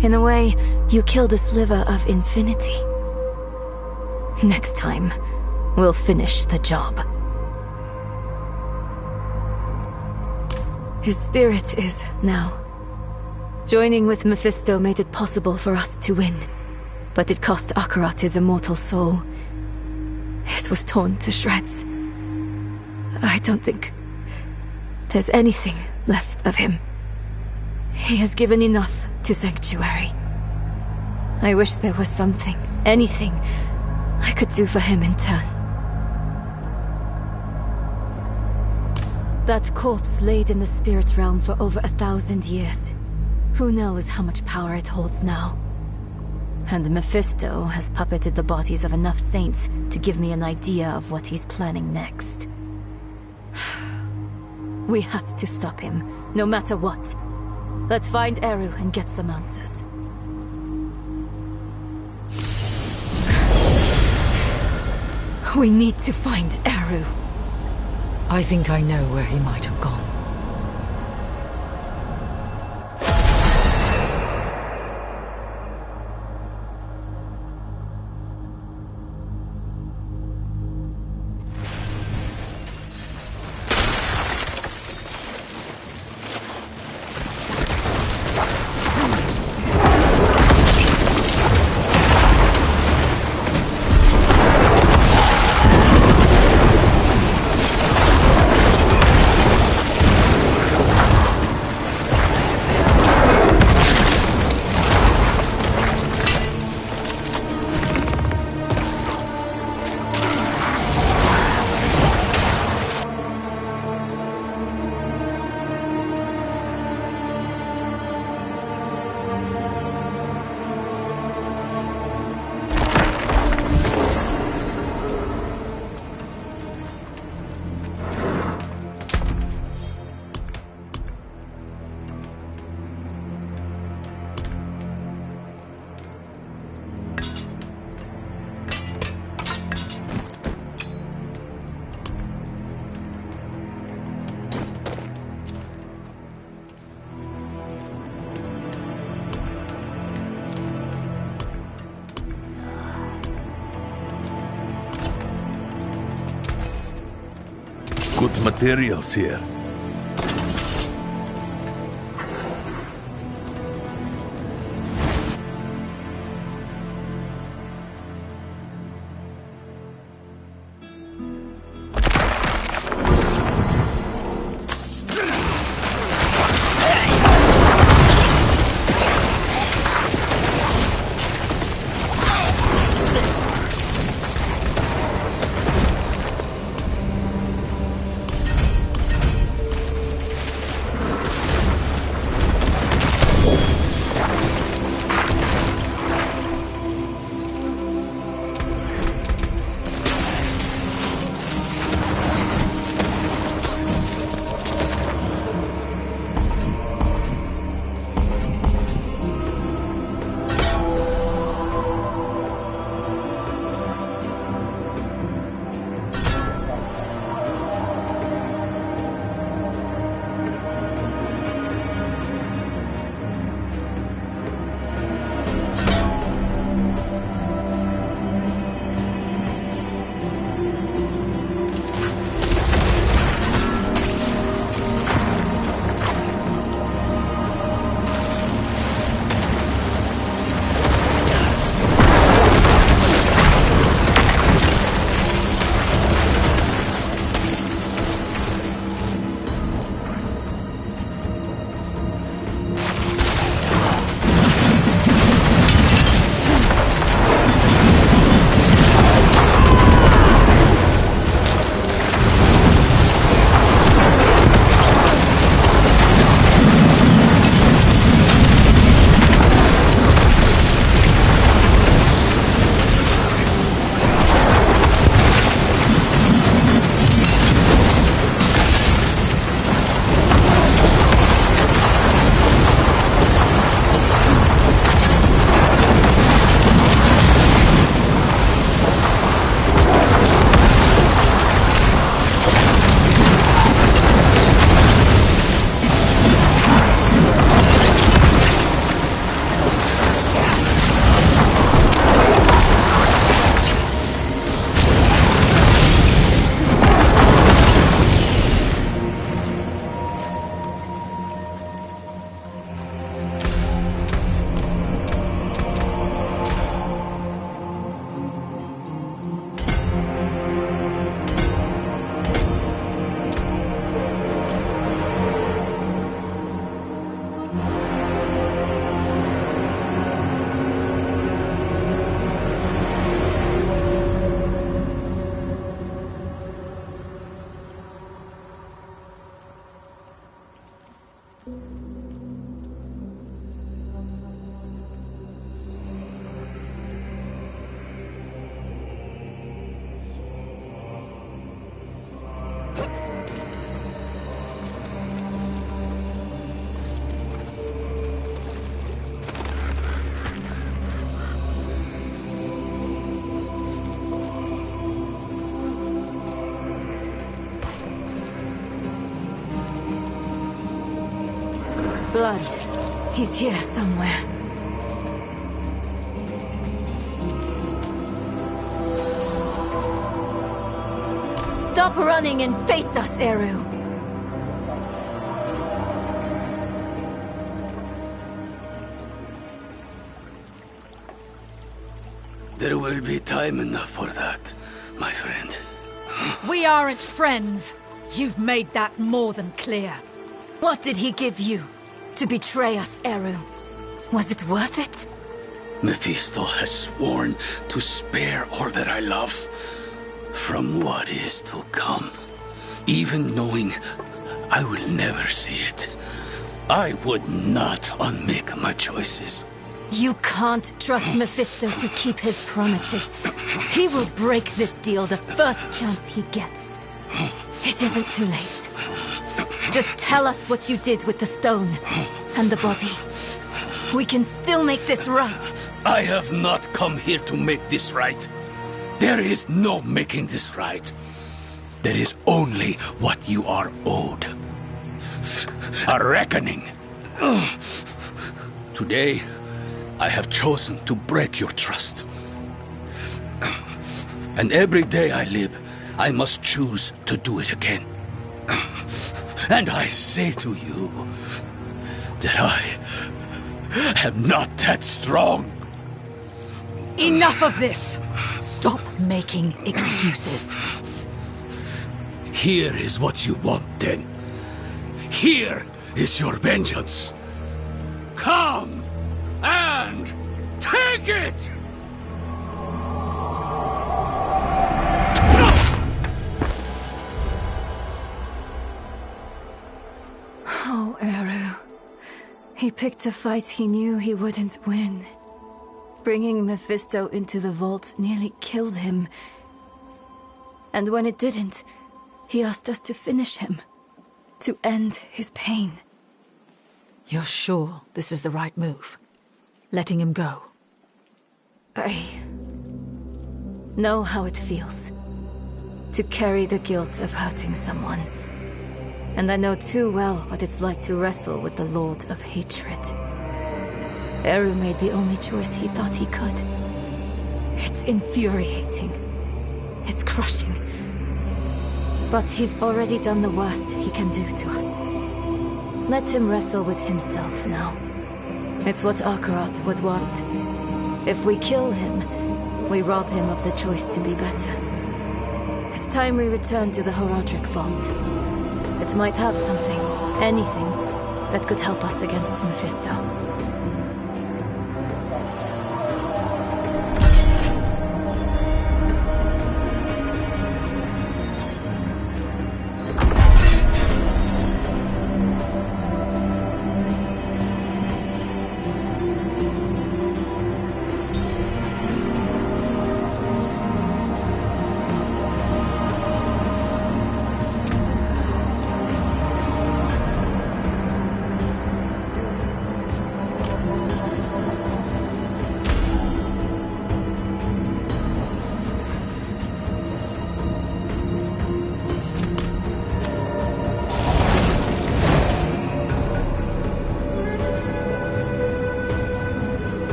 In a way, you killed a sliver of infinity. Next time, we'll finish the job. His spirit is now. Joining with Mephisto made it possible for us to win. But it cost Akarat his immortal soul. It was torn to shreds. I don't think there's anything left of him. He has given enough to Sanctuary. I wish there was something, anything, I could do for him in turn. That corpse laid in the spirit realm for over 1,000 years. Who knows how much power it holds now? And Mephisto has puppeted the bodies of enough saints to give me an idea of what he's planning next. We have to stop him, no matter what. Let's find Eru and get some answers. We need to find Eru. I think I know where he might have gone. Good materials here. blood. He's here somewhere. Stop running and face us, Eru. There will be time enough for that, my friend. We aren't friends. You've made that more than clear. What did he give you to betray us, Eru? Was it worth it? Mephisto has sworn to spare all that I love from what is to come. Even knowing I will never see it, I would not unmake my choices. You can't trust Mephisto to keep his promises. He will break this deal the first chance he gets. It isn't too late. Just tell us what you did with the stone and the body. We can still make this right. I have not come here to make this right. There is no making this right. There is only what you are owed. A reckoning. Today, I have chosen to break your trust. And every day I live, I must choose to do it again. And I say to you that I am not that strong. Enough of this! Stop making excuses. Here is what you want, then. Here is your vengeance. Come and take it! Oh, Eru. He picked a fight he knew he wouldn't win. Bringing Mephisto into the vault nearly killed him. And when it didn't, he asked us to finish him. To end his pain. You're sure this is the right move? Letting him go? I know how it feels. To carry the guilt of hurting someone. And I know too well what it's like to wrestle with the Lord of Hatred. Eru made the only choice he thought he could. It's infuriating. It's crushing. But he's already done the worst he can do to us. Let him wrestle with himself now. It's what Akarat would want. If we kill him, we rob him of the choice to be better. It's time we return to the Horadric Vault. It might have something, anything, that could help us against Mephisto.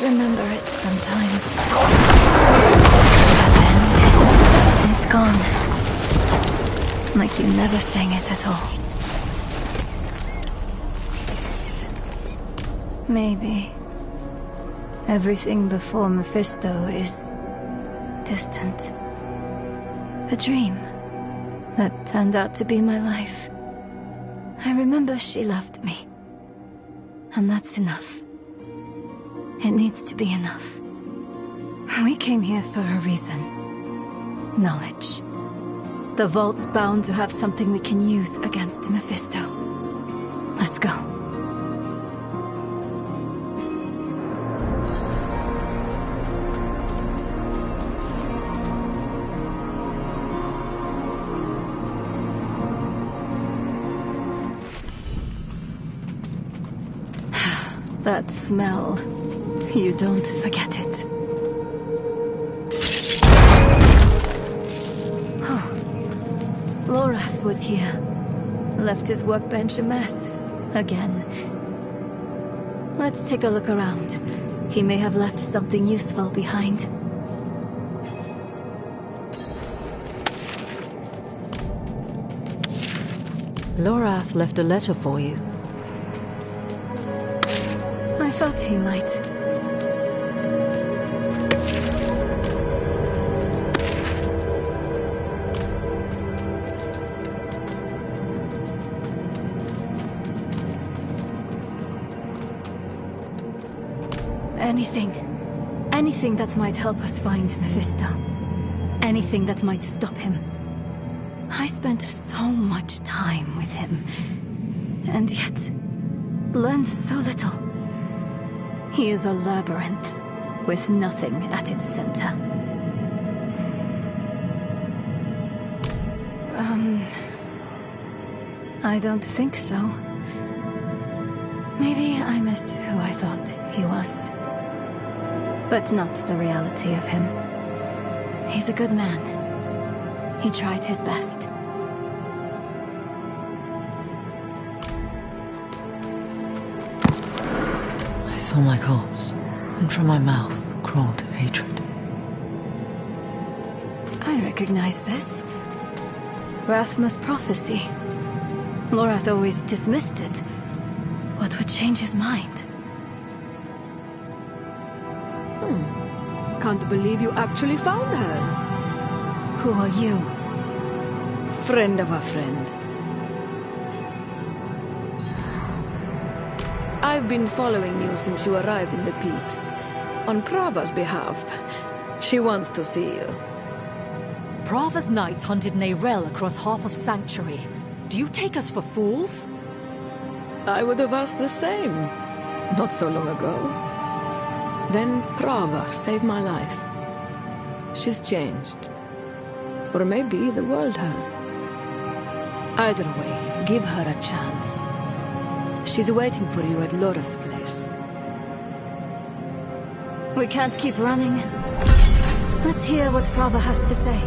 Remember it sometimes. But then, it's gone. Like you never sang it at all. Maybe everything before Mephisto is distant. A dream that turned out to be my life. I remember she loved me. And that's enough. It needs to be enough. We came here for a reason. Knowledge. The vault's bound to have something we can use against Mephisto. Let's go. That smell. You don't forget it. Lorath was here. Left his workbench a mess. Again. Let's take a look around. He may have left something useful behind. Lorath left a letter for you. I thought he might. Anything that might help us find Mephisto. Anything that might stop him. I spent so much time with him, and yet learned so little. He is a labyrinth with nothing at its center. I don't think so. Maybe I miss who I thought he was. But not the reality of him. He's a good man. He tried his best. I saw my corpse, and from my mouth crawled hatred. I recognize this. Rathma's prophecy. Lorath always dismissed it. What would change his mind? Can't believe you actually found her. Who are you? Friend of a friend. I've been following you since you arrived in the peaks. On Prava's behalf. She wants to see you. Prava's knights hunted Neyrelle across half of Sanctuary. Do you take us for fools? I would have asked the same. Not so long ago. Then Prava saved my life. She's changed. Or maybe the world has. Either way, give her a chance. She's waiting for you at Laura's place. We can't keep running. Let's hear what Prava has to say.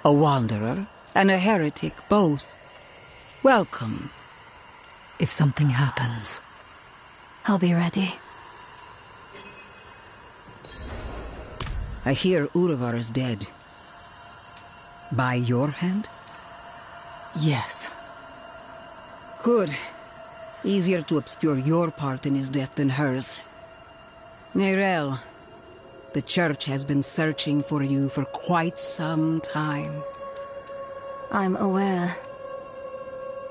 A wanderer and a heretic both. Welcome. If something happens, I'll be ready. I hear Urivar is dead. By your hand? Yes. Good. Easier to obscure your part in his death than hers. Neyrelle, the Church has been searching for you for quite some time. I'm aware.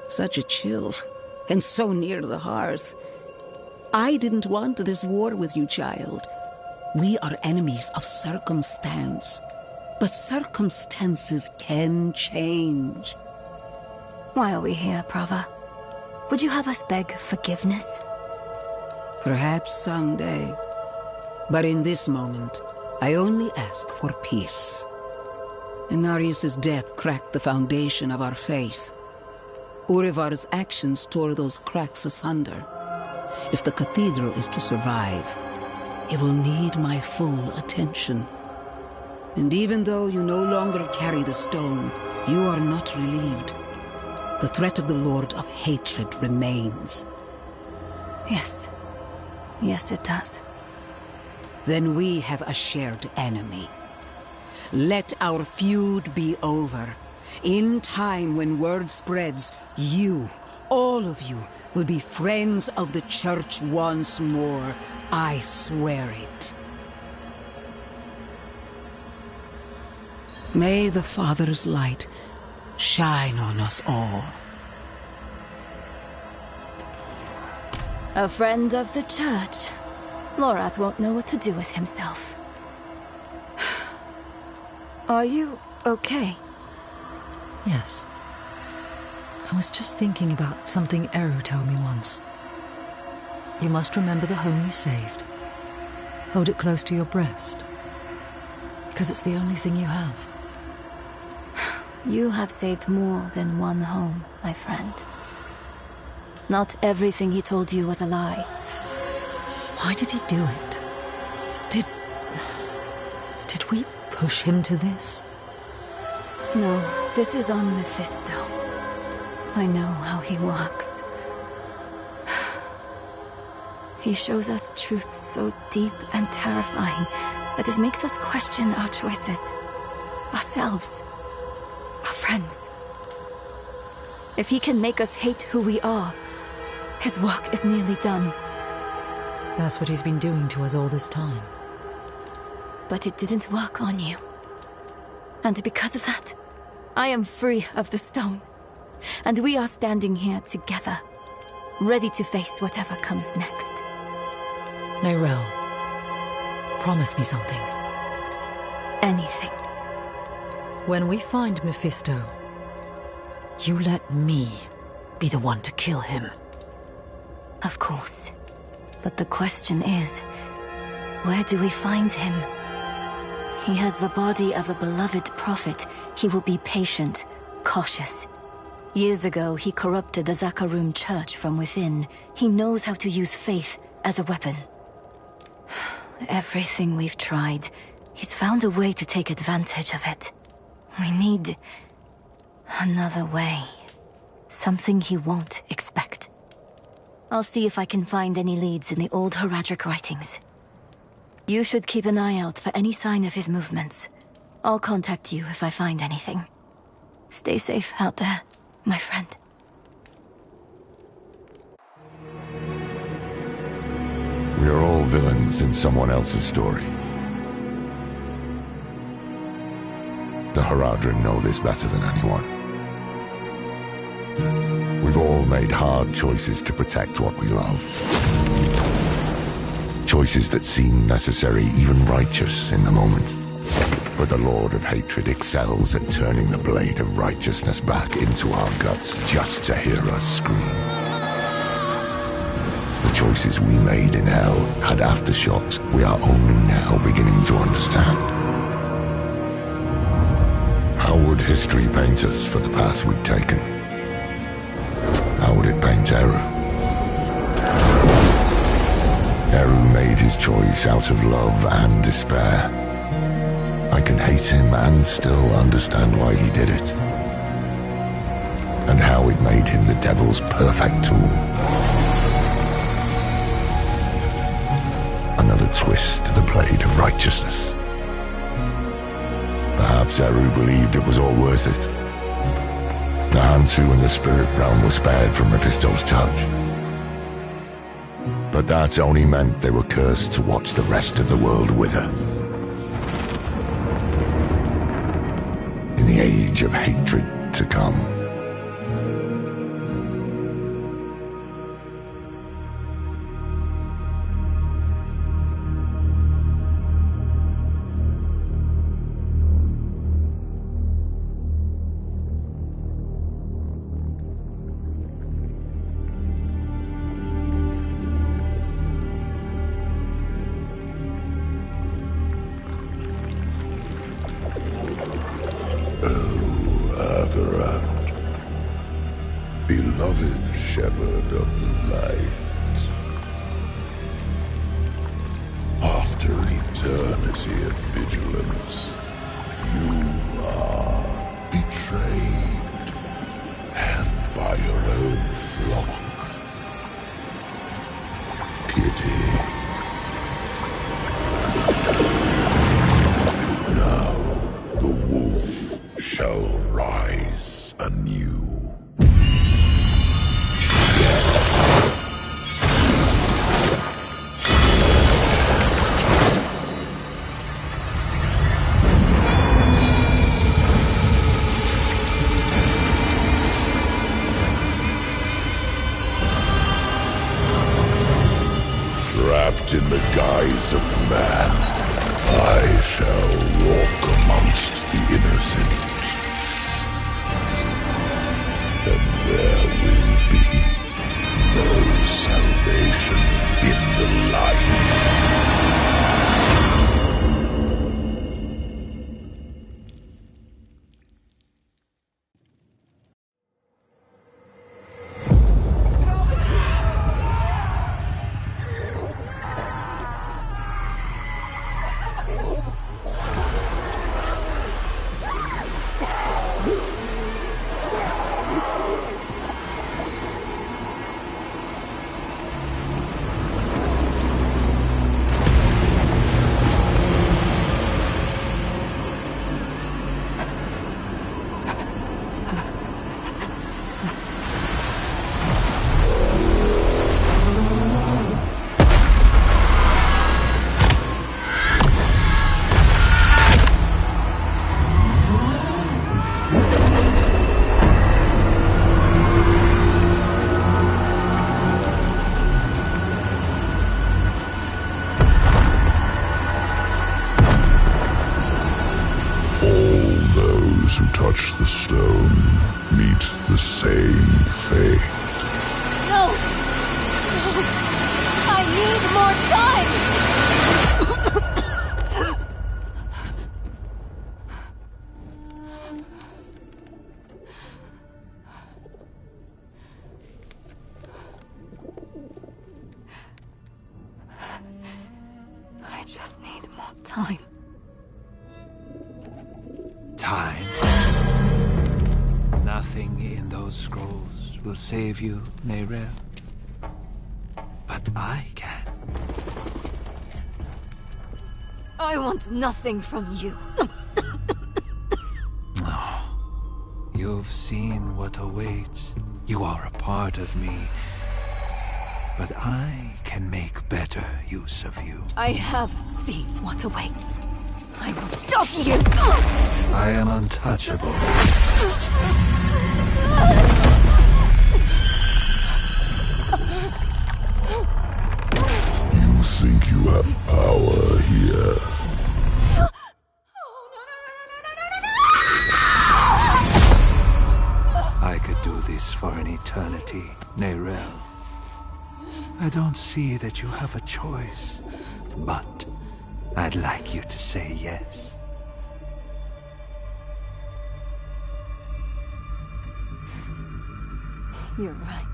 Such a chill, and so near the hearth. I didn't want this war with you, child. We are enemies of circumstance. But circumstances can change. Why are we here, Prava? Would you have us beg forgiveness? Perhaps someday. But in this moment, I only ask for peace. Inarius' death cracked the foundation of our faith. Urivar's actions tore those cracks asunder. If the cathedral is to survive, it will need my full attention. And even though you no longer carry the stone, you are not relieved. The threat of the Lord of Hatred remains. Yes. Yes, it does. Then we have a shared enemy. Let our feud be over. In time, when word spreads, you, all of you, will be friends of the Church once more. I swear it. May the Father's light shine on us all. A friend of the Church. Lorath won't know what to do with himself. Are you okay? Yes. I was just thinking about something Eru told me once. You must remember the home you saved. Hold it close to your breast. Because it's the only thing you have. You have saved more than one home, my friend. Not everything he told you was a lie. Why did he do it? Did we push him to this? No, this is on Mephisto. I know how he works. He shows us truths so deep and terrifying that it makes us question our choices, ourselves, our friends. If he can make us hate who we are, his work is nearly done. That's what he's been doing to us all this time. But it didn't work on you. And because of that, I am free of the stone. And we are standing here together, ready to face whatever comes next. Nerel, promise me something. Anything. When we find Mephisto, you let me be the one to kill him. Of course. But the question is, where do we find him? He has the body of a beloved prophet. He will be patient, cautious. Years ago, he corrupted the Zakarum church from within. He knows how to use faith as a weapon. Everything we've tried, he's found a way to take advantage of it. We need another way. Something he won't expect. I'll see if I can find any leads in the old Heradric writings. You should keep an eye out for any sign of his movements. I'll contact you if I find anything. Stay safe out there, my friend. We are all villains in someone else's story. The Haradrim know this better than anyone. We've all made hard choices to protect what we love. Choices that seem necessary, even righteous in the moment. But the Lord of Hatred excels at turning the blade of righteousness back into our guts just to hear us scream. The choices we made in hell had aftershocks we are only now beginning to understand. How would history paint us for the path we'd taken? How would it paint Eru? Eru made his choice out of love and despair. I can hate him and still understand why he did it. And how it made him the devil's perfect tool. Another twist to the blade of righteousness. Perhaps Eru believed it was all worth it. Nahantu and the spirit realm were spared from Mephisto's touch. But that only meant they were cursed to watch the rest of the world wither. In the age of hatred to come. Beloved shepherd of the light, our eternity of vigilance. You are betrayed, and by your own flock. Pity. Now the wolf shall rise anew. Trapped in the guise of man, I shall walk amongst the innocent. And there will be no salvation in the light. Who touch the stone meet the same fate. No! No! I need more time! I just need more time. Time. Nothing in those scrolls will save you, Neyrel. But I can. I want nothing from you. You've seen what awaits. You are a part of me. But I can make better use of you. I have seen what awaits. I will stop you! I am untouchable. You think you have power here? I could do this for an eternity, Neyrel. I don't see that you have a choice, but I'd like you to say yes. You're right.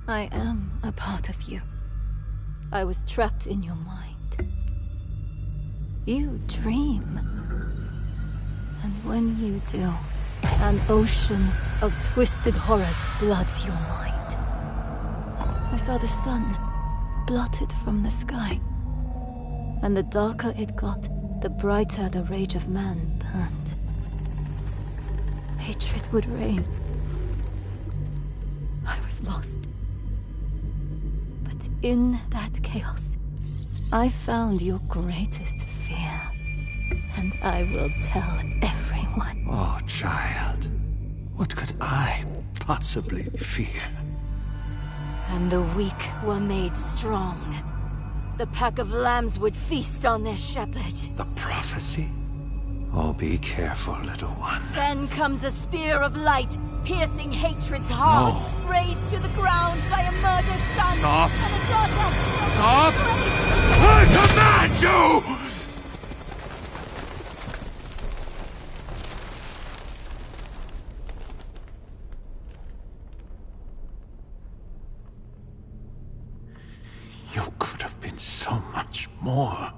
I am a part of you. I was trapped in your mind. You dream. And when you do, an ocean of twisted horrors floods your mind. I saw the sun blotted from the sky. And the darker it got, the brighter the rage of man burned. Hatred would reign. I was lost. But in that chaos, I found your greatest fear. And I will tell everyone. Oh, child. What could I possibly fear? And the weak were made strong. The pack of lambs would feast on their shepherd. The prophecy? Oh, be careful, little one. Then comes a spear of light, piercing hatred's heart, razed to the ground by a murdered son Stop. and a daughter. Stop! I command you! You could have been so much more. more.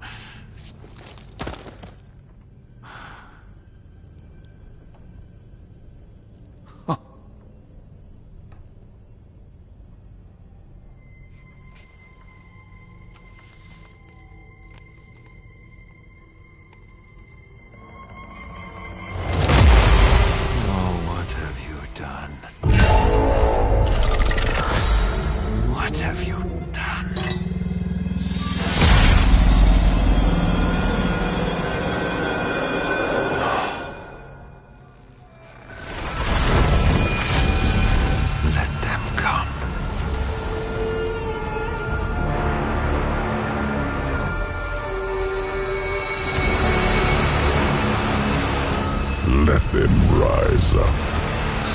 What have you done? Let them come. Let them rise up,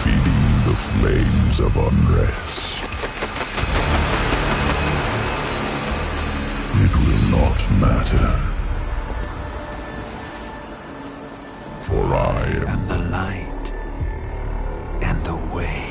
feeding the flames of unrest. It will not matter. For I am the light and the way.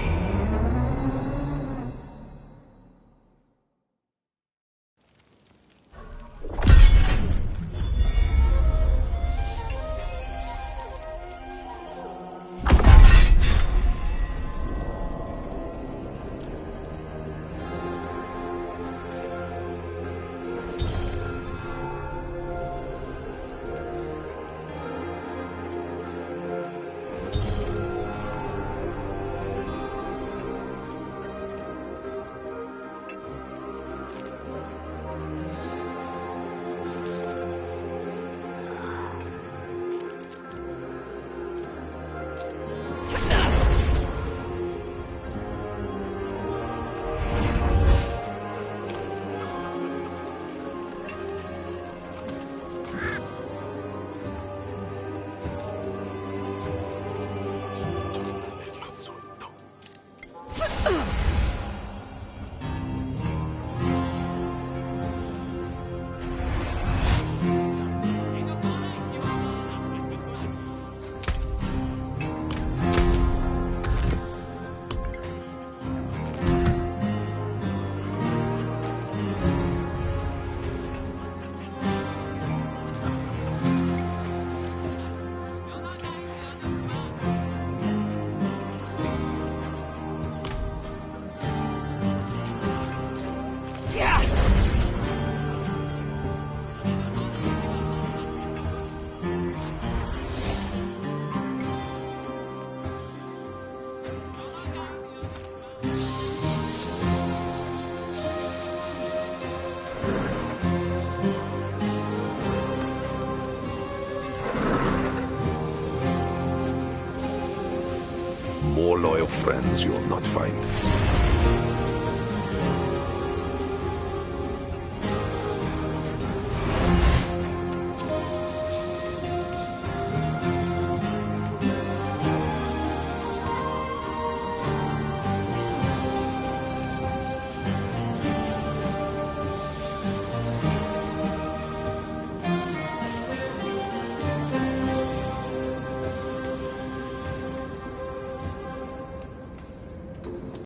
More loyal friends you'll not find.